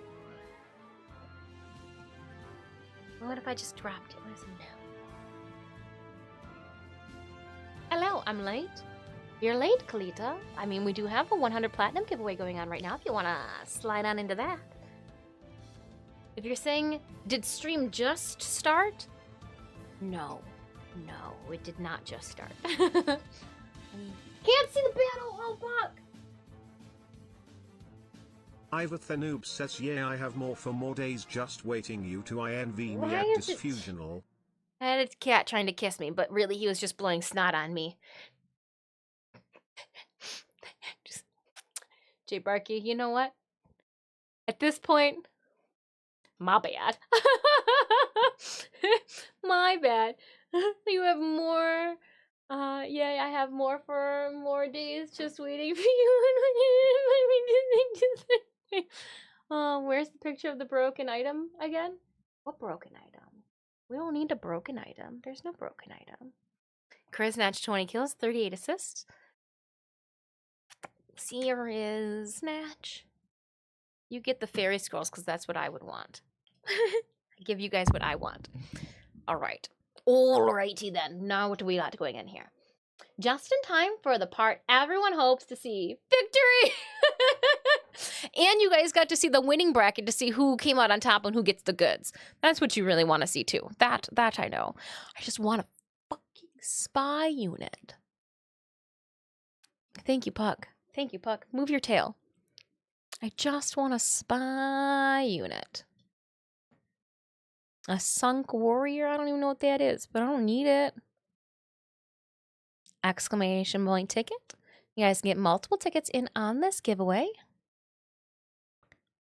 What if I just dropped it? Listen now. Hello, I'm late. You're late, Kalita. I mean, we do have a 100 platinum giveaway going on right now if you want to slide on into that. If you're saying, did stream just start? No. No, it did not just start. Can't see the battle, oh fuck! Ivor the Noob says, yeah, I have more for more days just waiting you to INV me Why at is it- Disfusional. I had a cat trying to kiss me, but really he was just blowing snot on me. Just... Jay Barkey, you know what? At this point, my bad. My bad. You have more. Yeah, I have more for more days just waiting for you. Where's the picture of the broken item again? What broken item? We don't need a broken item. There's no broken item. Chris Snatch 20 kills, 38 assists. Here is Snatch. You get the fairy scrolls because that's what I would want. I give you guys what I want. All right. Alrighty then. Now what do we got going in here? Just in time for the part everyone hopes to see. Victory! And you guys got to see the winning bracket to see who came out on top and who gets the goods. That's what you really want to see too. That I know. I just want a fucking spy unit. Thank you, Puck. Thank you, Puck. Move your tail. I just want a spy unit. A sunk warrior? I don't even know what that is, but I don't need it. Exclamation point ticket. You guys can get multiple tickets in on this giveaway.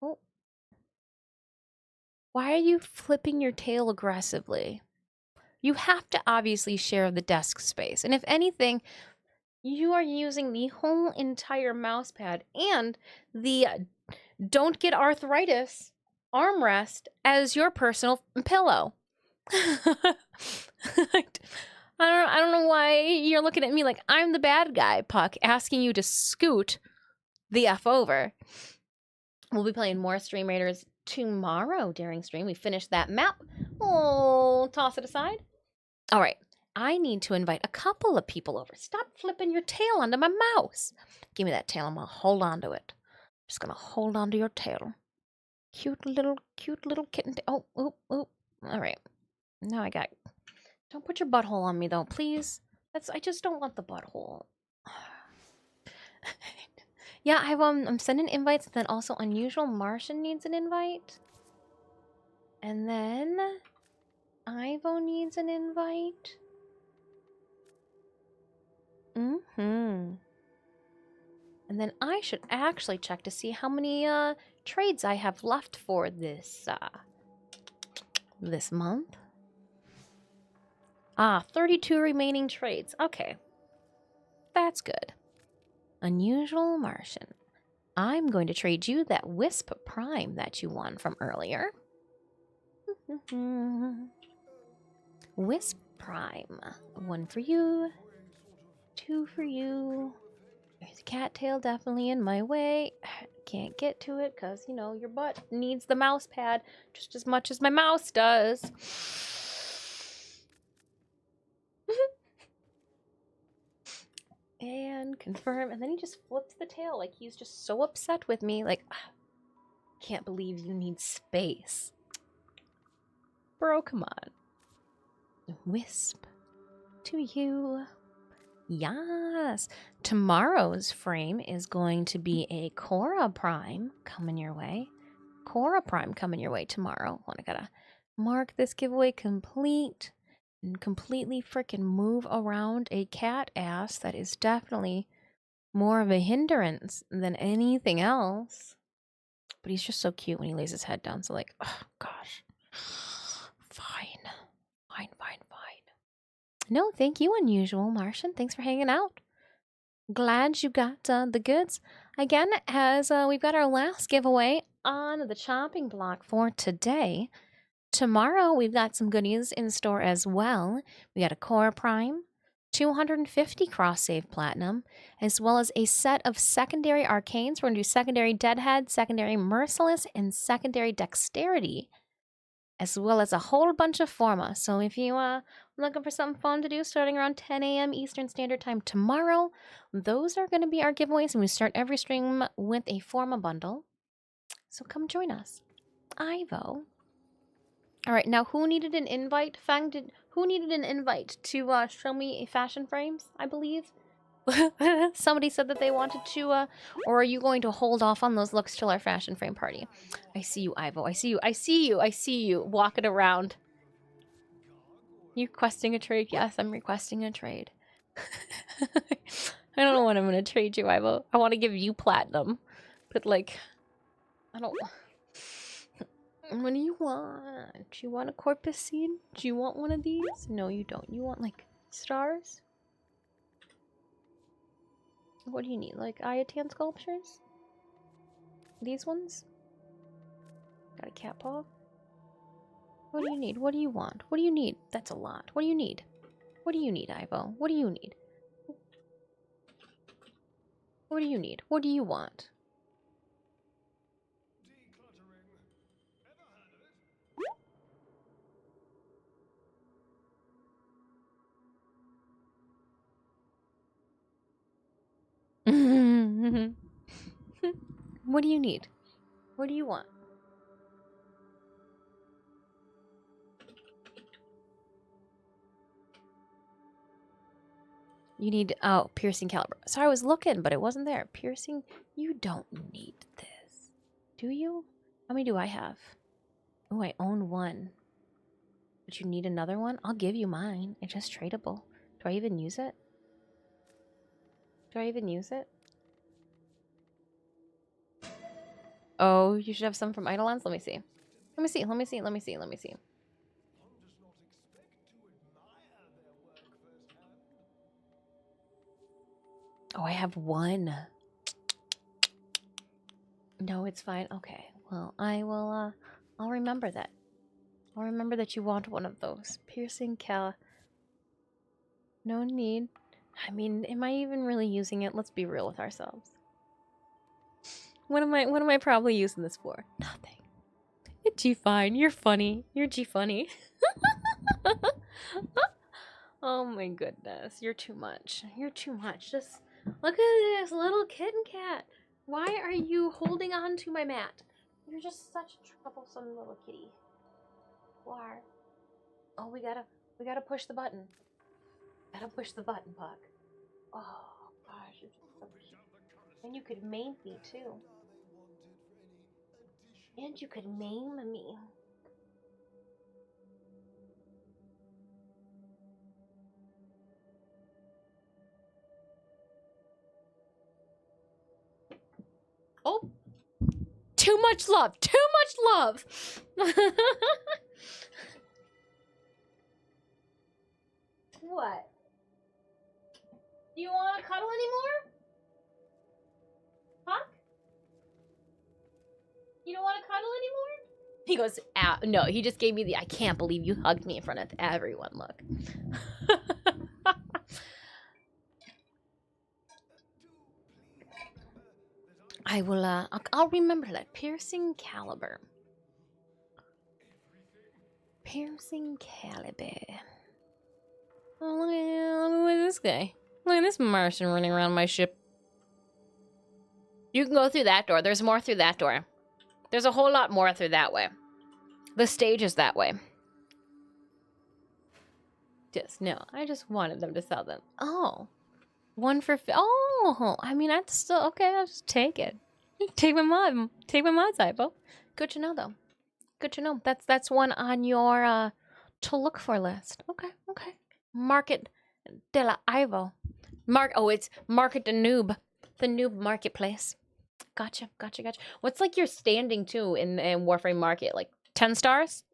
Oh. Why are you flipping your tail aggressively? You have to obviously share the desk space. And if anything, you are using the whole entire mouse pad and the don't get arthritis armrest as your personal pillow. I don't know why you're looking at me like I'm the bad guy, Puck, asking you to scoot the F over. We'll be playing more Stream Raiders tomorrow during stream. We finished that map. Oh, toss it aside. All right. I need to invite a couple of people over. Stop flipping your tail onto my mouse. Give me that tail. I'm going to hold on to it. I'm just going to hold on to your tail. Cute little kitten. Oh. All right. Now I got... Don't put your butthole on me, though, please. I just don't want the butthole. Yeah, I'm sending invites. Then also Unusual Martian needs an invite. And then Ivo needs an invite. And then I should actually check to see how many trades I have left for this month. 32 remaining trades. Okay. That's good. Unusual Martian. I'm going to trade you that Wisp Prime that you won from earlier. Wisp Prime. 1 for you. 2 for you. There's a cattail definitely in my way. Can't get to it because, you know, your butt needs the mouse pad just as much as my mouse does. And confirm. And then he just flips the tail like he's just so upset with me. Like, can't believe you need space. Bro, come on. Wisp to you. Yes. Tomorrow's frame is going to be a Cora Prime coming your way. Cora Prime coming your way tomorrow. Well, I gotta mark this giveaway complete and completely freaking move around a cat ass that is definitely more of a hindrance than anything else. But he's just so cute when he lays his head down. So like, oh gosh. Fine. No, thank you, Unusual Martian. Thanks for hanging out. Glad you got the goods. Again, as we've got our last giveaway on the chopping block for today. Tomorrow, we've got some goodies in store as well. We got a Core Prime, 250 cross-save platinum, as well as a set of secondary arcanes. We're going to do secondary Deadhead, secondary Merciless, and secondary Dexterity, as well as a whole bunch of Forma. So if you looking for something fun to do starting around 10 a.m. Eastern Standard Time tomorrow, those are going to be our giveaways, and we start every stream with a Forma bundle. So come join us. Ivo. All right, now who needed an invite? Fang, who needed an invite to show me fashion frames, I believe? Somebody said that they wanted to, or are you going to hold off on those looks till our fashion frame party? I see you, Ivo. I see you walking around. You requesting a trade? Yes, I'm requesting a trade. I don't know what I'm going to trade you, Ivo. I want to give you platinum. But, like, I don't... What do you want? Do you want a corpus seed? Do you want one of these? No, you don't. You want, like, stars? What do you need? Like, Ayatan sculptures? These ones? Got a cat paw? What do you need? What do you want? What do you need? That's a lot. What do you need? What do you need, Ivo? What do you need? What do you need? What do you want? What do you need? What do you want? You need, oh, piercing caliber. Sorry, I was looking, but it wasn't there. Piercing, you don't need this. Do you? How many do I have? Oh, I own one. But you need another one? I'll give you mine. It's just tradable. Do I even use it? Do I even use it? Oh, you should have some from Eidolons? Let me see. Let me see. Oh, I have one. No, it's fine. Okay. Well, I will, I'll remember that. I'll remember that you want one of those. Piercing cal... No need. I mean, am I even really using it? Let's be real with ourselves. What am I probably using this for? Nothing. G-Fine, you're funny. You're G-Funny. Oh my goodness. You're too much. You're too much. Just look at this little kitten cat. Why are you holding on to my mat? You're just such a troublesome little kitty. Why? Oh, we gotta push the button. Gotta push the button, Puck. Oh gosh, you're just so cute. And you could maim me too. And you could maim me. Oh! Too much love! Too much love! What? Do you want to cuddle anymore? Huh? You don't want to cuddle anymore? He goes, ah, no, he just gave me the, I can't believe you hugged me in front of everyone, look. I will, I'll remember that. Piercing caliber. Piercing caliber. Oh, look at this guy. Look at this Martian running around my ship. You can go through that door. There's more through that door. There's a whole lot more through that way. The stage is that way. No, I just wanted them to sell them. Oh. One for... Oh, I mean, I'd still... Okay, I'll just take it. Take my mod. Take my mod typo. Good to know, though. Good to know. That's one on your to look for list. Okay, okay. Market de la Ivo. It's Market the Noob. The Noob Marketplace. Gotcha. What's like your standing too in Warframe Market? Like 10 stars?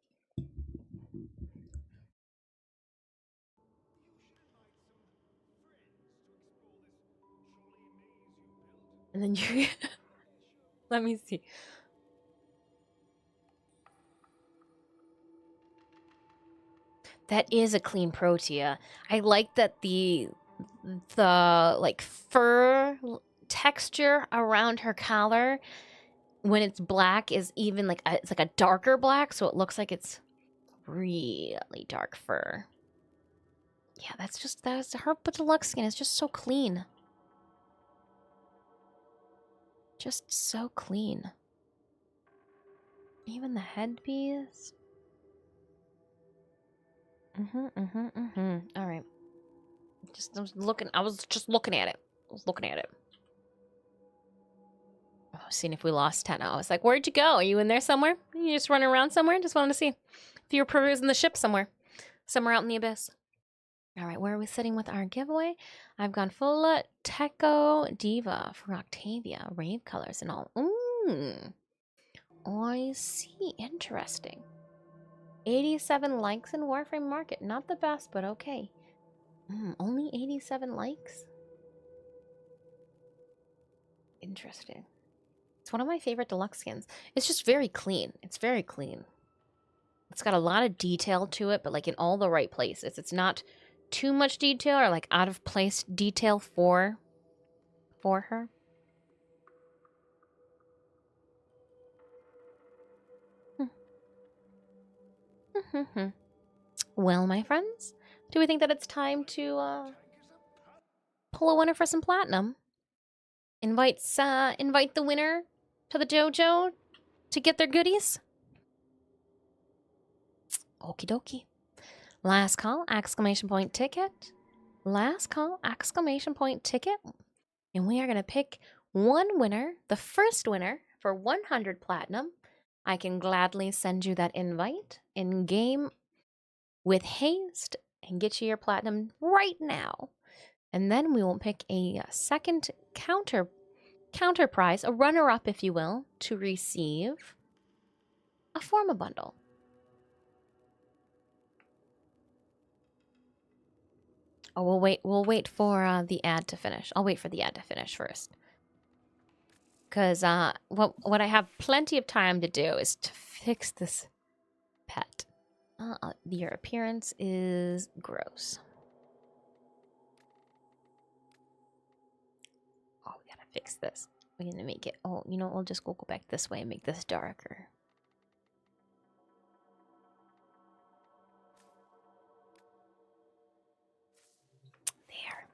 And then you... Let me see. That is a clean Protea. I like that the like fur texture around her collar when it's black is even like it's like a darker black, so it looks like it's really dark fur. Yeah, that's her deluxe skin is just so clean. Just so clean. Even the headpiece. All right. I was just looking at it. I was seeing if we lost Tenno. I was like, where'd you go? Are you in there somewhere? You just running around somewhere? Just wanted to see if you were perusing the ship somewhere. Somewhere out in the abyss. All right, where are we sitting with our giveaway? I've gone full Techo Diva for Octavia. Rave colors and all. I see. Interesting. 87 likes in Warframe Market. Not the best, but okay. Only 87 likes? Interesting. It's one of my favorite deluxe skins. It's just very clean. It's very clean. It's got a lot of detail to it, but like in all the right places. It's not too much detail or like out of place detail for her. Well, my friends, do we think that it's time to pull a winner for some platinum? Invite the winner to the dojo to get their goodies? Okie dokie. Last call, exclamation point ticket. Last call, exclamation point ticket. And we are going to pick one winner, the first winner for 100 platinum. I can gladly send you that invite in game with haste and get you your platinum right now. And then we will pick a second counter prize, a runner-up, if you will, to receive a Forma bundle. Oh, we'll wait for the ad to finish. I'll wait for the ad to finish first. Because what I have plenty of time to do is to fix this pet. Your appearance is gross. Oh, we gotta fix this. We're gonna make it... Oh, you know, we'll just go back this way and make this darker. There.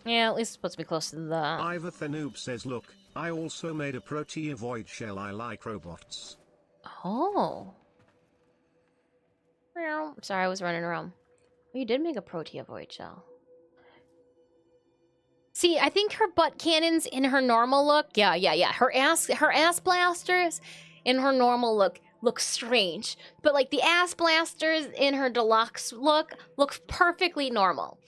Yeah, at least it's supposed to be close to the... Ivor the Noob says, look, I also made a Protea Void Shell. I like robots. Oh. Sorry, I was running around. Oh, you did make a Protea Void Shell. See, I think her butt cannons in her normal look... Yeah. Her ass blasters in her normal look strange. But, like, the ass blasters in her deluxe look perfectly normal.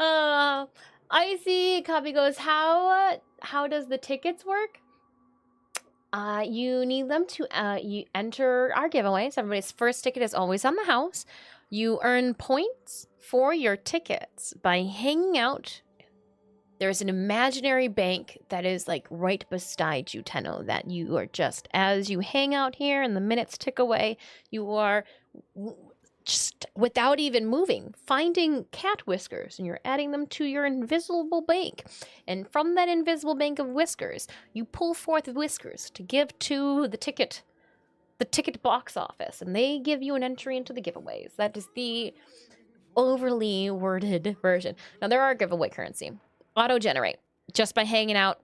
I see. Copy goes, how does the tickets work? You need them to you enter our giveaways. Everybody's first ticket is always on the house. You earn points for your tickets by hanging out There's an imaginary bank that is like right beside you, Tenno, that you are just, as you hang out here and the minutes tick away, you are just without even moving, finding cat whiskers, and you're adding them to your invisible bank. And from that invisible bank of whiskers, you pull forth whiskers to give to the ticket box office, and they give you an entry into the giveaways. That is the overly worded version. Now there are giveaway currency. Auto-generate just by hanging out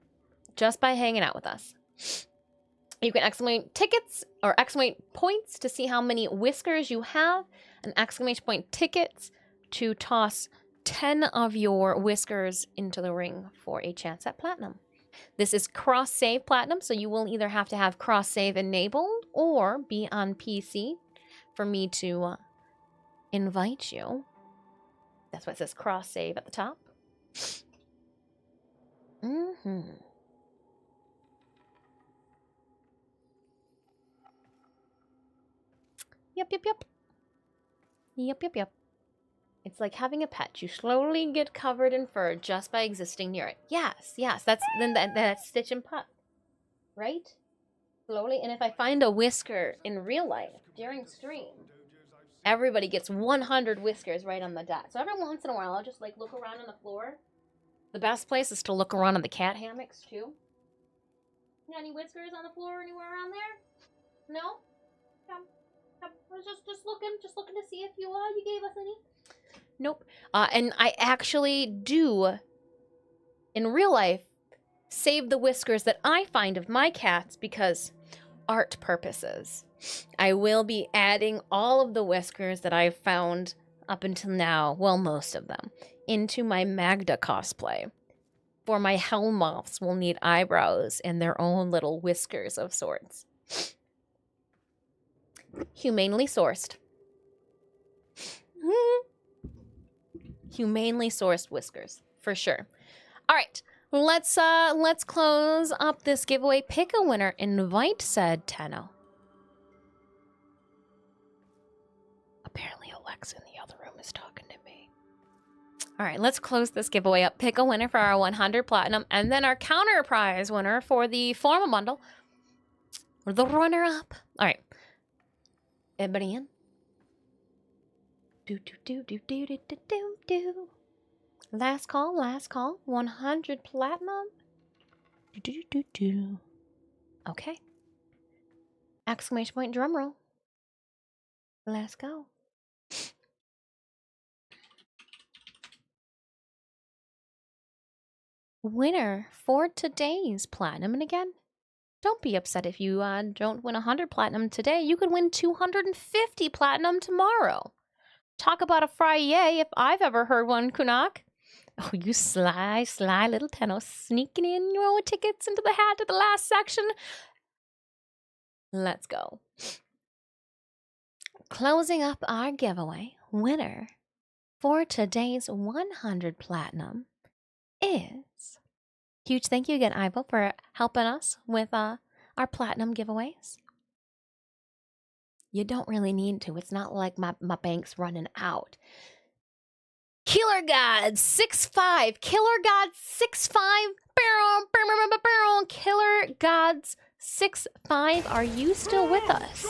with us. You can exclamate tickets or exclamate points to see how many whiskers you have, and exclamation point tickets to toss 10 of your whiskers into the ring for a chance at platinum. This is cross-save platinum, so you will either have to have cross-save enabled or be on PC for me to invite you. That's why it says cross-save at the top. Yep. It's like having a pet. You slowly get covered in fur just by existing near it. Yes. That's Stitch and Puff, right? Slowly. And if I find a whisker in real life during stream, everybody gets 100 whiskers right on the dot. So every once in a while, I'll just like look around on the floor. The best place is to look around on the cat hammocks too. Got any whiskers on the floor anywhere around there? No? I was just looking to see if you gave us any. Nope. And I actually do, in real life, save the whiskers that I find of my cats because art purposes. I will be adding all of the whiskers that I've found up until now, well, most of them, into my Magda cosplay. For my Hellmoths will need eyebrows and their own little whiskers of sorts. Humanely sourced. Humanely sourced whiskers, for sure. All right, let's close up this giveaway. Pick a winner. Invite said Tenno. Apparently Alexa in the other room is talking to me. All right, let's close this giveaway up. Pick a winner for our 100 platinum, and then our counter prize winner for the formal bundle, or the runner-up. All right, everybody in? Do. Last call. 100 platinum. Do. Okay. Exclamation point drum roll. Let's go. Winner for today's platinum. And again, don't be upset if you don't win 100 platinum today. You could win 250 platinum tomorrow. Talk about a Friday if I've ever heard one, Kunak. Oh, you sly little Tenno, sneaking in your own tickets into the hat at the last section. Let's go. Closing up our giveaway, winner for today's 100 platinum is... Huge thank you again, Ivo, for helping us with our platinum giveaways. You don't really need to. It's not like my bank's running out. Killer God 6'5". Killer God 6'5". Killer Gods 6'5". Are you still with us?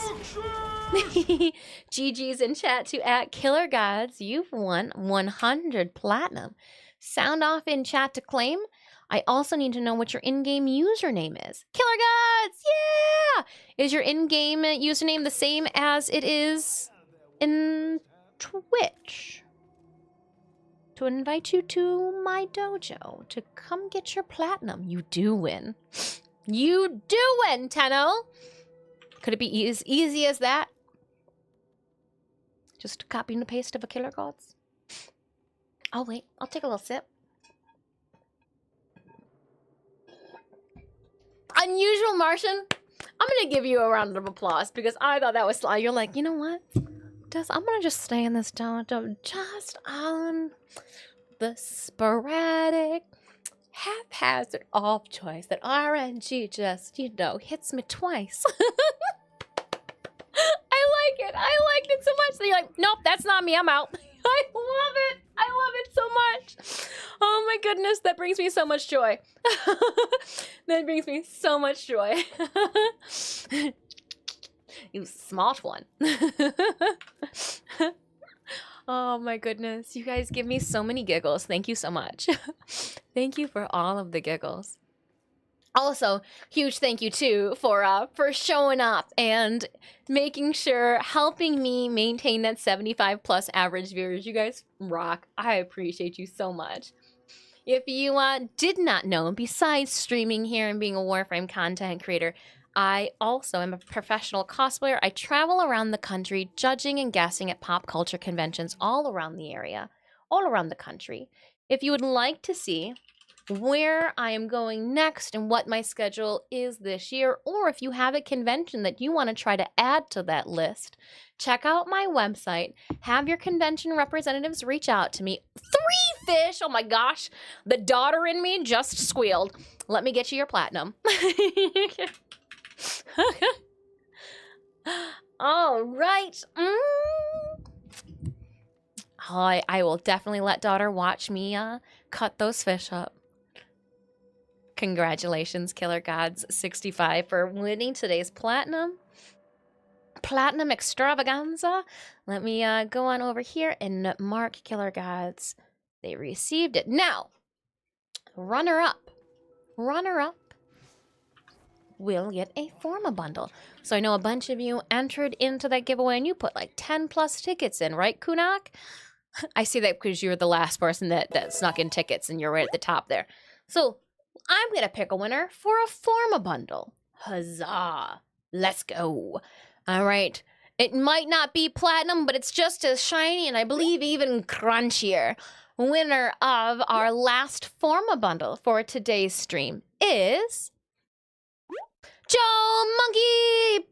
GG's in chat to at Killer Gods. You've won 100 platinum. Sound off in chat to claim. I also need to know what your in-game username is. Killer Gods! Yeah! Is your in-game username the same as it is in Twitch? To invite you to my dojo to come get your platinum. You do win. You do win, Tenno! Could it be as easy as that? Just a copy and paste of a Killer Gods? Oh, wait. I'll take a little sip. Unusual Martian, I'm gonna give you a round of applause because I thought that was sly. You're like, you know what? I'm gonna just stay in this dojo just on the sporadic, haphazard off choice that RNG just, hits me twice. I liked it so much that you're like, nope, that's not me, I'm out. I love it. I love it so much. Oh my goodness, that brings me so much joy. That brings me so much joy. You smart one. Oh my goodness, you guys give me so many giggles. Thank you so much. Thank you for all of the giggles. Also, huge thank you too for showing up and making sure, helping me maintain that 75 plus average viewers. You guys rock. I appreciate you so much. If you did not know, besides streaming here and being a Warframe content creator, I also am a professional cosplayer. I travel around the country judging and guessing at pop culture conventions all around the area, all around the country. If you would like to see where I am going next and what my schedule is this year, or if you have a convention that you want to try to add to that list, check out my website. Have your convention representatives reach out to me. 3 fish! Oh my gosh! The daughter in me just squealed. Let me get you your platinum. All right. I will definitely let daughter watch me cut those fish up. Congratulations, Killer Gods 65, for winning today's platinum extravaganza. Let me go on over here and mark Killer Gods. They received it. Now, runner up will get a Forma bundle. So I know a bunch of you entered into that giveaway and you put like 10 plus tickets in, right, Kunak? I see that because you're the last person that snuck in tickets and you're right at the top there. So I'm going to pick a winner for a Forma bundle. Huzzah. Let's go. All right. It might not be platinum, but it's just as shiny and I believe even crunchier. Winner of our last Forma bundle for today's stream is Joe Monkey.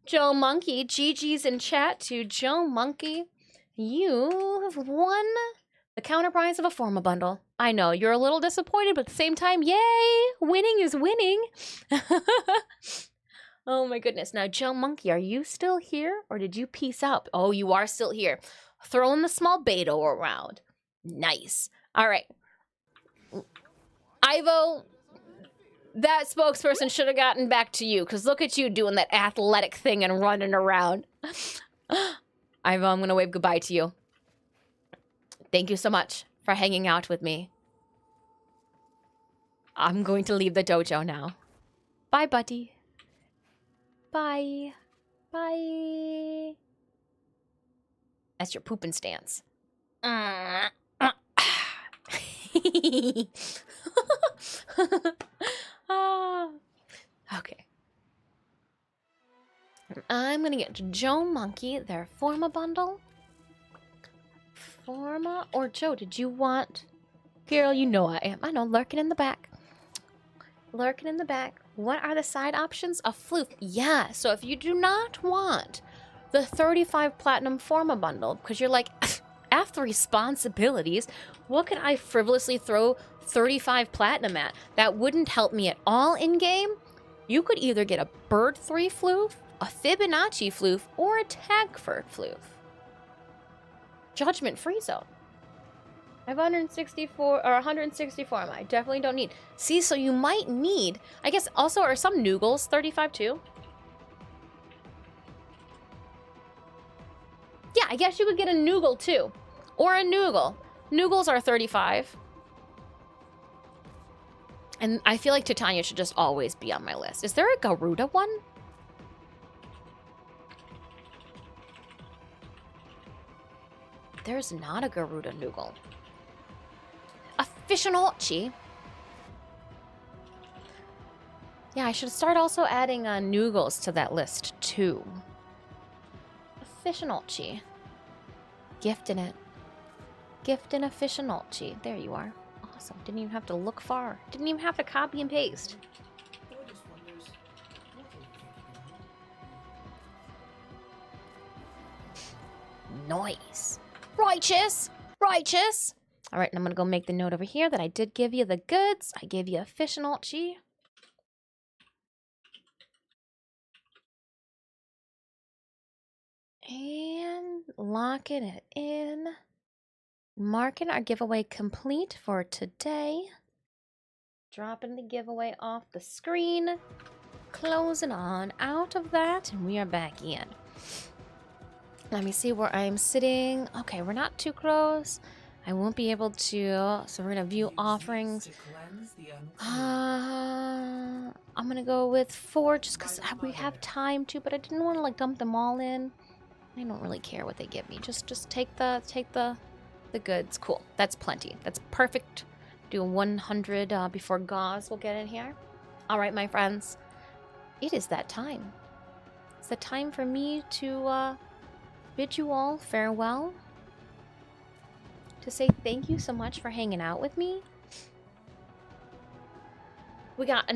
Joe Monkey. GG's in chat to Joe Monkey. You have won the counter prize of a Forma bundle. I know, you're a little disappointed, but at the same time, yay! Winning is winning. Oh my goodness. Now, Joe Monkey, are you still here? Or did you peace out? Oh, you are still here. Throwing the small Beto around. Nice. All right. Ivo, that spokesperson should have gotten back to you, because look at you doing that athletic thing and running around. Ivo, I'm going to wave goodbye to you. Thank you so much for hanging out with me. I'm going to leave the dojo now. Bye, buddy. Bye. Bye. That's your pooping stance. Okay. I'm gonna get Joe Monkey their Forma bundle. Forma or Joe, did you want? Girl, you know I am. I know, lurking in the back. Lurking in the back. What are the side options? A floof. Yeah, so if you do not want the 35 platinum Forma bundle, because you're like, F responsibilities, what could I frivolously throw 35 platinum at? That wouldn't help me at all in game. You could either get a Bird 3 floof, a Fibonacci floof, or a Tagford floof. Judgment Free Zone. I have 164 or 164 I definitely don't need. See, so you might need, I guess also are some Noogles 35 too? Yeah, I guess you could get a Noogle too. Or a Noogle. Noogles are 35. And I feel like Titania should just always be on my list. Is there a Garuda one? There's not a Garuda Noogle. A Fishinolchi. Yeah, I should start also adding Noogles to that list too. A Fishinolchi. Gifting it. Gifting a Fishinolchi. There you are. Awesome. Didn't even have to look far. Didn't even have to copy and paste. Nice. Righteous. Righteous. All right, and I'm going to go make the note over here that I did give you the goods. I gave you a Fishinolchi. And locking it in. Marking our giveaway complete for today. Dropping the giveaway off the screen. Closing on out of that, and we are back in. Let me see where I'm sitting. Okay, we're not too close. I won't be able to, so we're gonna view offerings. I'm gonna go with 4 just because we have time to, but I didn't want to like dump them all in. I don't really care what they give me. Just take the goods. Cool. That's plenty. That's perfect. Do a 100 before gauze will get in here. All right, my friends. It is that time. It's the time for me to bid you all farewell. To say thank you so much for hanging out with me. We got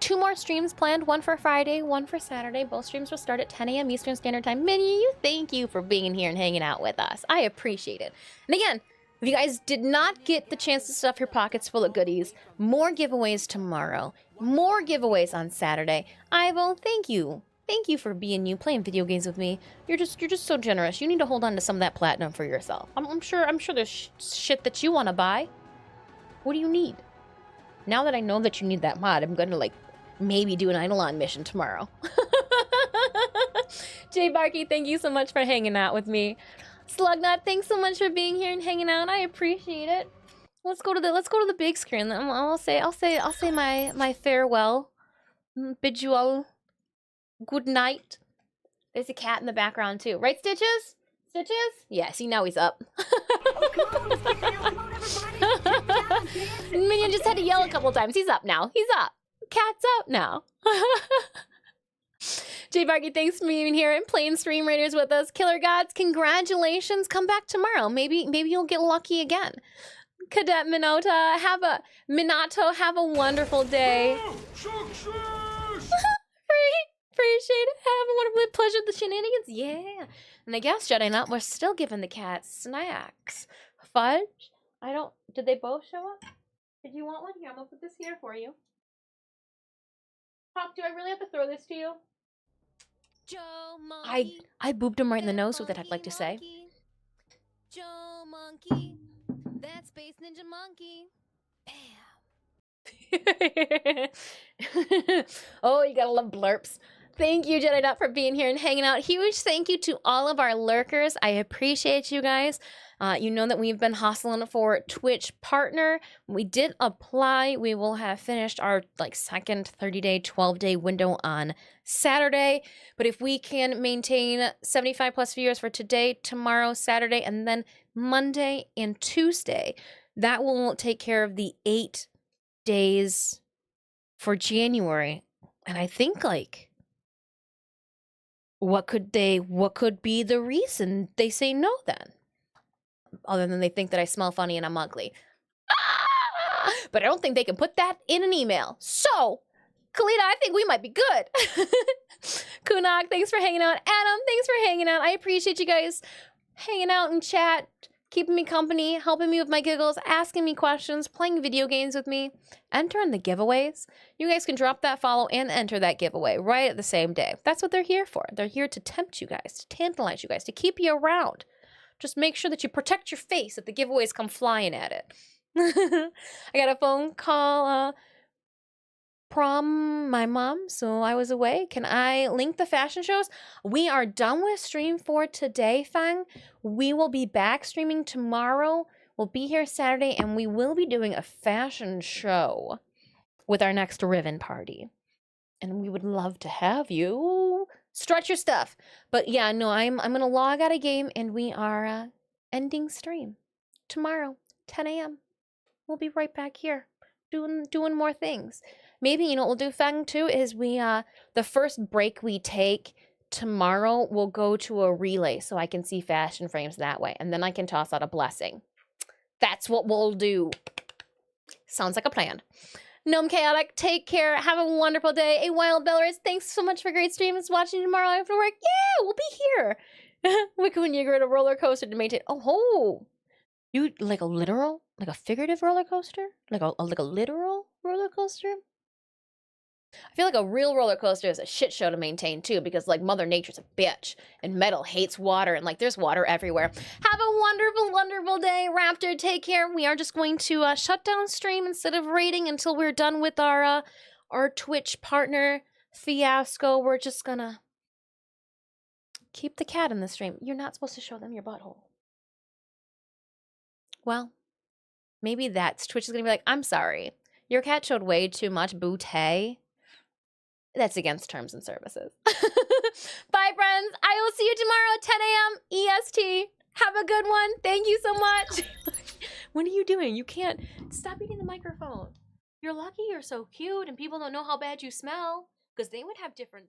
2 more streams planned, one for Friday, one for Saturday. Both streams will start at 10 a.m. Eastern Standard Time. Many of you, thank you for being here and hanging out with us. I appreciate it. And again, if you guys did not get the chance to stuff your pockets full of goodies, more giveaways tomorrow, more giveaways on Saturday. Ivo, thank you. Thank you for being you, playing video games with me. You're just so generous. You need to hold on to some of that platinum for yourself. I'm sure there's shit that you want to buy. What do you need? Now that I know that you need that mod, I'm gonna like maybe do an Eidolon mission tomorrow. Jay Barkey, thank you so much for hanging out with me. Slugnut, thanks so much for being here and hanging out. I appreciate it. Let's go to the big screen. I'll say my farewell. Bid you all good night. There's a cat in the background too. Right, Stitches? Stitches? Yeah, see, now he's up. Minion just had to yell a couple times. He's up now. He's up. Cat's up now. Jay Barkey, thanks for being here and playing Stream Raiders with us. Killer Gods, congratulations. Come back tomorrow. Maybe you'll get lucky again. Cadet Minota, have a wonderful day. Appreciate it. Have a wonderful pleasure of the shenanigans. Yeah. And I guess, Jedi Nut, we're still giving the cats snacks. Fudge? Did they both show up? Did you want one? Here, I'm gonna put this here for you. Hawk, do I really have to throw this to you? Joe Monkey. I booped him right in the nose with it, I'd like to say. Joe Monkey. That Space Ninja Monkey. Bam. Oh, you gotta love blurps. Thank you, Jedi Dot, for being here and hanging out. Huge thank you to all of our lurkers. I appreciate you guys. You know that we've been hustling for Twitch partner. We did apply. We will have finished our second 30-day, 12-day window on Saturday. But if we can maintain 75 plus viewers for today, tomorrow, Saturday, and then Monday and Tuesday, that will take care of the 8 days for January. And I think what could be the reason they say no then? Other than they think that I smell funny and I'm ugly. But I don't think they can put that in an email. So, Kalita, I think we might be good. Kunak, thanks for hanging out. Adam, thanks for hanging out. I appreciate you guys hanging out in chat, keeping me company, helping me with my giggles, asking me questions, playing video games with me, entering the giveaways. You guys can drop that follow and enter that giveaway right at the same day. That's what they're here for. They're here to tempt you guys, to tantalize you guys, to keep you around. Just make sure that you protect your face if the giveaways come flying at it. I got a phone call from my mom, so I was away. Can I link the fashion shows? We are done with stream for today, Fang. We will be back streaming tomorrow. We'll be here Saturday, and we will be doing a fashion show with our next Riven party. And we would love to have you. Stretch your stuff. But yeah, no, I'm gonna log out of game, and we are ending stream tomorrow, 10 a.m. We'll be right back here doing more things. Maybe, you know what we'll do, Fang, too, is the first break we take tomorrow, we'll go to a relay so I can see fashion frames that way. And then I can toss out a blessing. That's what we'll do. Sounds like a plan. Gnome Chaotic, take care. Have a wonderful day. A Wild Belarus, thanks so much for great streams. Watching tomorrow after work. Yeah, we'll be here. Wicked when you go to a roller coaster to maintain. Oh, you like a literal, like a figurative roller coaster? Like a literal roller coaster? I feel like a real roller coaster is a shit show to maintain too, because like Mother Nature's a bitch and metal hates water and like there's water everywhere. Have a wonderful, wonderful day, Raptor. Take care. We are just going to shut down stream instead of raiding until we're done with our Twitch partner fiasco. We're just gonna keep the cat in the stream. You're not supposed to show them your butthole. Well, maybe that's Twitch is gonna be like, I'm sorry, your cat showed way too much bootay. That's against terms and services. Bye, friends. I will see you tomorrow at 10 a.m. EST. Have a good one. Thank you so much. What are you doing? You can't. Stop eating the microphone. You're lucky you're so cute and people don't know how bad you smell. Because they would have different